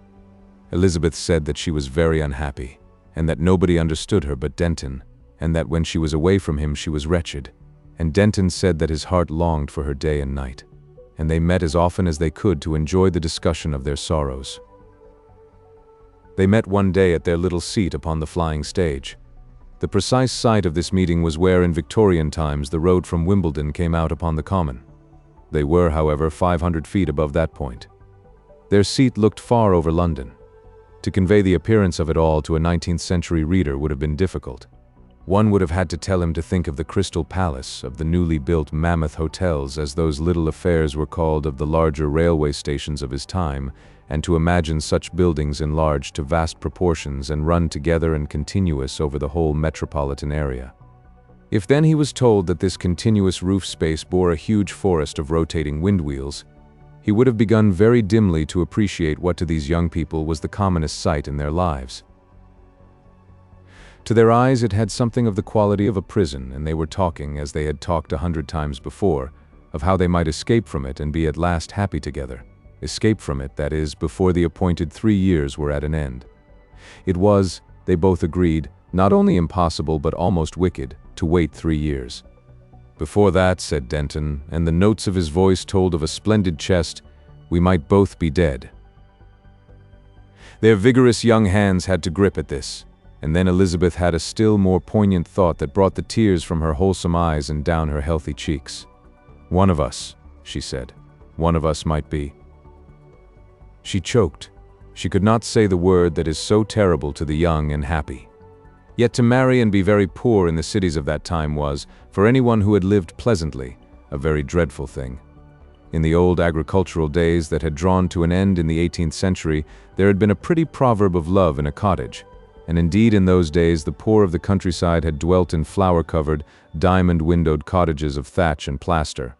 Elizabeth said that she was very unhappy, and that nobody understood her but Denton, and that when she was away from him she was wretched, and Denton said that his heart longed for her day and night, and they met as often as they could to enjoy the discussion of their sorrows. They met one day at their little seat upon the flying stage. The precise site of this meeting was where in Victorian times the road from Wimbledon came out upon the common. They were, however, 500 feet above that point. Their seat looked far over London. To convey the appearance of it all to a 19th century reader would have been difficult. One would have had to tell him to think of the Crystal Palace, of the newly built mammoth hotels, as those little affairs were called, of the larger railway stations of his time, and to imagine such buildings enlarged to vast proportions and run together and continuous over the whole metropolitan area. If then he was told that this continuous roof space bore a huge forest of rotating windwheels, he would have begun very dimly to appreciate what to these young people was the commonest sight in their lives. To their eyes it had something of the quality of a prison, and they were talking, as they had talked 100 times before, of how they might escape from it and be at last happy together. Escape from it, that is, before the appointed 3 years were at an end. It was, they both agreed, not only impossible but almost wicked, to wait 3 years. Before that, said Denton, and the notes of his voice told of a splendid chest, we might both be dead. Their vigorous young hands had to grip at this, and then Elizabeth had a still more poignant thought that brought the tears from her wholesome eyes and down her healthy cheeks. One of us, she said, one of us might be. She choked. She could not say the word that is so terrible to the young and happy. Yet to marry and be very poor in the cities of that time was, for anyone who had lived pleasantly, a very dreadful thing. In the old agricultural days that had drawn to an end in the 18th century, there had been a pretty proverb of love in a cottage, and indeed in those days the poor of the countryside had dwelt in flower-covered, diamond-windowed cottages of thatch and plaster,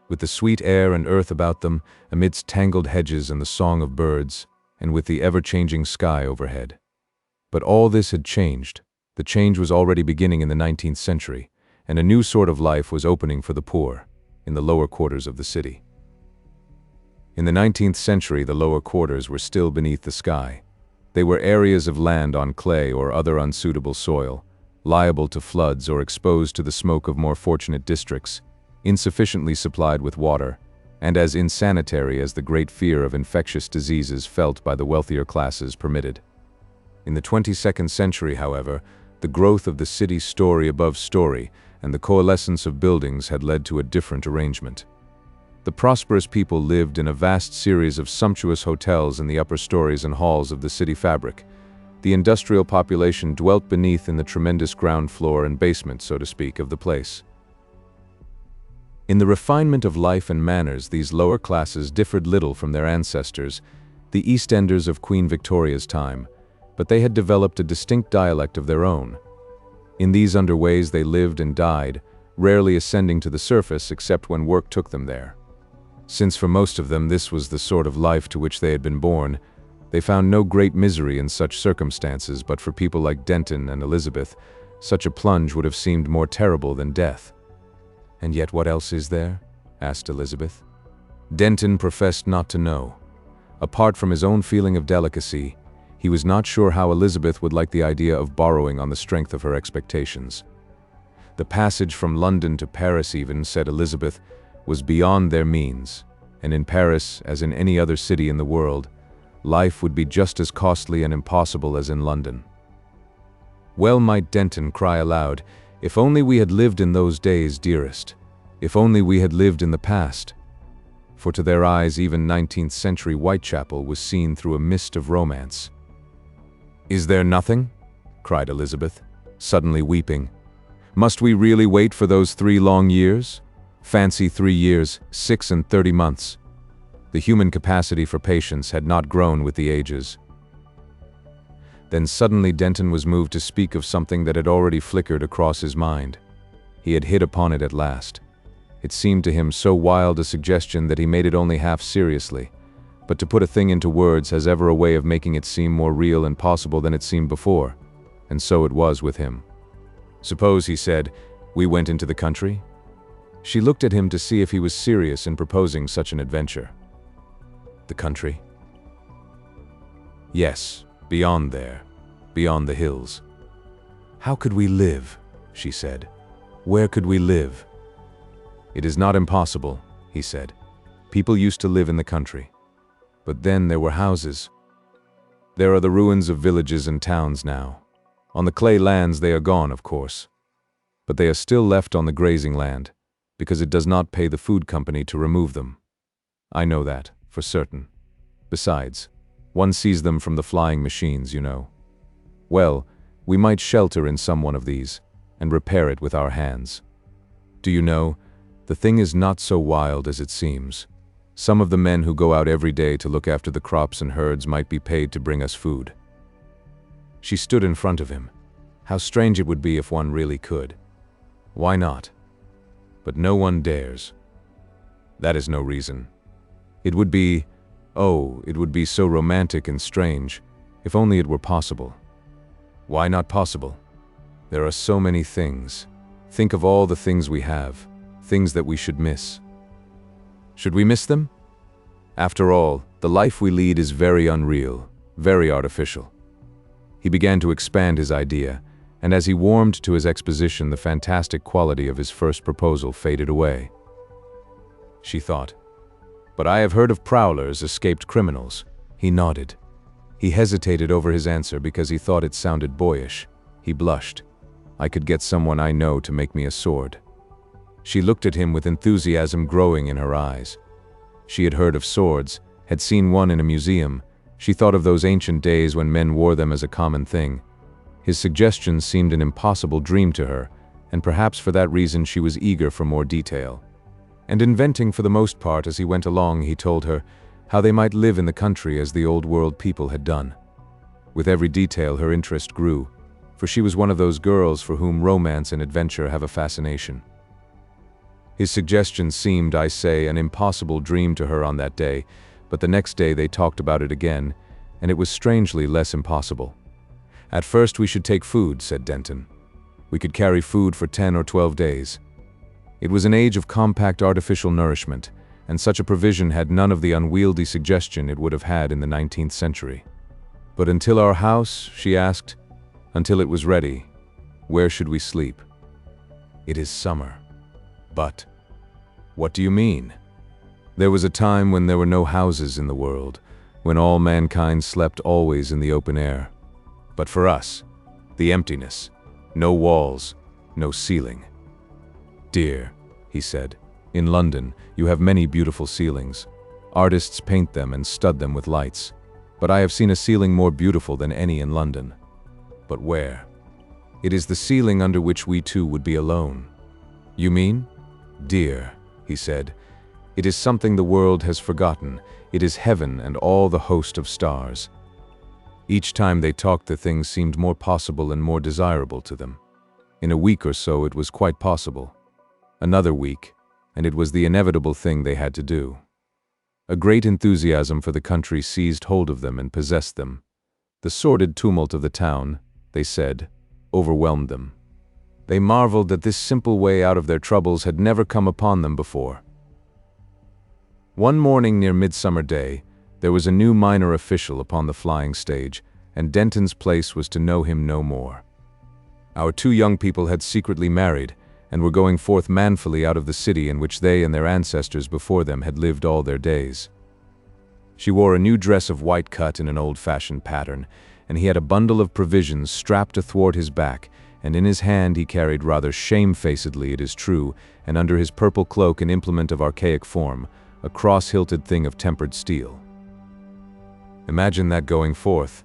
with the sweet air and earth about them, amidst tangled hedges and the song of birds, and with the ever-changing sky overhead. But all this had changed. The change was already beginning in the 19th century, and a new sort of life was opening for the poor, in the lower quarters of the city. In the 19th century, the lower quarters were still beneath the sky. They were areas of land on clay or other unsuitable soil, liable to floods or exposed to the smoke of more fortunate districts, insufficiently supplied with water, and as insanitary as the great fear of infectious diseases felt by the wealthier classes permitted. In the 22nd century, however, the growth of the city story above story and the coalescence of buildings had led to a different arrangement. The prosperous people lived in a vast series of sumptuous hotels in the upper stories and halls of the city fabric. The industrial population dwelt beneath in the tremendous ground floor and basement, so to speak, of the place. In the refinement of life and manners, these lower classes differed little from their ancestors, the East Enders of Queen Victoria's time, but they had developed a distinct dialect of their own. In these underways they lived and died, rarely ascending to the surface except when work took them there. Since for most of them this was the sort of life to which they had been born, they found no great misery in such circumstances, but for people like Denton and Elizabeth, such a plunge would have seemed more terrible than death. "And yet what else is there?" asked Elizabeth. Denton professed not to know. Apart from his own feeling of delicacy, he was not sure how Elizabeth would like the idea of borrowing on the strength of her expectations. The passage from London to Paris even, said Elizabeth, was beyond their means, and in Paris, as in any other city in the world, life would be just as costly and impossible as in London. Well might Denton cry aloud, "If only we had lived in those days, dearest! If only we had lived in the past!" For to their eyes even 19th century Whitechapel was seen through a mist of romance. "Is there nothing?" cried Elizabeth, suddenly weeping. "Must we really wait for those 3 long years? Fancy 3 years, 36 months. The human capacity for patience had not grown with the ages. Then suddenly Denton was moved to speak of something that had already flickered across his mind. He had hit upon it at last. It seemed to him so wild a suggestion that he made it only half seriously. But to put a thing into words has ever a way of making it seem more real and possible than it seemed before, and so it was with him. "Suppose," he said, "we went into the country?" She looked at him to see if he was serious in proposing such an adventure. "The country?" "Yes, beyond there, beyond the hills." "How could we live?" she said. "Where could we live?" "It is not impossible," he said. "People used to live in the country. But then there were houses. There are the ruins of villages and towns now. On the clay lands they are gone, of course. But they are still left on the grazing land, because it does not pay the food company to remove them. I know that, for certain. Besides, one sees them from the flying machines, you know. Well, we might shelter in some one of these, and repair it with our hands. Do you know, the thing is not so wild as it seems. Some of the men who go out every day to look after the crops and herds might be paid to bring us food." She stood in front of him. How strange it would be if one really could. Why not? But no one dares. That is no reason. It would be so romantic and strange, if only it were possible. Why not possible? There are so many things. Think of all the things we have, things that we should miss. Should we miss them? After all, the life we lead is very unreal, very artificial. He began to expand his idea, and as he warmed to his exposition, the fantastic quality of his first proposal faded away. She thought, "But I have heard of prowlers, escaped criminals." He nodded. He hesitated over his answer because he thought it sounded boyish. He blushed. "I could get someone I know to make me a sword." She looked at him with enthusiasm growing in her eyes. She had heard of swords, had seen one in a museum. She thought of those ancient days when men wore them as a common thing. His suggestion seemed an impossible dream to her, and perhaps for that reason she was eager for more detail. And inventing for the most part as he went along, he told her how they might live in the country as the old world people had done. With every detail her interest grew, for she was one of those girls for whom romance and adventure have a fascination. His suggestion seemed, I say, an impossible dream to her on that day, but the next day they talked about it again, and it was strangely less impossible. "At first we should take food," said Denton. "We could carry food for 10 or 12 days. It was an age of compact artificial nourishment, and such a provision had none of the unwieldy suggestion it would have had in the 19th century. But until our house, she asked, until it was ready, where should we sleep? It is summer." "But, what do you mean?" "There was a time when there were no houses in the world, when all mankind slept always in the open air. But for us, the emptiness, no walls, no ceiling." "Dear," he said, "in London you have many beautiful ceilings. Artists paint them and stud them with lights. But I have seen a ceiling more beautiful than any in London." "But where?" "It is the ceiling under which we two would be alone." "You mean?" "Dear," he said, "it is something the world has forgotten. It is heaven and all the host of stars." Each time they talked, the thing seemed more possible and more desirable to them. In a week or so it was quite possible. Another week, and it was the inevitable thing they had to do. A great enthusiasm for the country seized hold of them and possessed them. The sordid tumult of the town, they said, overwhelmed them. They marveled that this simple way out of their troubles had never come upon them before. One morning near Midsummer Day, there was a new minor official upon the flying stage, and Denton's place was to know him no more. Our two young people had secretly married, and were going forth manfully out of the city in which they and their ancestors before them had lived all their days. She wore a new dress of white cut in an old-fashioned pattern, and he had a bundle of provisions strapped athwart his back, and in his hand he carried, rather shamefacedly it is true, and under his purple cloak an implement of archaic form, a cross-hilted thing of tempered steel. Imagine that going forth.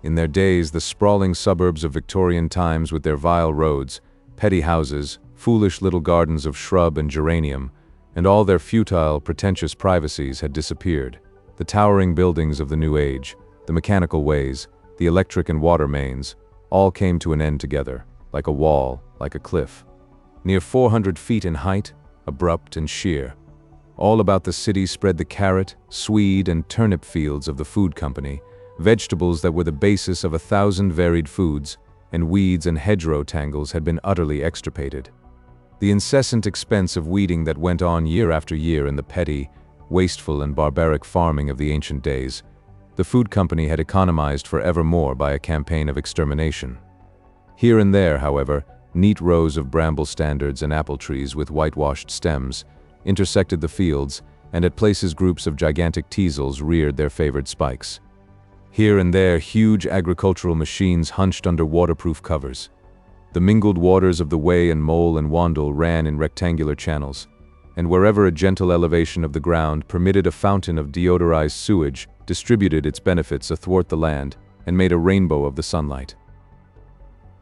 In their days, the sprawling suburbs of Victorian times with their vile roads, petty houses, foolish little gardens of shrub and geranium, and all their futile, pretentious privacies had disappeared. The towering buildings of the new age, the mechanical ways, the electric and water mains, all came to an end together, like a wall, like a cliff. Near 400 feet in height, abrupt and sheer. All about the city spread the carrot, swede, and turnip fields of the food company, vegetables that were the basis of 1,000 varied foods, and weeds and hedgerow tangles had been utterly extirpated. The incessant expense of weeding that went on year after year in the petty, wasteful, and barbaric farming of the ancient days, the food company had economized forevermore by a campaign of extermination. Here and there, however, Neat rows of bramble standards and apple trees with whitewashed stems intersected the fields, and at places groups of gigantic teasels reared their favored spikes. Here and there, huge agricultural machines hunched under waterproof covers. The mingled waters of the Wey and Mole and Wandle ran in rectangular channels, and wherever a gentle elevation of the ground permitted a fountain of deodorized sewage distributed its benefits athwart the land and made a rainbow of the sunlight.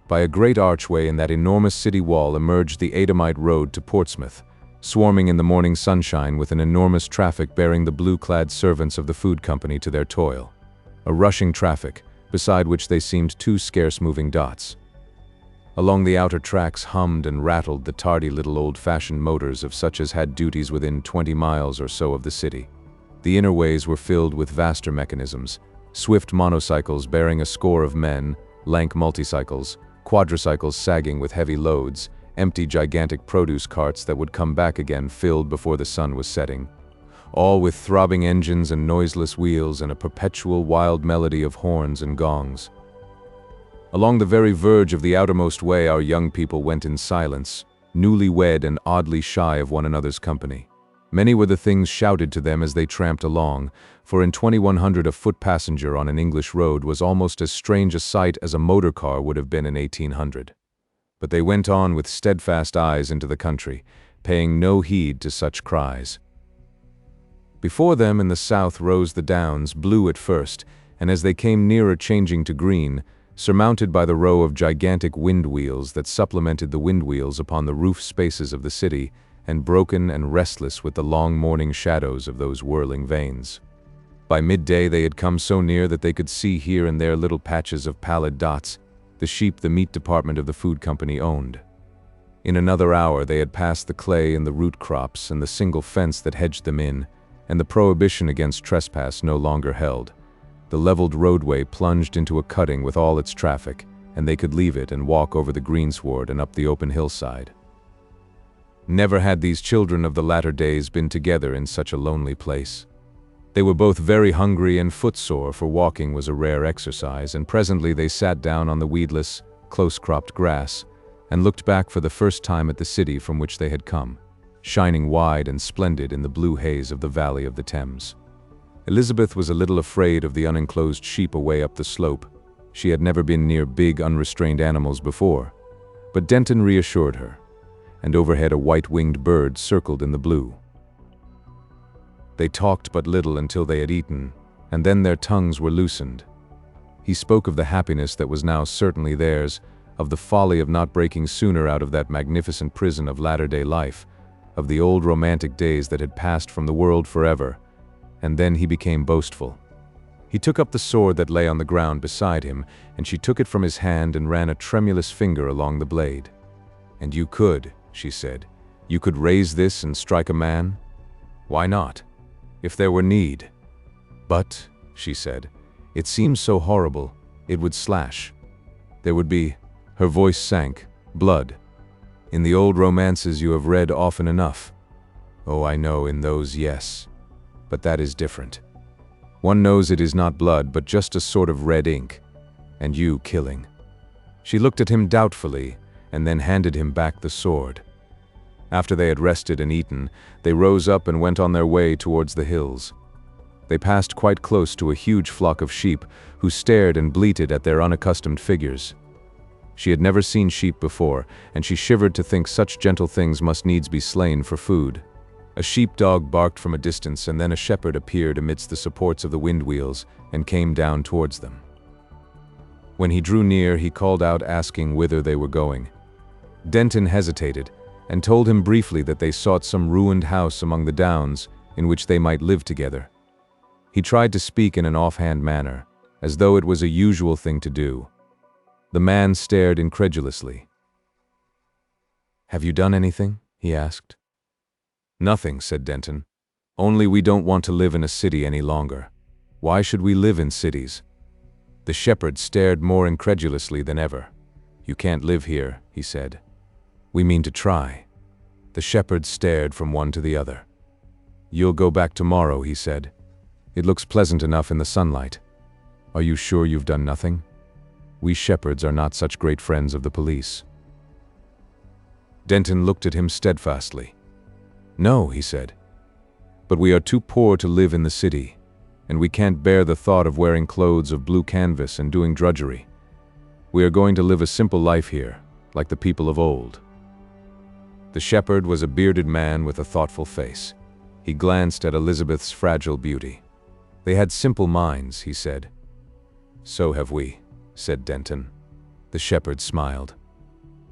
By a great archway in that enormous city wall emerged the Adamite road to Portsmouth, swarming in the morning sunshine with an enormous traffic bearing the blue-clad servants of the food company to their toil. A rushing traffic, beside which they seemed two scarce moving dots. Along the outer tracks hummed and rattled the tardy little old-fashioned motors of such as had duties within 20 miles or so of the city. The inner ways were filled with vaster mechanisms, swift monocycles bearing a score of men, lank multicycles, quadricycles sagging with heavy loads, empty gigantic produce carts that would come back again filled before the sun was setting, all with throbbing engines and noiseless wheels and a perpetual wild melody of horns and gongs. Along the very verge of the outermost way our young people went in silence, newly wed and oddly shy of one another's company. Many were the things shouted to them as they tramped along, for in 2100 a foot passenger on an English road was almost as strange a sight as a motor car would have been in 1800. But they went on with steadfast eyes into the country, paying no heed to such cries. Before them in the south rose the downs, blue at first, and as they came nearer changing to green, surmounted by the row of gigantic wind wheels that supplemented the wind wheels upon the roof spaces of the city, and broken and restless with the long morning shadows of those whirling vanes. By midday they had come so near that they could see here and there little patches of pallid dots, the sheep the meat department of the food company owned. In another hour they had passed the clay and the root crops and the single fence that hedged them in, and the prohibition against trespass no longer held. The leveled roadway plunged into a cutting with all its traffic, and they could leave it and walk over the greensward and up the open hillside. Never had these children of the latter days been together in such a lonely place. They were both very hungry and footsore, for walking was a rare exercise, and presently they sat down on the weedless, close-cropped grass and looked back for the first time at the city from which they had come, shining wide and splendid in the blue haze of the valley of the Thames. Elizabeth was a little afraid of the unenclosed sheep away up the slope. She had never been near big, unrestrained animals before, but Denton reassured her, and overhead a white-winged bird circled in the blue. They talked but little until they had eaten, and then their tongues were loosened. He spoke of the happiness that was now certainly theirs, of the folly of not breaking sooner out of that magnificent prison of latter-day life, of the old romantic days that had passed from the world forever, and then he became boastful. He took up the sword that lay on the ground beside him, and she took it from his hand and ran a tremulous finger along the blade. "And you could," she said. "You could raise this and strike a man? Why not? If there were need." "But," she said, "it seems so horrible. It would slash. There would be," her voice sank, "blood. In the old romances you have read often enough." "Oh, I know, in those, yes. But that is different. One knows it is not blood, but just a sort of red ink. And you killing." She looked at him doubtfully, and then handed him back the sword. After they had rested and eaten, they rose up and went on their way towards the hills. They passed quite close to a huge flock of sheep, who stared and bleated at their unaccustomed figures. She had never seen sheep before, and she shivered to think such gentle things must needs be slain for food. A sheepdog barked from a distance, and then a shepherd appeared amidst the supports of the wind wheels and came down towards them. When he drew near, he called out, asking whither they were going. Denton hesitated, and told him briefly that they sought some ruined house among the downs in which they might live together. He tried to speak in an offhand manner, as though it was a usual thing to do. The man stared incredulously. "Have you done anything?" he asked. "Nothing," said Denton. "Only we don't want to live in a city any longer. Why should we live in cities?" The shepherd stared more incredulously than ever. "You can't live here," he said. "We mean to try." The shepherd stared from one to the other. "You'll go back tomorrow," he said. "It looks pleasant enough in the sunlight. Are you sure you've done nothing? We shepherds are not such great friends of the police." Denton looked at him steadfastly. "No," he said. "But we are too poor to live in the city, and we can't bear the thought of wearing clothes of blue canvas and doing drudgery. We are going to live a simple life here, like the people of old." The shepherd was a bearded man with a thoughtful face. He glanced at Elizabeth's fragile beauty. "They had simple minds," he said. "So have we," said Denton. The shepherd smiled.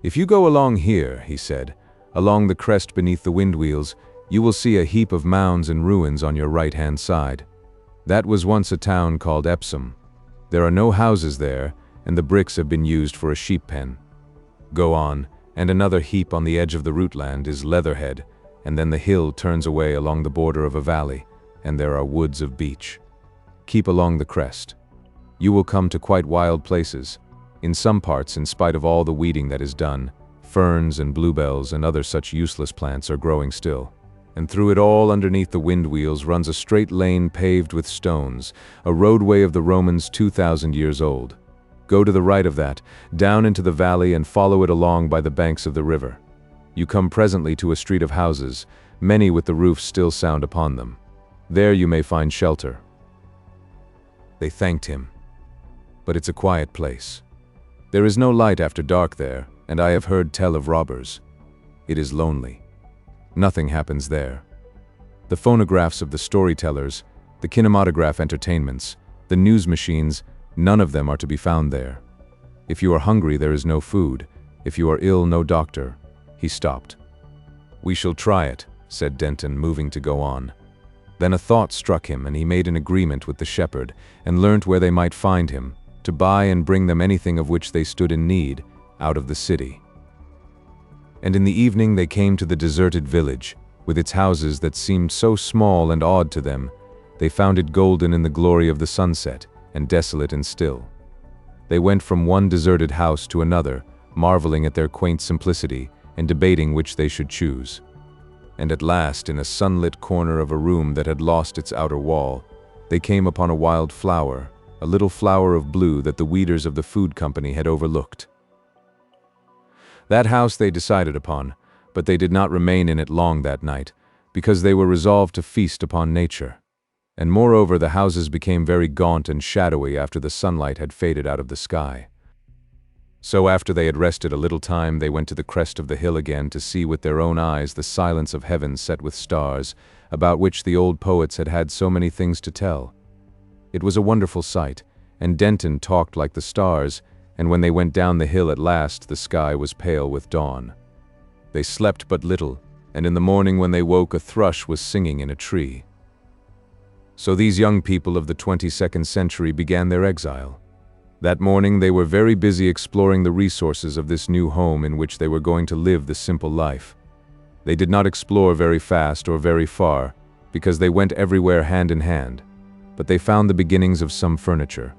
"If you go along here," he said, "along the crest beneath the windwheels, you will see a heap of mounds and ruins on your right-hand side. That was once a town called Epsom. There are no houses there, and the bricks have been used for a sheep pen. Go on, and another heap on the edge of the rootland is Leatherhead, and then the hill turns away along the border of a valley, and there are woods of beech. Keep along the crest. You will come to quite wild places. In some parts, in spite of all the weeding that is done, ferns and bluebells and other such useless plants are growing still. And through it all, underneath the windwheels, runs a straight lane paved with stones, a roadway of the Romans 2,000 years old. Go to the right of that, down into the valley, and follow it along by the banks of the river. You come presently to a street of houses, many with the roofs still sound upon them. There you may find shelter." They thanked him. "But it's a quiet place. There is no light after dark there, and I have heard tell of robbers. It is lonely. Nothing happens there. The phonographs of the storytellers, the kinematograph entertainments, the news machines, none of them are to be found there. If you are hungry, there is no food. If you are ill, no doctor." He stopped. "We shall try it," said Denton, moving to go on. Then a thought struck him, and he made an agreement with the shepherd, and learnt where they might find him, to buy and bring them anything of which they stood in need, out of the city. And in the evening they came to the deserted village, with its houses that seemed so small and odd to them. They found it golden in the glory of the sunset, and desolate and still. They went from one deserted house to another, marveling at their quaint simplicity, and debating which they should choose. And at last, in a sunlit corner of a room that had lost its outer wall, they came upon a wild flower, a little flower of blue that the weeders of the food company had overlooked. That house they decided upon, but they did not remain in it long that night, because they were resolved to feast upon nature. And moreover, the houses became very gaunt and shadowy after the sunlight had faded out of the sky. So after they had rested a little time, they went to the crest of the hill again to see with their own eyes the silence of heaven set with stars, about which the old poets had had so many things to tell. It was a wonderful sight, and Denton talked like the stars, and when they went down the hill at last, the sky was pale with dawn. They slept but little, and in the morning when they woke, a thrush was singing in a tree. So these young people of the 22nd century began their exile. That morning they were very busy exploring the resources of this new home in which they were going to live the simple life. They did not explore very fast or very far, because they went everywhere hand in hand, but they found the beginnings of some furniture.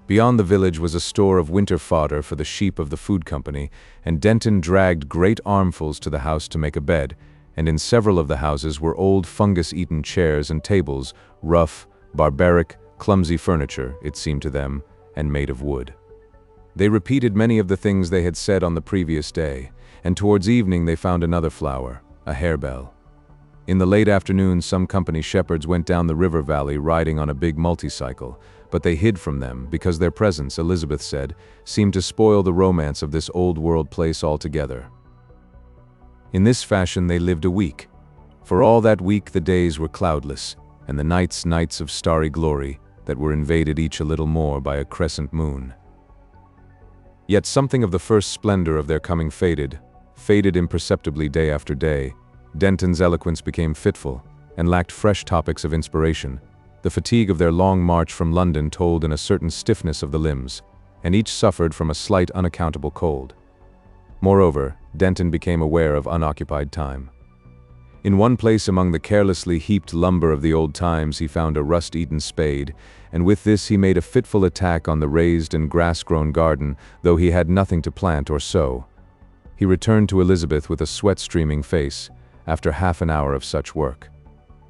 Beyond the village was a store of winter fodder for the sheep of the food company, and Denton dragged great armfuls to the house to make a bed, and in several of the houses were old fungus-eaten chairs and tables, rough, barbaric, clumsy furniture, it seemed to them, and made of wood. They repeated many of the things they had said on the previous day, and towards evening they found another flower, a harebell. In the late afternoon, some company shepherds went down the river valley riding on a big multicycle, but they hid from them because their presence, Elizabeth said, seemed to spoil the romance of this old-world place altogether. In this fashion they lived a week. For all that week the days were cloudless, and the nights nights of starry glory that were invaded each a little more by a crescent moon. Yet something of the first splendor of their coming faded imperceptibly day after day. Denton's eloquence became fitful, and lacked fresh topics of inspiration. The fatigue of their long march from London told in a certain stiffness of the limbs, and each suffered from a slight unaccountable cold. Moreover, Denton became aware of unoccupied time. In one place among the carelessly heaped lumber of the old times he found a rust-eaten spade, and with this he made a fitful attack on the raised and grass-grown garden, though he had nothing to plant or sow. He returned to Elizabeth with a sweat-streaming face, after half an hour of such work.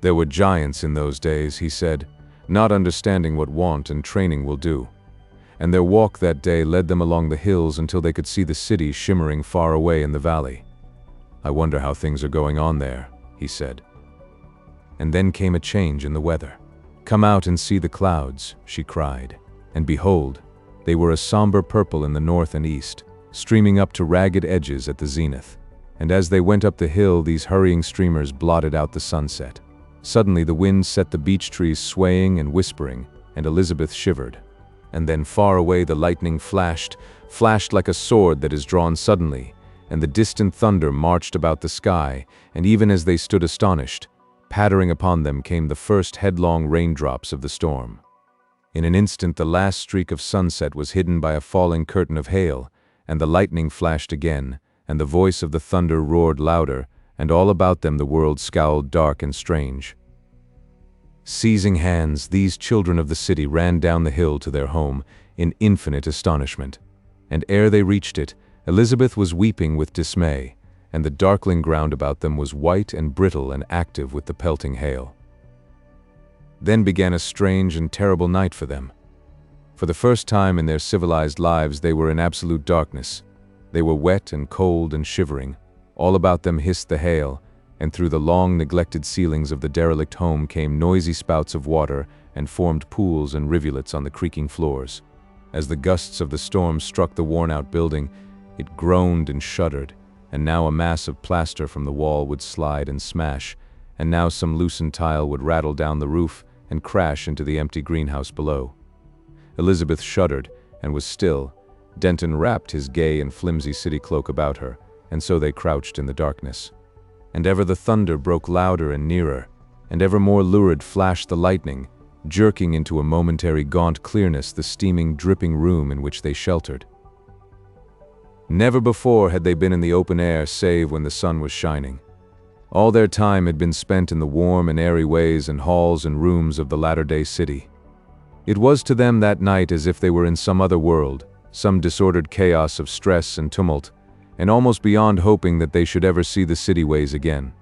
There were giants in those days, he said, not understanding what want and training will do. And their walk that day led them along the hills until they could see the city shimmering far away in the valley. "I wonder how things are going on there," he said. And then came a change in the weather. "Come out and see the clouds," she cried. And behold, they were a somber purple in the north and east, streaming up to ragged edges at the zenith. And as they went up the hill, these hurrying streamers blotted out the sunset. Suddenly the wind set the beech trees swaying and whispering, and Elizabeth shivered. And then far away the lightning flashed like a sword that is drawn suddenly, and the distant thunder marched about the sky, and even as they stood astonished, pattering upon them came the first headlong raindrops of the storm. In an instant the last streak of sunset was hidden by a falling curtain of hail, and the lightning flashed again, and the voice of the thunder roared louder, and all about them the world scowled dark and strange. Seizing hands, these children of the city ran down the hill to their home in infinite astonishment. And ere they reached it, Elizabeth was weeping with dismay, and the darkling ground about them was white and brittle and active with the pelting hail. Then began a strange and terrible night for them. For the first time in their civilized lives they were in absolute darkness. They were wet and cold and shivering. All about them hissed the hail, and through the long neglected ceilings of the derelict home came noisy spouts of water and formed pools and rivulets on the creaking floors. As the gusts of the storm struck the worn-out building, it groaned and shuddered, and now a mass of plaster from the wall would slide and smash, and now some loosened tile would rattle down the roof and crash into the empty greenhouse below. Elizabeth shuddered and was still. Denton wrapped his gay and flimsy city cloak about her, and so they crouched in the darkness. And ever the thunder broke louder and nearer, and ever more lurid flashed the lightning, jerking into a momentary gaunt clearness the steaming, dripping room in which they sheltered. Never before had they been in the open air save when the sun was shining. All their time had been spent in the warm and airy ways and halls and rooms of the latter-day city. It was to them that night as if they were in some other world, some disordered chaos of stress and tumult, and almost beyond hoping that they should ever see the city ways again.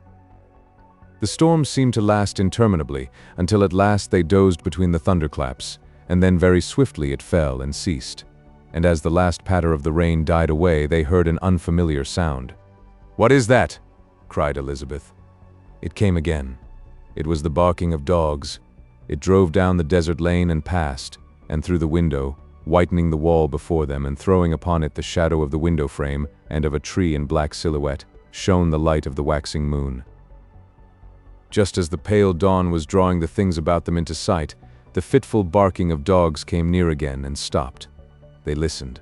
The storm seemed to last interminably, until at last they dozed between the thunderclaps, and then very swiftly it fell and ceased. And as the last patter of the rain died away, they heard an unfamiliar sound. "What is that?" cried Elizabeth. It came again. It was the barking of dogs. It drove down the desert lane and past, and through the window, whitening the wall before them and throwing upon it the shadow of the window frame and of a tree in black silhouette, shone the light of the waxing moon. Just as the pale dawn was drawing the things about them into sight, the fitful barking of dogs came near again and stopped. They listened.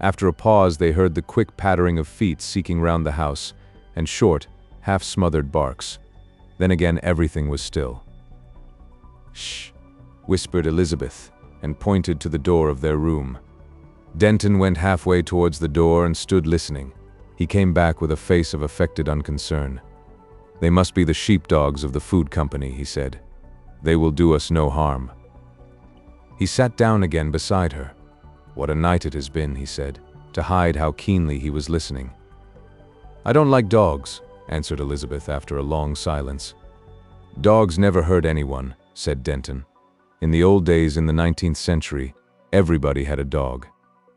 After a pause they heard the quick pattering of feet seeking round the house, and short, half-smothered barks. Then again everything was still. "Shh," whispered Elizabeth, and pointed to the door of their room. Denton went halfway towards the door and stood listening. He came back with a face of affected unconcern. "They must be the sheepdogs of the food company," he said. "They will do us no harm." He sat down again beside her. "What a night it has been," he said, to hide how keenly he was listening. "I don't like dogs," answered Elizabeth after a long silence. "Dogs never hurt anyone," said Denton. "In the old days, in the 19th century, everybody had a dog.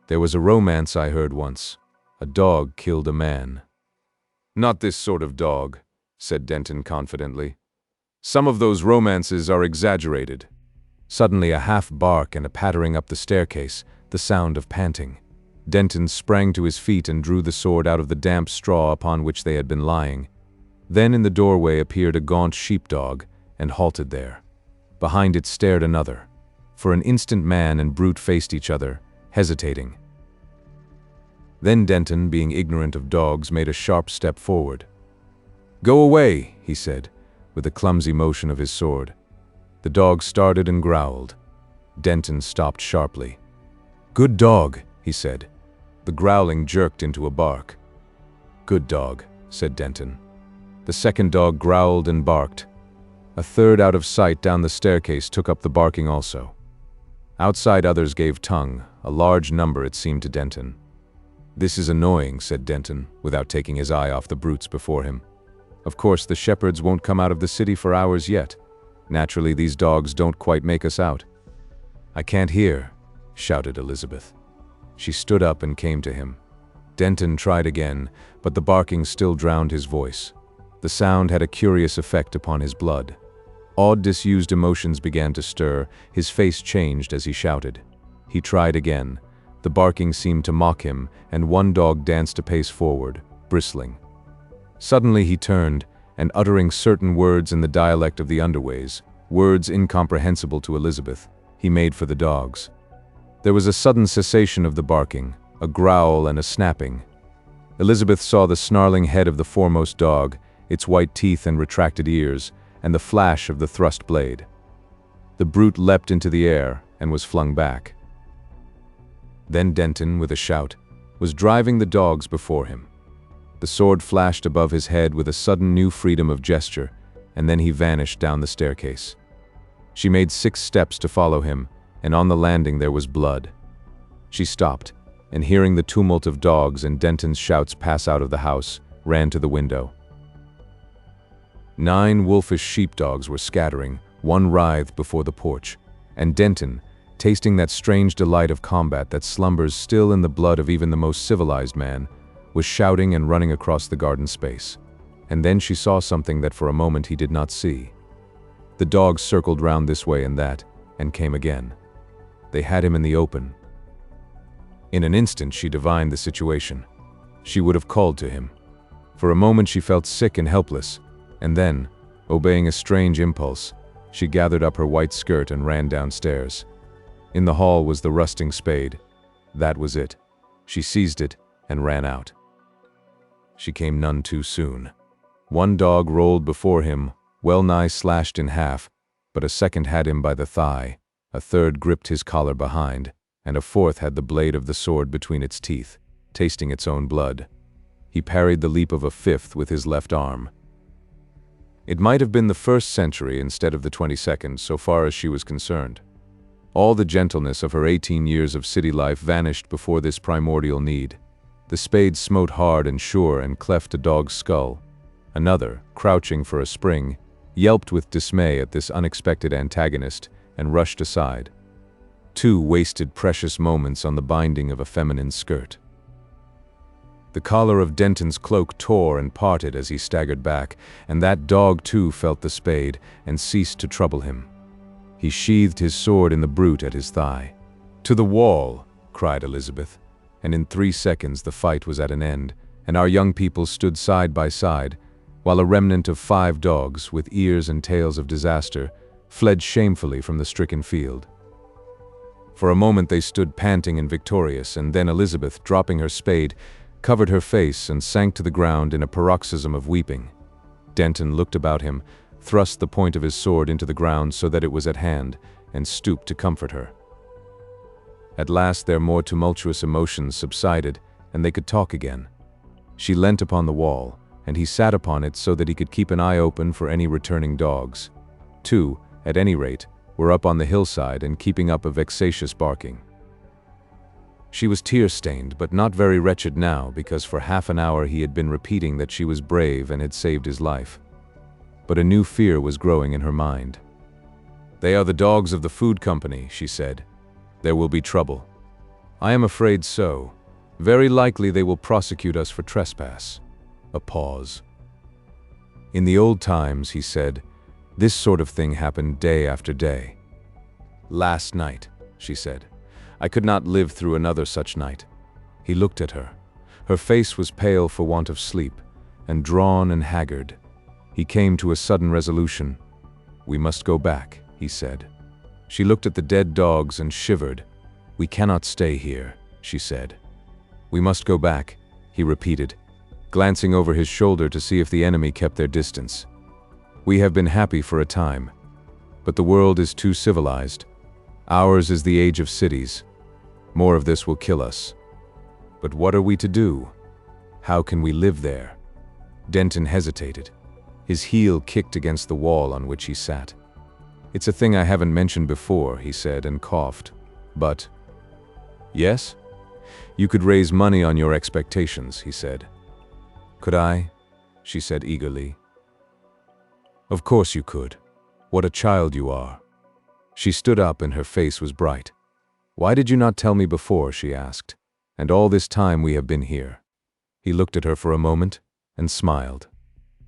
There was a romance I heard once. A dog killed a man." "Not this sort of dog," said Denton confidently. "Some of those romances are exaggerated." Suddenly a half bark and a pattering up the staircase, the sound of panting. Denton sprang to his feet and drew the sword out of the damp straw upon which they had been lying. Then in the doorway appeared a gaunt sheepdog, and halted there. Behind it stared another. For an instant man and brute faced each other, hesitating. Then Denton, being ignorant of dogs, made a sharp step forward. "Go away," he said, with a clumsy motion of his sword. The dog started and growled. Denton stopped sharply. "Good dog," he said. The growling jerked into a bark. "Good dog," said Denton. The second dog growled and barked. A third out of sight down the staircase took up the barking also. Outside others gave tongue, a large number it seemed to Denton. "This is annoying," said Denton, without taking his eye off the brutes before him. "Of course the shepherds won't come out of the city for hours yet. Naturally these dogs don't quite make us out." "I can't hear," shouted Elizabeth. She stood up and came to him. Denton tried again, but the barking still drowned his voice. The sound had a curious effect upon his blood. Odd, disused emotions began to stir. His face changed as he shouted. He tried again. The barking seemed to mock him, and one dog danced a pace forward, bristling. Suddenly he turned, and uttering certain words in the dialect of the underways, words incomprehensible to Elizabeth, he made for the dogs. There was a sudden cessation of the barking, a growl and a snapping. Elizabeth saw the snarling head of the foremost dog, its white teeth and retracted ears, and the flash of the thrust blade. The brute leapt into the air and was flung back. Then Denton, with a shout, was driving the dogs before him. The sword flashed above his head with a sudden new freedom of gesture, and then he vanished down the staircase. She made 6 steps to follow him, and on the landing there was blood. She stopped, and hearing the tumult of dogs and Denton's shouts pass out of the house, ran to the window. 9 wolfish sheepdogs were scattering, one writhed before the porch, and Denton, tasting that strange delight of combat that slumbers still in the blood of even the most civilized man, was shouting and running across the garden space. And then she saw something that for a moment he did not see. The dogs circled round this way and that, and came again. They had him in the open. In an instant she divined the situation. She would have called to him. For a moment she felt sick and helpless, and then, obeying a strange impulse, she gathered up her white skirt and ran downstairs. In the hall was the rusting spade. That was it. She seized it and ran out. She came none too soon. One dog rolled before him, well-nigh slashed in half, but a second had him by the thigh, a third gripped his collar behind, and a fourth had the blade of the sword between its teeth, tasting its own blood. He parried the leap of a fifth with his left arm. It might have been the 1st century instead of the 22nd, so far as she was concerned. All the gentleness of her 18 years of city life vanished before this primordial need. The spade smote hard and sure and cleft a dog's skull. Another, crouching for a spring, yelped with dismay at this unexpected antagonist and rushed aside. 2 wasted precious moments on the binding of a feminine skirt. The collar of Denton's cloak tore and parted as he staggered back, and that dog too felt the spade and ceased to trouble him. He sheathed his sword in the brute at his thigh. "To the wall!" cried Elizabeth, and in 3 seconds the fight was at an end, and our young people stood side by side, while a remnant of 5 dogs, with ears and tails of disaster, fled shamefully from the stricken field. For a moment they stood panting and victorious, and then Elizabeth, dropping her spade, covered her face and sank to the ground in a paroxysm of weeping. Denton looked about him, thrust the point of his sword into the ground so that it was at hand, and stooped to comfort her. At last their more tumultuous emotions subsided, and they could talk again. She leant upon the wall, and he sat upon it so that he could keep an eye open for any returning dogs. 2, at any rate, were up on the hillside and keeping up a vexatious barking. She was tear-stained, but not very wretched now, because for half an hour he had been repeating that she was brave and had saved his life. But a new fear was growing in her mind. "They are the dogs of the food company," she said. "There will be trouble." "I am afraid so. Very likely they will prosecute us for trespass." A pause. "In the old times," he said, "this sort of thing happened day after day." "Last night," she said. "I could not live through another such night." He looked at her. Her face was pale for want of sleep, and drawn and haggard. He came to a sudden resolution. "We must go back," he said. She looked at the dead dogs and shivered. "We cannot stay here," she said. "We must go back," he repeated, glancing over his shoulder to see if the enemy kept their distance. "We have been happy for a time, but the world is too civilized. Ours is the age of cities. More of this will kill us. But what are we to do? How can we live there?" Denton hesitated. His heel kicked against the wall on which he sat. "It's a thing I haven't mentioned before," he said, and coughed. "But—" "Yes? You could raise money on your expectations," he said. "Could I?" she said eagerly. "Of course you could. What a child you are." She stood up and her face was bright. "Why did you not tell me before?" she asked. "And all this time we have been here." He looked at her for a moment and smiled.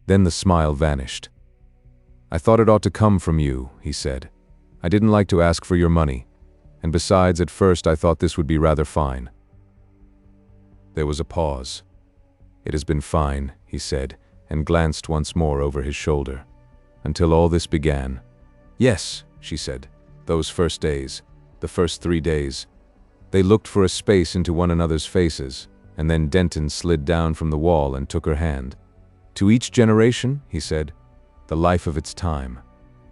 Then the smile vanished. "I thought it ought to come from you," he said. "I didn't like to ask for your money, and besides, at first I thought this would be rather fine." There was a pause. "It has been fine," he said, and glanced once more over his shoulder. "Until all this began." "Yes," she said. "Those first days. The first 3 days." They looked for a space into one another's faces, and then Denton slid down from the wall and took her hand. "To each generation," he said, "the life of its time.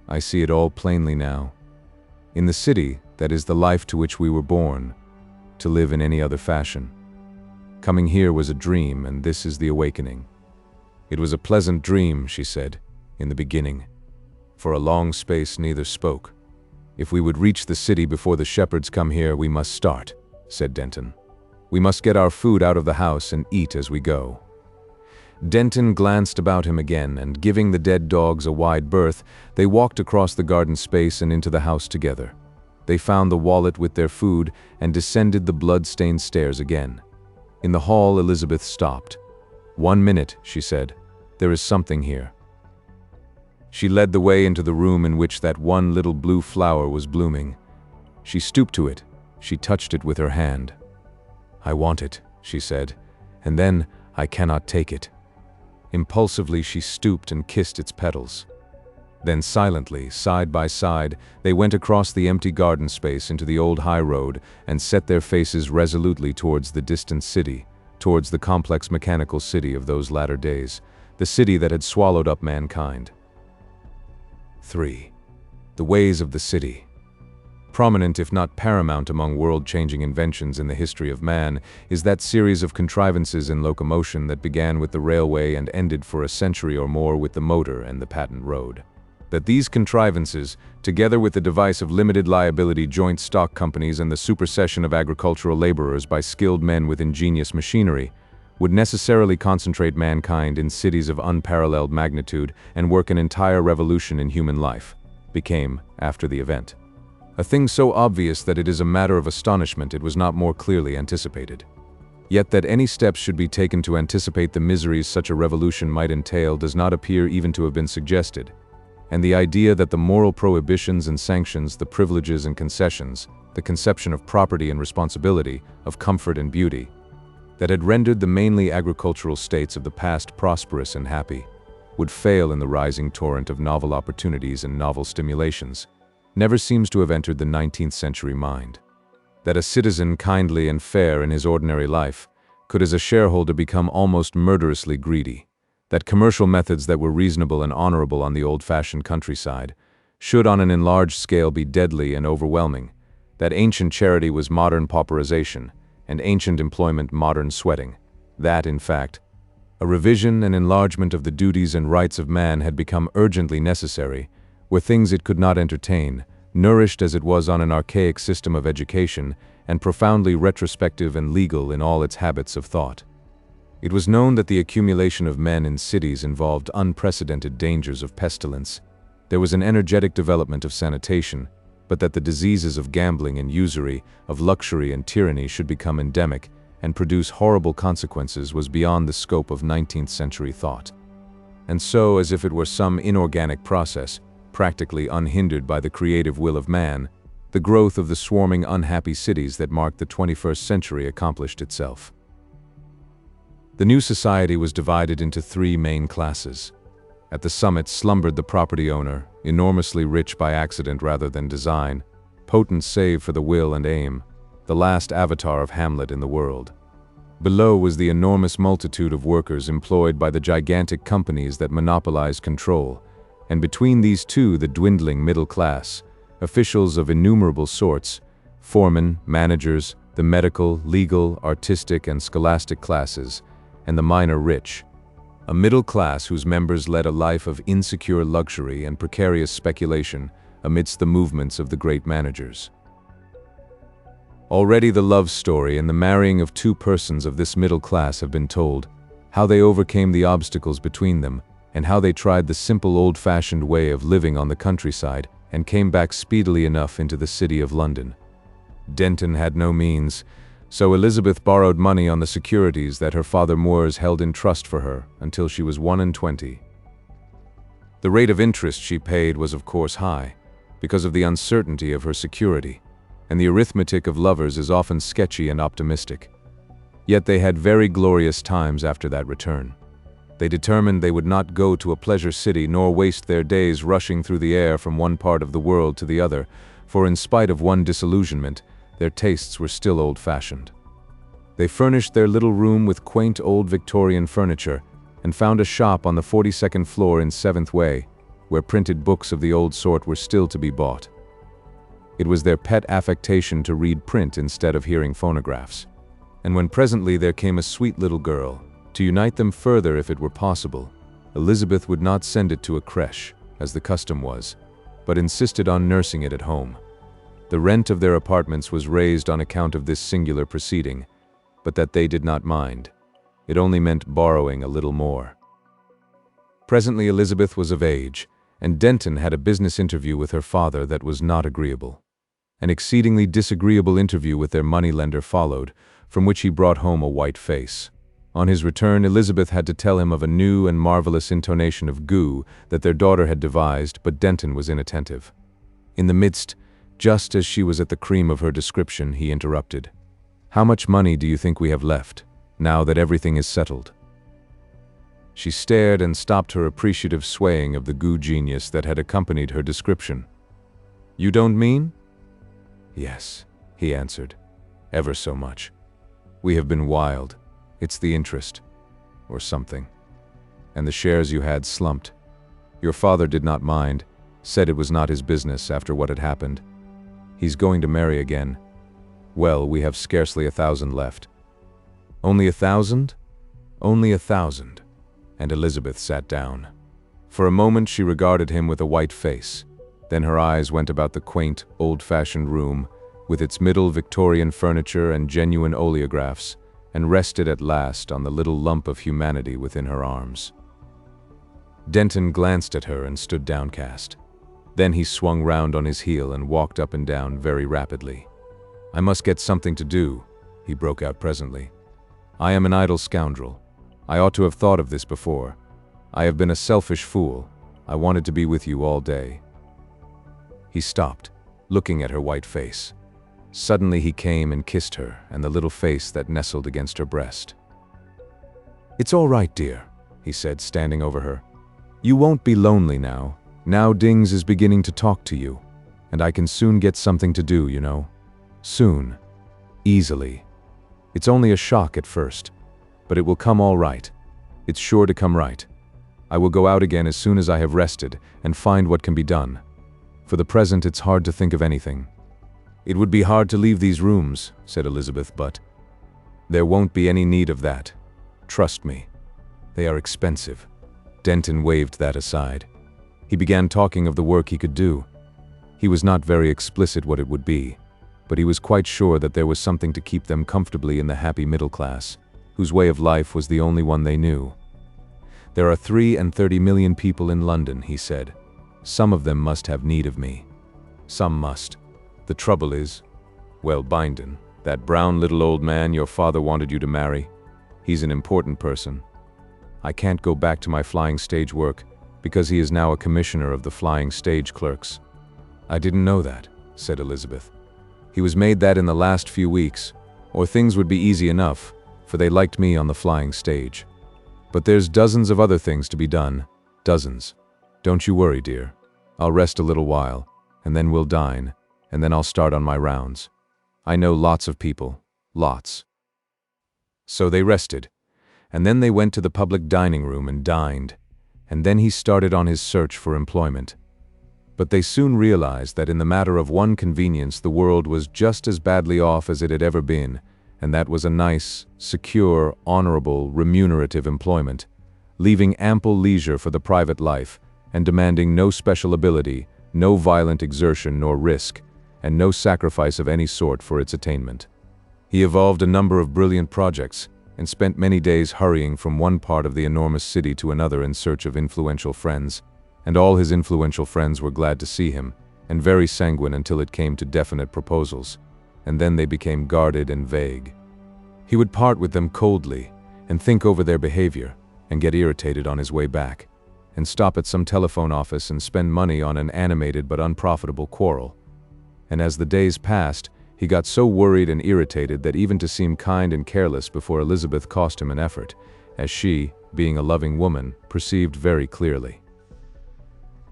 I see it all plainly now. In the city, that is the life to which we were born, to live in any other fashion. Coming here was a dream, and this is the awakening." "It was a pleasant dream," she said, "in the beginning." For a long space neither spoke. "If we would reach the city before the shepherds come here, we must start," said Denton. "We must get our food out of the house and eat as we go." Denton glanced about him again, and giving the dead dogs a wide berth, they walked across the garden space and into the house together. They found the wallet with their food and descended the blood-stained stairs again. In the hall, Elizabeth stopped. "1 minute," she said. "There is something here." She led the way into the room in which that one little blue flower was blooming. She stooped to it. She touched it with her hand. "I want it," she said, "and then I cannot take it." Impulsively she stooped and kissed its petals. Then silently, side by side, they went across the empty garden space into the old high road and set their faces resolutely towards the distant city, towards the complex mechanical city of those latter days, the city that had swallowed up mankind. 3. The ways of the city. Prominent, if not paramount, among world-changing inventions in the history of man is that series of contrivances in locomotion that began with the railway and ended for a century or more with the motor and the patent road. That these contrivances, together with the device of limited liability joint stock companies and the supersession of agricultural laborers by skilled men with ingenious machinery, would necessarily concentrate mankind in cities of unparalleled magnitude and work an entire revolution in human life, became, after the event, a thing so obvious that it is a matter of astonishment it was not more clearly anticipated. Yet that any steps should be taken to anticipate the miseries such a revolution might entail does not appear even to have been suggested, and the idea that the moral prohibitions and sanctions, the privileges and concessions, the conception of property and responsibility, of comfort and beauty, that had rendered the mainly agricultural states of the past prosperous and happy, would fail in the rising torrent of novel opportunities and novel stimulations, never seems to have entered the 19th century mind. That a citizen kindly and fair in his ordinary life could as a shareholder become almost murderously greedy, that commercial methods that were reasonable and honorable on the old-fashioned countryside should on an enlarged scale be deadly and overwhelming, that ancient charity was modern pauperization, and ancient employment modern sweating, that, in fact, a revision and enlargement of the duties and rights of man had become urgently necessary, were things it could not entertain, nourished as it was on an archaic system of education, and profoundly retrospective and legal in all its habits of thought. It was known that the accumulation of men in cities involved unprecedented dangers of pestilence. There was an energetic development of sanitation, but that the diseases of gambling and usury, of luxury and tyranny should become endemic and produce horrible consequences was beyond the scope of 19th century thought. And so, as if it were some inorganic process, practically unhindered by the creative will of man, the growth of the swarming unhappy cities that marked the 21st century accomplished itself. The new society was divided into 3 main classes. At the summit slumbered the property owner, enormously rich by accident rather than design, potent save for the will and aim, the last avatar of Hamlet in the world. Below was the enormous multitude of workers employed by the gigantic companies that monopolized control, and between these two the dwindling middle class, officials of innumerable sorts, foremen, managers, the medical, legal, artistic, and scholastic classes, and the minor rich, a middle class whose members led a life of insecure luxury and precarious speculation amidst the movements of the great managers. Already the love story and the marrying of 2 persons of this middle class have been told, how they overcame the obstacles between them, and how they tried the simple old-fashioned way of living on the countryside and came back speedily enough into the city of London. Denton had no means, So Elizabeth borrowed money on the securities that her father Moores held in trust for her until she was 21. The rate of interest she paid was of course high, because of the uncertainty of her security, and the arithmetic of lovers is often sketchy and optimistic. Yet they had very glorious times after that return. They determined they would not go to a pleasure city nor waste their days rushing through the air from one part of the world to the other, for in spite of one disillusionment, their tastes were still old-fashioned. They furnished their little room with quaint old Victorian furniture and found a shop on the 42nd floor in 7th Way, where printed books of the old sort were still to be bought. It was their pet affectation to read print instead of hearing phonographs. And when presently there came a sweet little girl, to unite them further if it were possible, Elizabeth would not send it to a creche, as the custom was, but insisted on nursing it at home. The rent of their apartments was raised on account of this singular proceeding, but that they did not mind. It only meant borrowing a little more. Presently Elizabeth was of age, and Denton had a business interview with her father that was not agreeable. An exceedingly disagreeable interview with their moneylender followed, from which he brought home a white face. On his return, Elizabeth had to tell him of a new and marvelous intonation of goo that their daughter had devised, but Denton was inattentive. In the midst, just as she was at the cream of her description, he interrupted. "How much money do you think we have left, now that everything is settled?" She stared and stopped her appreciative swaying of the goo genius that had accompanied her description. "You don't mean?" "Yes," he answered. "Ever so much. We have been wild. It's the interest, or something. And the shares you had slumped. Your father did not mind, said it was not his business after what had happened. He's going to marry again. Well, we have scarcely 1,000 left." "Only 1,000? "Only 1,000. And Elizabeth sat down. For a moment she regarded him with a white face. Then her eyes went about the quaint, old-fashioned room, with its middle Victorian furniture and genuine oleographs, and rested at last on the little lump of humanity within her arms. Denton glanced at her and stood downcast. Then he swung round on his heel and walked up and down very rapidly. "I must get something to do," he broke out presently. "I am an idle scoundrel. I ought to have thought of this before. I have been a selfish fool. I wanted to be with you all day." He stopped, looking at her white face. Suddenly he came and kissed her and the little face that nestled against her breast. "It's all right, dear," he said, standing over her. "You won't be lonely now. Now Dings is beginning to talk to you, and I can soon get something to do, you know. Soon. Easily. It's only a shock at first, but it will come all right. It's sure to come right. I will go out again as soon as I have rested and find what can be done. For the present it's hard to think of anything." "It would be hard to leave these rooms," said Elizabeth, "but there won't be any need of that. Trust me. They are expensive." Denton waved that aside. He began talking of the work he could do. He was not very explicit what it would be, but he was quite sure that there was something to keep them comfortably in the happy middle class, whose way of life was the only one they knew. "There are 33 million people in London," he said. "Some of them must have need of me. Some must. The trouble is, well, Bindon, that brown little old man your father wanted you to marry, he's an important person. I can't go back to my flying stage work because he is now a commissioner of the flying stage clerks." "I didn't know that," said Elizabeth. "He was made that in the last few weeks, or things would be easy enough, for they liked me on the flying stage. But there's dozens of other things to be done, dozens. Don't you worry, dear. I'll rest a little while, and then we'll dine, and then I'll start on my rounds. I know lots of people, lots." So they rested, and then they went to the public dining room and dined, and then he started on his search for employment. But they soon realized that in the matter of one convenience the world was just as badly off as it had ever been, and that was a nice, secure, honorable, remunerative employment, leaving ample leisure for the private life, and demanding no special ability, no violent exertion nor risk, and no sacrifice of any sort for its attainment. He evolved a number of brilliant projects, and spent many days hurrying from one part of the enormous city to another in search of influential friends, and all his influential friends were glad to see him, and very sanguine until it came to definite proposals. and then they became guarded and vague. He would part with them coldly, and think over their behavior, and get irritated on his way back, and stop at some telephone office and spend money on an animated but unprofitable quarrel. And as the days passed, he got so worried and irritated that even to seem kind and careless before Elizabeth cost him an effort, as she, being a loving woman, perceived very clearly.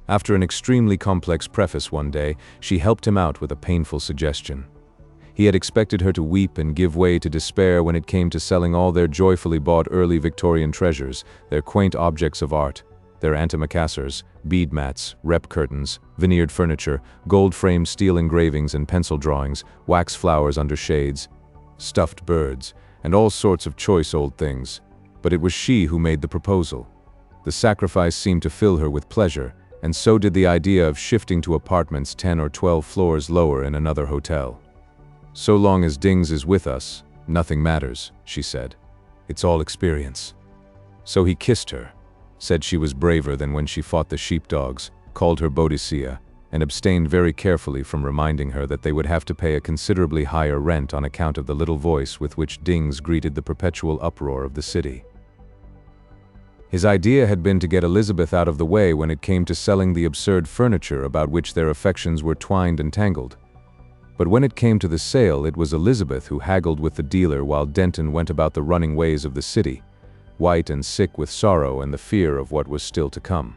After an extremely complex preface one day, she helped him out with a painful suggestion. He had expected her to weep and give way to despair when it came to selling all their joyfully bought early Victorian treasures, their quaint objects of art, their antimacassars, bead mats, rep curtains, veneered furniture, gold-framed steel engravings and pencil drawings, wax flowers under shades, stuffed birds, and all sorts of choice old things. But it was she who made the proposal. The sacrifice seemed to fill her with pleasure, and so did the idea of shifting to apartments 10 or 12 floors lower in another hotel. "So long as Dings is with us, nothing matters," she said. "It's all experience." So he kissed her, said she was braver than when she fought the sheepdogs, called her Boadicea, and abstained very carefully from reminding her that they would have to pay a considerably higher rent on account of the little voice with which Dings greeted the perpetual uproar of the city. His idea had been to get Elizabeth out of the way when it came to selling the absurd furniture about which their affections were twined and tangled. But when it came to the sale, it was Elizabeth who haggled with the dealer while Denton went about the running ways of the city, white and sick with sorrow and the fear of what was still to come.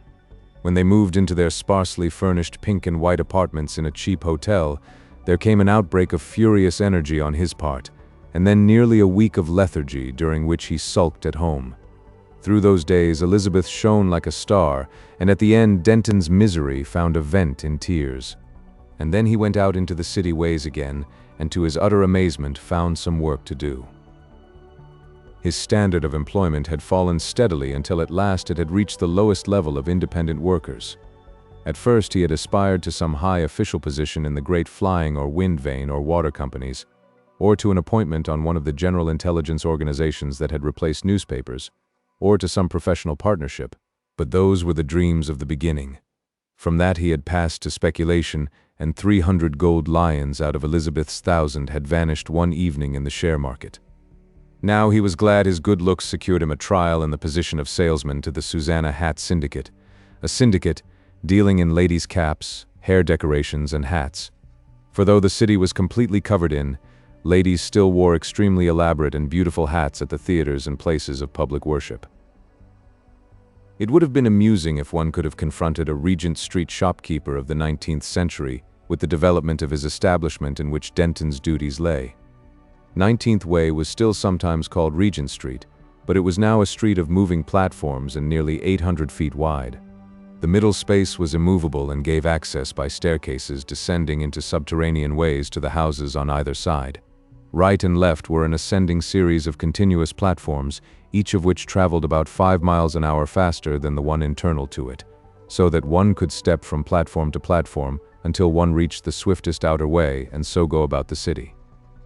When they moved into their sparsely furnished pink and white apartments in a cheap hotel, there came an outbreak of furious energy on his part, and then nearly a week of lethargy during which he sulked at home. Through those days, Elizabeth shone like a star, and at the end Denton's misery found a vent in tears. And then he went out into the city ways again, and to his utter amazement found some work to do. His standard of employment had fallen steadily until at last it had reached the lowest level of independent workers. At first he had aspired to some high official position in the great flying or wind vane or water companies, or to an appointment on one of the general intelligence organizations that had replaced newspapers, or to some professional partnership, but those were the dreams of the beginning. From that he had passed to speculation, and 300 gold lions out of Elizabeth's 1,000 had vanished one evening in the share market. Now he was glad his good looks secured him a trial in the position of salesman to the Susanna Hat Syndicate, a syndicate dealing in ladies' caps, hair decorations, and hats. For though the city was completely covered in, ladies still wore extremely elaborate and beautiful hats at the theaters and places of public worship. It would have been amusing if one could have confronted a Regent Street shopkeeper of the 19th century with the development of his establishment in which Denton's duties lay. 19th Way was still sometimes called Regent Street, but it was now a street of moving platforms and nearly 800 feet wide. The middle space was immovable and gave access by staircases descending into subterranean ways to the houses on either side. Right and left were an ascending series of continuous platforms, each of which traveled about 5 miles an hour faster than the one internal to it, so that one could step from platform to platform until one reached the swiftest outer way and so go about the city.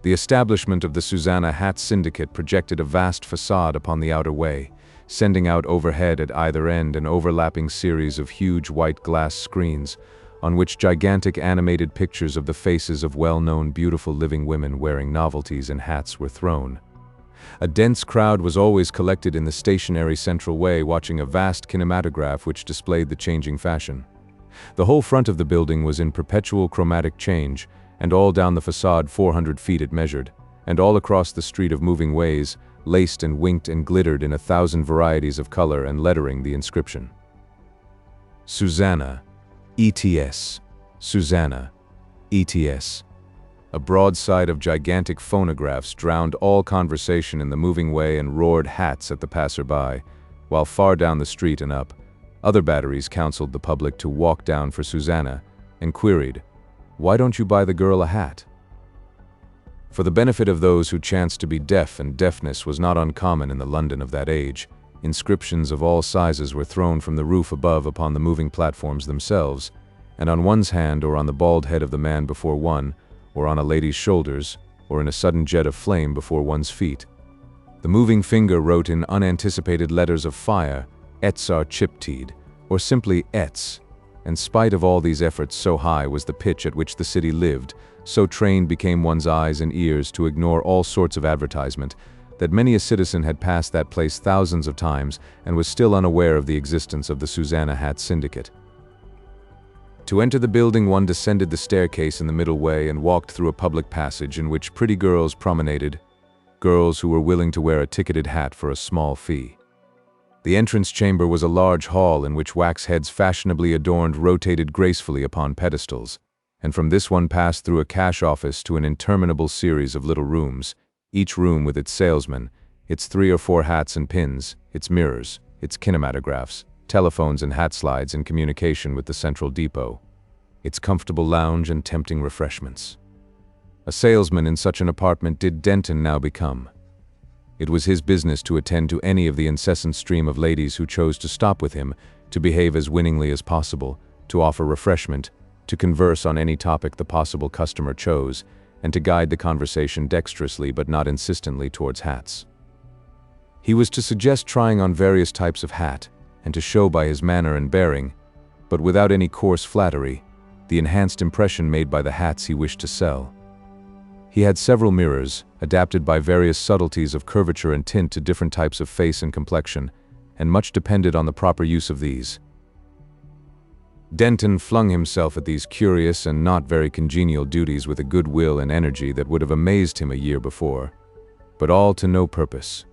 The establishment of the Susanna Hat Syndicate projected a vast facade upon the outer way, sending out overhead at either end an overlapping series of huge white glass screens, on which gigantic animated pictures of the faces of well-known beautiful living women wearing novelties and hats were thrown. A dense crowd was always collected in the stationary central way watching a vast kinematograph which displayed the changing fashion. The whole front of the building was in perpetual chromatic change, and all down the facade 400 feet it measured, and all across the street of moving ways, laced and winked and glittered in 1,000 varieties of color and lettering the inscription. Susanna, ETS, Susanna, ETS. A broadside of gigantic phonographs drowned all conversation in the moving way and roared hats at the passer-by, while far down the street and up, other batteries counseled the public to walk down for Susanna, and queried, "Why don't you buy the girl a hat?" For the benefit of those who chanced to be deaf, and deafness was not uncommon in the London of that age, inscriptions of all sizes were thrown from the roof above upon the moving platforms themselves, and on one's hand or on the bald head of the man before one, or on a lady's shoulders, or in a sudden jet of flame before one's feet. The moving finger wrote in unanticipated letters of fire, "Ets are chipteed," or simply "Ets," and spite of all these efforts, so high was the pitch at which the city lived, so trained became one's eyes and ears to ignore all sorts of advertisement, that many a citizen had passed that place thousands of times and was still unaware of the existence of the Susanna Hat Syndicate. To enter the building, one descended the staircase in the middle way and walked through a public passage in which pretty girls promenaded, girls who were willing to wear a ticketed hat for a small fee. The entrance chamber was a large hall in which wax heads fashionably adorned rotated gracefully upon pedestals, and from this one passed through a cash office to an interminable series of little rooms, each room with its salesman, its 3 or 4 hats and pins, its mirrors, its kinematographs, telephones and hat slides in communication with the central depot, its comfortable lounge and tempting refreshments. A salesman in such an apartment did Denton now become. It was his business to attend to any of the incessant stream of ladies who chose to stop with him, to behave as winningly as possible, to offer refreshment, to converse on any topic the possible customer chose, and to guide the conversation dexterously but not insistently towards hats. He was to suggest trying on various types of hat, and to show by his manner and bearing, but without any coarse flattery, the enhanced impression made by the hats he wished to sell. He had several mirrors, adapted by various subtleties of curvature and tint to different types of face and complexion, and much depended on the proper use of these. Denton flung himself at these curious and not very congenial duties with a good will and energy that would have amazed him a year before, but all to no purpose.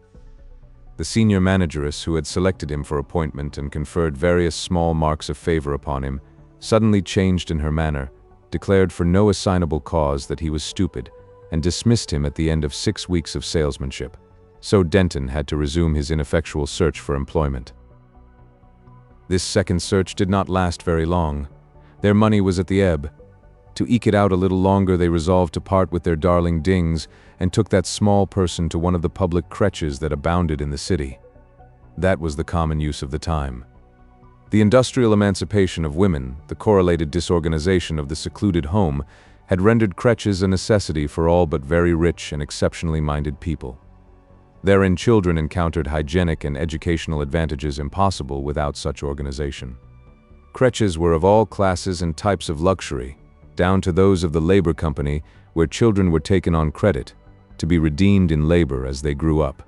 The senior manageress who had selected him for appointment and conferred various small marks of favor upon him, suddenly changed in her manner, declared for no assignable cause that he was stupid, and dismissed him at the end of 6 weeks of salesmanship. So Denton had to resume his ineffectual search for employment. This second search did not last very long. Their money was at the ebb. To eke it out a little longer, they resolved to part with their darling Dings and took that small person to one of the public creches that abounded in the city. That was the common use of the time. The industrial emancipation of women, the correlated disorganization of the secluded home, had rendered creches a necessity for all but very rich and exceptionally minded people. Therein children encountered hygienic and educational advantages impossible without such organization. Creches were of all classes and types of luxury, down to those of the labor company, where children were taken on credit, to be redeemed in labor as they grew up.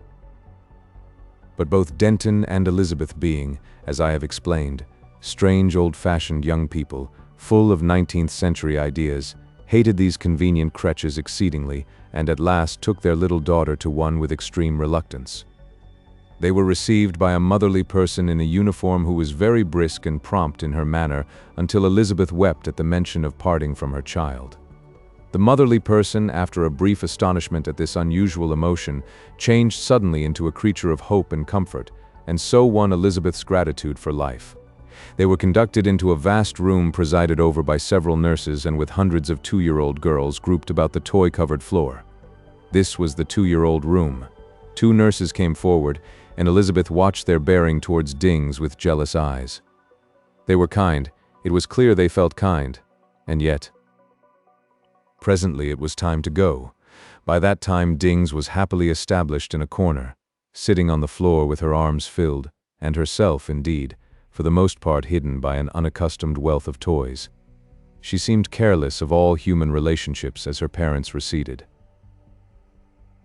But both Denton and Elizabeth being, as I have explained, strange old-fashioned young people, full of 19th century ideas, hated these convenient creches exceedingly, and at last took their little daughter to one with extreme reluctance. They were received by a motherly person in a uniform who was very brisk and prompt in her manner until Elizabeth wept at the mention of parting from her child. The motherly person, after a brief astonishment at this unusual emotion, changed suddenly into a creature of hope and comfort, and so won Elizabeth's gratitude for life. They were conducted into a vast room presided over by several nurses and with hundreds of 2-year-old girls grouped about the toy-covered floor. This was the 2-year-old room. 2 nurses came forward, and Elizabeth watched their bearing towards Dings with jealous eyes. They were kind. It was clear they felt kind. And yet, presently it was time to go. By that time Dings was happily established in a corner, sitting on the floor with her arms filled, and herself, indeed, for the most part hidden by an unaccustomed wealth of toys. She seemed careless of all human relationships as her parents receded.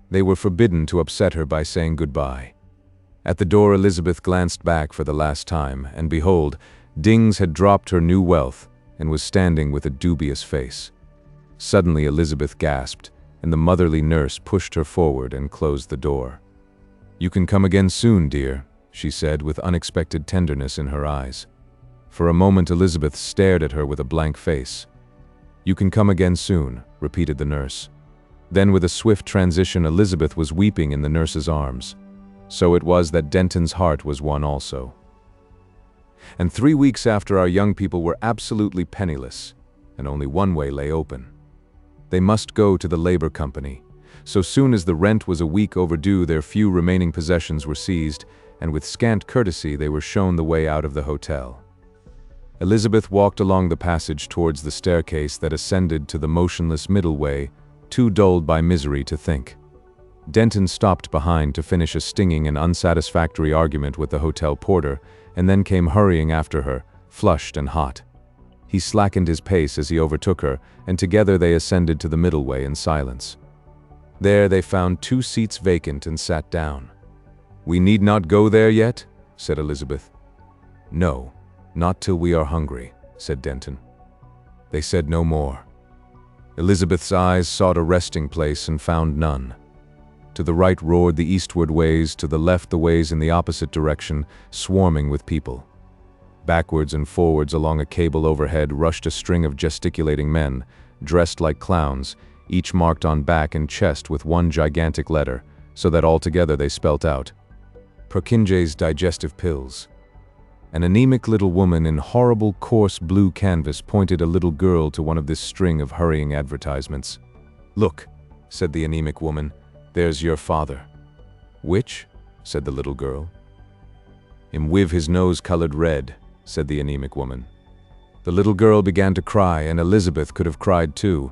They were forbidden to upset her by saying goodbye. At the door Elizabeth glanced back for the last time, and behold, Dings had dropped her new wealth and was standing with a dubious face. Suddenly Elizabeth gasped, and the motherly nurse pushed her forward and closed the door. "You can come again soon, dear," she said with unexpected tenderness in her eyes. For a moment Elizabeth stared at her with a blank face. "You can come again soon," repeated the nurse. Then with a swift transition Elizabeth was weeping in the nurse's arms. So it was that Denton's heart was won also. And 3 weeks after, our young people were absolutely penniless, and only one way lay open. They must go to the labor company. So soon as the rent was a week overdue, their few remaining possessions were seized, and with scant courtesy they were shown the way out of the hotel. Elizabeth walked along the passage towards the staircase that ascended to the motionless middle way, too dulled by misery to think. Denton stopped behind to finish a stinging and unsatisfactory argument with the hotel porter, and then came hurrying after her, flushed and hot. He slackened his pace as he overtook her, and together they ascended to the middle way in silence. There they found 2 seats vacant and sat down. "We need not go there yet?" said Elizabeth. "No, not till we are hungry," said Denton. They said no more. Elizabeth's eyes sought a resting place and found none. To the right roared the eastward ways, to the left the ways in the opposite direction, swarming with people. Backwards and forwards along a cable overhead rushed a string of gesticulating men, dressed like clowns, each marked on back and chest with one gigantic letter, so that altogether they spelt out, "Purkinje's digestive pills." An anemic little woman in horrible coarse blue canvas pointed a little girl to one of this string of hurrying advertisements. "Look," said the anemic woman, "there's your father." "Which?" said the little girl. "Him wiv his nose colored red," said the anemic woman. The little girl began to cry, and Elizabeth could have cried too.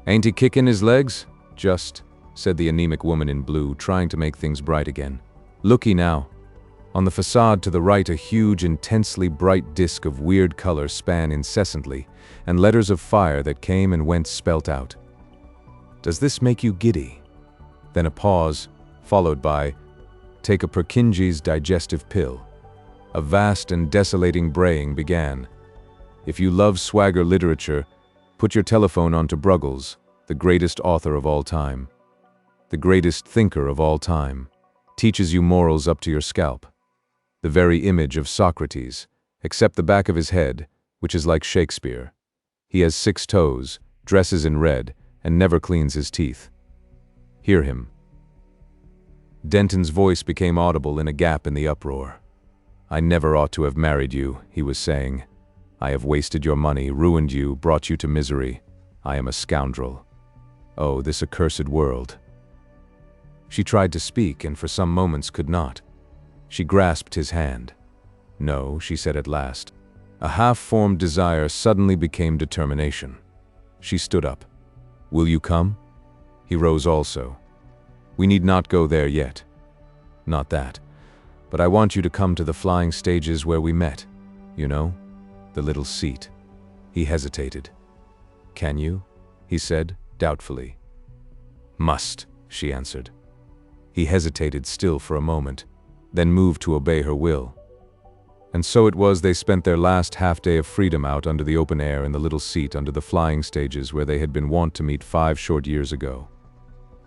"Ain't he kicking his legs?" "Just," said the anemic woman in blue, trying to make things bright again. "Looky now." On the facade to the right, a huge, intensely bright disk of weird color span incessantly, and letters of fire that came and went spelt out. "Does this make you giddy?" Then a pause, followed by, "Take a Purkinje's digestive pill." A vast and desolating braying began. "If you love swagger literature, put your telephone onto Bruggles, the greatest author of all time. The greatest thinker of all time. Teaches you morals up to your scalp. The very image of Socrates, except the back of his head, which is like Shakespeare. He has 6 toes, dresses in red, and never cleans his teeth. Hear him." Denton's voice became audible in a gap in the uproar. "I never ought to have married you," he was saying. "I have wasted your money, ruined you, brought you to misery. I am a scoundrel. Oh, this accursed world." She tried to speak, and for some moments could not. She grasped his hand. "No," she said at last. A half-formed desire suddenly became determination. She stood up. "Will you come?" He rose also. "We need not go there yet." "Not that. But I want you to come to the flying stages where we met. You know? The little seat." He hesitated. "Can you?" he said, doubtfully. "Must," she answered. He hesitated still for a moment, then moved to obey her will. And so it was they spent their last half-day of freedom out under the open air in the little seat under the flying stages where they had been wont to meet 5 short years ago.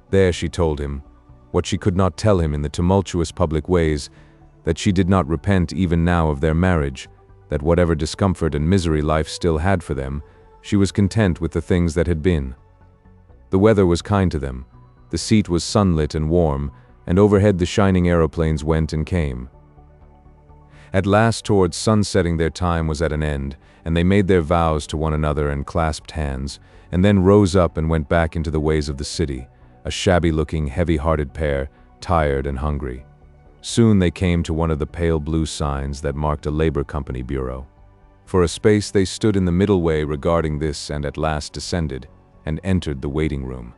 There she told him, what she could not tell him in the tumultuous public ways, that she did not repent even now of their marriage, that whatever discomfort and misery life still had for them, she was content with the things that had been. The weather was kind to them, the seat was sunlit and warm, and overhead the shining aeroplanes went and came. At last, towards sunsetting, their time was at an end, and they made their vows to one another and clasped hands, and then rose up and went back into the ways of the city, a shabby-looking, heavy-hearted pair, tired and hungry. Soon they came to one of the pale blue signs that marked a labor company bureau. For a space they stood in the middle way regarding this, and at last descended, and entered the waiting room.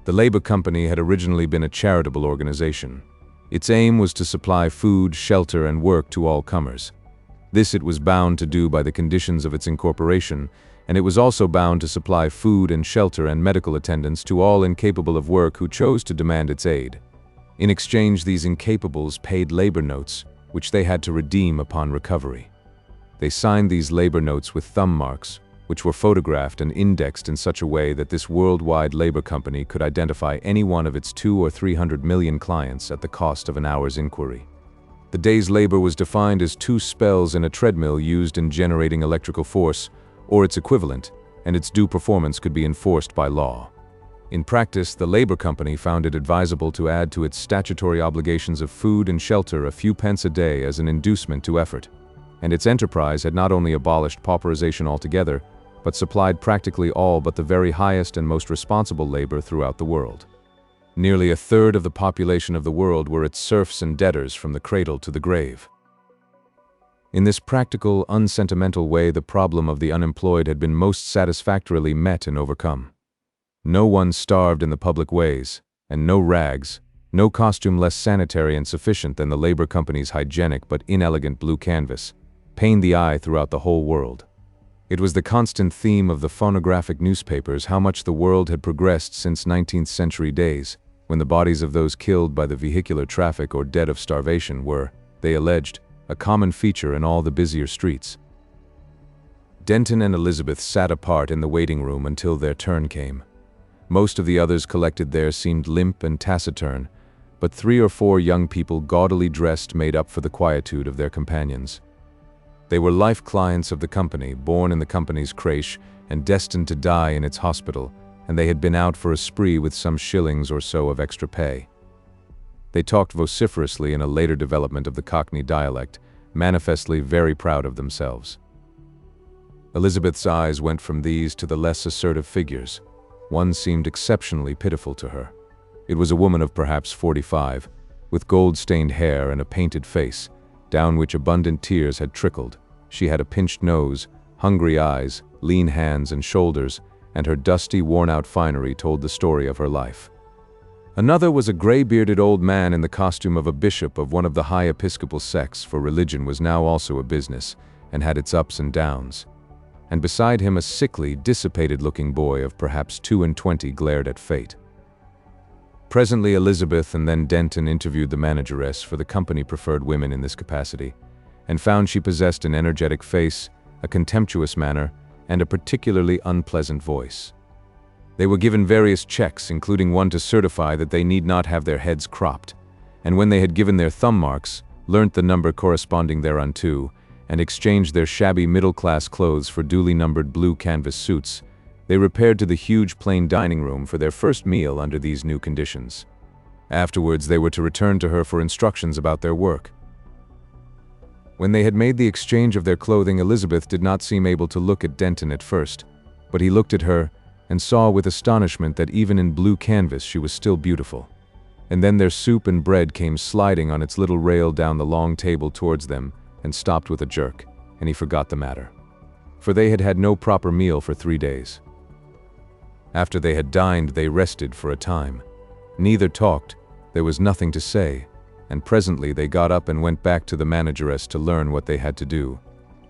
The Labor Company had originally been a charitable organization. Its aim was to supply food, shelter, and work to all comers. This it was bound to do by the conditions of its incorporation, and it was also bound to supply food and shelter and medical attendance to all incapable of work who chose to demand its aid. In exchange, these incapables paid labor notes, which they had to redeem upon recovery. They signed these labor notes with thumb marks, which were photographed and indexed in such a way that this worldwide labor company could identify any one of its 200 or 300 million clients at the cost of an hour's inquiry. The day's labor was defined as 2 spells in a treadmill used in generating electrical force, or its equivalent, and its due performance could be enforced by law. In practice, the Labor Company found it advisable to add to its statutory obligations of food and shelter a few pence a day as an inducement to effort, and its enterprise had not only abolished pauperization altogether, but supplied practically all but the very highest and most responsible labor throughout the world. Nearly a third of the population of the world were its serfs and debtors from the cradle to the grave. In this practical, unsentimental way, the problem of the unemployed had been most satisfactorily met and overcome. No one starved in the public ways, and no rags, no costume less sanitary and sufficient than the Labor Company's hygienic but inelegant blue canvas, pained the eye throughout the whole world. It was the constant theme of the phonographic newspapers how much the world had progressed since 19th century days, when the bodies of those killed by the vehicular traffic or dead of starvation were, they alleged, a common feature in all the busier streets. Denton and Elizabeth sat apart in the waiting room until their turn came. Most of the others collected there seemed limp and taciturn, but 3 or 4 young people gaudily dressed made up for the quietude of their companions. They were life clients of the company, born in the company's crèche and destined to die in its hospital, and they had been out for a spree with some shillings or so of extra pay. They talked vociferously in a later development of the Cockney dialect, manifestly very proud of themselves. Elizabeth's eyes went from these to the less assertive figures. One seemed exceptionally pitiful to her. It was a woman of perhaps 45, with gold-stained hair and a painted face, down which abundant tears had trickled. She had a pinched nose, hungry eyes, lean hands and shoulders, and her dusty, worn-out finery told the story of her life. Another was a gray-bearded old man in the costume of a bishop of one of the high episcopal sects, for religion was now also a business, and had its ups and downs. And beside him a sickly, dissipated-looking boy of perhaps 22 glared at fate. Presently Elizabeth and then Denton interviewed the manageress, for the company preferred women in this capacity, and found she possessed an energetic face, a contemptuous manner, and a particularly unpleasant voice. They were given various checks, including one to certify that they need not have their heads cropped, and when they had given their thumb marks, learnt the number corresponding thereunto, and exchanged their shabby middle-class clothes for duly numbered blue canvas suits, they repaired to the huge plain dining room for their first meal under these new conditions. Afterwards they were to return to her for instructions about their work. When they had made the exchange of their clothing, Elizabeth did not seem able to look at Denton at first, but he looked at her and saw with astonishment that even in blue canvas she was still beautiful. And then their soup and bread came sliding on its little rail down the long table towards them and stopped with a jerk, and he forgot the matter. For they had had no proper meal for 3 days. After they had dined, they rested for a time. Neither talked, there was nothing to say, and presently they got up and went back to the manageress to learn what they had to do.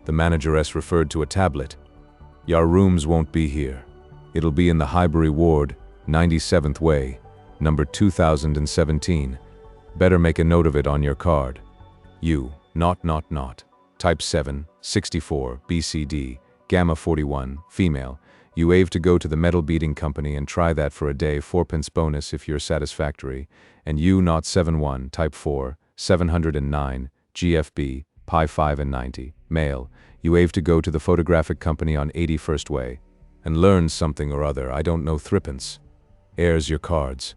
The manageress referred to a tablet. "Your rooms won't be here. It'll be in the Highbury ward, 97th Way, number 2017. Better make a note of it on your card. You, ... type 7, 64, BCD, Gamma 41, female. You have to go to the metal beating company and try that for a day, 4p bonus if you're satisfactory. And you, 71, type 4, 709, GFB, Pi 5 and 90, male. You have to go to the photographic company on 81st Way and learn something or other, I don't know, 3p. Here's your cards.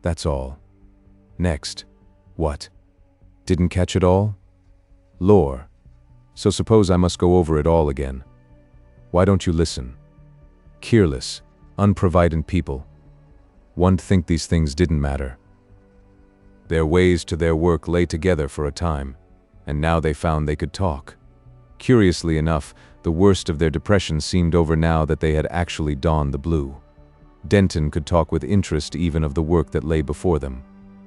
That's all. Next. What? Didn't catch it all? Lore. So suppose I must go over it all again. Why don't you listen? Careless, unprovident people. One'd think these things didn't matter. Their ways to their work lay together for a time, and now they found they could talk. Curiously enough, the worst of their depression seemed over now that they had actually donned the blue. Denton could talk with interest even of the work that lay before them.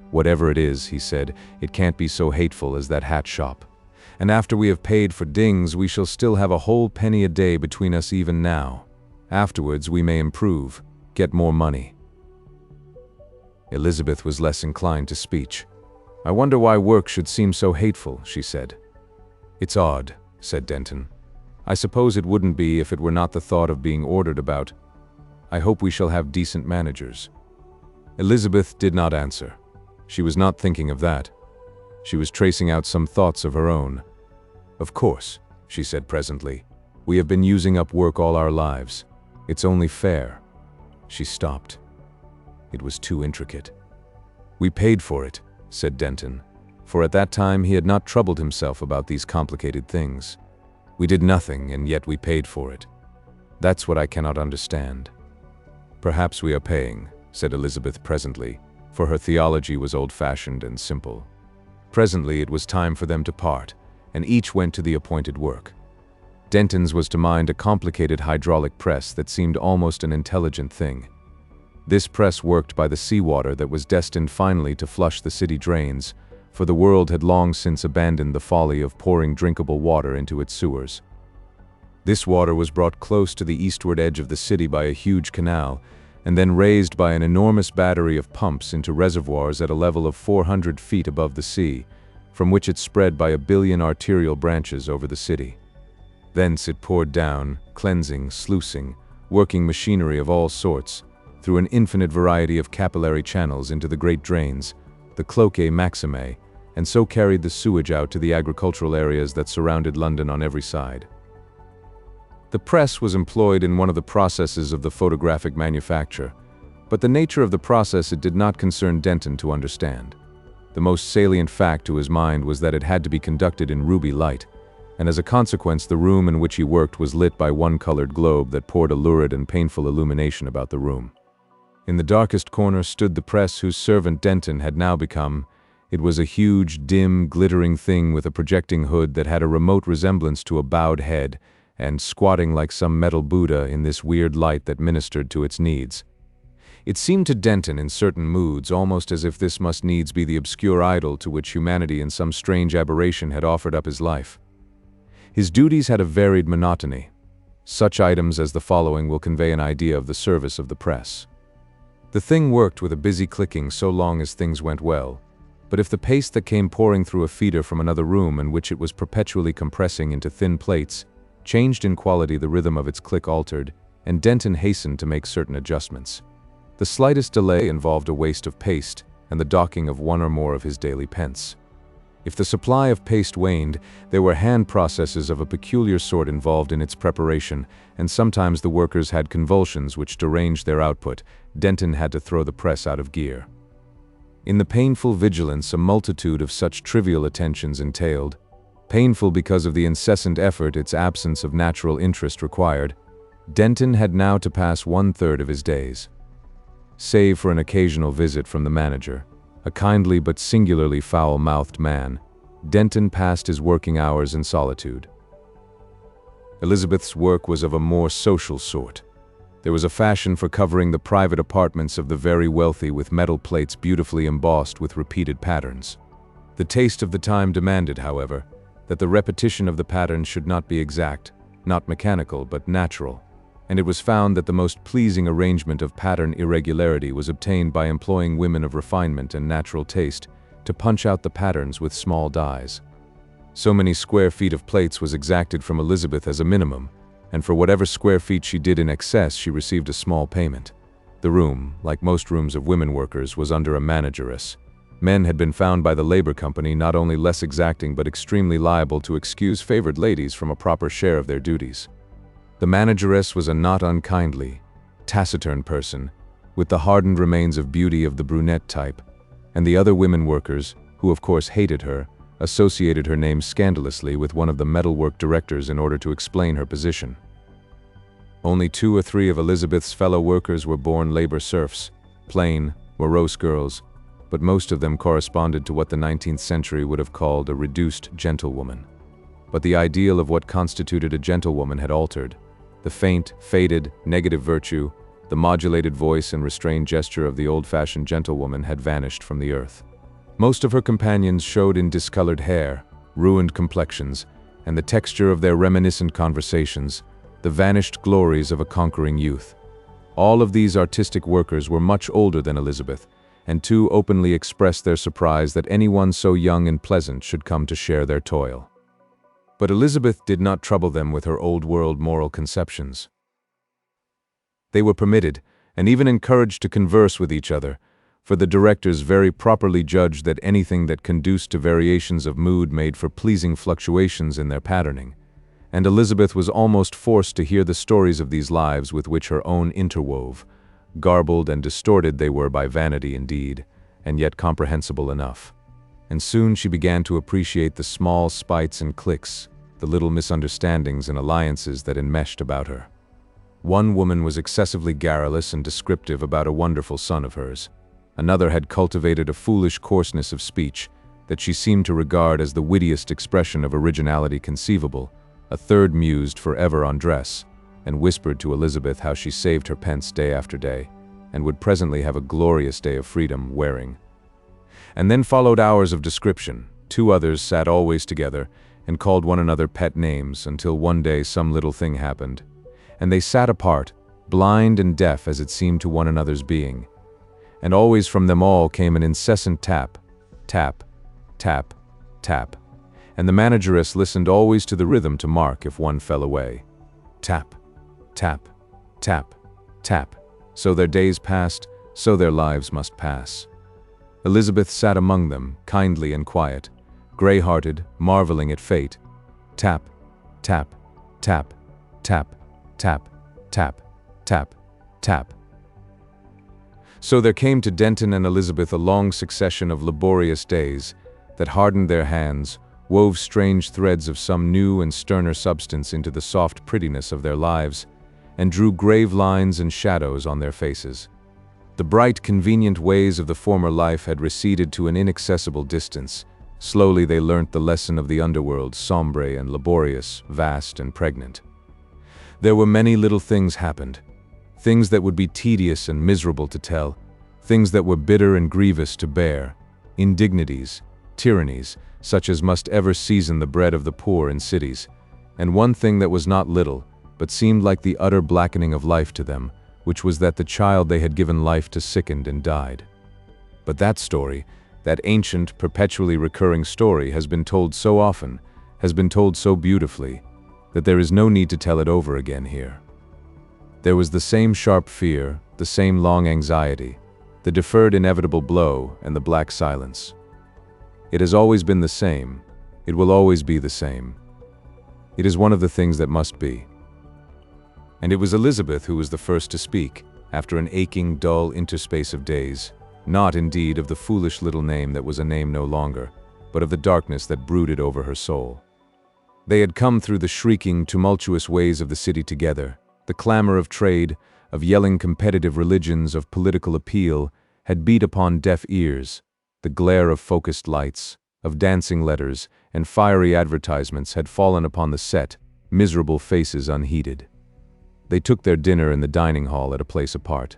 Whatever it is, he said, it can't be so hateful as that hat shop. And after we have paid for dings, we shall still have a whole penny a day between us even now. Afterwards we may improve, get more money. Elizabeth was less inclined to speech. I wonder why work should seem so hateful, she said. It's odd, said Denton. I suppose it wouldn't be if it were not the thought of being ordered about. I hope we shall have decent managers. Elizabeth did not answer. She was not thinking of that. She was tracing out some thoughts of her own. Of course, she said presently, we have been using up work all our lives. It's only fair. She stopped. It was too intricate. We paid for it, said Denton, for at that time he had not troubled himself about these complicated things. We did nothing, and yet we paid for it. That's what I cannot understand. Perhaps we are paying, said Elizabeth presently, for her theology was old-fashioned and simple. Presently it was time for them to part, and each went to the appointed work. Denton's was to mind a complicated hydraulic press that seemed almost an intelligent thing. This press worked by the seawater that was destined finally to flush the city drains, for the world had long since abandoned the folly of pouring drinkable water into its sewers. This water was brought close to the eastward edge of the city by a huge canal, and then raised by an enormous battery of pumps into reservoirs at a level of 400 feet above the sea, from which it spread by 1 billion arterial branches over the city. Thence it poured down, cleansing, sluicing, working machinery of all sorts, through an infinite variety of capillary channels into the great drains, the Cloacae Maximae, and so carried the sewage out to the agricultural areas that surrounded London on every side. The press was employed in one of the processes of the photographic manufacture, but the nature of the process it did not concern Denton to understand. The most salient fact to his mind was that it had to be conducted in ruby light, and as a consequence the room in which he worked was lit by one colored globe that poured a lurid and painful illumination about the room. In the darkest corner stood the press whose servant Denton had now become. It was a huge, dim, glittering thing with a projecting hood that had a remote resemblance to a bowed head, and squatting like some metal Buddha in this weird light that ministered to its needs. It seemed to Denton in certain moods almost as if this must needs be the obscure idol to which humanity in some strange aberration had offered up his life. His duties had a varied monotony. Such items as the following will convey an idea of the service of the press. The thing worked with a busy clicking so long as things went well, but if the paste that came pouring through a feeder from another room in which it was perpetually compressing into thin plates changed in quality, the rhythm of its click altered, and Denton hastened to make certain adjustments. The slightest delay involved a waste of paste and the docking of one or more of his daily pence. If the supply of paste waned, there were hand processes of a peculiar sort involved in its preparation, and sometimes the workers had convulsions which deranged their output. Denton had to throw the press out of gear. In the painful vigilance a multitude of such trivial attentions entailed, painful because of the incessant effort its absence of natural interest required, Denton had now to pass 1/3 of his days. Save for an occasional visit from the manager, a kindly but singularly foul-mouthed man, Denton passed his working hours in solitude. Elizabeth's work was of a more social sort. There was a fashion for covering the private apartments of the very wealthy with metal plates beautifully embossed with repeated patterns. The taste of the time demanded, however, that the repetition of the patterns should not be exact, not mechanical, but natural, and it was found that the most pleasing arrangement of pattern irregularity was obtained by employing women of refinement and natural taste to punch out the patterns with small dies. So many square feet of plates was exacted from Elizabeth as a minimum, and for whatever square feet she did in excess she received a small payment. The room, like most rooms of women workers, was under a manageress. Men had been found by the labor company not only less exacting but extremely liable to excuse favored ladies from a proper share of their duties. The manageress was a not unkindly, taciturn person, with the hardened remains of beauty of the brunette type, and the other women workers, who of course hated her, associated her name scandalously with one of the metalwork directors in order to explain her position. Only 2 or 3 of Elizabeth's fellow workers were born labor serfs, plain, morose girls, but most of them corresponded to what the 19th century would have called a reduced gentlewoman. But the ideal of what constituted a gentlewoman had altered. The faint, faded, negative virtue, the modulated voice and restrained gesture of the old-fashioned gentlewoman had vanished from the earth. Most of her companions showed in discolored hair, ruined complexions, and the texture of their reminiscent conversations, the vanished glories of a conquering youth. All of these artistic workers were much older than Elizabeth, and 2 openly expressed their surprise that anyone so young and pleasant should come to share their toil. But Elizabeth did not trouble them with her old-world moral conceptions. They were permitted, and even encouraged to converse with each other, for the directors very properly judged that anything that conduced to variations of mood made for pleasing fluctuations in their patterning, and Elizabeth was almost forced to hear the stories of these lives with which her own interwove. Garbled and distorted they were by vanity indeed, and yet comprehensible enough. And soon she began to appreciate the small spites and cliques, the little misunderstandings and alliances that enmeshed about her. One woman was excessively garrulous and descriptive about a wonderful son of hers. Another had cultivated a foolish coarseness of speech that she seemed to regard as the wittiest expression of originality conceivable. A third mused forever on dress, and whispered to Elizabeth how she saved her pence day after day, and would presently have a glorious day of freedom wearing. And then followed hours of description. 2 others sat always together, and called one another pet names until one day some little thing happened, and they sat apart, blind and deaf as it seemed to one another's being. And always from them all came an incessant tap, tap, tap, tap, and the manageress listened always to the rhythm to mark if one fell away. Tap, tap, tap, tap. So their days passed, so their lives must pass. Elizabeth sat among them, kindly and quiet, gray-hearted, marveling at fate. Tap, tap, tap, tap, tap, tap, tap, tap. So there came to Denton and Elizabeth a long succession of laborious days that hardened their hands, wove strange threads of some new and sterner substance into the soft prettiness of their lives, and drew grave lines and shadows on their faces. The bright, convenient ways of the former life had receded to an inaccessible distance. Slowly they learnt the lesson of the underworld, sombre and laborious, vast and pregnant. There were many little things happened, things that would be tedious and miserable to tell, things that were bitter and grievous to bear, indignities, tyrannies, such as must ever season the bread of the poor in cities, and one thing that was not little, but seemed like the utter blackening of life to them, which was that the child they had given life to sickened and died. But that story, that ancient, perpetually recurring story, has been told so often, has been told so beautifully, that there is no need to tell it over again here. There was the same sharp fear, the same long anxiety, the deferred inevitable blow, and the black silence. It has always been the same. It will always be the same. It is one of the things that must be. And it was Elizabeth who was the first to speak, after an aching, dull interspace of days, not indeed of the foolish little name that was a name no longer, but of the darkness that brooded over her soul. They had come through the shrieking, tumultuous ways of the city together. The clamor of trade, of yelling competitive religions, of political appeal, had beat upon deaf ears. The glare of focused lights, of dancing letters, and fiery advertisements had fallen upon the set, miserable faces unheeded. They took their dinner in the dining hall at a place apart.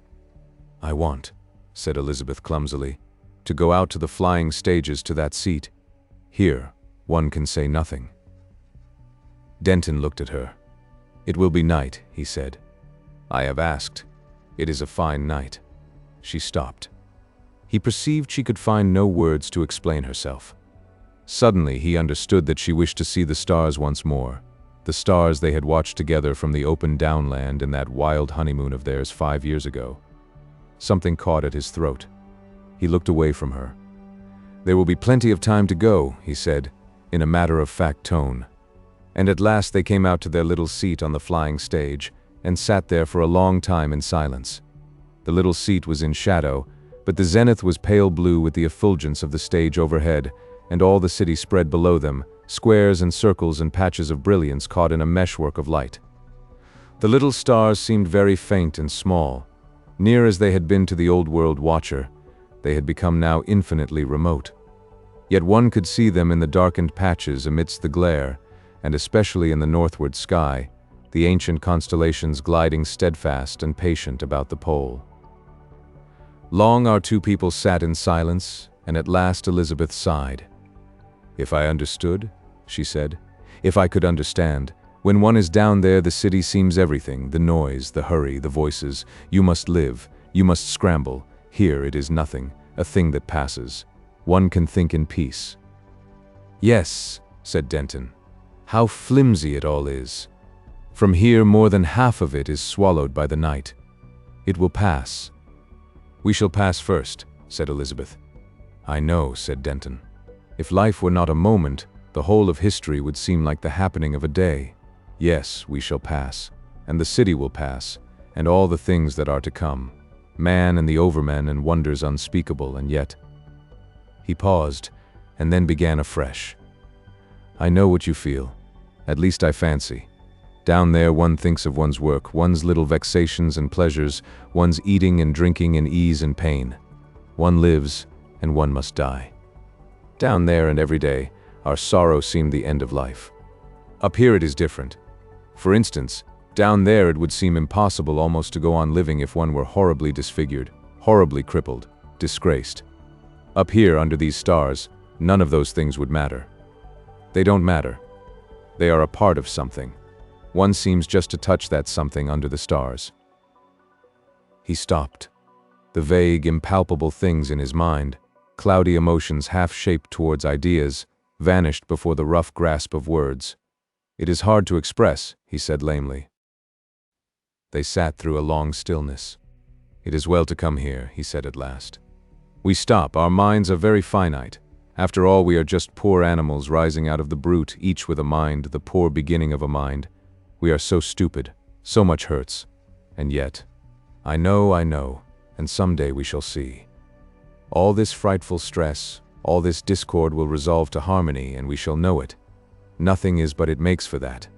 "I want," said Elizabeth clumsily, "to go out to the flying stages to that seat. Here, one can say nothing." Denton looked at her. "It will be night," he said. "I have asked. It is a fine night." She stopped. He perceived she could find no words to explain herself. Suddenly he understood that she wished to see the stars once more, the stars they had watched together from the open downland in that wild honeymoon of theirs 5 years ago. Something caught at his throat. He looked away from her. "There will be plenty of time to go," he said, in a matter-of-fact tone. And at last they came out to their little seat on the flying stage, and sat there for a long time in silence. The little seat was in shadow, but the zenith was pale blue with the effulgence of the stage overhead, and all the city spread below them, squares and circles and patches of brilliance caught in a meshwork of light. The little stars seemed very faint and small. Near as they had been to the old world watcher, they had become now infinitely remote. Yet one could see them in the darkened patches amidst the glare, and especially in the northward sky, the ancient constellations gliding steadfast and patient about the pole. Long our two people sat in silence, and at last Elizabeth sighed. "If I understood," she said, "if I could understand. When one is down there, the city seems everything, the noise, the hurry, the voices. You must live, you must scramble. Here it is nothing, a thing that passes. One can think in peace." "Yes," said Denton. "How flimsy it all is. From here more than half of it is swallowed by the night. It will pass." "We shall pass first," said Elizabeth. "I know," said Denton. "If life were not a moment, the whole of history would seem like the happening of a day. Yes, we shall pass, and the city will pass, and all the things that are to come, man and the overmen and wonders unspeakable, and yet—" He paused, and then began afresh. "I know what you feel. At least I fancy. Down there one thinks of one's work, one's little vexations and pleasures, one's eating and drinking in ease and pain. One lives, and one must die. Down there and every day, our sorrow seemed the end of life. Up here it is different. For instance, down there it would seem impossible almost to go on living if one were horribly disfigured, horribly crippled, disgraced. Up here, under these stars, none of those things would matter. They don't matter, They are a part of something. One seems just to touch that something under the stars. He stopped. The vague, impalpable things in his mind, cloudy emotions half-shaped towards ideas, vanished before the rough grasp of words. "It is hard to express," he said lamely. They sat through a long stillness. "It is well to come here," he said at last. "We stop. Our minds are very finite. After all, we are just poor animals rising out of the brute, each with a mind, the poor beginning of a mind. We are so stupid. So much hurts. And yet, I know, and someday we shall see. All this frightful stress, all this discord will resolve to harmony, and we shall know it. Nothing is but it makes for that.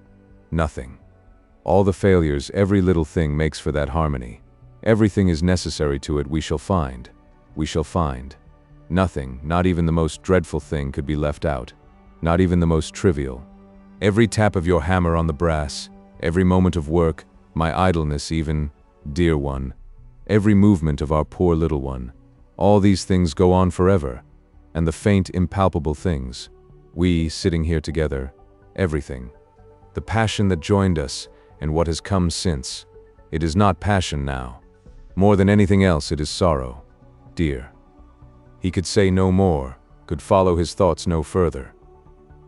Nothing. All the failures, every little thing makes for that harmony. Everything is necessary to it. We shall find. We shall find. Nothing, not even the most dreadful thing, could be left out. Not even the most trivial. Every tap of your hammer on the brass, every moment of work, my idleness even, dear one, every movement of our poor little one, all these things go on forever. And the faint, impalpable things, we sitting here together, everything. The passion that joined us, and what has come since. It is not passion now. More than anything else, it is sorrow. Dear." He could say no more, could follow his thoughts no further.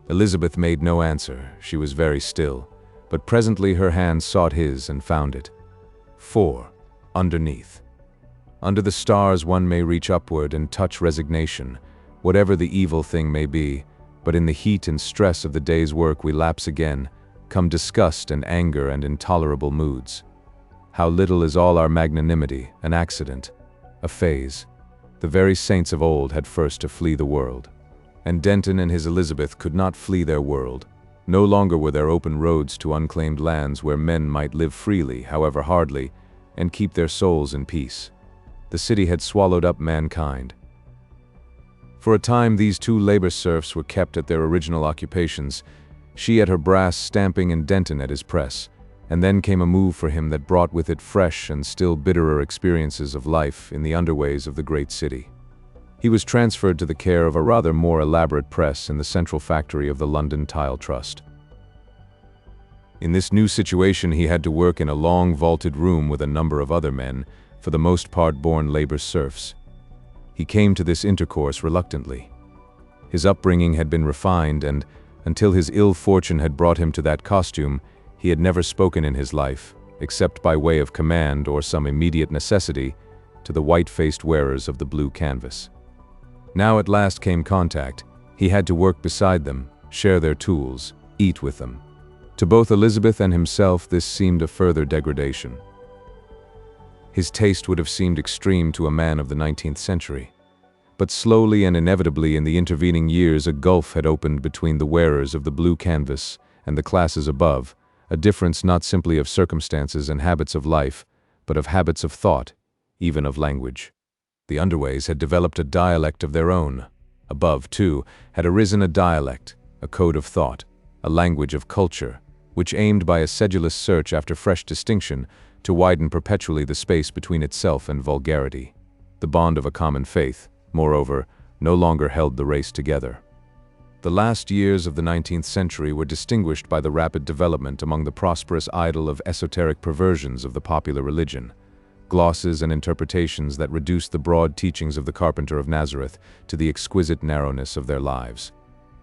Elizabeth made no answer. She was very still, but presently her hand sought his and found it. 4. Underneath. Under the stars one may reach upward and touch resignation, whatever the evil thing may be, but in the heat and stress of the day's work we lapse again, come disgust and anger and intolerable moods. How little is all our magnanimity, an accident, a phase. The very saints of old had first to flee the world. And Denton and his Elizabeth could not flee their world. No longer were there open roads to unclaimed lands where men might live freely, however hardly, and keep their souls in peace. The city had swallowed up mankind. For a time these two labor serfs were kept at their original occupations, she at her brass stamping and Denton at his press, and then came a move for him that brought with it fresh and still bitterer experiences of life in the underways of the great city. He was transferred to the care of a rather more elaborate press in the central factory of the London Tile Trust. In this new situation he had to work in a long vaulted room with a number of other men, for the most part born labor serfs. He came to this intercourse reluctantly. His upbringing had been refined, and, until his ill fortune had brought him to that costume, he had never spoken in his life, except by way of command or some immediate necessity, to the white-faced wearers of the blue canvas. Now at last came contact. He had to work beside them, share their tools, eat with them. To both Elizabeth and himself this seemed a further degradation. His taste would have seemed extreme to a man of the 19th century. But slowly and inevitably in the intervening years a gulf had opened between the wearers of the blue canvas and the classes above, a difference not simply of circumstances and habits of life, but of habits of thought, even of language. The underways had developed a dialect of their own. Above, too, had arisen a dialect, a code of thought, a language of culture, which aimed by a sedulous search after fresh distinction to widen perpetually the space between itself and vulgarity. The bond of a common faith, moreover, no longer held the race together. The last years of the 19th century were distinguished by the rapid development among the prosperous idol of esoteric perversions of the popular religion, glosses and interpretations that reduced the broad teachings of the carpenter of Nazareth to the exquisite narrowness of their lives.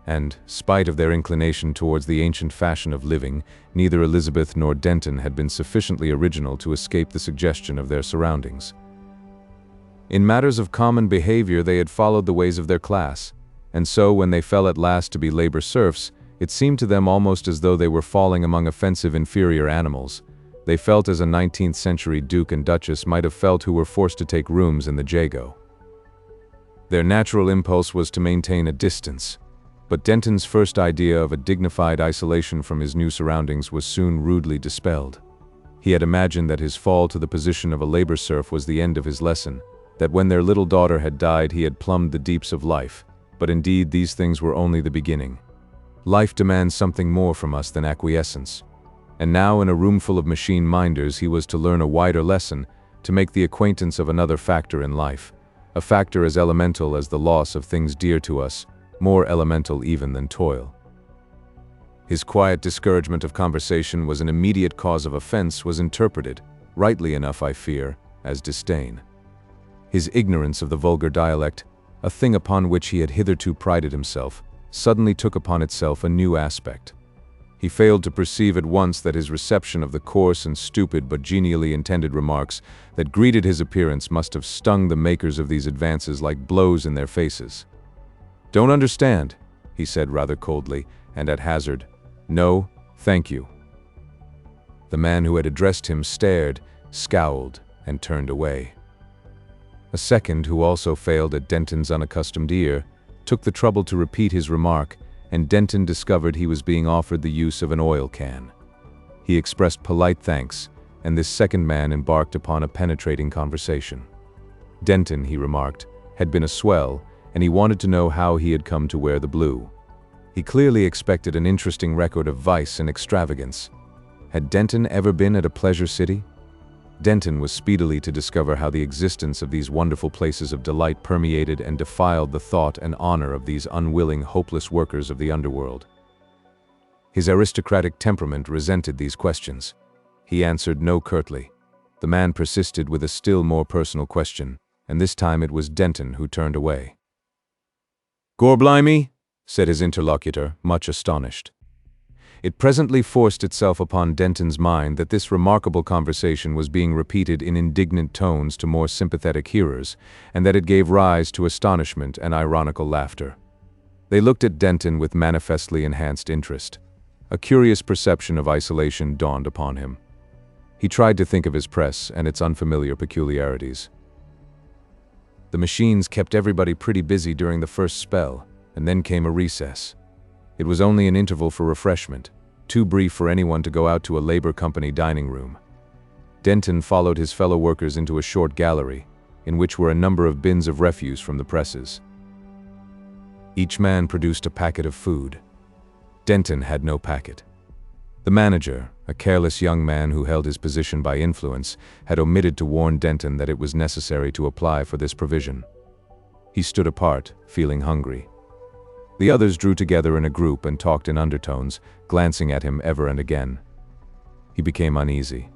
And, spite of their inclination towards the ancient fashion of living, neither Elizabeth nor Denton had been sufficiently original to escape the suggestion of their surroundings. In matters of common behavior they had followed the ways of their class, and so when they fell at last to be labor serfs, it seemed to them almost as though they were falling among offensive inferior animals. They felt as a 19th century duke and duchess might have felt who were forced to take rooms in the Jago. Their natural impulse was to maintain a distance, but Denton's first idea of a dignified isolation from his new surroundings was soon rudely dispelled. He had imagined that his fall to the position of a labor serf was the end of his lesson, that when their little daughter had died he had plumbed the deeps of life, but indeed these things were only the beginning. Life demands something more from us than acquiescence, and now in a room full of machine-minders he was to learn a wider lesson, to make the acquaintance of another factor in life, a factor as elemental as the loss of things dear to us, more elemental even than toil. His quiet discouragement of conversation was an immediate cause of offense was interpreted, rightly enough I fear, as disdain. His ignorance of the vulgar dialect, a thing upon which he had hitherto prided himself, suddenly took upon itself a new aspect. He failed to perceive at once that his reception of the coarse and stupid but genially intended remarks that greeted his appearance must have stung the makers of these advances like blows in their faces. "Don't understand," he said rather coldly, and at hazard, "No, thank you." The man who had addressed him stared, scowled, and turned away. A second, who also failed at Denton's unaccustomed ear, took the trouble to repeat his remark, and Denton discovered he was being offered the use of an oil can. He expressed polite thanks, and this second man embarked upon a penetrating conversation. Denton, he remarked, had been a swell, and he wanted to know how he had come to wear the blue. He clearly expected an interesting record of vice and extravagance. Had Denton ever been at a pleasure city? Denton was speedily to discover how the existence of these wonderful places of delight permeated and defiled the thought and honor of these unwilling, hopeless workers of the underworld. His aristocratic temperament resented these questions. He answered no curtly. The man persisted with a still more personal question, and this time it was Denton who turned away. "Gorblimey," said his interlocutor, much astonished. It presently forced itself upon Denton's mind that this remarkable conversation was being repeated in indignant tones to more sympathetic hearers, and that it gave rise to astonishment and ironical laughter. They looked at Denton with manifestly enhanced interest. A curious perception of isolation dawned upon him. He tried to think of his press and its unfamiliar peculiarities. The machines kept everybody pretty busy during the first spell, and then came a recess. It was only an interval for refreshment, too brief for anyone to go out to a labor company dining room. Denton followed his fellow workers into a short gallery, in which were a number of bins of refuse from the presses. Each man produced a packet of food. Denton had no packet. The manager, a careless young man who held his position by influence, had omitted to warn Denton that it was necessary to apply for this provision. He stood apart, feeling hungry. The others drew together in a group and talked in undertones, glancing at him ever and again. He became uneasy.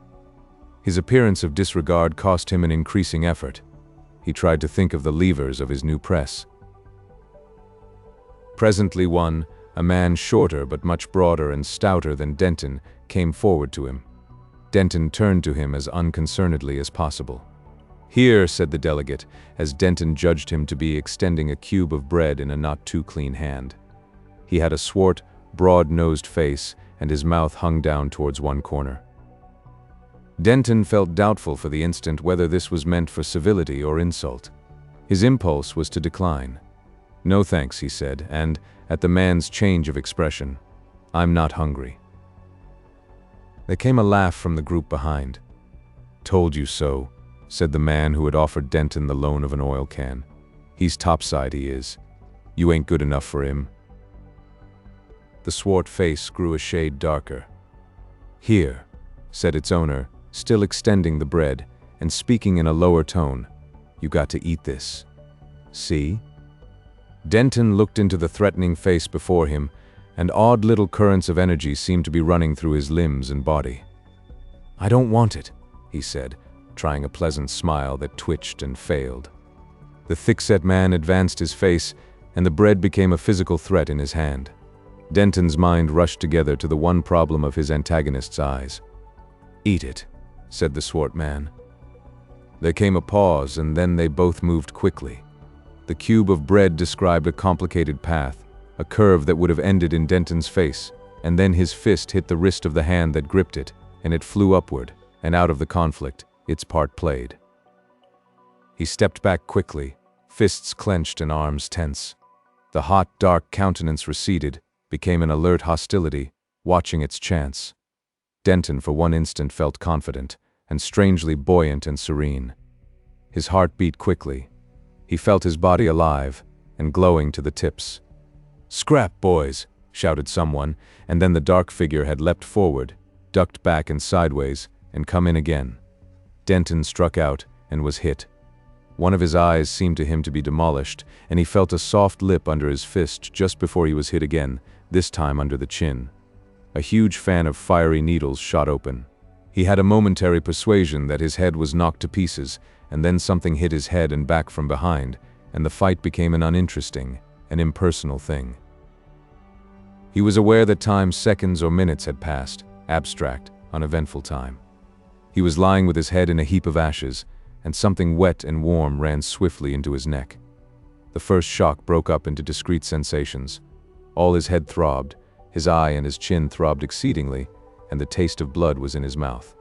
His appearance of disregard cost him an increasing effort. He tried to think of the levers of his new press. Presently one, a man shorter but much broader and stouter than Denton, came forward to him. Denton turned to him as unconcernedly as possible. "Here," said the delegate, as Denton judged him to be extending a cube of bread in a not-too-clean hand. He had a swart, broad-nosed face, and his mouth hung down towards one corner. Denton felt doubtful for the instant whether this was meant for civility or insult. His impulse was to decline. "No thanks," he said, and, at the man's change of expression, "I'm not hungry." There came a laugh from the group behind. "Told you so," said the man who had offered Denton the loan of an oil can. "He's topside, he is. You ain't good enough for him." The swart face grew a shade darker. "Here," said its owner, still extending the bread, and speaking in a lower tone, "you got to eat this. See?" Denton looked into the threatening face before him, and odd little currents of energy seemed to be running through his limbs and body. "I don't want it," he said, trying a pleasant smile that twitched and failed. The thick-set man advanced his face, and the bread became a physical threat in his hand. Denton's mind rushed together to the one problem of his antagonist's eyes. "Eat it," said the swart man. There came a pause, and then they both moved quickly. The cube of bread described a complicated path, a curve that would have ended in Denton's face, and then his fist hit the wrist of the hand that gripped it, and it flew upward, and out of the conflict, its part played. He stepped back quickly, fists clenched and arms tense. The hot, dark countenance receded, became an alert hostility, watching its chance. Denton for one instant felt confident, and strangely buoyant and serene. His heart beat quickly. He felt his body alive, and glowing to the tips. "Scrap, boys!" shouted someone, and then the dark figure had leapt forward, ducked back and sideways, and come in again. Denton struck out, and was hit. One of his eyes seemed to him to be demolished, and he felt a soft lip under his fist just before he was hit again, this time under the chin. A huge fan of fiery needles shot open. He had a momentary persuasion that his head was knocked to pieces, and then something hit his head and back from behind, and the fight became an uninteresting, an impersonal thing. He was aware that time, seconds or minutes had passed, abstract, uneventful time. He was lying with his head in a heap of ashes, and something wet and warm ran swiftly into his neck. The first shock broke up into discrete sensations. All his head throbbed, his eye and his chin throbbed exceedingly, and the taste of blood was in his mouth.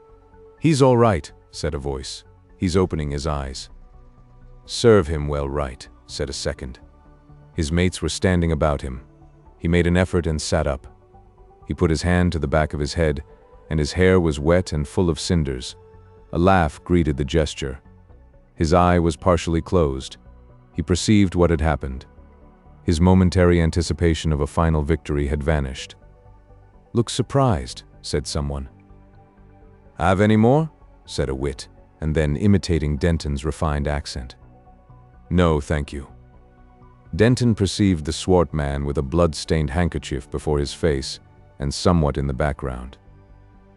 "He's all right," said a voice. "He's opening his eyes." "Serve him well right," said a second. His mates were standing about him. He made an effort and sat up. He put his hand to the back of his head, and his hair was wet and full of cinders. A laugh greeted the gesture. His eye was partially closed. He perceived what had happened. His momentary anticipation of a final victory had vanished. "Look surprised," said someone. "Have any more?" said a wit, and then imitating Denton's refined accent. "No, thank you." Denton perceived the swart man with a blood-stained handkerchief before his face and somewhat in the background.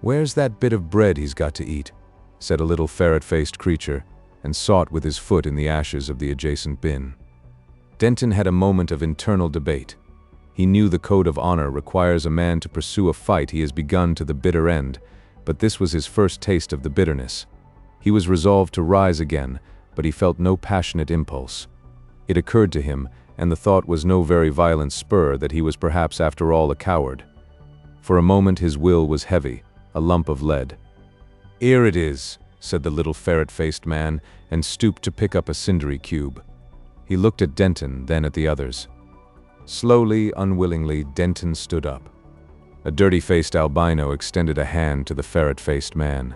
"Where's that bit of bread he's got to eat?" said a little ferret-faced creature, and sought with his foot in the ashes of the adjacent bin. Denton had a moment of internal debate. He knew the code of honor requires a man to pursue a fight he has begun to the bitter end, but this was his first taste of the bitterness. He was resolved to rise again, but he felt no passionate impulse. It occurred to him, and the thought was no very violent spur, that he was perhaps after all a coward. For a moment his will was heavy, a lump of lead. "Here it is," said the little ferret-faced man, and stooped to pick up a cindery cube. He looked at Denton, then at the others. Slowly, unwillingly, Denton stood up. A dirty-faced albino extended a hand to the ferret-faced man.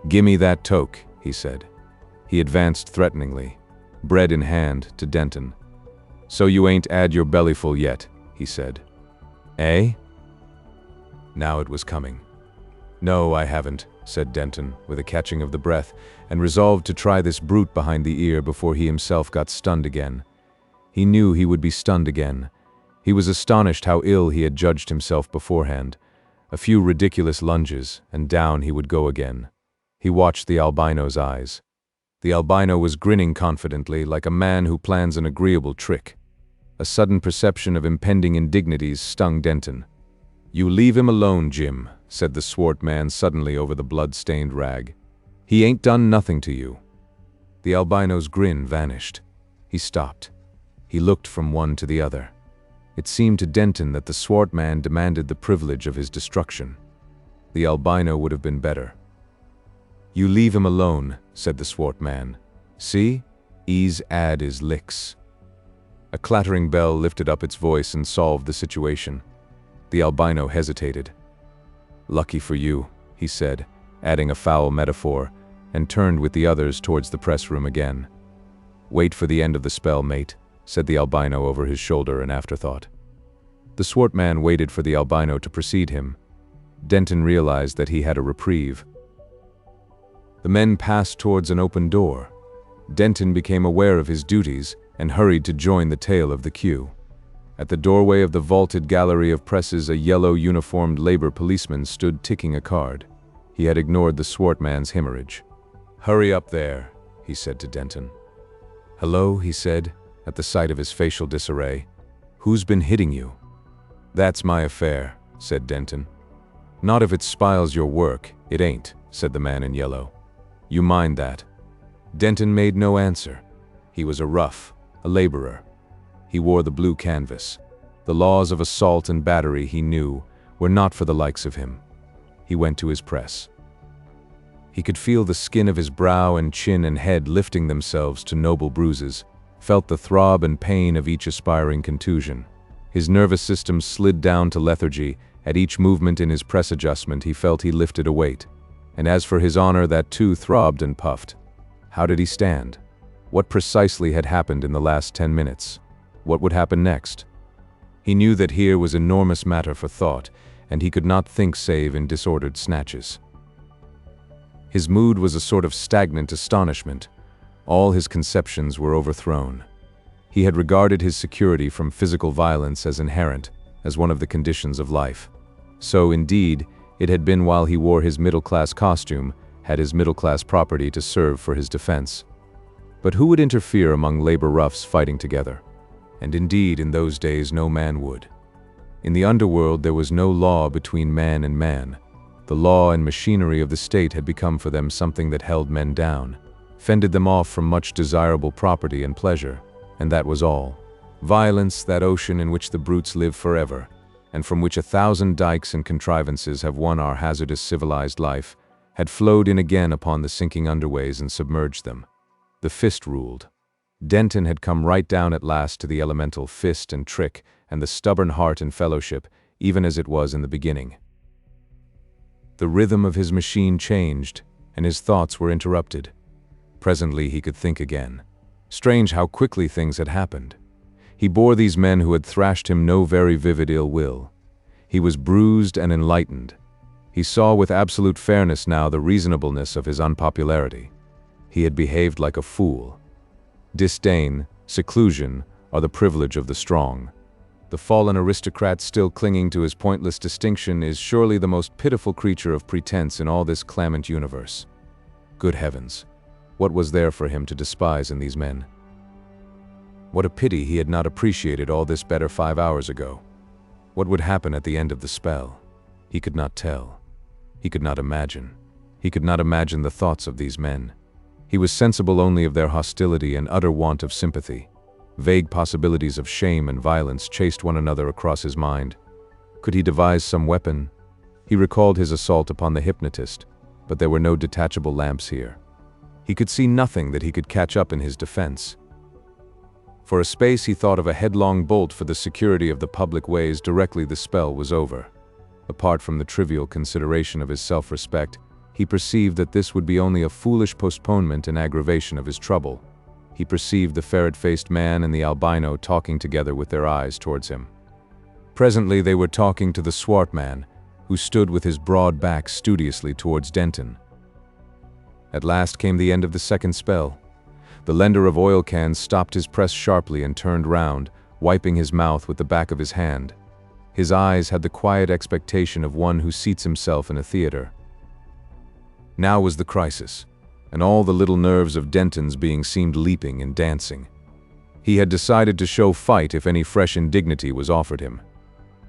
"Gimme that toke," he said. He advanced threateningly, bread in hand, to Denton. "So you ain't 'ad your bellyful yet," he said. "Eh?" Now it was coming. "No, I haven't," said Denton, with a catching of the breath, and resolved to try this brute behind the ear before he himself got stunned again. He knew he would be stunned again. He was astonished how ill he had judged himself beforehand. A few ridiculous lunges, and down he would go again. He watched the albino's eyes. The albino was grinning confidently, like a man who plans an agreeable trick. A sudden perception of impending indignities stung Denton. "You leave him alone, Jim," said the swart man suddenly over the blood-stained rag. "He ain't done nothing to you." The albino's grin vanished. He stopped. He looked from one to the other. It seemed to Denton that the swart man demanded the privilege of his destruction. The albino would have been better. "You leave him alone," said the swart man. "See? 'E's 'ad his licks." A clattering bell lifted up its voice and solved the situation. The albino hesitated. "Lucky for you," he said, adding a foul metaphor, and turned with the others towards the press room again. "Wait for the end of the spell, mate," said the albino over his shoulder in afterthought. The swart man waited for the albino to precede him. Denton realized that he had a reprieve. The men passed towards an open door. Denton became aware of his duties and hurried to join the tail of the queue. At the doorway of the vaulted gallery of presses, a yellow-uniformed labor policeman stood ticking a card. He had ignored the swart man's hemorrhage. "Hurry up there," he said to Denton. "Hello," he said, at the sight of his facial disarray. "Who's been hitting you?" "That's my affair," said Denton. "Not if it spiles your work, it ain't," said the man in yellow. "You mind that." Denton made no answer. He was a rough, a laborer. He wore the blue canvas. The laws of assault and battery, he knew, were not for the likes of him. He went to his press. He could feel the skin of his brow and chin and head lifting themselves to noble bruises, felt the throb and pain of each aspiring contusion. His nervous system slid down to lethargy. At each movement in his press adjustment, he felt he lifted a weight. And as for his honor, that too throbbed and puffed. How did he stand? What precisely had happened in the last 10 minutes? What would happen next? He knew that here was enormous matter for thought, and he could not think save in disordered snatches. His mood was a sort of stagnant astonishment. All his conceptions were overthrown. He had regarded his security from physical violence as inherent, as one of the conditions of life. So, indeed, it had been while he wore his middle-class costume, had his middle-class property to serve for his defense. But who would interfere among labor roughs fighting together? And indeed, in those days, no man would. In the underworld, there was no law between man and man. The law and machinery of the state had become for them something that held men down, fended them off from much desirable property and pleasure, and that was all. Violence, that ocean in which the brutes live forever, and from which 1,000 dikes and contrivances have won our hazardous civilized life, had flowed in again upon the sinking underways and submerged them. The fist ruled. Denton had come right down at last to the elemental fist and trick and the stubborn heart and fellowship, even as it was in the beginning. The rhythm of his machine changed, and his thoughts were interrupted. Presently he could think again. Strange how quickly things had happened. He bore these men who had thrashed him no very vivid ill will. He was bruised and enlightened. He saw with absolute fairness now the reasonableness of his unpopularity. He had behaved like a fool. Disdain, seclusion, are the privilege of the strong. The fallen aristocrat still clinging to his pointless distinction is surely the most pitiful creature of pretense in all this clamant universe. Good heavens, what was there for him to despise in these men? What a pity he had not appreciated all this better 5 hours ago. What would happen at the end of the spell? He could not tell. He could not imagine. He could not imagine the thoughts of these men. He was sensible only of their hostility and utter want of sympathy. Vague possibilities of shame and violence chased one another across his mind. Could he devise some weapon? He recalled his assault upon the hypnotist, but there were no detachable lamps here. He could see nothing that he could catch up in his defense. For a space he thought of a headlong bolt for the security of the public ways directly the spell was over. Apart from the trivial consideration of his self-respect, he perceived that this would be only a foolish postponement and aggravation of his trouble. He perceived the ferret-faced man and the albino talking together with their eyes towards him. Presently they were talking to the swart man, who stood with his broad back studiously towards Denton. At last came the end of the second spell. The lender of oil cans stopped his press sharply and turned round, wiping his mouth with the back of his hand. His eyes had the quiet expectation of one who seats himself in a theater. Now was the crisis, and all the little nerves of Denton's being seemed leaping and dancing. He had decided to show fight if any fresh indignity was offered him.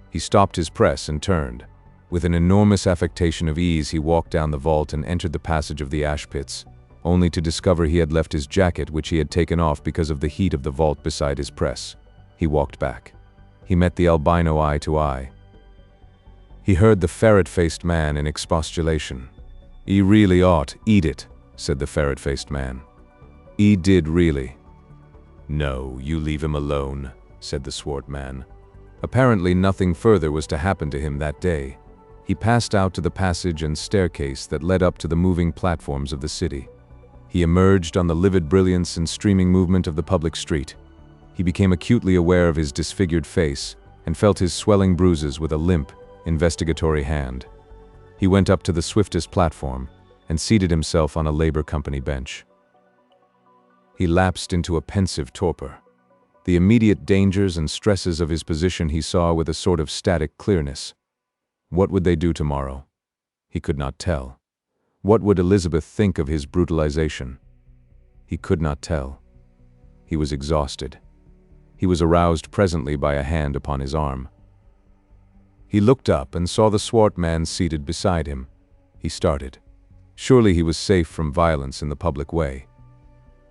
He stopped his press and turned. With an enormous affectation of ease he walked down the vault and entered the passage of the ash pits, only to discover he had left his jacket, which he had taken off because of the heat of the vault, beside his press. He walked back. He met the albino eye to eye. He heard the ferret-faced man in expostulation. "'E really ought, eat it," said the ferret-faced man. "'E did really." "No, you leave him alone," said the swart man. Apparently nothing further was to happen to him that day. He passed out to the passage and staircase that led up to the moving platforms of the city. He emerged on the livid brilliance and streaming movement of the public street. He became acutely aware of his disfigured face and felt his swelling bruises with a limp, investigatory hand. He went up to the swiftest platform and seated himself on a Labor Company bench. He lapsed into a pensive torpor. The immediate dangers and stresses of his position he saw with a sort of static clearness. What would they do tomorrow? He could not tell. What would Elizabeth think of his brutalization? He could not tell. He was exhausted. He was aroused presently by a hand upon his arm. He looked up and saw the swart man seated beside him. He started. Surely he was safe from violence in the public way.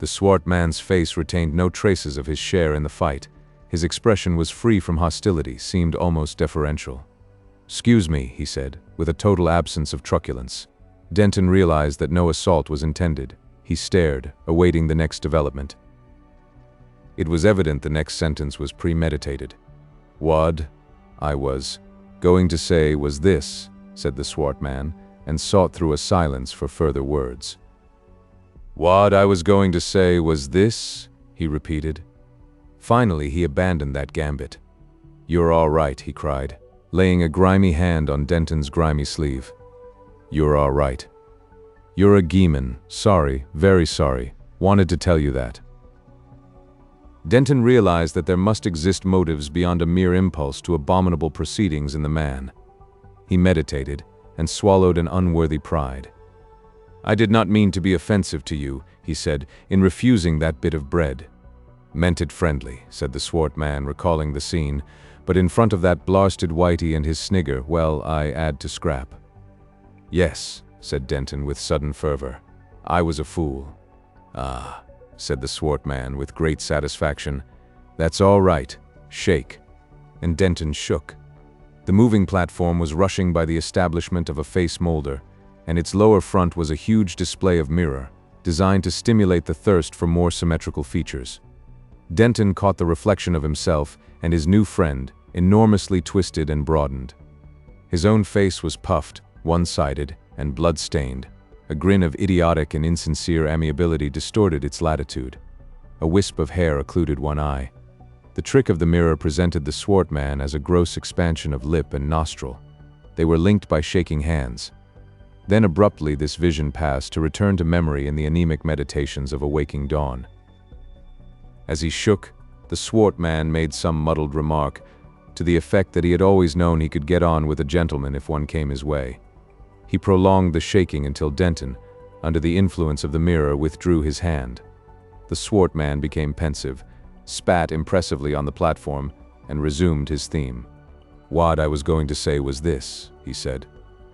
The swart man's face retained no traces of his share in the fight. His expression was free from hostility, seemed almost deferential. "Excuse me," he said, with a total absence of truculence. Denton realized that no assault was intended. He stared, awaiting the next development. It was evident the next sentence was premeditated. "What I was going to say was this," said the swart man, and sought through a silence for further words. "What I was going to say was this," he repeated. Finally, he abandoned that gambit. "You're all right," he cried, laying a grimy hand on Denton's grimy sleeve. "You're all right. You're a geeman. Sorry, very sorry. Wanted to tell you that." Denton realized that there must exist motives beyond a mere impulse to abominable proceedings in the man. He meditated and swallowed an unworthy pride. "I did not mean to be offensive to you," he said, "in refusing that bit of bread." "Meant it friendly," said the swart man, recalling the scene, "but in front of that blarsted Whitey and his snigger, well, I add to scrap." "Yes," said Denton with sudden fervor. "I was a fool." "Ah," said the swart man with great satisfaction. "That's all right. Shake." And Denton shook. The moving platform was rushing by the establishment of a face molder, and its lower front was a huge display of mirror, designed to stimulate the thirst for more symmetrical features. Denton caught the reflection of himself and his new friend, enormously twisted and broadened. His own face was puffed, one-sided, and blood-stained. A grin of idiotic and insincere amiability distorted its latitude. A wisp of hair occluded one eye. The trick of the mirror presented the swart man as a gross expansion of lip and nostril. They were linked by shaking hands. Then abruptly this vision passed to return to memory in the anemic meditations of a waking dawn. As he shook, the swart man made some muddled remark, to the effect that he had always known he could get on with a gentleman if one came his way. He prolonged the shaking until Denton, under the influence of the mirror, withdrew his hand. The swart man became pensive, spat impressively on the platform, and resumed his theme. "What I was going to say was this," he said,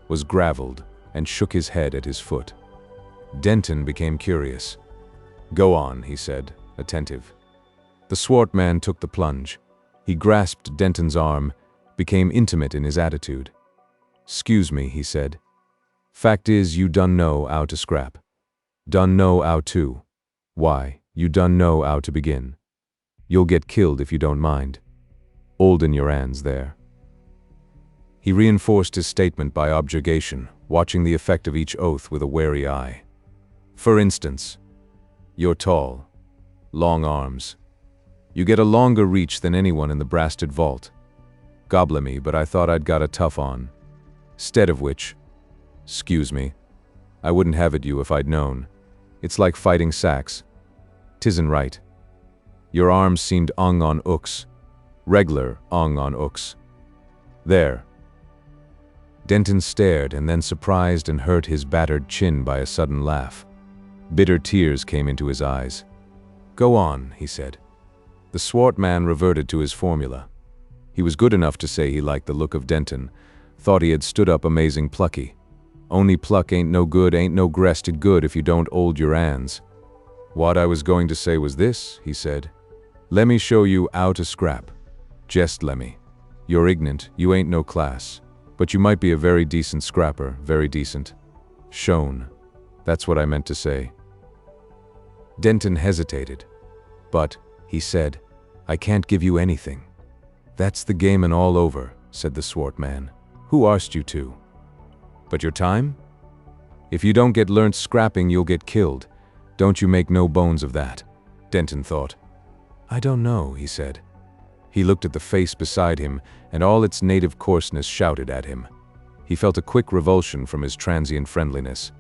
was gravelled, and shook his head at his foot. Denton became curious. "Go on," he said, attentive. The swart man took the plunge. He grasped Denton's arm, became intimate in his attitude. "'Scuse me," he said. "Fact is, you done know 'ow to scrap. Done know 'ow to. Why, you done know 'ow to begin. You'll get killed if you don't mind. 'Oldin' your 'ands there." He reinforced his statement by objurgation, watching the effect of each oath with a wary eye. "For instance, you're tall, long arms. You get a longer reach than anyone in the brasted vault. Gobble me, but I thought I'd got a tough on. 'Stead of which, 'scuse me, I wouldn't have it you if I'd known. It's like fighting sacks. 'Tisn't right. Your arms seemed 'ung on 'ooks. Reg'lar 'ung on 'ooks. There." Denton stared and then surprised and hurt his battered chin by a sudden laugh. Bitter tears came into his eyes. "Go on," he said. The swart man reverted to his formula. He was good enough to say he liked the look of Denton, thought he had stood up amazing plucky. Only pluck ain't no good, ain't no grested good if you don't 'old your 'ands. "What I was going to say was this," he said. "Lemme show you 'ow to scrap. Jest lemme. You're ignorant, you ain't no class. But you might be a very decent scrapper, very decent. Shown. That's what I meant to say." Denton hesitated. "But," he said, "I can't give you anything." "That's the game and all over," said the swart man. "Who asked you to? But your time? If you don't get learnt scrapping, you'll get killed. Don't you make no bones of that." Denton thought. "I don't know," he said. He looked at the face beside him, and all its native coarseness shouted at him. He felt a quick revulsion from his transient friendliness.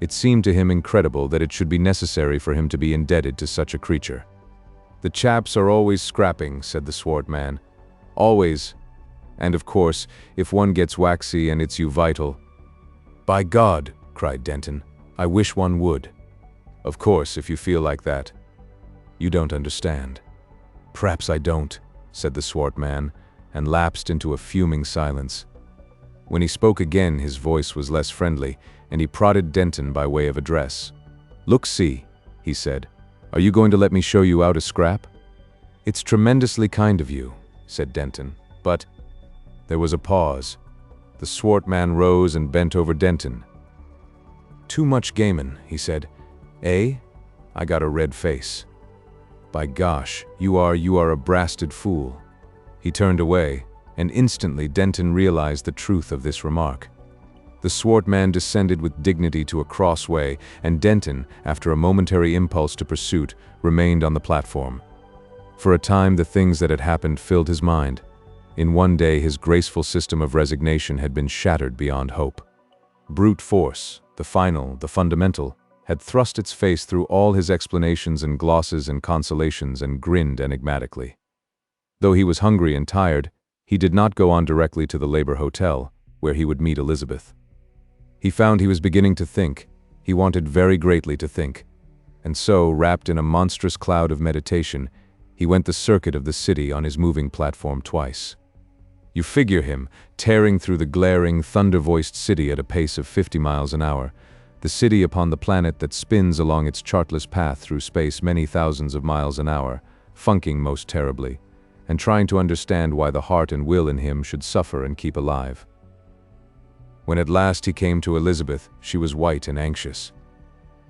It seemed to him incredible that it should be necessary for him to be indebted to such a creature. "The chaps are always scrapping," said the swart man. "Always. And of course, if one gets waxy and it's you vital—" "By God," cried Denton, "I wish one would." "Of course, if you feel like that. You don't understand." "P'raps I don't," said the swart man, and lapsed into a fuming silence. When he spoke again, his voice was less friendly, and he prodded Denton by way of address. "Look, see," he said. "Are you going to let me show you 'ow to scrap?" "It's tremendously kind of you," said Denton, "but—" There was a pause. The swart man rose and bent over Denton. "Too much gamin'," he said. "Eh? I got a red face. By gosh, you are a brasted fool." He turned away, and instantly Denton realized the truth of this remark. The swart man descended with dignity to a crossway, and Denton, after a momentary impulse to pursuit, remained on the platform. For a time the things that had happened filled his mind. In one day his graceful system of resignation had been shattered beyond hope. Brute force, the final, the fundamental, had thrust its face through all his explanations and glosses and consolations and grinned enigmatically. Though he was hungry and tired, he did not go on directly to the Labor Hotel, where he would meet Elizabeth. He found he was beginning to think. He wanted very greatly to think. And so, wrapped in a monstrous cloud of meditation, he went the circuit of the city on his moving platform twice. You figure him, tearing through the glaring, thunder-voiced city at a pace of 50 miles an hour, the city upon the planet that spins along its chartless path through space many thousands of miles an hour, funking most terribly, and trying to understand why the heart and will in him should suffer and keep alive. When at last he came to Elizabeth, she was white and anxious.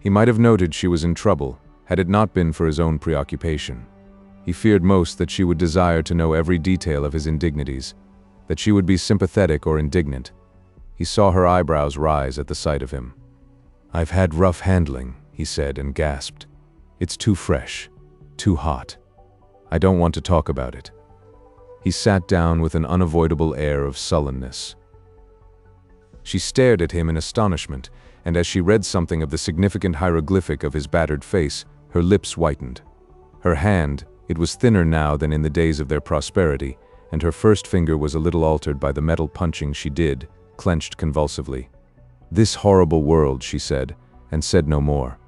He might have noted she was in trouble, had it not been for his own preoccupation. He feared most that she would desire to know every detail of his indignities, that she would be sympathetic or indignant. He saw her eyebrows rise at the sight of him. "I've had rough handling," he said and gasped. "It's too fresh, too hot. I don't want to talk about it." He sat down with an unavoidable air of sullenness. She stared at him in astonishment, and as she read something of the significant hieroglyphic of his battered face, her lips whitened. Her hand, it was thinner now than in the days of their prosperity, and her first finger was a little altered by the metal punching she did, clenched convulsively. "This horrible world," she said, and said no more.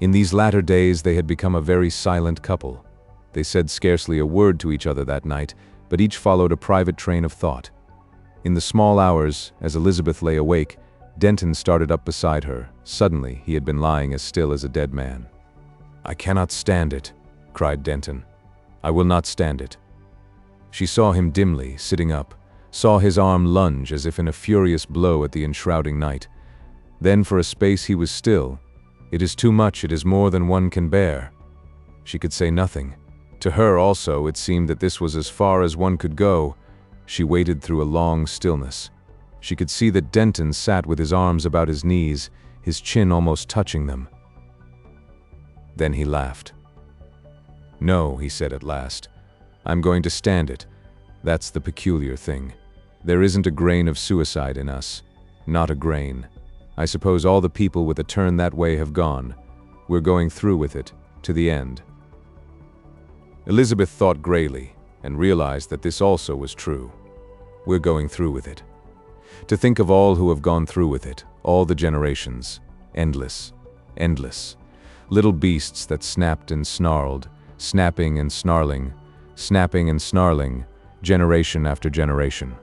In these latter days they had become a very silent couple. They said scarcely a word to each other that night, but each followed a private train of thought. In the small hours, as Elizabeth lay awake, Denton started up beside her. Suddenly, he had been lying as still as a dead man. "I cannot stand it," cried Denton. "I will not stand it." She saw him dimly, sitting up, saw his arm lunge as if in a furious blow at the enshrouding night. Then for a space he was still. "It is too much, it is more than one can bear." She could say nothing. To her also it seemed that this was as far as one could go. She waited through a long stillness. She could see that Denton sat with his arms about his knees, his chin almost touching them. Then he laughed. "No," he said at last. "I'm going to stand it. That's the peculiar thing. There isn't a grain of suicide in us. Not a grain. I suppose all the people with a turn that way have gone. We're going through with it, to the end." Elizabeth thought grayly, and realized that this also was true. We're going through with it. To think of all who have gone through with it, all the generations. Endless. Endless. Little beasts that snapped and snarled, snapping and snarling, generation after generation.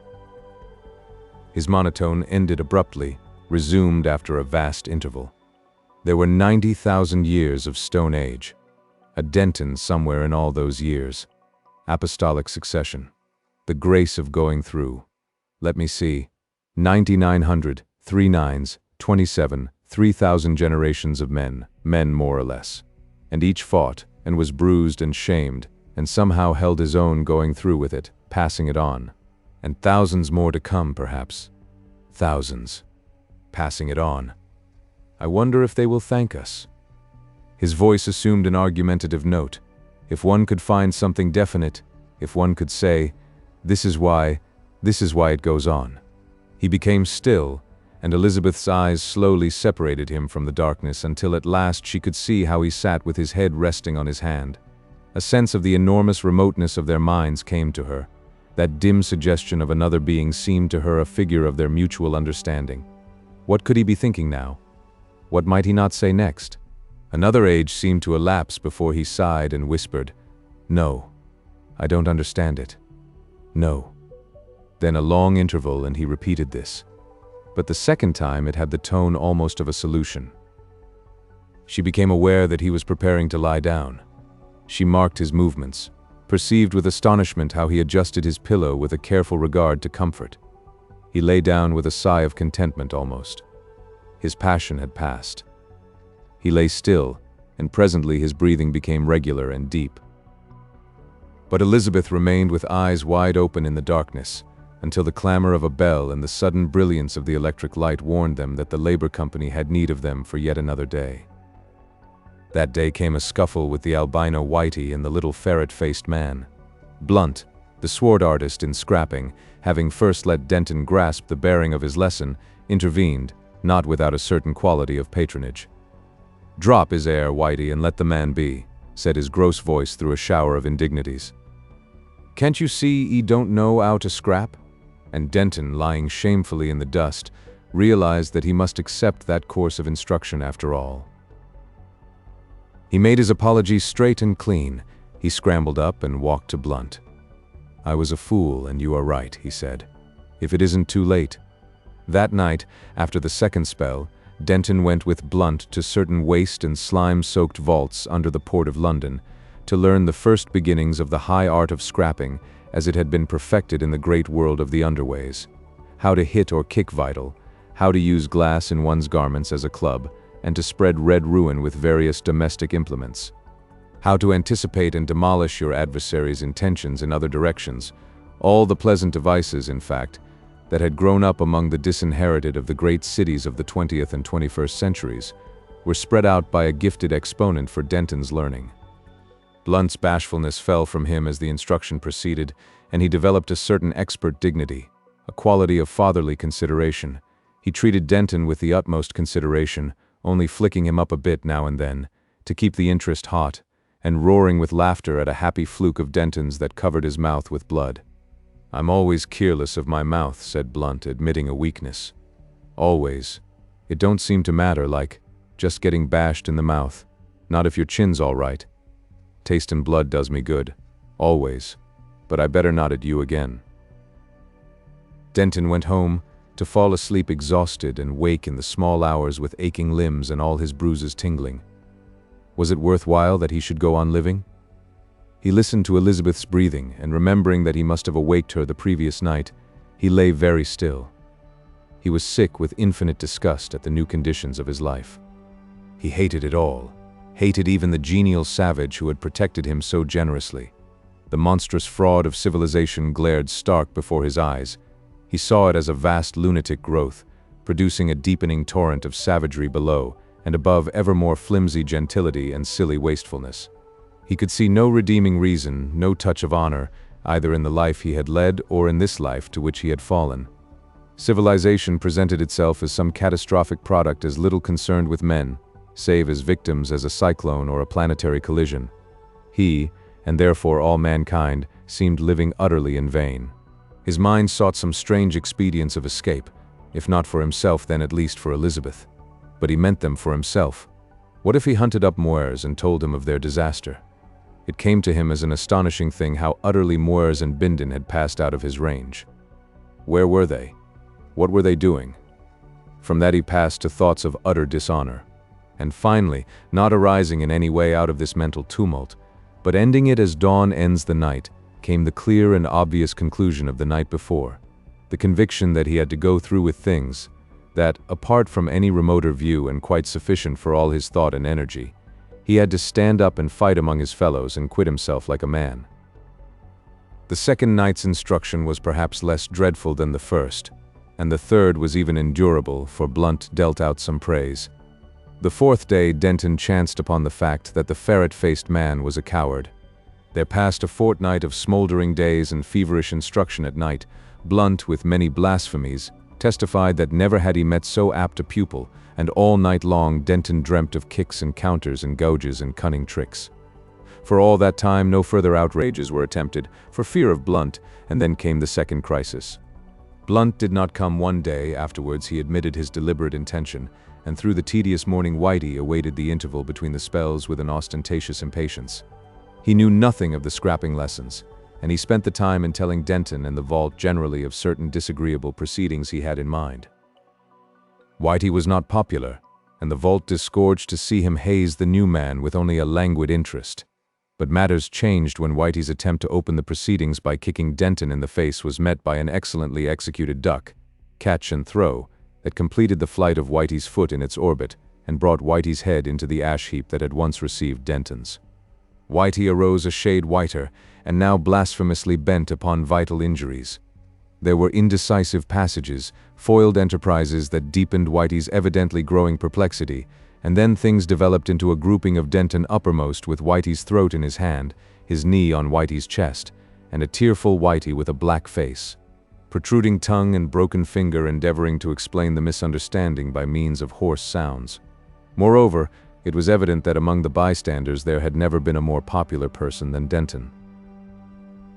His monotone ended abruptly, resumed after a vast interval. There were 90,000 years of Stone Age. A Denton somewhere in all those years. Apostolic succession. The grace of going through. Let me see. 9,900, 3 nines, 27, 3,000 generations of men more or less. And each fought, and was bruised and shamed, and somehow held his own going through with it, passing it on. And thousands more to come, perhaps. Thousands. Passing it on. I wonder if they will thank us. His voice assumed an argumentative note. If one could find something definite, if one could say, this is why it goes on. He became still, and Elizabeth's eyes slowly separated him from the darkness until at last she could see how he sat with his head resting on his hand. A sense of the enormous remoteness of their minds came to her. That dim suggestion of another being seemed to her a figure of their mutual understanding. What could he be thinking now? What might he not say next? Another age seemed to elapse before he sighed and whispered, "No, I don't understand it. No." Then a long interval, and he repeated this. But the second time it had the tone almost of a solution. She became aware that he was preparing to lie down. She marked his movements, perceived with astonishment how he adjusted his pillow with a careful regard to comfort. He lay down with a sigh of contentment almost. His passion had passed. He lay still, and presently his breathing became regular and deep. But Elizabeth remained with eyes wide open in the darkness, until the clamor of a bell and the sudden brilliance of the electric light warned them that the labor company had need of them for yet another day. That day came a scuffle with the albino Whitey and the little ferret-faced man. Blunt, the sword artist in scrapping, having first let Denton grasp the bearing of his lesson, intervened, not without a certain quality of patronage. "Drop his air, Whitey, and let the man be," said his gross voice through a shower of indignities. "Can't you see 'e don't know 'ow to scrap? and Denton, lying shamefully in the dust, realized that he must accept that course of instruction after all. He made his apologies straight and clean. He scrambled up and walked to Blunt. "I was a fool, and you are right," he said. "If it isn't too late." That night, after the second spell, Denton went with Blunt to certain waste and slime-soaked vaults under the Port of London to learn the first beginnings of the high art of scrapping as it had been perfected in the great world of the underways. How to hit or kick vital, how to use glass in one's garments as a club, and to spread red ruin with various domestic implements. How to anticipate and demolish your adversary's intentions in other directions, all the pleasant devices, in fact, that had grown up among the disinherited of the great cities of the 20th and 21st centuries, were spread out by a gifted exponent for Denton's learning. Blunt's bashfulness fell from him as the instruction proceeded, and he developed a certain expert dignity, a quality of fatherly consideration. He treated Denton with the utmost consideration, only flicking him up a bit now and then, to keep the interest hot, and roaring with laughter at a happy fluke of Denton's that covered his mouth with blood. "I'm always careless of my mouth," said Blunt, admitting a weakness. "Always. It don't seem to matter, like, just getting bashed in the mouth. Not if your chin's all right. Tastin' blood does me good. Always. But I better not at you again." Denton went home, to fall asleep exhausted and wake in the small hours with aching limbs and all his bruises tingling. Was it worthwhile that he should go on living? He listened to Elizabeth's breathing, and remembering that he must have awaked her the previous night, he lay very still. He was sick with infinite disgust at the new conditions of his life. He hated it all, hated even the genial savage who had protected him so generously. The monstrous fraud of civilization glared stark before his eyes. He saw it as a vast lunatic growth, producing a deepening torrent of savagery below, and above ever more flimsy gentility and silly wastefulness. He could see no redeeming reason, no touch of honor, either in the life he had led or in this life to which he had fallen. Civilization presented itself as some catastrophic product as little concerned with men, save as victims as a cyclone or a planetary collision. He, and therefore all mankind, seemed living utterly in vain. His mind sought some strange expedients of escape, if not for himself then at least for Elizabeth. But he meant them for himself. What if he hunted up Moers and told him of their disaster? It came to him as an astonishing thing how utterly Moers and Bindon had passed out of his range. Where were they? What were they doing? From that he passed to thoughts of utter dishonor. And finally, not arising in any way out of this mental tumult, but ending it as dawn ends the night, came the clear and obvious conclusion of the night before, the conviction that he had to go through with things, that, apart from any remoter view and quite sufficient for all his thought and energy, he had to stand up and fight among his fellows and quit himself like a man. The second night's instruction was perhaps less dreadful than the first, and the third was even endurable, for Blunt dealt out some praise. The fourth day Denton chanced upon the fact that the ferret-faced man was a coward. There passed a fortnight of smoldering days and feverish instruction at night. Blunt, with many blasphemies, testified that never had he met so apt a pupil, and all night long Denton dreamt of kicks and counters and gouges and cunning tricks. For all that time no further outrages were attempted, for fear of Blunt, and then came the second crisis. Blunt did not come one day. Afterwards he admitted his deliberate intention, and through the tedious morning Whitey awaited the interval between the spells with an ostentatious impatience. He knew nothing of the scrapping lessons, and he spent the time in telling Denton and the vault generally of certain disagreeable proceedings he had in mind. Whitey was not popular, and the vault disgorged to see him haze the new man with only a languid interest. But matters changed when Whitey's attempt to open the proceedings by kicking Denton in the face was met by an excellently executed duck, catch and throw, that completed the flight of Whitey's foot in its orbit and brought Whitey's head into the ash heap that had once received Denton's. Whitey arose a shade whiter, and now blasphemously bent upon vital injuries. There were indecisive passages, foiled enterprises that deepened Whitey's evidently growing perplexity, and then things developed into a grouping of Denton uppermost with Whitey's throat in his hand, his knee on Whitey's chest, and a tearful Whitey with a black face, protruding tongue and broken finger endeavoring to explain the misunderstanding by means of hoarse sounds. Moreover, it was evident that among the bystanders there had never been a more popular person than Denton.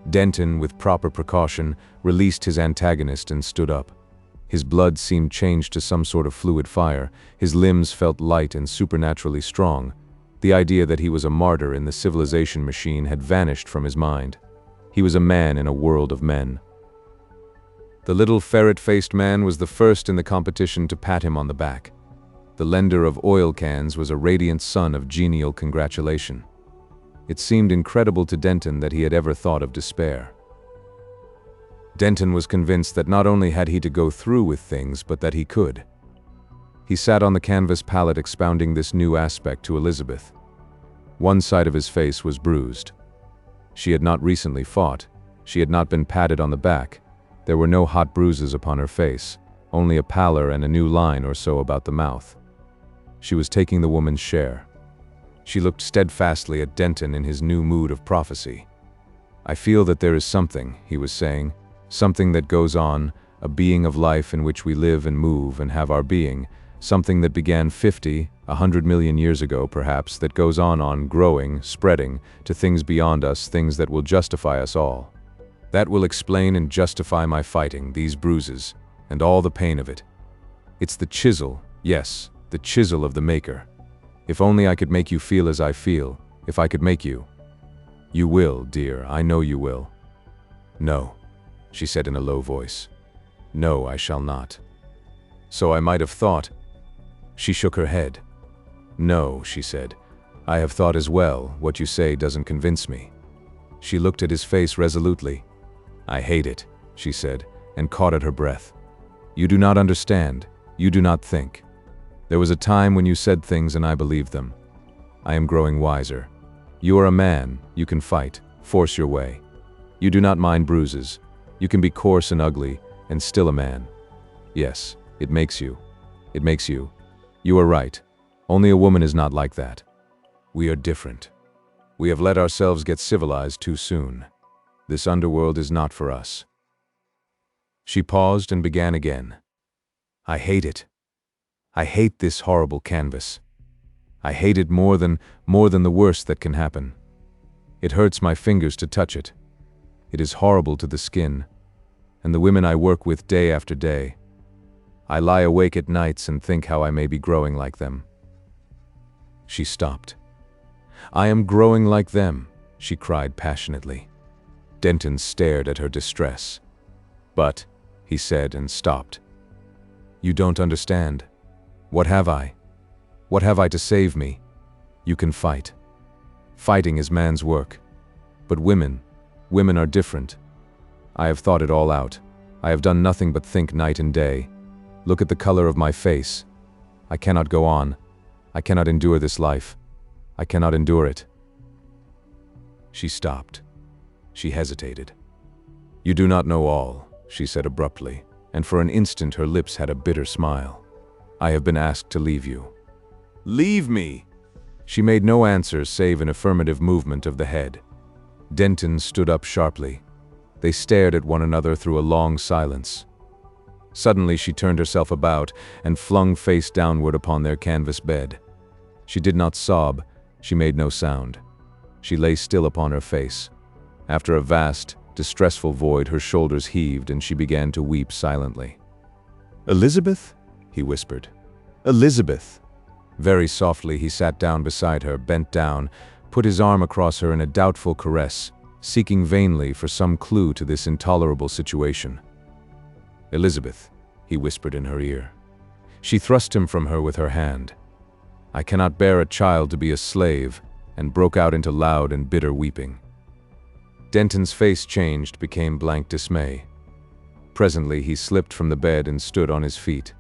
Denton, with proper precaution, released his antagonist and stood up. His blood seemed changed to some sort of fluid fire, his limbs felt light and supernaturally strong. The idea that he was a martyr in the civilization machine had vanished from his mind. He was a man in a world of men. The little ferret-faced man was the first in the competition to pat him on the back. The lender of oil cans was a radiant son of genial congratulation. It seemed incredible to Denton that he had ever thought of despair. Denton was convinced that not only had he to go through with things, but that he could. He sat on the canvas pallet expounding this new aspect to Elizabeth. One side of his face was bruised. She had not recently fought. She had not been patted on the back. There were no hot bruises upon her face, only a pallor and a new line or so about the mouth. She was taking the woman's share. She looked steadfastly at Denton in his new mood of prophecy. "I feel that there is something," he was saying, "something that goes on, a being of life in which we live and move and have our being, something that began 50, 100 million years ago perhaps, that goes on growing, spreading, to things beyond us, things that will justify us all. That will explain and justify my fighting, these bruises, and all the pain of it. It's the chisel, yes, the chisel of the Maker. If only I could make you feel as I feel, if I could make you. You will, dear, I know you will." "No," she said in a low voice. "No, I shall not." "So I might have thought." She shook her head. "No," she said, "I have thought as well. What you say doesn't convince me." She looked at his face resolutely. "I hate it," she said, and caught at her breath. "You do not understand. You do not think. There was a time when you said things and I believed them. I am growing wiser. You are a man. You can fight. Force your way. You do not mind bruises. You can be coarse and ugly, and still a man. Yes, it makes you. It makes you. You are right. Only a woman is not like that. We are different. We have let ourselves get civilized too soon. This underworld is not for us." She paused and began again. "I hate it. I hate this horrible canvas. I hate it more than the worst that can happen. It hurts my fingers to touch it. It is horrible to the skin, and the women I work with day after day. I lie awake at nights and think how I may be growing like them." She stopped. "I am growing like them," she cried passionately. Denton stared at her distress. "But," he said and stopped. "You don't understand. What have I? What have I to save me? You can fight. Fighting is man's work. But women are different. I have thought it all out. I have done nothing but think night and day. Look at the color of my face. I cannot go on. I cannot endure this life. I cannot endure it." She stopped. She hesitated. "You do not know all," she said abruptly, and for an instant her lips had a bitter smile. "I have been asked to leave you." "Leave me!" She made no answer save an affirmative movement of the head. Denton stood up sharply. They stared at one another through a long silence. Suddenly she turned herself about and flung face downward upon their canvas bed. She did not sob. She made no sound. She lay still upon her face. After a vast, distressful void, her shoulders heaved and she began to weep silently. "Elizabeth?" he whispered. "Elizabeth!" Very softly he sat down beside her, bent down, put his arm across her in a doubtful caress, seeking vainly for some clue to this intolerable situation. "Elizabeth," he whispered in her ear. She thrust him from her with her hand. "I cannot bear a child to be a slave," and broke out into loud and bitter weeping. Denton's face changed, became blank dismay. Presently he slipped from the bed and stood on his feet.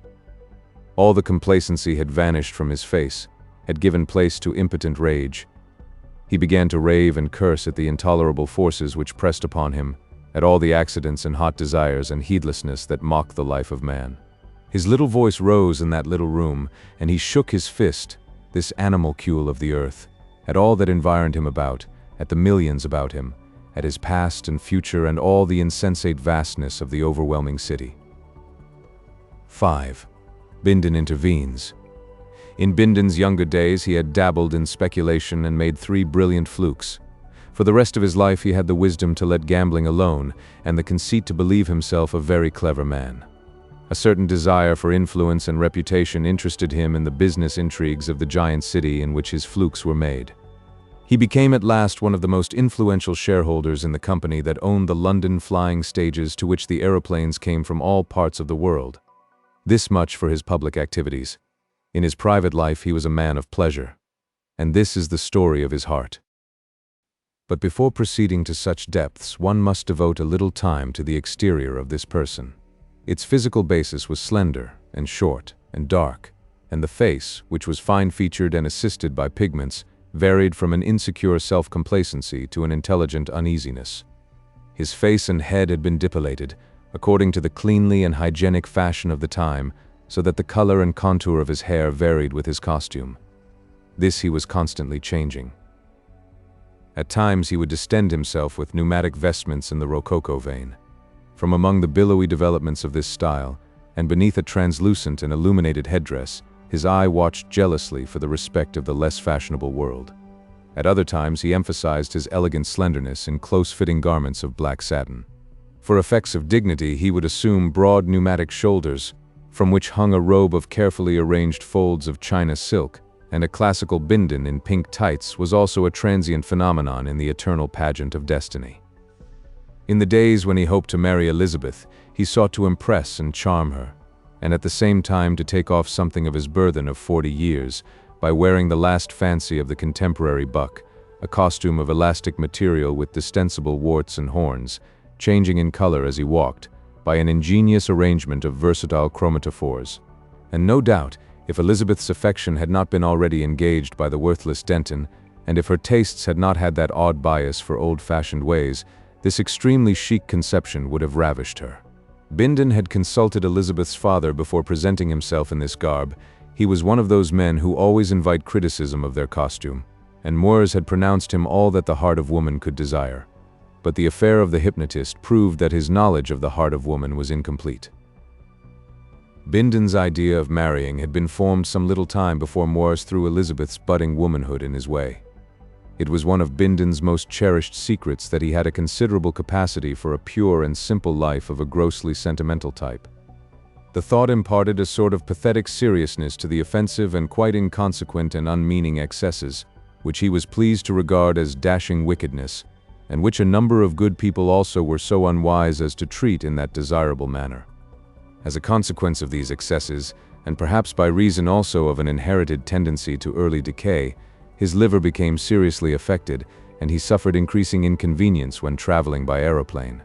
All the complacency had vanished from his face, had given place to impotent rage. He began to rave and curse at the intolerable forces which pressed upon him, at all the accidents and hot desires and heedlessness that mock the life of man. His little voice rose in that little room, and he shook his fist, this animalcule of the earth, at all that environed him about, at the millions about him, at his past and future and all the insensate vastness of the overwhelming city. 5. Bindon intervenes. In Bindon's younger days he had dabbled in speculation and made 3 brilliant flukes. For the rest of his life he had the wisdom to let gambling alone and the conceit to believe himself a very clever man. A certain desire for influence and reputation interested him in the business intrigues of the giant city in which his flukes were made. He became at last one of the most influential shareholders in the company that owned the London flying stages to which the aeroplanes came from all parts of the world. This much for his public activities. In his private life he was a man of pleasure. And this is the story of his heart. But before proceeding to such depths, one must devote a little time to the exterior of this person. Its physical basis was slender and short and dark, and the face, which was fine-featured and assisted by pigments, varied from an insecure self-complacency to an intelligent uneasiness. His face and head had been depilated, according to the cleanly and hygienic fashion of the time, so that the color and contour of his hair varied with his costume. This he was constantly changing. At times he would distend himself with pneumatic vestments in the Rococo vein. From among the billowy developments of this style, and beneath a translucent and illuminated headdress, his eye watched jealously for the respect of the less fashionable world. At other times he emphasized his elegant slenderness in close-fitting garments of black satin. For effects of dignity he would assume broad pneumatic shoulders, from which hung a robe of carefully arranged folds of China silk, and a classical bindon in pink tights was also a transient phenomenon in the eternal pageant of destiny. In the days when he hoped to marry Elizabeth, he sought to impress and charm her, and at the same time to take off something of his burthen of 40 years by wearing the last fancy of the contemporary buck, a costume of elastic material with distensible warts and horns, changing in color as he walked, by an ingenious arrangement of versatile chromatophores. And no doubt, if Elizabeth's affection had not been already engaged by the worthless Denton, and if her tastes had not had that odd bias for old-fashioned ways, this extremely chic conception would have ravished her. Bindon had consulted Elizabeth's father before presenting himself in this garb. He was one of those men who always invite criticism of their costume, and Moores had pronounced him all that the heart of woman could desire. But the affair of the hypnotist proved that his knowledge of the heart of woman was incomplete. Bindon's idea of marrying had been formed some little time before Moores threw Elizabeth's budding womanhood in his way. It was one of Bindon's most cherished secrets that he had a considerable capacity for a pure and simple life of a grossly sentimental type. The thought imparted a sort of pathetic seriousness to the offensive and quite inconsequent and unmeaning excesses, which he was pleased to regard as dashing wickedness, and which a number of good people also were so unwise as to treat in that desirable manner. As a consequence of these excesses, and perhaps by reason also of an inherited tendency to early decay, his liver became seriously affected, and he suffered increasing inconvenience when traveling by aeroplane.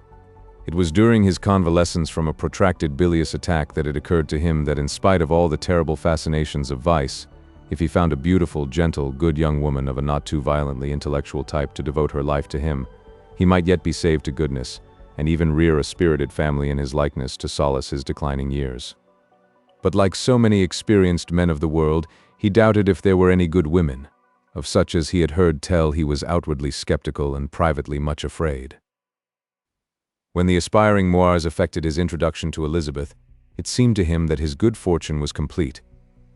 It was during his convalescence from a protracted bilious attack that it occurred to him that in spite of all the terrible fascinations of vice, if he found a beautiful, gentle, good young woman of a not too violently intellectual type to devote her life to him, he might yet be saved to goodness, and even rear a spirited family in his likeness to solace his declining years. But like so many experienced men of the world, he doubted if there were any good women. Of such as he had heard tell, he was outwardly skeptical and privately much afraid. When the aspiring Moires effected his introduction to Elizabeth, it seemed to him that his good fortune was complete.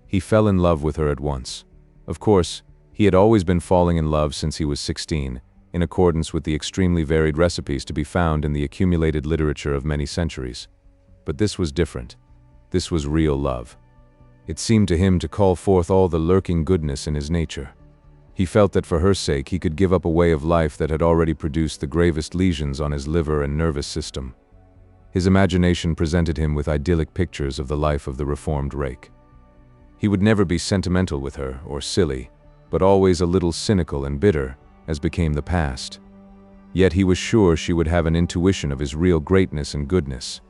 He fell in love with her at once. Of course, he had always been falling in love since he was 16, in accordance with the extremely varied recipes to be found in the accumulated literature of many centuries. But this was different. This was real love. It seemed to him to call forth all the lurking goodness in his nature. He felt that for her sake he could give up a way of life that had already produced the gravest lesions on his liver and nervous system. His imagination presented him with idyllic pictures of the life of the reformed rake. He would never be sentimental with her, or silly, but always a little cynical and bitter, as became the past. Yet he was sure she would have an intuition of his real greatness and goodness,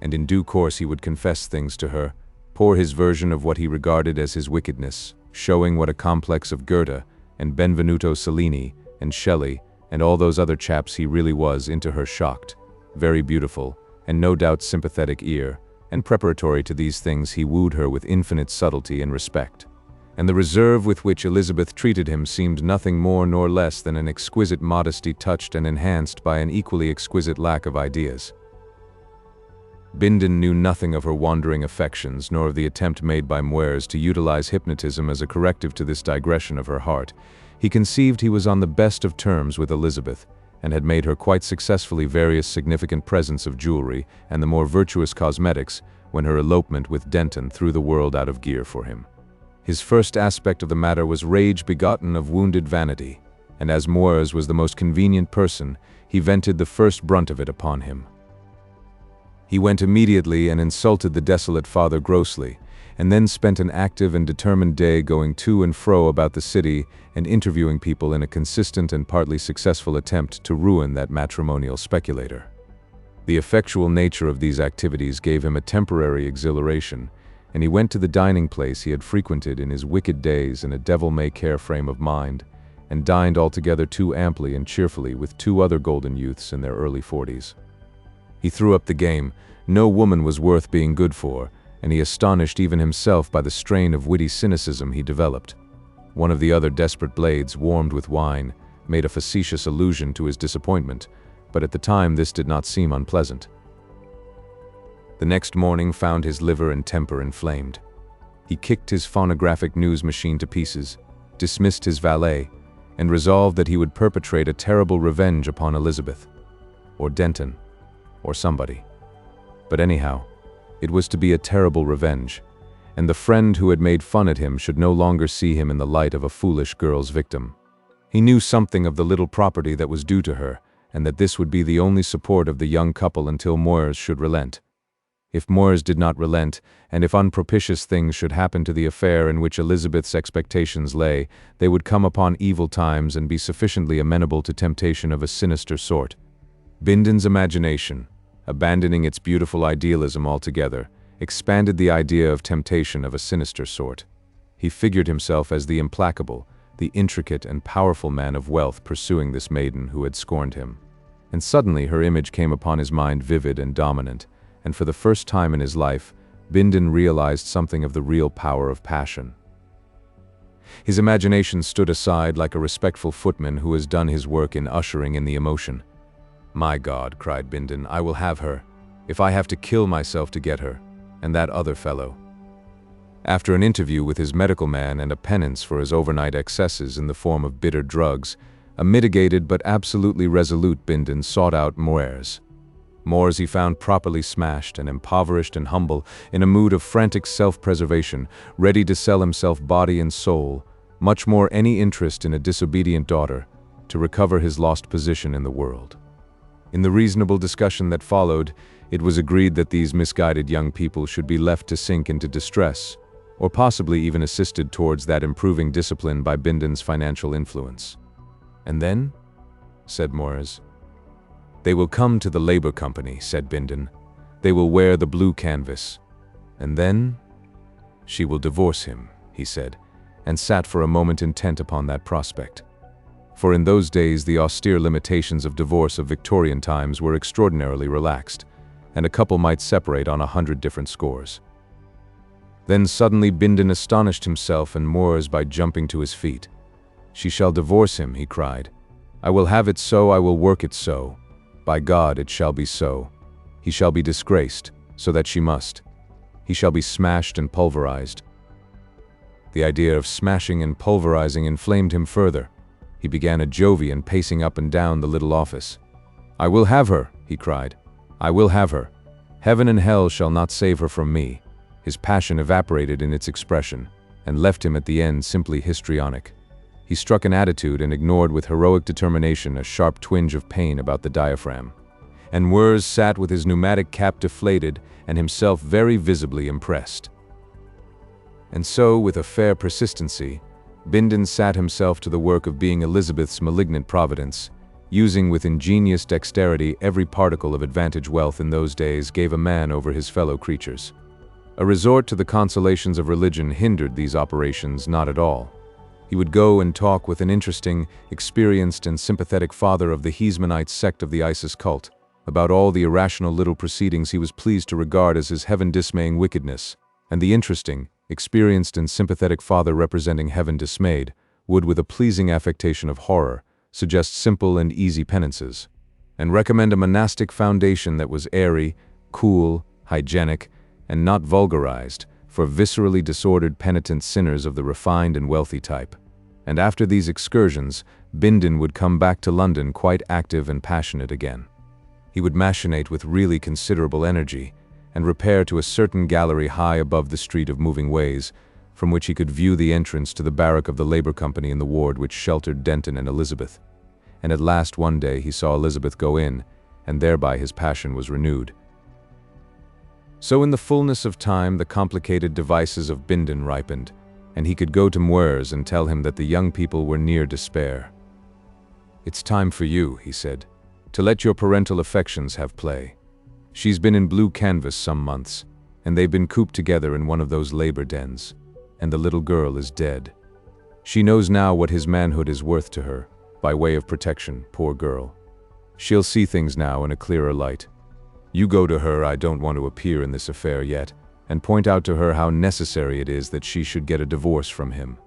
and in due course he would confess things to her, pour his version of what he regarded as his wickedness, showing what a complex of Goethe and Benvenuto Cellini and Shelley and all those other chaps he really was, into her shocked, very beautiful, and no doubt sympathetic ear, and preparatory to these things he wooed her with infinite subtlety and respect. And the reserve with which Elizabeth treated him seemed nothing more nor less than an exquisite modesty touched and enhanced by an equally exquisite lack of ideas. Bindon knew nothing of her wandering affections, nor of the attempt made by Moires to utilize hypnotism as a corrective to this digression of her heart. He conceived he was on the best of terms with Elizabeth, and had made her quite successfully various significant presents of jewelry and the more virtuous cosmetics when her elopement with Denton threw the world out of gear for him. His first aspect of the matter was rage begotten of wounded vanity, and as Moores was the most convenient person, he vented the first brunt of it upon him. He went immediately and insulted the desolate father grossly, and then spent an active and determined day going to and fro about the city and interviewing people in a consistent and partly successful attempt to ruin that matrimonial speculator. The effectual nature of these activities gave him a temporary exhilaration, and he went to the dining place he had frequented in his wicked days in a devil-may-care frame of mind, and dined altogether too amply and cheerfully with two other golden youths in their early 40s. He threw up the game. No woman was worth being good for, and he astonished even himself by the strain of witty cynicism he developed. One of the other desperate blades, warmed with wine, made a facetious allusion to his disappointment, but at the time this did not seem unpleasant. The next morning found his liver and temper inflamed. He kicked his phonographic news machine to pieces, dismissed his valet, and resolved that he would perpetrate a terrible revenge upon Elizabeth, or Denton, or somebody. But anyhow, it was to be a terrible revenge, and the friend who had made fun at him should no longer see him in the light of a foolish girl's victim. He knew something of the little property that was due to her, and that this would be the only support of the young couple until Moores should relent. If Moores did not relent, and if unpropitious things should happen to the affair in which Elizabeth's expectations lay, they would come upon evil times and be sufficiently amenable to temptation of a sinister sort. Bindon's imagination, abandoning its beautiful idealism altogether, expanded the idea of temptation of a sinister sort. He figured himself as the implacable, the intricate and powerful man of wealth pursuing this maiden who had scorned him. And suddenly her image came upon his mind vivid and dominant, and for the first time in his life, Bindon realized something of the real power of passion. His imagination stood aside like a respectful footman who has done his work in ushering in the emotion. "My God," cried Bindon, "I will have her, if I have to kill myself to get her, and that other fellow." After an interview with his medical man and a penance for his overnight excesses in the form of bitter drugs, a mitigated but absolutely resolute Bindon sought out Moores. Moores he found properly smashed and impoverished and humble, in a mood of frantic self-preservation, ready to sell himself body and soul, much more any interest in a disobedient daughter, to recover his lost position in the world. In the reasonable discussion that followed, it was agreed that these misguided young people should be left to sink into distress, or possibly even assisted towards that improving discipline by Bindon's financial influence. "And then?" said Moores. "They will come to the Labor Company," said Bindon. "They will wear the blue canvas. And then she will divorce him," he said, and sat for a moment intent upon that prospect. For in those days the austere limitations of divorce of Victorian times were extraordinarily relaxed, and a couple might separate on 100 different scores. Then suddenly Bindon astonished himself and Moores by jumping to his feet. "She shall divorce him," he cried. "I will have it so, I will work it so. By God, it shall be so. He shall be disgraced, so that she must. He shall be smashed and pulverized." The idea of smashing and pulverizing inflamed him further. He began a Jovian pacing up and down the little office. "I will have her," he cried. "I will have her. Heaven and hell shall not save her from me." His passion evaporated in its expression, and left him at the end simply histrionic. He struck an attitude and ignored with heroic determination a sharp twinge of pain about the diaphragm. And Moores sat with his pneumatic cap deflated and himself very visibly impressed. And so, with a fair persistency, Bindon sat himself to the work of being Elizabeth's malignant providence, using with ingenious dexterity every particle of advantage wealth in those days gave a man over his fellow creatures. A resort to the consolations of religion hindered these operations not at all. He would go and talk with an interesting, experienced and sympathetic father of the Heasmanite sect of the Isis cult, about all the irrational little proceedings he was pleased to regard as his heaven-dismaying wickedness, and the interesting, experienced and sympathetic father representing heaven dismayed, would, with a pleasing affectation of horror, suggest simple and easy penances, and recommend a monastic foundation that was airy, cool, hygienic, and not vulgarized, for viscerally disordered penitent sinners of the refined and wealthy type. and after these excursions, Bindon would come back to London quite active and passionate again. He would machinate with really considerable energy, and repair to a certain gallery high above the street of moving ways, from which he could view the entrance to the barrack of the Labour Company in the ward which sheltered Denton and Elizabeth. And at last one day he saw Elizabeth go in, and thereby his passion was renewed. So in the fullness of time the complicated devices of Bindon ripened, and he could go to Mwers and tell him that the young people were near despair. "It's time for you," he said, "to let your parental affections have play. She's been in blue canvas some months, and they've been cooped together in one of those labor dens, and the little girl is dead. She knows now what his manhood is worth to her, by way of protection, poor girl. She'll see things now in a clearer light. You go to her, I don't want to appear in this affair yet, and point out to her how necessary it is that she should get a divorce from him."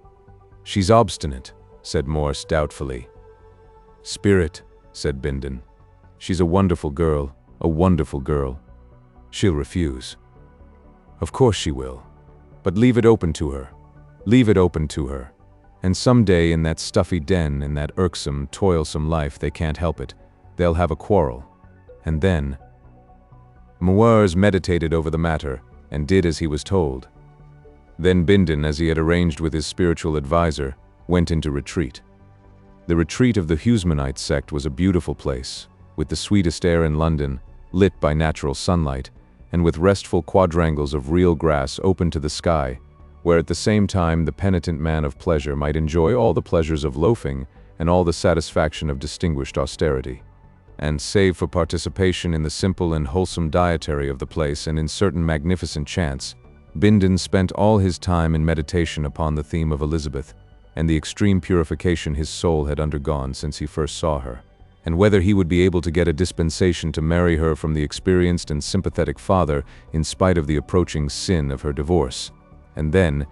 "She's obstinate," said Morse doubtfully. "Spirit," said Bindon. "She's a wonderful girl, a wonderful girl. She'll refuse." "Of course she will. But leave it open to her. Leave it open to her. And some day in that stuffy den, in that irksome, toilsome life, they can't help it. They'll have a quarrel. And then—" Mwers meditated over the matter, and did as he was told. Then Bindon, as he had arranged with his spiritual advisor, went into retreat. The retreat of the Hughesmanite sect was a beautiful place, with the sweetest air in London, lit by natural sunlight, and with restful quadrangles of real grass open to the sky, where at the same time the penitent man of pleasure might enjoy all the pleasures of loafing and all the satisfaction of distinguished austerity. And save for participation in the simple and wholesome dietary of the place and in certain magnificent chants, Bindon spent all his time in meditation upon the theme of Elizabeth, and the extreme purification his soul had undergone since he first saw her, and whether he would be able to get a dispensation to marry her from the experienced and sympathetic father in spite of the approaching sin of her divorce. And then,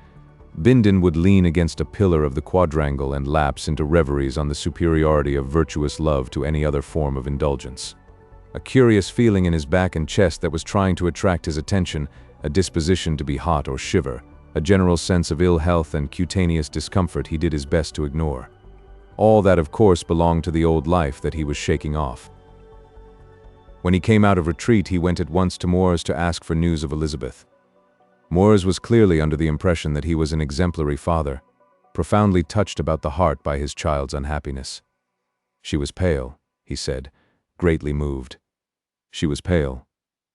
Bindon would lean against a pillar of the quadrangle and lapse into reveries on the superiority of virtuous love to any other form of indulgence. A curious feeling in his back and chest that was trying to attract his attention, a disposition to be hot or shiver, a general sense of ill health and cutaneous discomfort he did his best to ignore. All that, of course, belonged to the old life that he was shaking off. When he came out of retreat, he went at once to Moores to ask for news of Elizabeth. Moores was clearly under the impression that he was an exemplary father, profoundly touched about the heart by his child's unhappiness. "She was pale," he said, greatly moved. "She was pale.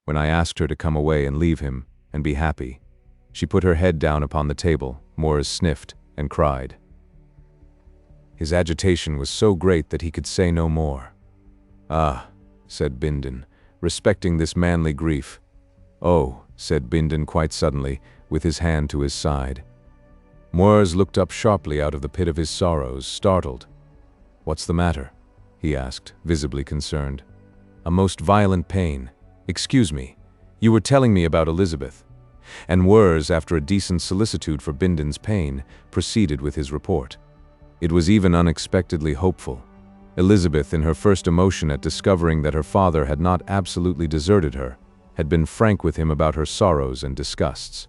When I asked her to come away and leave him, and be happy, she put her head down upon the table." Moores sniffed and cried. His agitation was so great that he could say no more. "Ah," said Bindon, respecting this manly grief. "Oh," said Bindon quite suddenly, with his hand to his side. Moores looked up sharply out of the pit of his sorrows, startled. "What's the matter?" he asked, visibly concerned. "A most violent pain. Excuse me. You were telling me about Elizabeth." And Moores, after a decent solicitude for Bindon's pain, proceeded with his report. It was even unexpectedly hopeful. Elizabeth, in her first emotion at discovering that her father had not absolutely deserted her, had been frank with him about her sorrows and disgusts.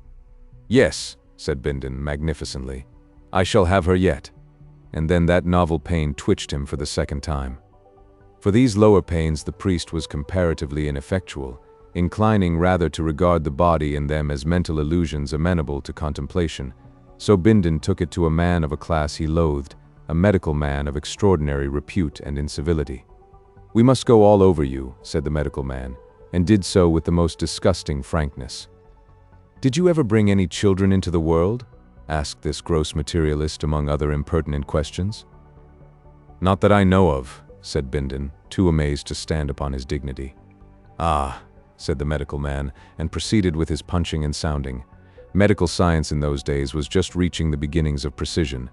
"Yes," said Bindon magnificently, "I shall have her yet." And then that novel pain twitched him for the second time. For these lower pains the priest was comparatively ineffectual, inclining rather to regard the body and them as mental illusions amenable to contemplation. So Bindon took it to a man of a class he loathed, a medical man of extraordinary repute and incivility. "We must go all over you," said the medical man, and did so with the most disgusting frankness. "Did you ever bring any children into the world?" asked this gross materialist among other impertinent questions. "Not that I know of," said Bindon, too amazed to stand upon his dignity. "Ah," said the medical man, and proceeded with his punching and sounding. Medical science in those days was just reaching the beginnings of precision.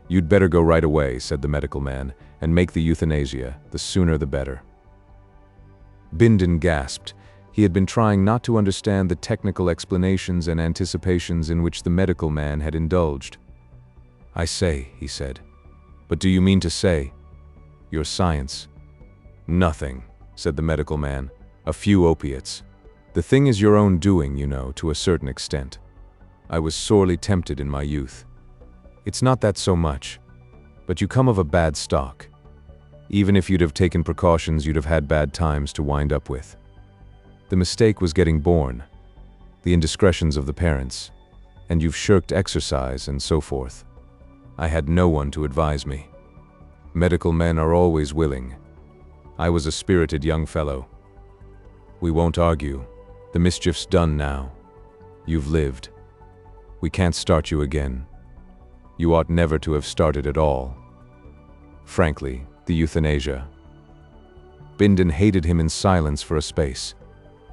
"You'd better go right away," said the medical man, "and make the euthanasia, the sooner the better." Bindon gasped. He had been trying not to understand the technical explanations and anticipations in which the medical man had indulged. "I say," he said. "But do you mean to say—" "Your science." "Nothing," said the medical man. "A few opiates. The thing is your own doing, you know, to a certain extent. I was sorely tempted in my youth. It's not that so much. But you come of a bad stock. Even if you'd have taken precautions, you'd have had bad times to wind up with. The mistake was getting born, the indiscretions of the parents, and you've shirked exercise and so forth. I had no one to advise me. Medical men are always willing. I was a spirited young fellow. We won't argue. The mischief's done now. You've lived. We can't start you again. You ought never to have started at all. Frankly, the euthanasia. Bindon hated him in silence for a space.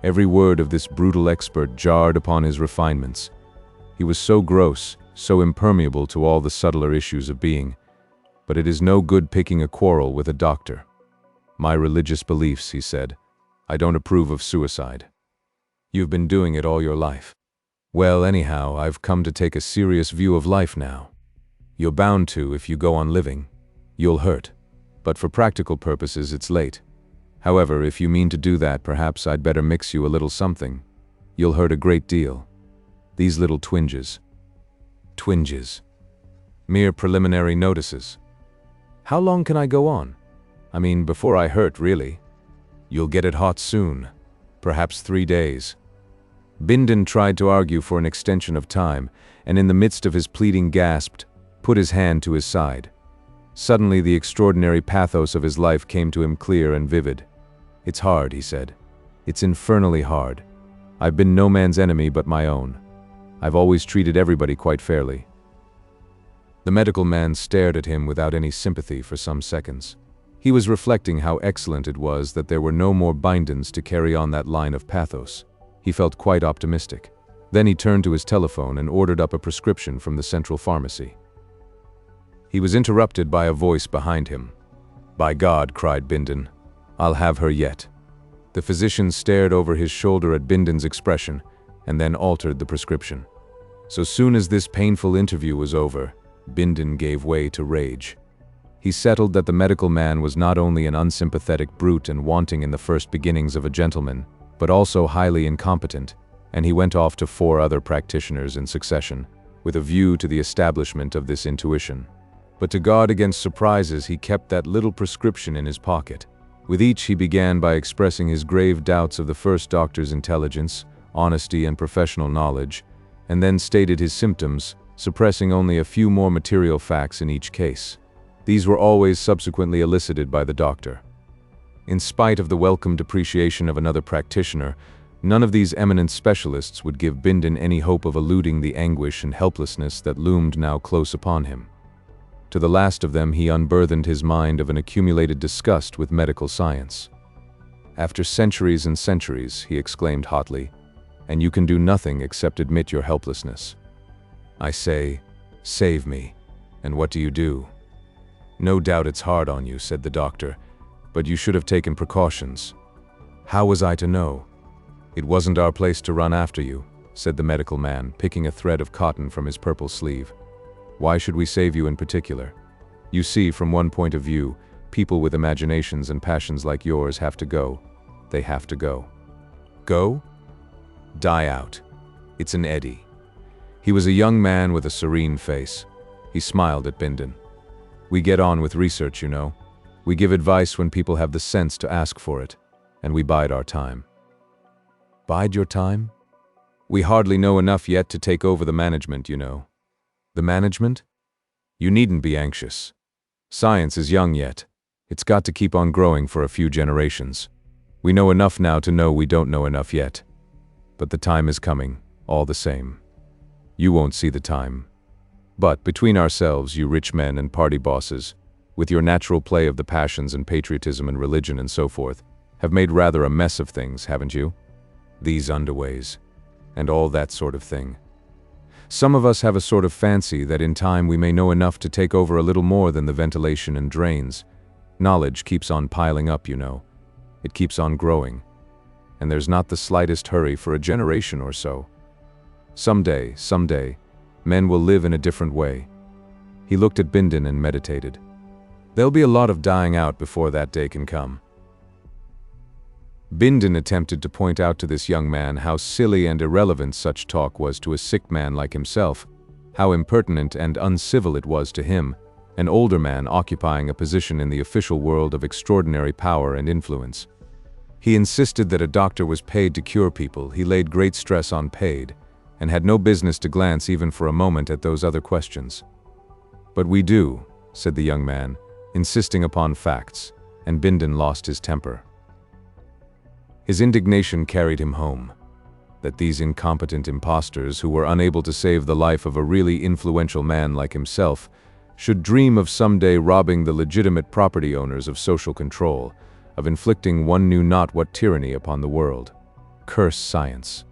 Every word of this brutal expert jarred upon his refinements. He was so gross, so impermeable to all the subtler issues of being. But it is no good picking a quarrel with a doctor. My religious beliefs, he said. I don't approve of suicide. You've been doing it all your life. Well, anyhow, I've come to take a serious view of life now. You're bound to if you go on living. You'll hurt. But for practical purposes, it's late. However, if you mean to do that, perhaps I'd better mix you a little something. You'll hurt a great deal. These little twinges. Twinges. Mere preliminary notices. How long can I go on? I mean, before I hurt, really. You'll get it hot soon. Perhaps 3 days. Bindon tried to argue for an extension of time, and in the midst of his pleading gasped, put his hand to his side. Suddenly the extraordinary pathos of his life came to him clear and vivid. It's hard, he said. It's infernally hard. I've been no man's enemy but my own. I've always treated everybody quite fairly. The medical man stared at him without any sympathy for some seconds. He was reflecting how excellent it was that there were no more Bindons to carry on that line of pathos. He felt quite optimistic. Then he turned to his telephone and ordered up a prescription from the central pharmacy. He was interrupted by a voice behind him. "By God," cried Bindon, "I'll have her yet." The physician stared over his shoulder at Bindon's expression and then altered the prescription. So soon as this painful interview was over, Bindon gave way to rage. He settled that the medical man was not only an unsympathetic brute and wanting in the first beginnings of a gentleman, but also highly incompetent, and he went off to 4 other practitioners in succession, with a view to the establishment of this intuition. But to guard against surprises, he kept that little prescription in his pocket. With each he began by expressing his grave doubts of the first doctor's intelligence, honesty, and professional knowledge, and then stated his symptoms, suppressing only a few more material facts in each case. These were always subsequently elicited by the doctor. In spite of the welcomed appreciation of another practitioner, none of these eminent specialists would give Bindon any hope of eluding the anguish and helplessness that loomed now close upon him. To the last of them he unburthened his mind of an accumulated disgust with medical science. "After centuries and centuries," he exclaimed hotly, "and you can do nothing except admit your helplessness. I say, save me, and what do? No doubt it's hard on you," said the doctor, "but you should have taken precautions." "How was I to know?" "It wasn't our place to run after you," said the medical man, picking a thread of cotton from his purple sleeve. "Why should we save you in particular? You see, from one point of view, people with imaginations and passions like yours have to go. They have to go." "Go?" "Die out. It's an eddy." He was a young man with a serene face. He smiled at Bindon. "We get on with research, you know. We give advice when people have the sense to ask for it, and we bide our time." "Bide your time?" "We hardly know enough yet to take over the management, you know." "The management?" "You needn't be anxious. Science is young yet. It's got to keep on growing for a few generations. We know enough now to know we don't know enough yet. But the time is coming, all the same. You won't see the time. But between ourselves, you rich men and party bosses, with your natural play of the passions and patriotism and religion and so forth, have made rather a mess of things, haven't you? These underways, and all that sort of thing. Some of us have a sort of fancy that in time we may know enough to take over a little more than the ventilation and drains. Knowledge keeps on piling up, you know. It keeps on growing. And there's not the slightest hurry for a generation or so. Someday, men will live in a different way. He looked at Bindon and meditated. There'll be a lot of dying out before that day can come. Bindon attempted to point out to this young man how silly and irrelevant such talk was to a sick man like himself, how impertinent and uncivil it was to him, an older man occupying a position in the official world of extraordinary power and influence. He insisted that a doctor was paid to cure people. He laid great stress on paid, and had no business to glance even for a moment at those other questions. "But we do," said the young man, insisting upon facts, and Bindon lost his temper. His indignation carried him home. That these incompetent impostors, who were unable to save the life of a really influential man like himself, should dream of someday robbing the legitimate property owners of social control, of inflicting one knew not what tyranny upon the world. Curse science.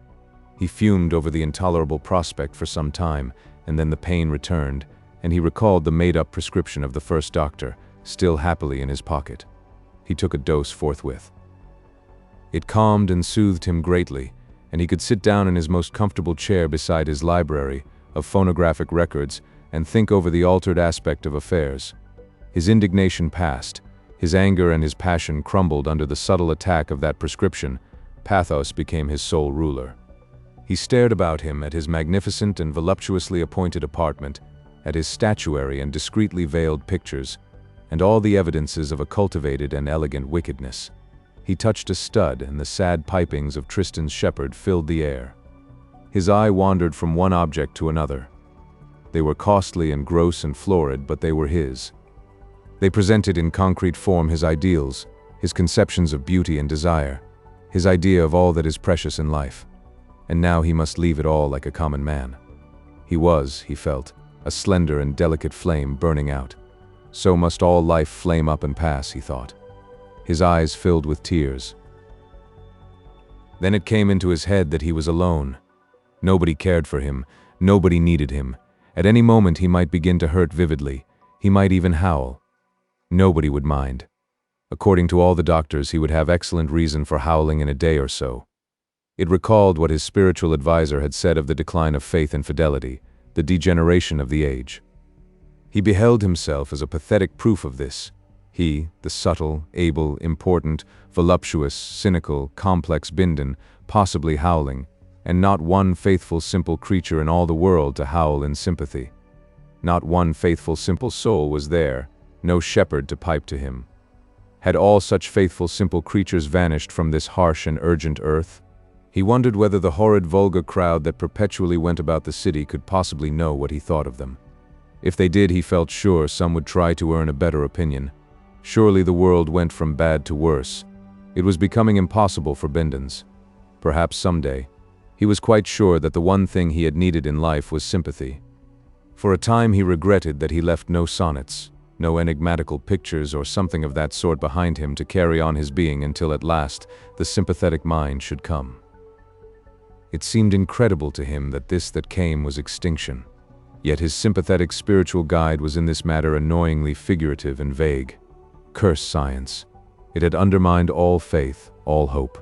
He fumed over the intolerable prospect for some time, and then the pain returned, and he recalled the made-up prescription of the first doctor, still happily in his pocket. He took a dose forthwith. It calmed and soothed him greatly, and he could sit down in his most comfortable chair beside his library of phonographic records and think over the altered aspect of affairs. His indignation passed. His anger and his passion crumbled under the subtle attack of that prescription. Pathos became his sole ruler. He stared about him at his magnificent and voluptuously appointed apartment, at his statuary and discreetly veiled pictures, and all the evidences of a cultivated and elegant wickedness. He touched a stud, and the sad pipings of Tristan's shepherd filled the air. His eye wandered from one object to another. They were costly and gross and florid, but they were his. They presented in concrete form his ideals, his conceptions of beauty and desire, his idea of all that is precious in life. And now he must leave it all like a common man. He was, he felt, a slender and delicate flame burning out. So must all life flame up and pass, he thought. His eyes filled with tears. Then it came into his head that he was alone. Nobody cared for him, nobody needed him. At any moment he might begin to hurt vividly, he might even howl. Nobody would mind. According to all the doctors, he would have excellent reason for howling in a day or so. It recalled what his spiritual advisor had said of the decline of faith and fidelity, the degeneration of the age. He beheld himself as a pathetic proof of this. He, the subtle, able, important, voluptuous, cynical, complex Bindon, possibly howling, and not one faithful, simple creature in all the world to howl in sympathy. Not one faithful, simple soul was there, no shepherd to pipe to him. Had all such faithful, simple creatures vanished from this harsh and urgent earth? He wondered whether the horrid, vulgar crowd that perpetually went about the city could possibly know what he thought of them. If they did, he felt sure some would try to earn a better opinion. Surely the world went from bad to worse. It was becoming impossible for Bindons. Perhaps someday. He was quite sure that the one thing he had needed in life was sympathy. For a time he regretted that he left no sonnets, no enigmatical pictures or something of that sort behind him to carry on his being until at last the sympathetic mind should come. It seemed incredible to him that this that came was extinction. Yet his sympathetic spiritual guide was in this matter annoyingly figurative and vague. Curse science. It had undermined all faith, all hope.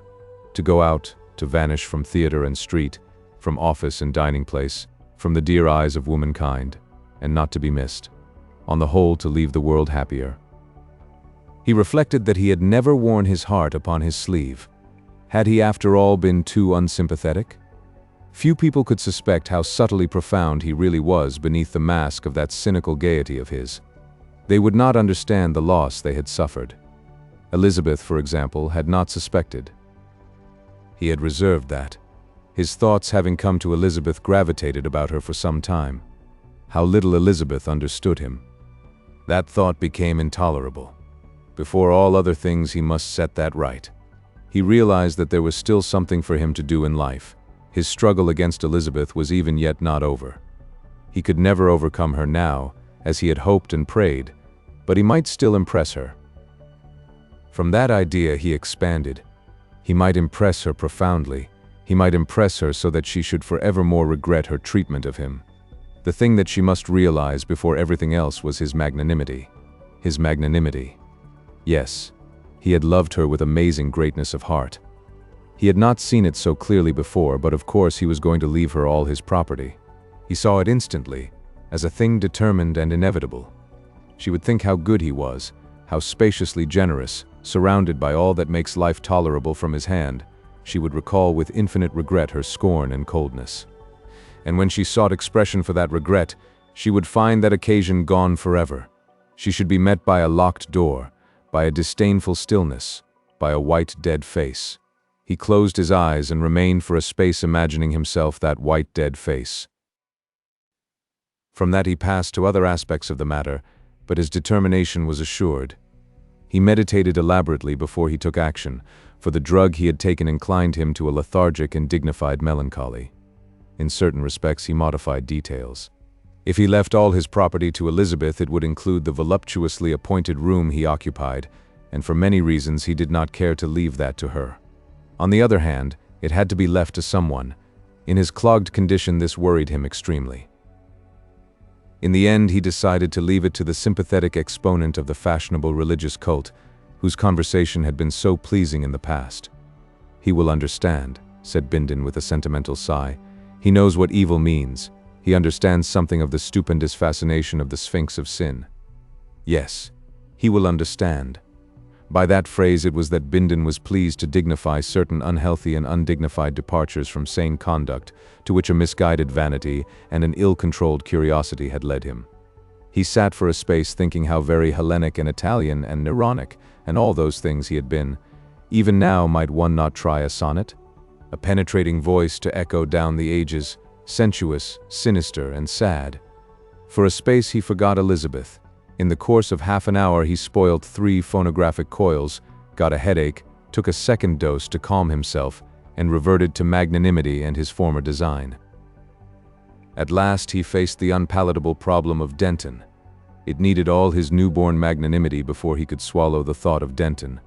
To go out, to vanish from theater and street, from office and dining place, from the dear eyes of womankind, and not to be missed. On the whole, to leave the world happier. He reflected that he had never worn his heart upon his sleeve. Had he after all been too unsympathetic? Few people could suspect how subtly profound he really was beneath the mask of that cynical gaiety of his. They would not understand the loss they had suffered. Elizabeth, for example, had not suspected. He had reserved that. His thoughts, having come to Elizabeth, gravitated about her for some time. How little Elizabeth understood him. That thought became intolerable. Before all other things, he must set that right. He realized that there was still something for him to do in life. His struggle against Elizabeth was even yet not over. He could never overcome her now, as he had hoped and prayed, but he might still impress her. From that idea he expanded. He might impress her profoundly. He might impress her so that she should forevermore regret her treatment of him. The thing that she must realize before everything else was his magnanimity. His magnanimity. Yes, he had loved her with amazing greatness of heart. He had not seen it so clearly before, but of course he was going to leave her all his property. He saw it instantly, as a thing determined and inevitable. She would think how good he was, how spaciously generous, surrounded by all that makes life tolerable from his hand. She would recall with infinite regret her scorn and coldness. And when she sought expression for that regret, she would find that occasion gone forever. She should be met by a locked door, by a disdainful stillness, by a white, dead face. He closed his eyes and remained for a space imagining himself that white, dead face. From that he passed to other aspects of the matter, but his determination was assured. He meditated elaborately before he took action, for the drug he had taken inclined him to a lethargic and dignified melancholy. In certain respects he modified details. If he left all his property to Elizabeth, it would include the voluptuously appointed room he occupied, and for many reasons he did not care to leave that to her. On the other hand, it had to be left to someone. In his clogged condition, this worried him extremely. In the end, he decided to leave it to the sympathetic exponent of the fashionable religious cult, whose conversation had been so pleasing in the past. "He will understand," said Bindon with a sentimental sigh. "He knows what evil means. He understands something of the stupendous fascination of the Sphinx of sin." Yes, he will understand. By that phrase it was that Bindon was pleased to dignify certain unhealthy and undignified departures from sane conduct to which a misguided vanity and an ill-controlled curiosity had led him. He sat for a space thinking how very Hellenic and Italian and Neronic and all those things he had been. Even now might one not try a sonnet? A penetrating voice to echo down the ages, sensuous, sinister, and sad. For a space he forgot Elizabeth. In the course of half an hour he spoilt 3 phonographic coils, got a headache, took a second dose to calm himself, and reverted to magnanimity and his former design. At last he faced the unpalatable problem of Denton. It needed all his newborn magnanimity before he could swallow the thought of Denton.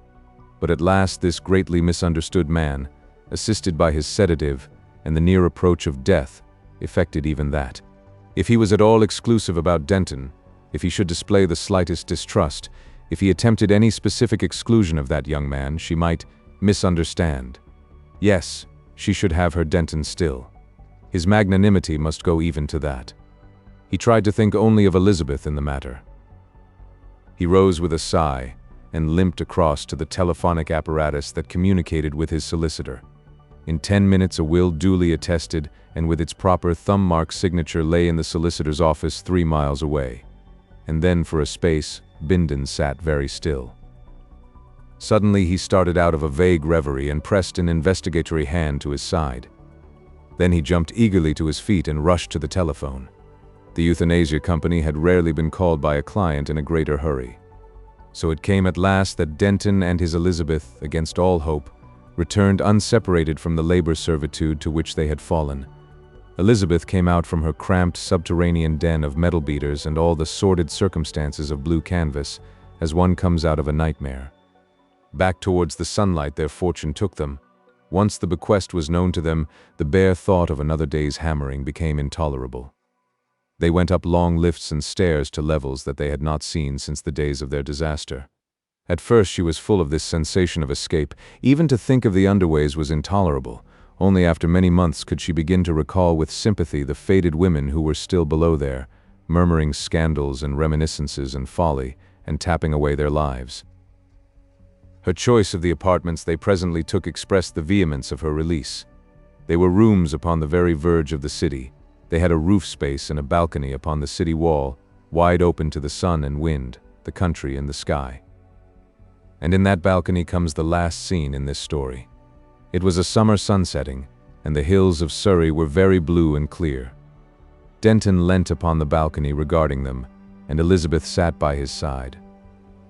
But at last this greatly misunderstood man, assisted by his sedative and the near approach of death, effected even that. If he was at all exclusive about Denton, if he should display the slightest distrust, if he attempted any specific exclusion of that young man, she might misunderstand. Yes, she should have her Denton still. His magnanimity must go even to that. He tried to think only of Elizabeth in the matter. He rose with a sigh and limped across to the telephonic apparatus that communicated with his solicitor. In 10 minutes a will duly attested and with its proper thumb-mark signature lay in the solicitor's office 3 miles away. And then for a space, Bindon sat very still. Suddenly he started out of a vague reverie and pressed an investigatory hand to his side. Then he jumped eagerly to his feet and rushed to the telephone. The euthanasia company had rarely been called by a client in a greater hurry. So it came at last that Denton and his Elizabeth, against all hope, returned unseparated from the labor servitude to which they had fallen. Elizabeth came out from her cramped subterranean den of metal beaters and all the sordid circumstances of blue canvas, as one comes out of a nightmare. Back towards the sunlight their fortune took them. Once the bequest was known to them, the bare thought of another day's hammering became intolerable. They went up long lifts and stairs to levels that they had not seen since the days of their disaster. At first she was full of this sensation of escape. Even to think of the underways was intolerable. Only after many months could she begin to recall with sympathy the faded women who were still below there, murmuring scandals and reminiscences and folly, and tapping away their lives. Her choice of the apartments they presently took expressed the vehemence of her release. They were rooms upon the very verge of the city. They had a roof space and a balcony upon the city wall, wide open to the sun and wind, the country and the sky. And in that balcony comes the last scene in this story. It was a summer sunsetting, and the hills of Surrey were very blue and clear. Denton leant upon the balcony regarding them, and Elizabeth sat by his side.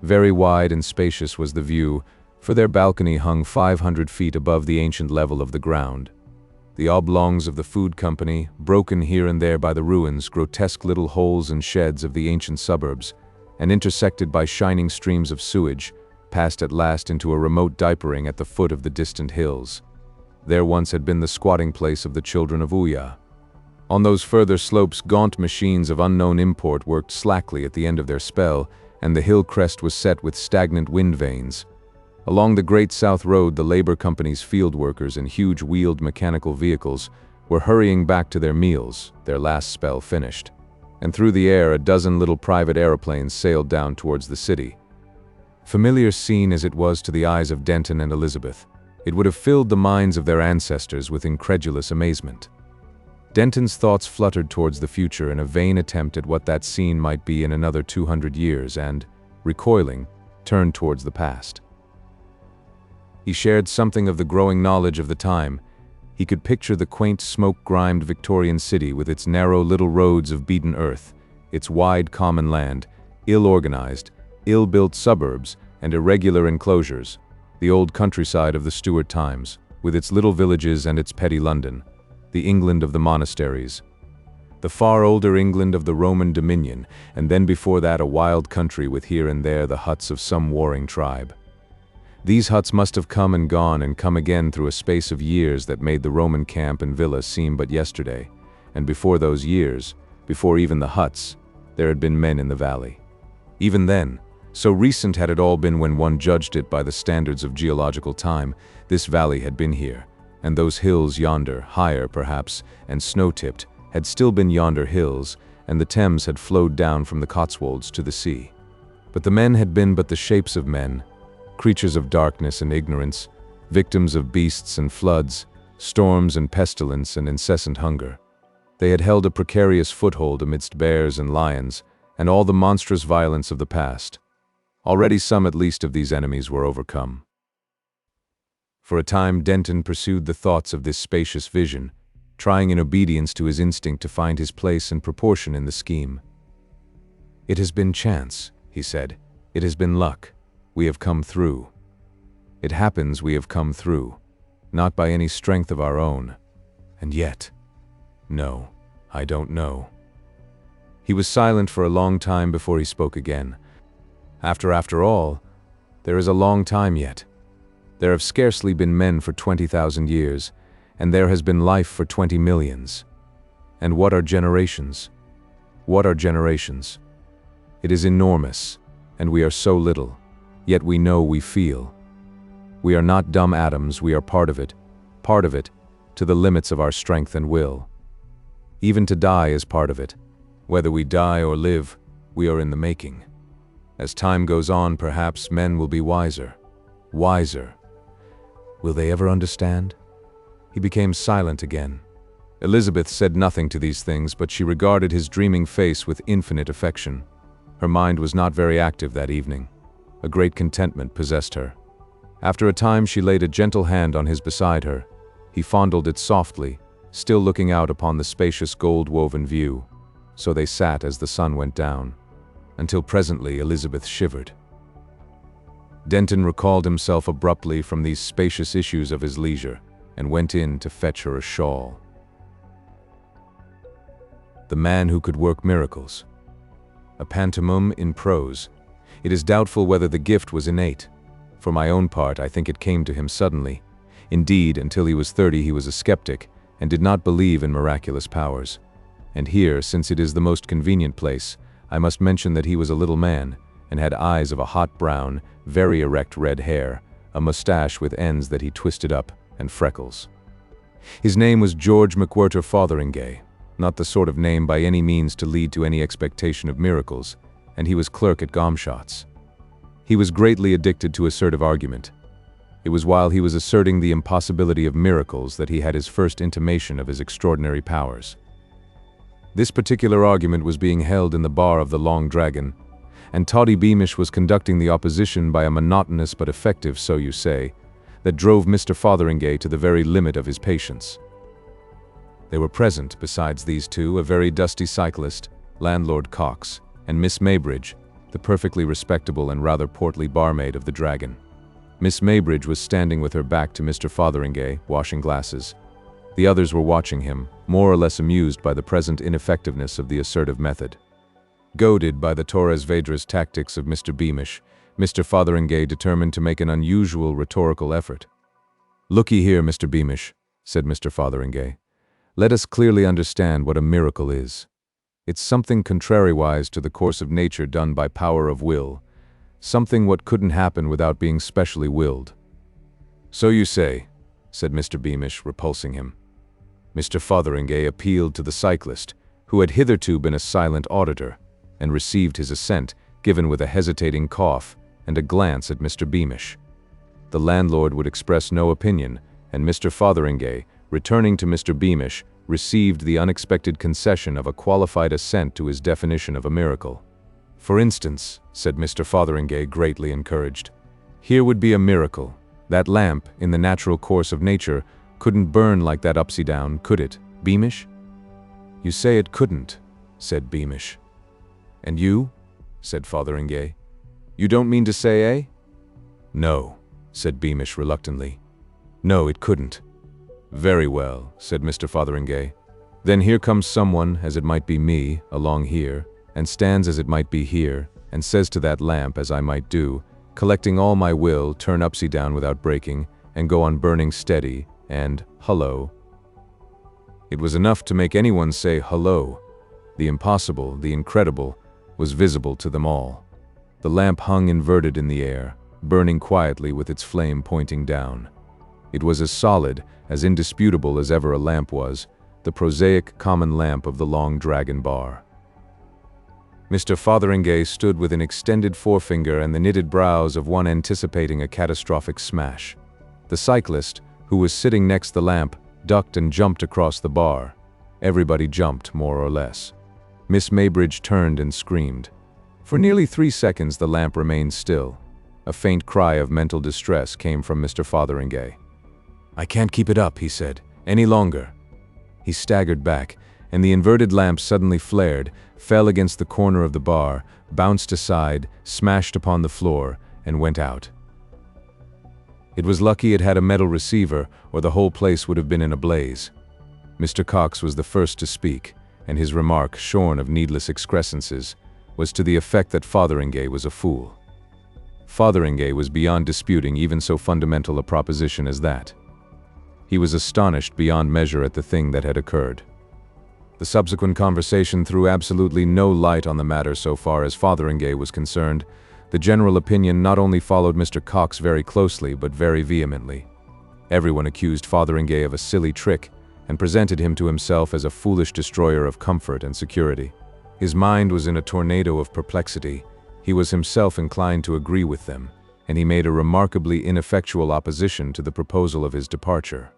Very wide and spacious was the view, for their balcony hung 500 feet above the ancient level of the ground. The oblongs of the food company, broken here and there by the ruins, grotesque little holes and sheds of the ancient suburbs, and intersected by shining streams of sewage, passed at last into a remote diapering at the foot of the distant hills. There once had been the squatting place of the children of Uya. On those further slopes gaunt machines of unknown import worked slackly at the end of their spell, and the hill crest was set with stagnant wind vanes. Along the Great South Road the labor company's field workers in huge wheeled mechanical vehicles were hurrying back to their meals, their last spell finished. And through the air a dozen little private aeroplanes sailed down towards the city. Familiar scene as it was to the eyes of Denton and Elizabeth, it would have filled the minds of their ancestors with incredulous amazement. Denton's thoughts fluttered towards the future in a vain attempt at what that scene might be in another 200 years and, recoiling, turned towards the past. He shared something of the growing knowledge of the time. He could picture the quaint, smoke-grimed Victorian city with its narrow little roads of beaten earth, its wide common land, ill-organized, ill-built suburbs, and irregular enclosures, the old countryside of the Stuart times, with its little villages and its petty London, the England of the monasteries, the far older England of the Roman dominion, and then before that a wild country with here and there the huts of some warring tribe. These huts must have come and gone and come again through a space of years that made the Roman camp and villa seem but yesterday, and before those years, before even the huts, there had been men in the valley. Even then, so recent had it all been when one judged it by the standards of geological time, this valley had been here, and those hills yonder, higher perhaps, and snow-tipped, had still been yonder hills, and the Thames had flowed down from the Cotswolds to the sea. But the men had been but the shapes of men, creatures of darkness and ignorance, victims of beasts and floods, storms and pestilence and incessant hunger. They had held a precarious foothold amidst bears and lions, and all the monstrous violence of the past. Already some at least of these enemies were overcome. For a time Denton pursued the thoughts of this spacious vision, trying in obedience to his instinct to find his place and proportion in the scheme. "It has been chance," he said. "It has been luck. We have come through. It happens we have come through, not by any strength of our own. And yet, no, I don't know." He was silent for a long time before he spoke again. After all, there is a long time yet. There have scarcely been men for 20,000 years, and there has been life for 20 millions. And what are generations? What are generations? It is enormous, and we are so little, yet we know we feel. We are not dumb atoms, we are part of it, to the limits of our strength and will. Even to die is part of it. Whether we die or live, we are in the making. As time goes on, perhaps men will be wiser. Wiser. Will they ever understand? He became silent again. Elizabeth said nothing to these things, but she regarded his dreaming face with infinite affection. Her mind was not very active that evening. A great contentment possessed her. After a time she laid a gentle hand on his beside her. He fondled it softly, still looking out upon the spacious gold-woven view. So they sat as the sun went down, until presently Elizabeth shivered. Denton recalled himself abruptly from these spacious issues of his leisure, and went in to fetch her a shawl. The man who could work miracles. A pantomime in prose. It is doubtful whether the gift was innate. For my own part, I think it came to him suddenly. Indeed, until he was 30 he was a skeptic, and did not believe in miraculous powers. And here, since it is the most convenient place, I must mention that he was a little man, and had eyes of a hot brown, very erect red hair, a mustache with ends that he twisted up, and freckles. His name was George McWhirter Fotheringay, not the sort of name by any means to lead to any expectation of miracles, and he was clerk at Gomshott's. He was greatly addicted to assertive argument. It was while he was asserting the impossibility of miracles that he had his first intimation of his extraordinary powers. This particular argument was being held in the bar of the Long Dragon, and Toddy Beamish was conducting the opposition by a monotonous but effective "so you say," that drove Mr. Fotheringay to the very limit of his patience. There were present, besides these two, a very dusty cyclist, landlord Cox, and Miss Maybridge, the perfectly respectable and rather portly barmaid of the Dragon. Miss Maybridge was standing with her back to Mr. Fotheringay, washing glasses. The others were watching him, more or less amused by the present ineffectiveness of the assertive method. Goaded by the Torres Vedras tactics of Mr. Beamish, Mr. Fotheringay determined to make an unusual rhetorical effort. "Looky here, Mr. Beamish," said Mr. Fotheringay. "Let us clearly understand what a miracle is. It's something contrariwise to the course of nature done by power of will, something what couldn't happen without being specially willed." "So you say," said Mr. Beamish, repulsing him. Mr. Fotheringay appealed to the cyclist, who had hitherto been a silent auditor, and received his assent, given with a hesitating cough and a glance at Mr. Beamish. The landlord would express no opinion, and Mr. Fotheringay, returning to Mr. Beamish, received the unexpected concession of a qualified assent to his definition of a miracle. "For instance," said Mr. Fotheringay, greatly encouraged, "here would be a miracle. That lamp, in the natural course of nature, couldn't burn like that upsy-down, could it, Beamish?" "You say it couldn't," said Beamish. "And you?" said Fotheringay. "You don't mean to say, eh?" "No," said Beamish reluctantly. "No, it couldn't." "Very well," said Mr. Fotheringay. "Then here comes someone, as it might be me, along here, and stands as it might be here, and says to that lamp, as I might do, collecting all my will, turn upsy-down without breaking, and go on burning steady, and hullo." It was enough to make anyone say hullo. The impossible, the incredible, was visible to them all. The lamp hung inverted in the air, burning quietly with its flame pointing down. It was as solid, as indisputable as ever a lamp was, the prosaic common lamp of the Long Dragon bar. Mr. Fotheringay stood with an extended forefinger and the knitted brows of one anticipating a catastrophic smash. The cyclist, who was sitting next the lamp, ducked and jumped across the bar. Everybody jumped, more or less. Miss Maybridge turned and screamed. For nearly 3 seconds the lamp remained still. A faint cry of mental distress came from Mr. Fotheringay. "I can't keep it up," he said, "any longer." He staggered back, and the inverted lamp suddenly flared, fell against the corner of the bar, bounced aside, smashed upon the floor, and went out. It was lucky it had a metal receiver, or the whole place would have been in a blaze. Mr. Cox was the first to speak, and his remark, shorn of needless excrescences, was to the effect that Fotheringay was a fool. Fotheringay was beyond disputing even so fundamental a proposition as that. He was astonished beyond measure at the thing that had occurred. The subsequent conversation threw absolutely no light on the matter so far as Fotheringay was concerned. The general opinion not only followed Mr. Cox very closely, but very vehemently. Everyone accused Fotheringay of a silly trick, and presented him to himself as a foolish destroyer of comfort and security. His mind was in a tornado of perplexity. He was himself inclined to agree with them, and he made a remarkably ineffectual opposition to the proposal of his departure.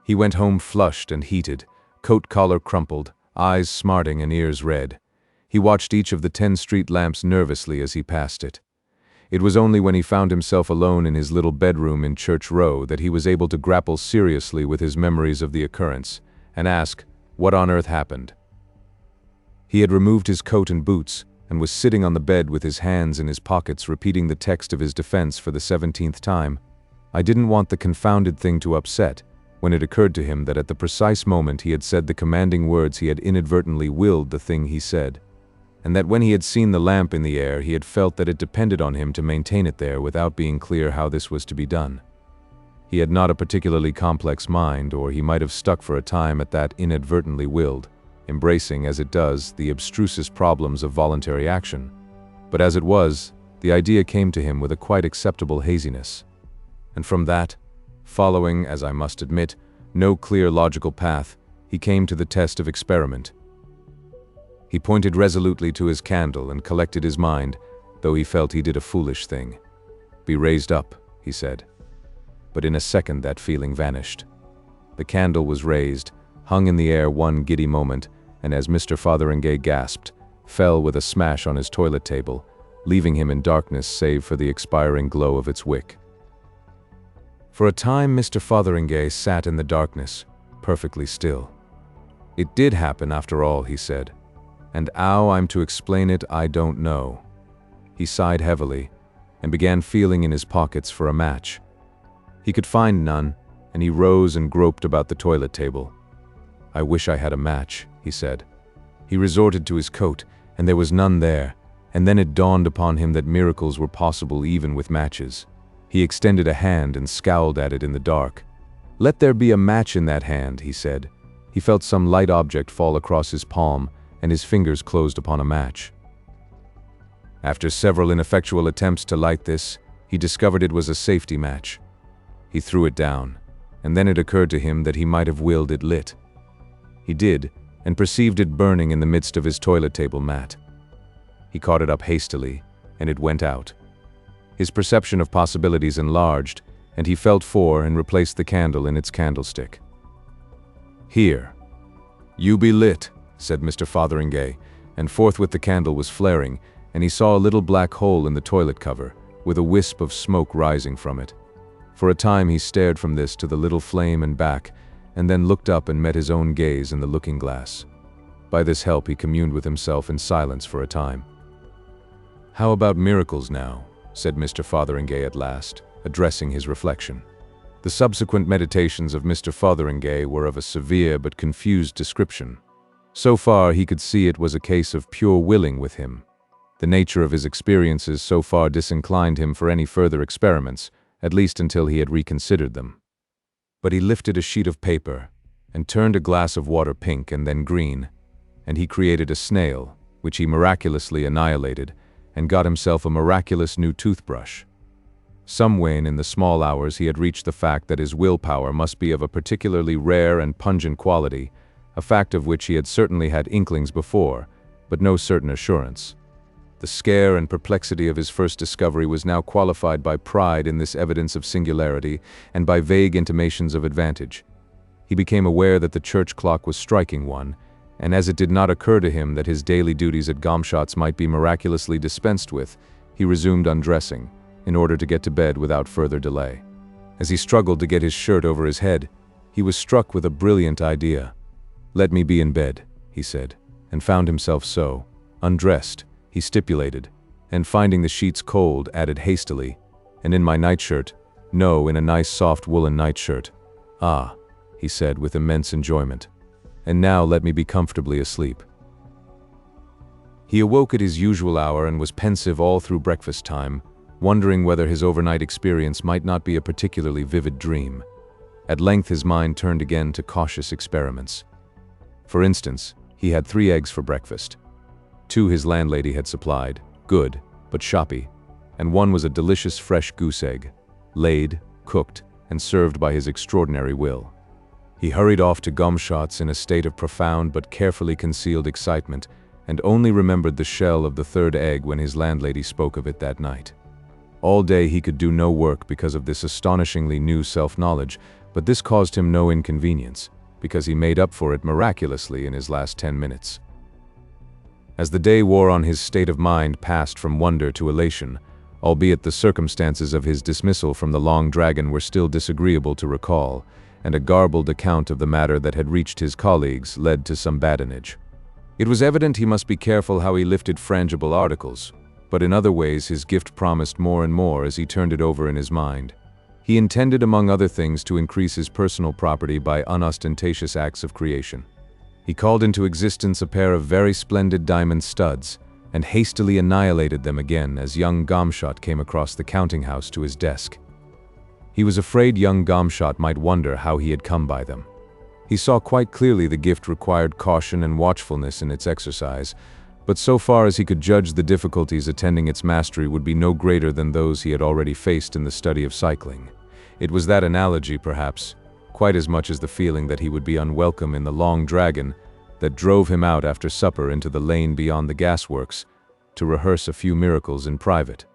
He went home flushed and heated, coat collar crumpled, eyes smarting and ears red. He watched each of the 10 street lamps nervously as he passed it. It was only when he found himself alone in his little bedroom in Church Row that he was able to grapple seriously with his memories of the occurrence, and ask, what on earth happened? He had removed his coat and boots, and was sitting on the bed with his hands in his pockets repeating the text of his defense for the 17th time. I didn't want the confounded thing to upset, when it occurred to him that at the precise moment he had said the commanding words he had inadvertently willed the thing he said, and that when he had seen the lamp in the air he had felt that it depended on him to maintain it there without being clear how this was to be done. He had not a particularly complex mind, or he might have stuck for a time at that inadvertently willed, embracing, as it does, the abstrusest problems of voluntary action. But as it was, the idea came to him with a quite acceptable haziness. And from that, following, as I must admit, no clear logical path, he came to the test of experiment. He pointed resolutely to his candle and collected his mind, though he felt he did a foolish thing. "Be raised up," he said. But in a second that feeling vanished. The candle was raised, hung in the air one giddy moment, and as Mr. Fotheringay gasped, fell with a smash on his toilet table, leaving him in darkness save for the expiring glow of its wick. For a time Mr. Fotheringay sat in the darkness, perfectly still. "It did happen after all," he said, "and how I'm to explain it I don't know." He sighed heavily, and began feeling in his pockets for a match. He could find none, and he rose and groped about the toilet table. "I wish I had a match," he said. He resorted to his coat, and there was none there, and then it dawned upon him that miracles were possible even with matches. He extended a hand and scowled at it in the dark. "Let there be a match in that hand," he said. He felt some light object fall across his palm, and his fingers closed upon a match. After several ineffectual attempts to light this, he discovered it was a safety match. He threw it down, and then it occurred to him that he might have willed it lit. He did, and perceived it burning in the midst of his toilet table mat. He caught it up hastily, and it went out. His perception of possibilities enlarged, and he felt for and replaced the candle in its candlestick. "Here. You be lit," said Mr. Fotheringay, and forthwith the candle was flaring, and he saw a little black hole in the toilet cover, with a wisp of smoke rising from it. For a time he stared from this to the little flame and back, and then looked up and met his own gaze in the looking-glass. By this help he communed with himself in silence for a time. "How about miracles now?" said Mr. Fotheringay at last, addressing his reflection. The subsequent meditations of Mr. Fotheringay were of a severe but confused description. So far he could see it was a case of pure willing with him. The nature of his experiences so far disinclined him for any further experiments, at least until he had reconsidered them. But he lifted a sheet of paper, and turned a glass of water pink and then green, and he created a snail, which he miraculously annihilated, and got himself a miraculous new toothbrush. Somewhen in the small hours he had reached the fact that his willpower must be of a particularly rare and pungent quality, a fact of which he had certainly had inklings before, but no certain assurance. The scare and perplexity of his first discovery was now qualified by pride in this evidence of singularity and by vague intimations of advantage. He became aware that the church clock was striking one, and as it did not occur to him that his daily duties at Gomshott's might be miraculously dispensed with, he resumed undressing, in order to get to bed without further delay. As he struggled to get his shirt over his head, he was struck with a brilliant idea. "Let me be in bed," he said, and found himself so. Undressed, he stipulated, and finding the sheets cold, added hastily, "And in my nightshirt? No, in a nice soft woolen nightshirt." "Ah," he said with immense enjoyment. "And now let me be comfortably asleep." He awoke at his usual hour and was pensive all through breakfast time, wondering whether his overnight experience might not be a particularly vivid dream. At length his mind turned again to cautious experiments. For instance, he had 3 eggs for breakfast. 2 his landlady had supplied, good, but shoppy, and 1 was a delicious fresh goose egg, laid, cooked, and served by his extraordinary will. He hurried off to Gomshott's in a state of profound but carefully concealed excitement, and only remembered the shell of the 3rd egg when his landlady spoke of it that night. All day he could do no work because of this astonishingly new self-knowledge, but this caused him no inconvenience, because he made up for it miraculously in his last 10 minutes. As the day wore on, his state of mind passed from wonder to elation, albeit the circumstances of his dismissal from the Long Dragon were still disagreeable to recall, and a garbled account of the matter that had reached his colleagues led to some badinage. It was evident he must be careful how he lifted frangible articles, but in other ways his gift promised more and more as he turned it over in his mind. He intended, among other things, to increase his personal property by unostentatious acts of creation. He called into existence a pair of very splendid diamond studs, and hastily annihilated them again as young Gomshott came across the counting-house to his desk. He was afraid young Gomshott might wonder how he had come by them. He saw quite clearly the gift required caution and watchfulness in its exercise, but so far as he could judge, the difficulties attending its mastery would be no greater than those he had already faced in the study of cycling. It was that analogy, perhaps, quite as much as the feeling that he would be unwelcome in the Long Dragon, that drove him out after supper into the lane beyond the gasworks to rehearse a few miracles in private.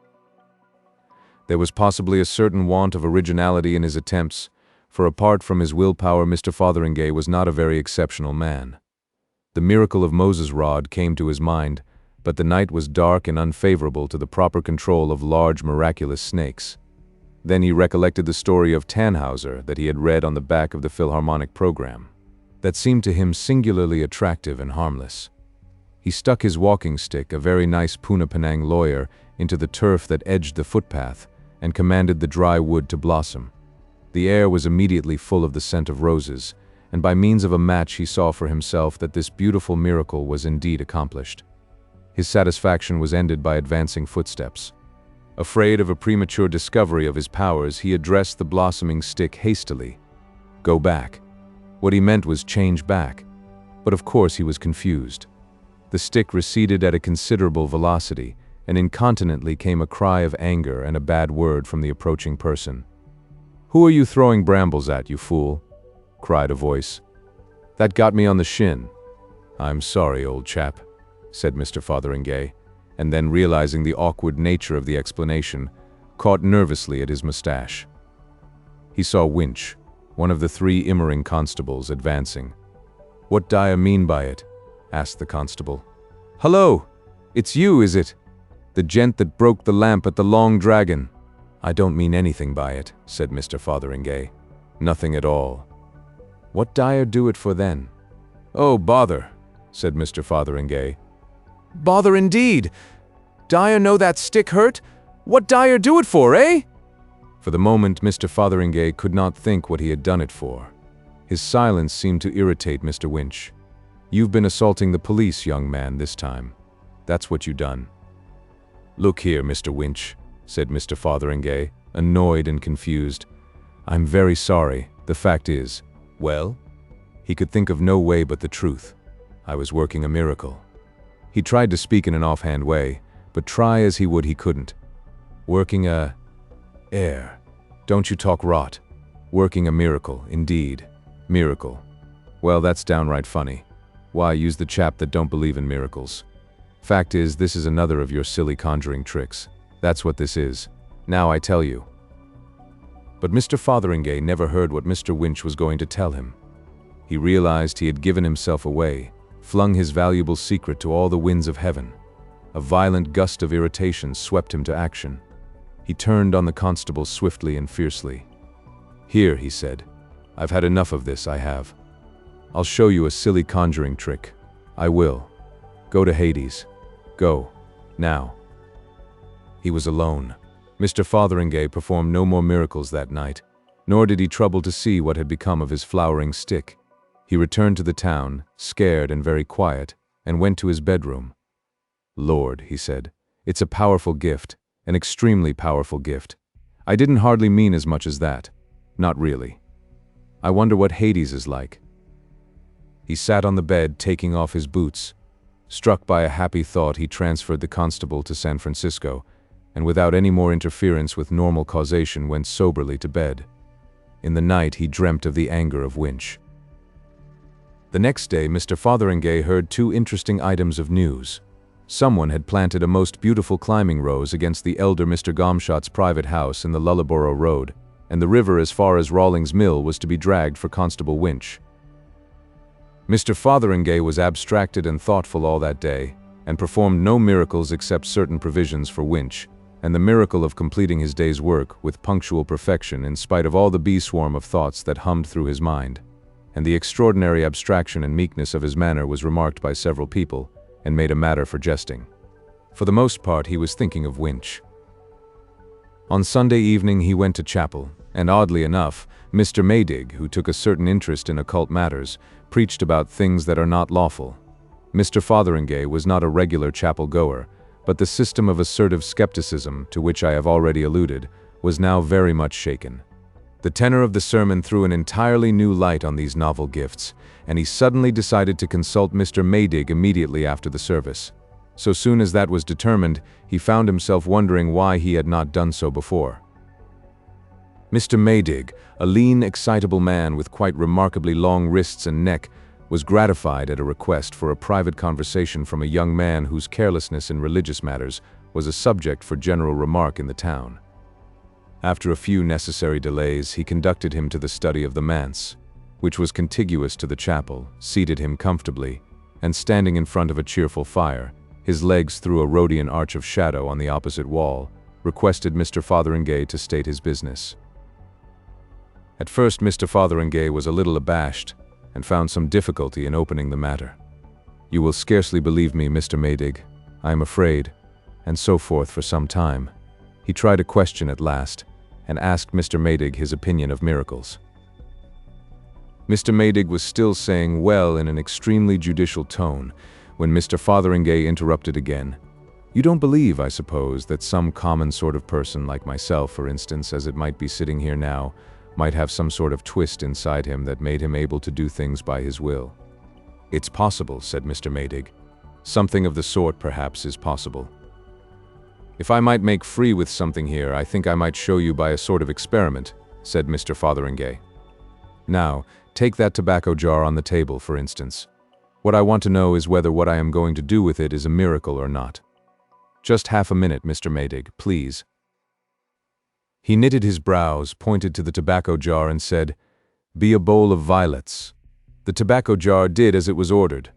There was possibly a certain want of originality in his attempts, for apart from his willpower, Mr. Fotheringay was not a very exceptional man. The miracle of Moses' rod came to his mind, but the night was dark and unfavorable to the proper control of large miraculous snakes. Then he recollected the story of Tannhauser that he had read on the back of the Philharmonic program. That seemed to him singularly attractive and harmless. He stuck his walking stick, a very nice Poona Penang lawyer, into the turf that edged the footpath, and commanded the dry wood to blossom. The air was immediately full of the scent of roses, and by means of a match he saw for himself that this beautiful miracle was indeed accomplished. His satisfaction was ended by advancing footsteps. Afraid of a premature discovery of his powers, he addressed the blossoming stick hastily. "Go back." What he meant was change back, but of course he was confused. The stick receded at a considerable velocity, and incontinently came a cry of anger and a bad word from the approaching person. "Who are you throwing brambles at, you fool?" cried a voice. "That got me on the shin." "I'm sorry, old chap," said Mr. Fotheringay, and then, realizing the awkward nature of the explanation, caught nervously at his mustache. He saw Winch, one of the 3 Immering constables, advancing, "What d'ye mean by it?" asked the constable. "Hello! It's you, is it? The gent that broke the lamp at the Long Dragon." "I don't mean anything by it," said Mr. Fotheringay. "Nothing at all." "What d'ye do it for then?" "Oh, bother," said Mr. Fotheringay. "Bother indeed! D'ye know that stick hurt? What d'ye do it for, eh?" For the moment, Mr. Fotheringay could not think what he had done it for. His silence seemed to irritate Mr. Winch. "You've been assaulting the police, young man, this time. That's what you done." "Look here, Mr. Winch," said Mr. Fotheringay, annoyed and confused. "I'm very sorry. The fact is—" "Well?" He could think of no way but the truth. "I was working a miracle." He tried to speak in an offhand way, but try as he would, he couldn't. "Working a— air. Don't you talk rot. Working a miracle, indeed. Miracle. Well, that's downright funny. Why, use the chap that don't believe in miracles. Fact is, this is another of your silly conjuring tricks. That's what this is. Now I tell you." But Mr. Fotheringay never heard what Mr. Winch was going to tell him. He realized he had given himself away, flung his valuable secret to all the winds of heaven. A violent gust of irritation swept him to action. He turned on the constable swiftly and fiercely. "Here," he said, "I've had enough of this, I have. I'll show you a silly conjuring trick. I will. Go to Hades. Go. Now." He was alone. Mr. Fotheringay performed no more miracles that night, nor did he trouble to see what had become of his flowering stick. He returned to the town, scared and very quiet, and went to his bedroom. "Lord," he said, "it's a powerful gift, an extremely powerful gift. I didn't hardly mean as much as that. Not really. I wonder what Hades is like." He sat on the bed, taking off his boots. Struck by a happy thought, he transferred the constable to San Francisco, and without any more interference with normal causation went soberly to bed. In the night he dreamt of the anger of Winch. The next day Mr. Fotheringay heard two interesting items of news. Someone had planted a most beautiful climbing rose against the elder Mr. Gomshot's private house in the Lullaborough Road, and the river as far as Rawlings Mill was to be dragged for Constable Winch. Mr. Fotheringay was abstracted and thoughtful all that day, and performed no miracles except certain provisions for Winch, and the miracle of completing his day's work with punctual perfection in spite of all the bee-swarm of thoughts that hummed through his mind. And the extraordinary abstraction and meekness of his manner was remarked by several people, and made a matter for jesting. For the most part he was thinking of Winch. On Sunday evening he went to chapel, and oddly enough, Mr. Maydig, who took a certain interest in occult matters, preached about things that are not lawful. Mr. Fotheringay was not a regular chapel-goer, but the system of assertive skepticism, to which I have already alluded, was now very much shaken. The tenor of the sermon threw an entirely new light on these novel gifts, and he suddenly decided to consult Mr. Maydig immediately after the service. So soon as that was determined, he found himself wondering why he had not done so before. Mr. Maydig, a lean, excitable man with quite remarkably long wrists and neck, was gratified at a request for a private conversation from a young man whose carelessness in religious matters was a subject for general remark in the town. After a few necessary delays, he conducted him to the study of the manse, which was contiguous to the chapel, seated him comfortably, and standing in front of a cheerful fire, his legs through a Rhodian arch of shadow on the opposite wall, requested Mr. Fotheringay to state his business. At first Mr. Fotheringay was a little abashed, and found some difficulty in opening the matter. "You will scarcely believe me, Mr. Maydig, I am afraid," and so forth for some time. He tried a question at last, and asked Mr. Maydig his opinion of miracles. Mr. Maydig was still saying well in an extremely judicial tone, when Mr. Fotheringay interrupted again. "You don't believe, I suppose, that some common sort of person, like myself, for instance, as it might be sitting here now, might have some sort of twist inside him that made him able to do things by his will?" "It's possible," said Mr. Maydig. "Something of the sort, perhaps, is possible. If I might make free with something here, I think I might show you by a sort of experiment," said Mr. Fotheringay. "Now, take that tobacco jar on the table, for instance. What I want to know is whether what I am going to do with it is a miracle or not. Just half a minute, Mr. Maydig, please." He knitted his brows, pointed to the tobacco jar and said, "Be a bowl of violets." The tobacco jar did as it was ordered.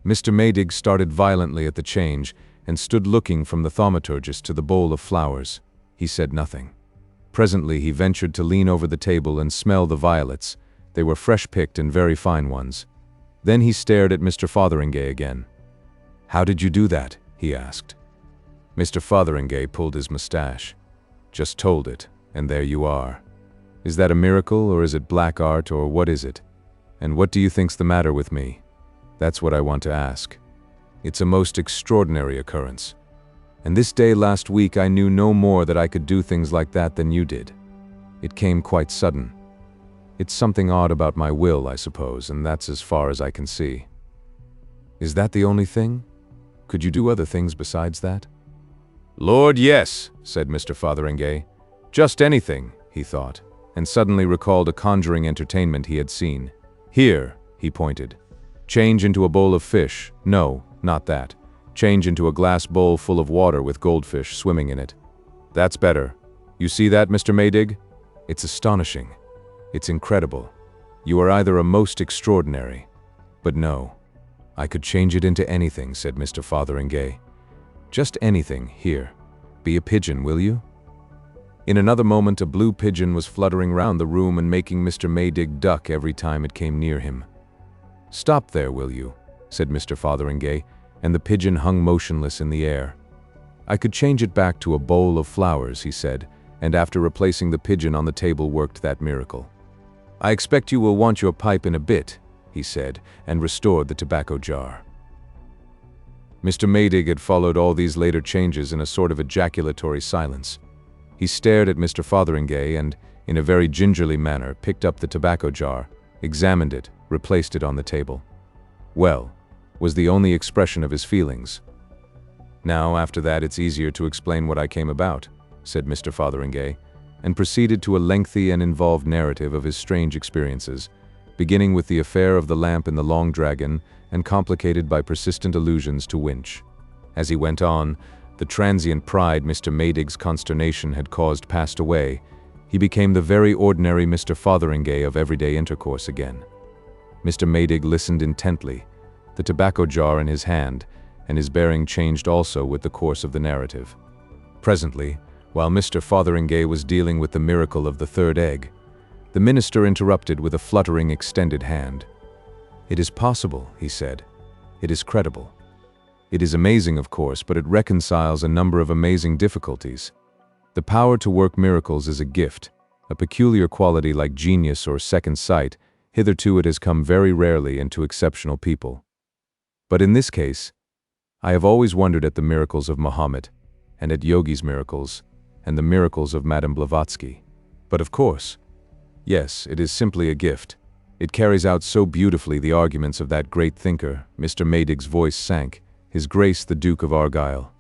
Mr. Maydig started violently at the change and stood looking from the thaumaturgist to the bowl of flowers. He said nothing. Presently he ventured to lean over the table and smell the violets. They were fresh-picked and very fine ones. Then he stared at Mr. Fotheringay again. "How did you do that?" he asked. Mr. Fotheringay pulled his mustache. "Just told it, and there you are. Is that a miracle, or is it black art, or what is it? And what do you think's the matter with me? That's what I want to ask. It's a most extraordinary occurrence. And this day last week I knew no more that I could do things like that than you did. It came quite sudden. It's something odd about my will, I suppose, and that's as far as I can see." "Is that the only thing? Could you do other things besides that?" "Lord, yes," said Mr. Fotheringay. "Just anything," he thought, and suddenly recalled a conjuring entertainment he had seen. "Here," he pointed. "Change into a bowl of fish. No, not that. Change into a glass bowl full of water with goldfish swimming in it. That's better. You see that, Mr. Maydig? It's astonishing. It's incredible. You are either a most extraordinary. But no, I could change it into anything," said Mr. Fotheringay. "Just anything. Here. Be a pigeon, will you?" In another moment a blue pigeon was fluttering round the room and making Mr. Maydig duck every time it came near him. "Stop there, will you?" said Mr. Fotheringay, and the pigeon hung motionless in the air. "I could change it back to a bowl of flowers," he said, and after replacing the pigeon on the table worked that miracle. "I expect you will want your pipe in a bit," he said, and restored the tobacco jar. Mr. Maydig had followed all these later changes in a sort of ejaculatory silence. He stared at Mr. Fotheringay and, in a very gingerly manner, picked up the tobacco jar, examined it, replaced it on the table. "Well," was the only expression of his feelings. "Now, after that, it's easier to explain what I came about," said Mr. Fotheringay, and proceeded to a lengthy and involved narrative of his strange experiences, beginning with the affair of the lamp in the Long Dragon and complicated by persistent allusions to Winch. As he went on, the transient pride Mr. Maydig's consternation had caused passed away. He became the very ordinary Mr. Fotheringay of everyday intercourse again. Mr. Maydig listened intently, the tobacco jar in his hand, and his bearing changed also with the course of the narrative. Presently, while Mr. Fotheringay was dealing with the miracle of the third egg, the minister interrupted with a fluttering extended hand. "It is possible," he said. "It is credible. It is amazing, of course, but it reconciles a number of amazing difficulties. The power to work miracles is a gift, a peculiar quality like genius or second sight. Hitherto it has come very rarely and to exceptional people. But in this case, I have always wondered at the miracles of Mohammed, and at Yogi's miracles, and the miracles of Madame Blavatsky. But of course, yes, it is simply a gift. It carries out so beautifully the arguments of that great thinker." Mr. Maydig's voice sank. "His Grace the Duke of Argyll.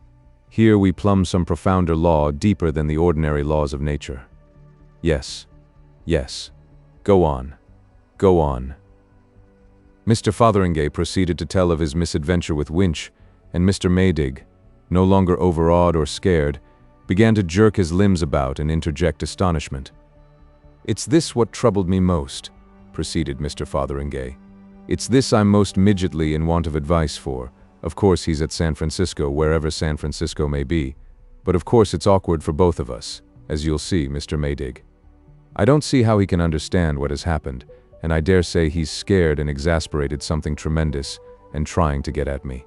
Here we plumb some profounder law, deeper than the ordinary laws of nature." "Yes, yes. Go on. Go on." Mr. Fotheringay proceeded to tell of his misadventure with Winch, and Mr. Maydig, no longer overawed or scared, began to jerk his limbs about and interject astonishment. "It's this what troubled me most," proceeded Mr. Fotheringay. "It's this I'm most midgetly in want of advice for. Of course he's at San Francisco, wherever San Francisco may be, but of course it's awkward for both of us, as you'll see, Mr. Maydig. I don't see how he can understand what has happened, and I dare say he's scared and exasperated something tremendous and trying to get at me.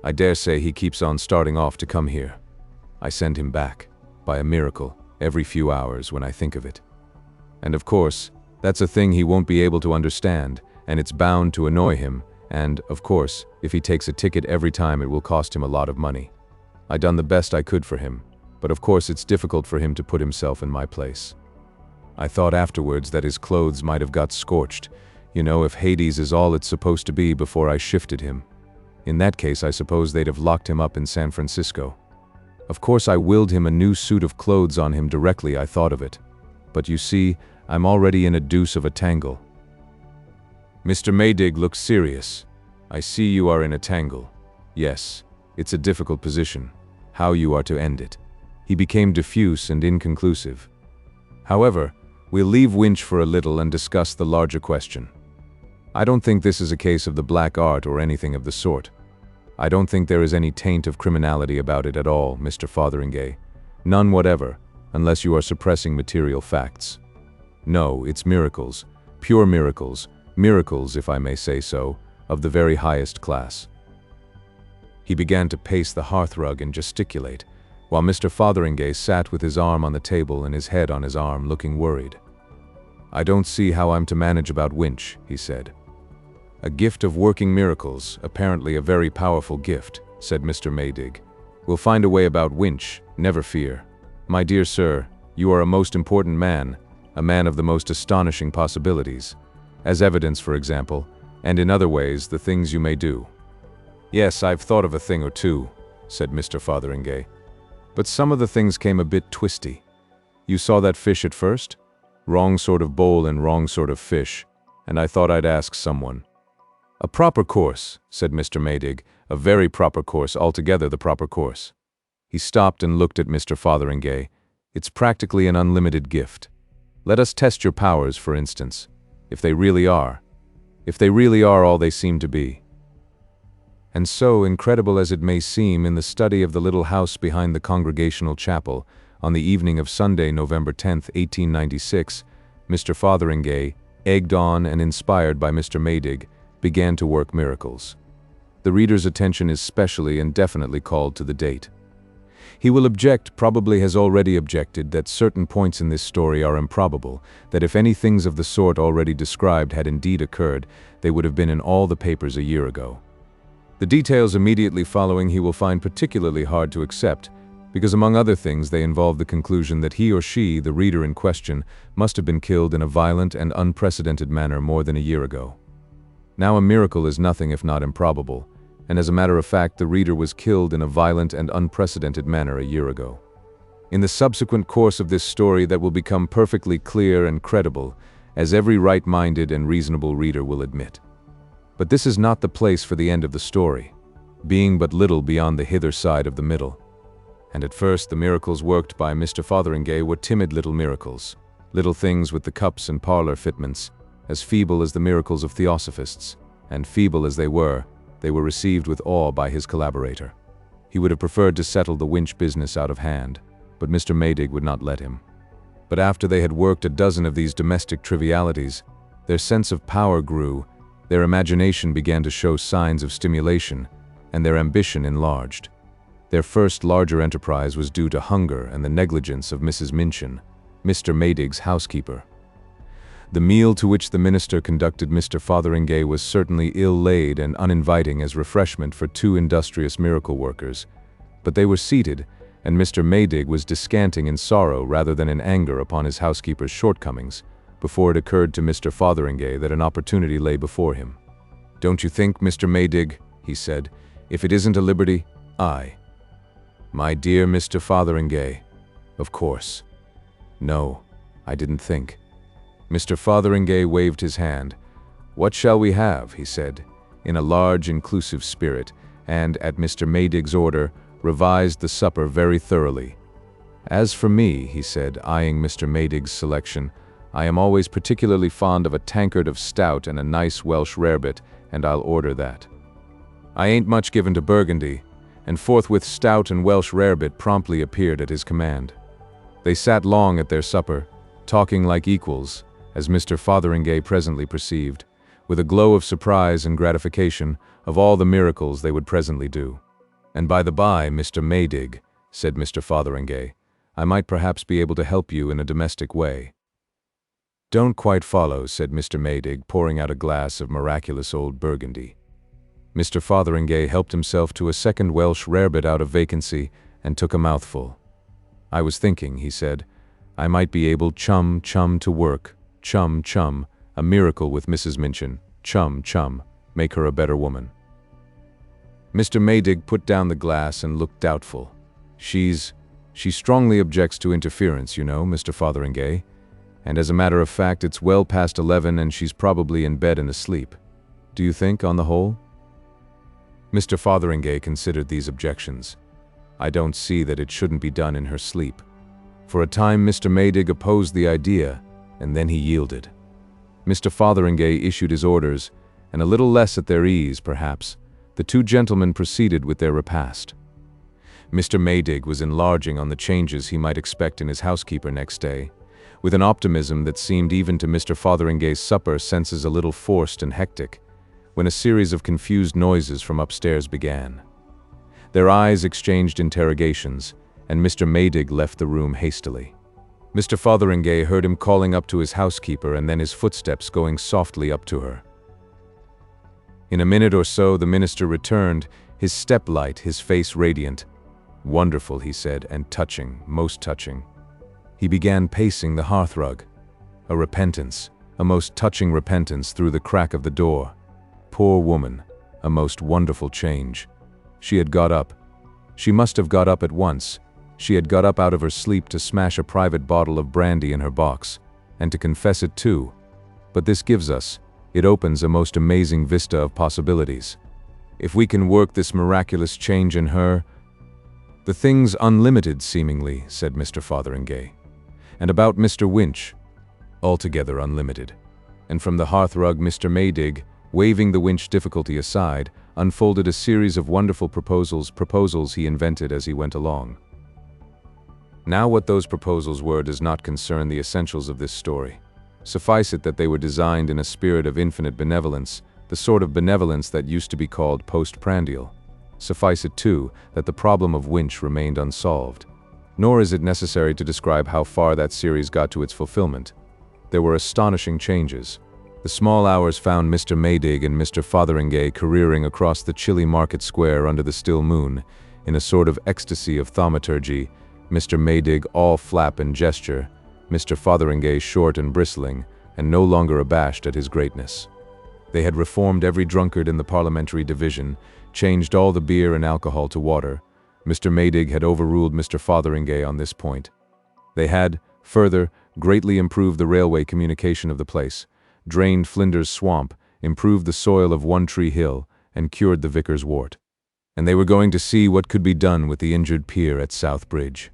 I dare say he keeps on starting off to come here. I send him back, by a miracle, every few hours when I think of it. And of course, that's a thing he won't be able to understand, and it's bound to annoy him, and, of course, if he takes a ticket every time it will cost him a lot of money. I done the best I could for him, but of course it's difficult for him to put himself in my place. I thought afterwards that his clothes might have got scorched, you know, if Hades is all it's supposed to be, before I shifted him. In that case I suppose they'd have locked him up in San Francisco. Of course I willed him a new suit of clothes on him directly I thought of it. But you see, I'm already in a deuce of a tangle." Mr. Maydig looked serious. "I see you are in a tangle. Yes, it's a difficult position. How you are to end it." He became diffuse and inconclusive. "However, we'll leave Winch for a little and discuss the larger question. I don't think this is a case of the black art or anything of the sort. I don't think there is any taint of criminality about it at all, Mr. Fotheringay. None whatever, unless you are suppressing material facts. No, it's miracles, pure miracles, miracles, if I may say so, of the very highest class. He began to pace the hearthrug and gesticulate, while Mr. Fotheringay sat with his arm on the table and his head on his arm, looking worried. I don't see how I'm to manage about Winch, he said. A gift of working miracles, apparently a very powerful gift, said Mr. Maydig. We'll find a way about Winch, never fear. My dear sir, you are a most important man, a man of the most astonishing possibilities. As evidence, for example, and in other ways, the things you may do. Yes, I've thought of a thing or two, said Mr. Fotheringay. But some of the things came a bit twisty. You saw that fish at first? Wrong sort of bowl and wrong sort of fish, and I thought I'd ask someone. A proper course, said Mr. Maydig, a very proper course, altogether the proper course. He stopped and looked at Mr. Fotheringay. It's practically an unlimited gift. Let us test your powers, for instance, if they really are all they seem to be. And so, incredible as it may seem, in the study of the little house behind the Congregational Chapel, on the evening of Sunday, November 10, 1896, Mr. Fotheringay, egged on and inspired by Mr. Maydig, began to work miracles. The reader's attention is specially and definitely called to the date. He will object, probably has already objected, that certain points in this story are improbable, that if any things of the sort already described had indeed occurred, they would have been in all the papers a year ago. The details immediately following he will find particularly hard to accept, because among other things they involve the conclusion that he or she, the reader in question, must have been killed in a violent and unprecedented manner more than a year ago. Now a miracle is nothing if not improbable, and as a matter of fact the reader was killed in a violent and unprecedented manner a year ago. In the subsequent course of this story that will become perfectly clear and credible, as every right-minded and reasonable reader will admit. But this is not the place for the end of the story, being but little beyond the hither side of the middle. And at first the miracles worked by Mr. Fotheringay were timid little miracles, little things with the cups and parlor fitments, as feeble as the miracles of theosophists, and feeble as they were received with awe by his collaborator. He would have preferred to settle the Winch business out of hand, but Mr. Maydig would not let him. But after they had worked a dozen of these domestic trivialities, their sense of power grew, their imagination began to show signs of stimulation, and their ambition enlarged. Their first larger enterprise was due to hunger and the negligence of Mrs. Minchin, Mr. Maydig's housekeeper. The meal to which the minister conducted Mr. Fotheringay was certainly ill-laid and uninviting as refreshment for two industrious miracle workers, but they were seated, and Mr. Maydig was descanting in sorrow rather than in anger upon his housekeeper's shortcomings, before it occurred to Mr. Fotheringay that an opportunity lay before him. "Don't you think, Mr. Maydig," he said, "if it isn't a liberty, I—" "My dear Mr. Fotheringay, of course. No, I didn't think." Mr. Fotheringay waved his hand. "What shall we have?" he said, in a large, inclusive spirit, and, at Mr. Maydig's order, revised the supper very thoroughly. "As for me," he said, eyeing Mr. Maydig's selection, "I am always particularly fond of a tankard of stout and a nice Welsh rarebit, and I'll order that. I ain't much given to Burgundy," and forthwith stout and Welsh rarebit promptly appeared at his command. They sat long at their supper, talking like equals, as Mr. Fotheringay presently perceived, with a glow of surprise and gratification, of all the miracles they would presently do. "And by the by, Mr. Maydig," said Mr. Fotheringay, "I might perhaps be able to help you in a domestic way." "Don't quite follow," said Mr. Maydig, pouring out a glass of miraculous old Burgundy. Mr. Fotheringay helped himself to a second Welsh rarebit out of vacancy and took a mouthful. "I was thinking," he said, "I might be able chum to work, chum, a miracle with Mrs. Minchin, chum, make her a better woman." Mr. Maydig put down the glass and looked doubtful. She strongly objects to interference, you know, Mr. Fotheringay, and as a matter of fact it's well past 11 and she's probably in bed and asleep. Do you think, on the whole?" Mr. Fotheringay considered these objections. "I don't see that it shouldn't be done in her sleep." For a time Mr. Maydig opposed the idea, and then he yielded. Mr. Fotheringay issued his orders, and a little less at their ease, perhaps, the two gentlemen proceeded with their repast. Mr. Maydig was enlarging on the changes he might expect in his housekeeper next day, with an optimism that seemed even to Mr. Fotheringay's supper senses a little forced and hectic, when a series of confused noises from upstairs began. Their eyes exchanged interrogations, and Mr. Maydig left the room hastily. Mr. Fotheringay heard him calling up to his housekeeper and then his footsteps going softly up to her. In a minute or so the minister returned, his step light, his face radiant. "Wonderful," he said, "and touching, most touching." He began pacing the hearthrug. A repentance, a most touching repentance through the crack of the door. Poor woman, a most wonderful change. She had got up. She must have got up at once. She had got up out of her sleep to smash a private bottle of brandy in her box, and to confess it too. But this gives us, it opens a most amazing vista of possibilities. If we can work this miraculous change in her, the thing's unlimited seemingly, said Mr. Fotheringay. And about Mr. Winch, altogether unlimited. And from the hearthrug Mr. Maydig, waving the Winch difficulty aside, unfolded a series of wonderful proposals he invented as he went along. Now what those proposals were does not concern the essentials of this story. Suffice it that they were designed in a spirit of infinite benevolence, the sort of benevolence that used to be called postprandial. Suffice it too that the problem of Winch remained unsolved. Nor is it necessary to describe how far that series got to its fulfillment. There were astonishing changes. The small hours found Mr. Maydig and Mr. Fotheringay careering across the chilly market square under the still moon, in a sort of ecstasy of thaumaturgy, Mr. Maydig all flap and gesture, Mr. Fotheringay short and bristling, and no longer abashed at his greatness. They had reformed every drunkard in the parliamentary division, changed all the beer and alcohol to water. Mr. Maydig had overruled Mr. Fotheringay on this point. They had, further, greatly improved the railway communication of the place, drained Flinders Swamp, improved the soil of One Tree Hill, and cured the vicar's wart. And they were going to see what could be done with the injured pier at South Bridge.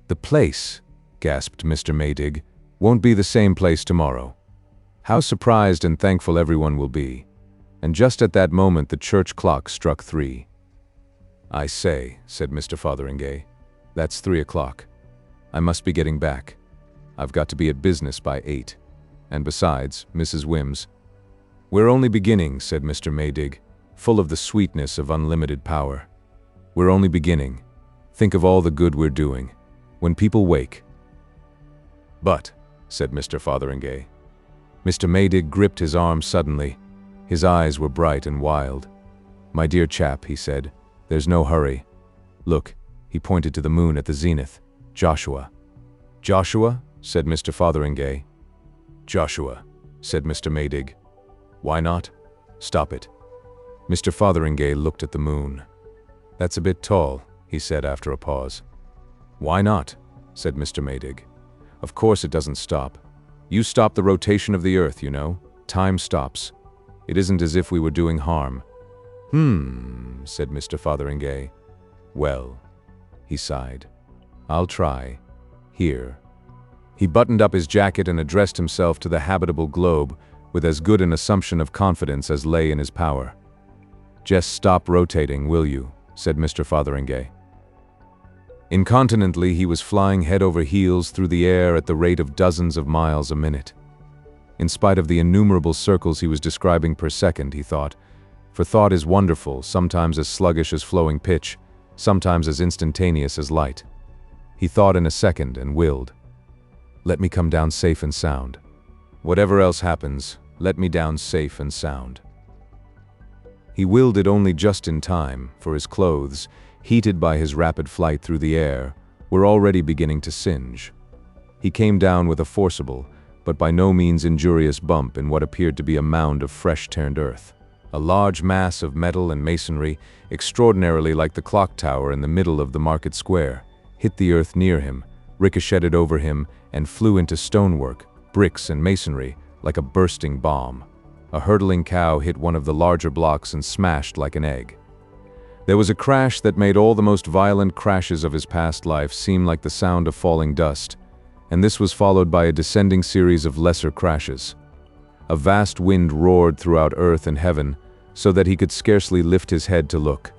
"The place," gasped Mr. Maydig, "won't be the same place tomorrow. How surprised and thankful everyone will be." And just at that moment the church clock struck 3. "I say," said Mr. Fotheringay, "that's 3 o'clock. I must be getting back. I've got to be at business by 8. And besides, Mrs. Wims—" "We're only beginning," said Mr. Maydig, full of the sweetness of unlimited power. "We're only beginning. Think of all the good we're doing. When people wake—" "But," said Mr. Fotheringay. Mr. Maydig gripped his arm suddenly. His eyes were bright and wild. "My dear chap," he said, "there's no hurry. Look," he pointed to the moon at the zenith. "Joshua." "Joshua?" said Mr. Fotheringay. "Joshua," said Mr. Maydig. "Why not? Stop it." Mr. Fotheringay looked at the moon. "That's a bit tall," he said after a pause. "Why not?" said Mr. Maydig. "Of course it doesn't stop. You stop the rotation of the earth, you know. Time stops. It isn't as if we were doing harm." Said Mr. Fotheringay. "Well," he sighed, "I'll try. Here." He buttoned up his jacket and addressed himself to the habitable globe with as good an assumption of confidence as lay in his power. "Just stop rotating, will you?" said Mr. Fotheringay. Incontinently he was flying head over heels through the air at the rate of dozens of miles a minute. In spite of the innumerable circles he was describing per second, he thought, for thought is wonderful, sometimes as sluggish as flowing pitch, sometimes as instantaneous as light. He thought in a second and willed. "Let me come down safe and sound. Whatever else happens, let me down safe and sound." He willed it only just in time, for his clothes, heated by his rapid flight through the air, were already beginning to singe. He came down with a forcible, but by no means injurious bump in what appeared to be a mound of fresh-turned earth. A large mass of metal and masonry, extraordinarily like the clock tower in the middle of the market square, hit the earth near him, ricocheted over him, and flew into stonework, bricks and masonry, like a bursting bomb. A hurtling cow hit one of the larger blocks and smashed like an egg. There was a crash that made all the most violent crashes of his past life seem like the sound of falling dust, and this was followed by a descending series of lesser crashes. A vast wind roared throughout earth and heaven, so that he could scarcely lift his head to look.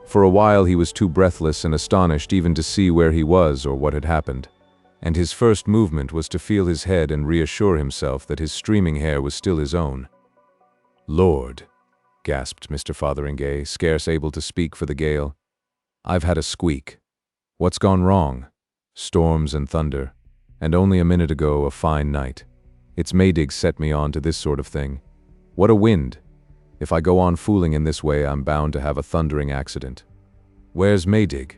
For a while he was too breathless and astonished even to see where he was or what had happened, and his first movement was to feel his head and reassure himself that his streaming hair was still his own. "Lord," gasped Mr. Fotheringay, scarce able to speak for the gale. "I've had a squeak. What's gone wrong? Storms and thunder, and only a minute ago a fine night. It's Maydig set me on to this sort of thing. What a wind! If I go on fooling in this way, I'm bound to have a thundering accident. Where's Maydig?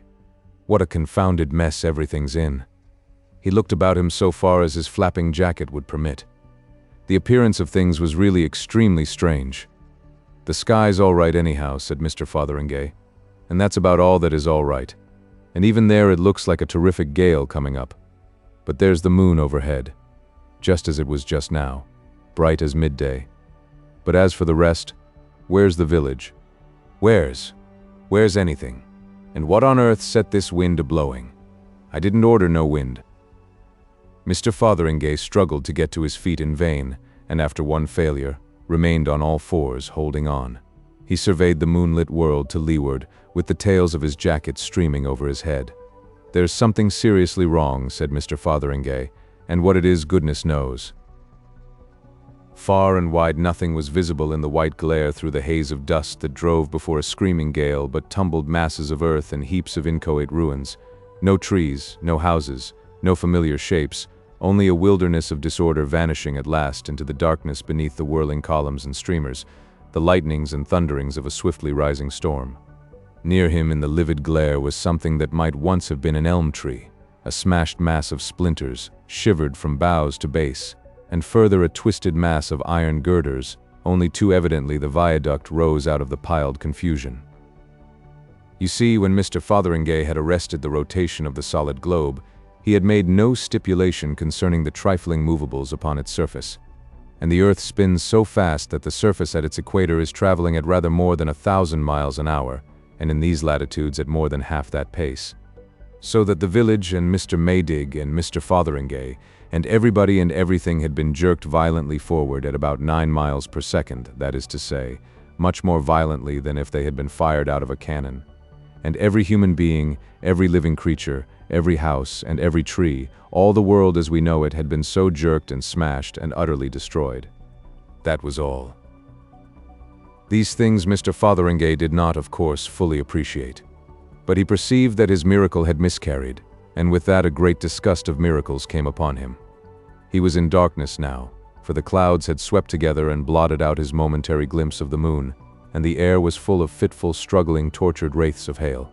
What a confounded mess everything's in." He looked about him so far as his flapping jacket would permit. The appearance of things was really extremely strange. "The sky's all right anyhow," said Mr. Fotheringay, "and that's about all that is all right. And even there it looks like a terrific gale coming up. But there's the moon overhead, just as it was just now, bright as midday. But as for the rest, where's the village? Where's anything? And what on earth set this wind a-blowing? I didn't order no wind." Mr. Fotheringay struggled to get to his feet in vain, and after one failure, remained on all fours, holding on. He surveyed the moonlit world to leeward, with the tails of his jacket streaming over his head. "There's something seriously wrong," said Mr. Fotheringay, "and what it is goodness knows." Far and wide nothing was visible in the white glare through the haze of dust that drove before a screaming gale but tumbled masses of earth and heaps of inchoate ruins. No trees, no houses, no familiar shapes, only a wilderness of disorder vanishing at last into the darkness beneath the whirling columns and streamers, the lightnings and thunderings of a swiftly rising storm. Near him in the livid glare was something that might once have been an elm tree, a smashed mass of splinters, shivered from boughs to base, and further a twisted mass of iron girders, only too evidently the viaduct rose out of the piled confusion. You see, when Mr. Fotheringay had arrested the rotation of the solid globe, he had made no stipulation concerning the trifling movables upon its surface, and the earth spins so fast that the surface at its equator is traveling at rather more than 1,000 miles an hour, and in these latitudes at more than half that pace. So that the village and Mr. Maydig and Mr. Fotheringay and everybody and everything had been jerked violently forward at about 9 miles per second, that is to say, much more violently than if they had been fired out of a cannon. And every human being, every living creature, every house and every tree, all the world as we know it had been so jerked and smashed and utterly destroyed. That was all. These things Mr. Fotheringay did not, of course, fully appreciate. But he perceived that his miracle had miscarried, and with that a great disgust of miracles came upon him. He was in darkness now, for the clouds had swept together and blotted out his momentary glimpse of the moon, and the air was full of fitful, struggling, tortured wraiths of hail.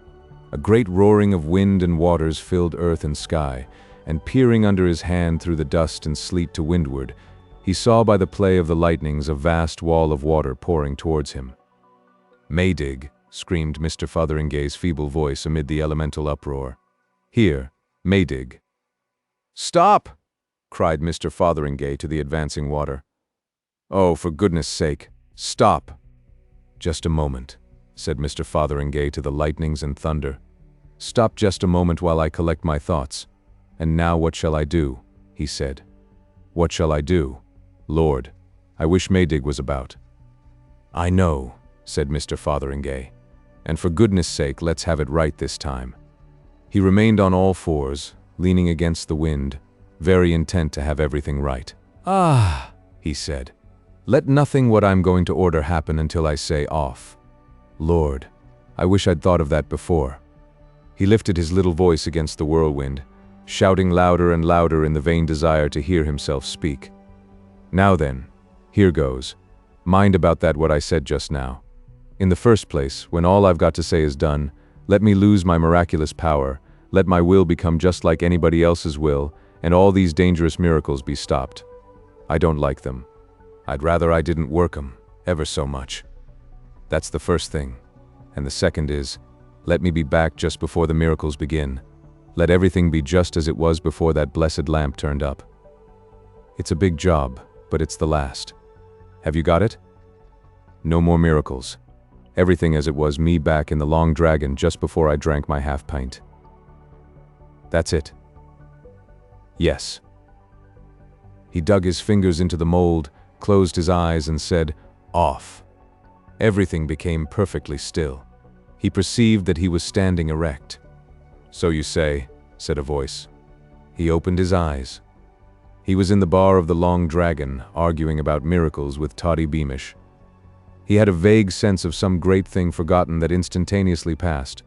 A great roaring of wind and waters filled earth and sky, and peering under his hand through the dust and sleet to windward, he saw by the play of the lightnings a vast wall of water pouring towards him. "Maydig!" screamed Mr. Fotheringay's feeble voice amid the elemental uproar. "Here, Maydig!" "Stop!" cried Mr. Fotheringay to the advancing water. "Oh, for goodness sake, stop!" "Just a moment," said Mr. Fotheringay to the lightnings and thunder. "Stop just a moment while I collect my thoughts. And now what shall I do?" he said. "What shall I do? Lord, I wish Maydig was about." "I know," said Mr. Fotheringay, "and for goodness sake let's have it right this time." He remained on all fours, leaning against the wind, very intent to have everything right. "Ah," he said, "let nothing what I'm going to order happen until I say off. Lord, I wish I'd thought of that before." He lifted his little voice against the whirlwind, shouting louder and louder in the vain desire to hear himself speak. "Now then, here goes. Mind about that what I said just now. In the first place, when all I've got to say is done, let me lose my miraculous power, let my will become just like anybody else's will, and all these dangerous miracles be stopped. I don't like them. I'd rather I didn't work 'em, ever so much. That's the first thing. And the second is, let me be back just before the miracles begin. Let everything be just as it was before that blessed lamp turned up. It's a big job, but it's the last. Have you got it? No more miracles. Everything as it was, me back in the Long Dragon just before I drank my half-pint. That's it. Yes." He dug his fingers into the mold closed his eyes and said, "Off." Everything became perfectly still. He perceived that he was standing erect. "So you say," said a voice. He opened his eyes. He was in the bar of the Long Dragon, arguing about miracles with Toddy Beamish. He had a vague sense of some great thing forgotten that instantaneously passed.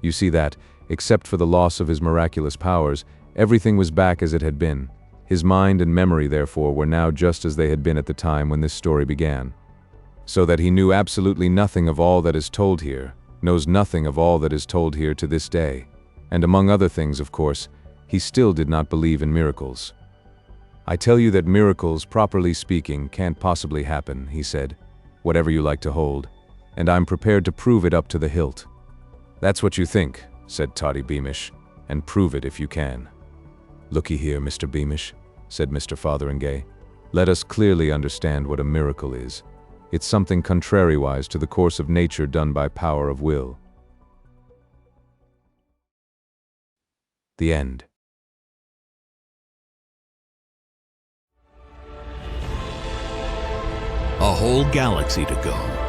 You see that, except for the loss of his miraculous powers, everything was back as it had been. His mind and memory, therefore, were now just as they had been at the time when this story began. So that he knew absolutely nothing of all that is told here, knows nothing of all that is told here to this day. And among other things, of course, he still did not believe in miracles. "I tell you that miracles, properly speaking, can't possibly happen," he said, "whatever you like to hold, and I'm prepared to prove it up to the hilt." "That's what you think," said Toddy Beamish, "and prove it if you can." "Looky here, Mr. Beamish," said Mr. Fotheringay. "Let us clearly understand what a miracle is. It's something contrariwise to the course of nature done by power of will." The end. A whole galaxy to go.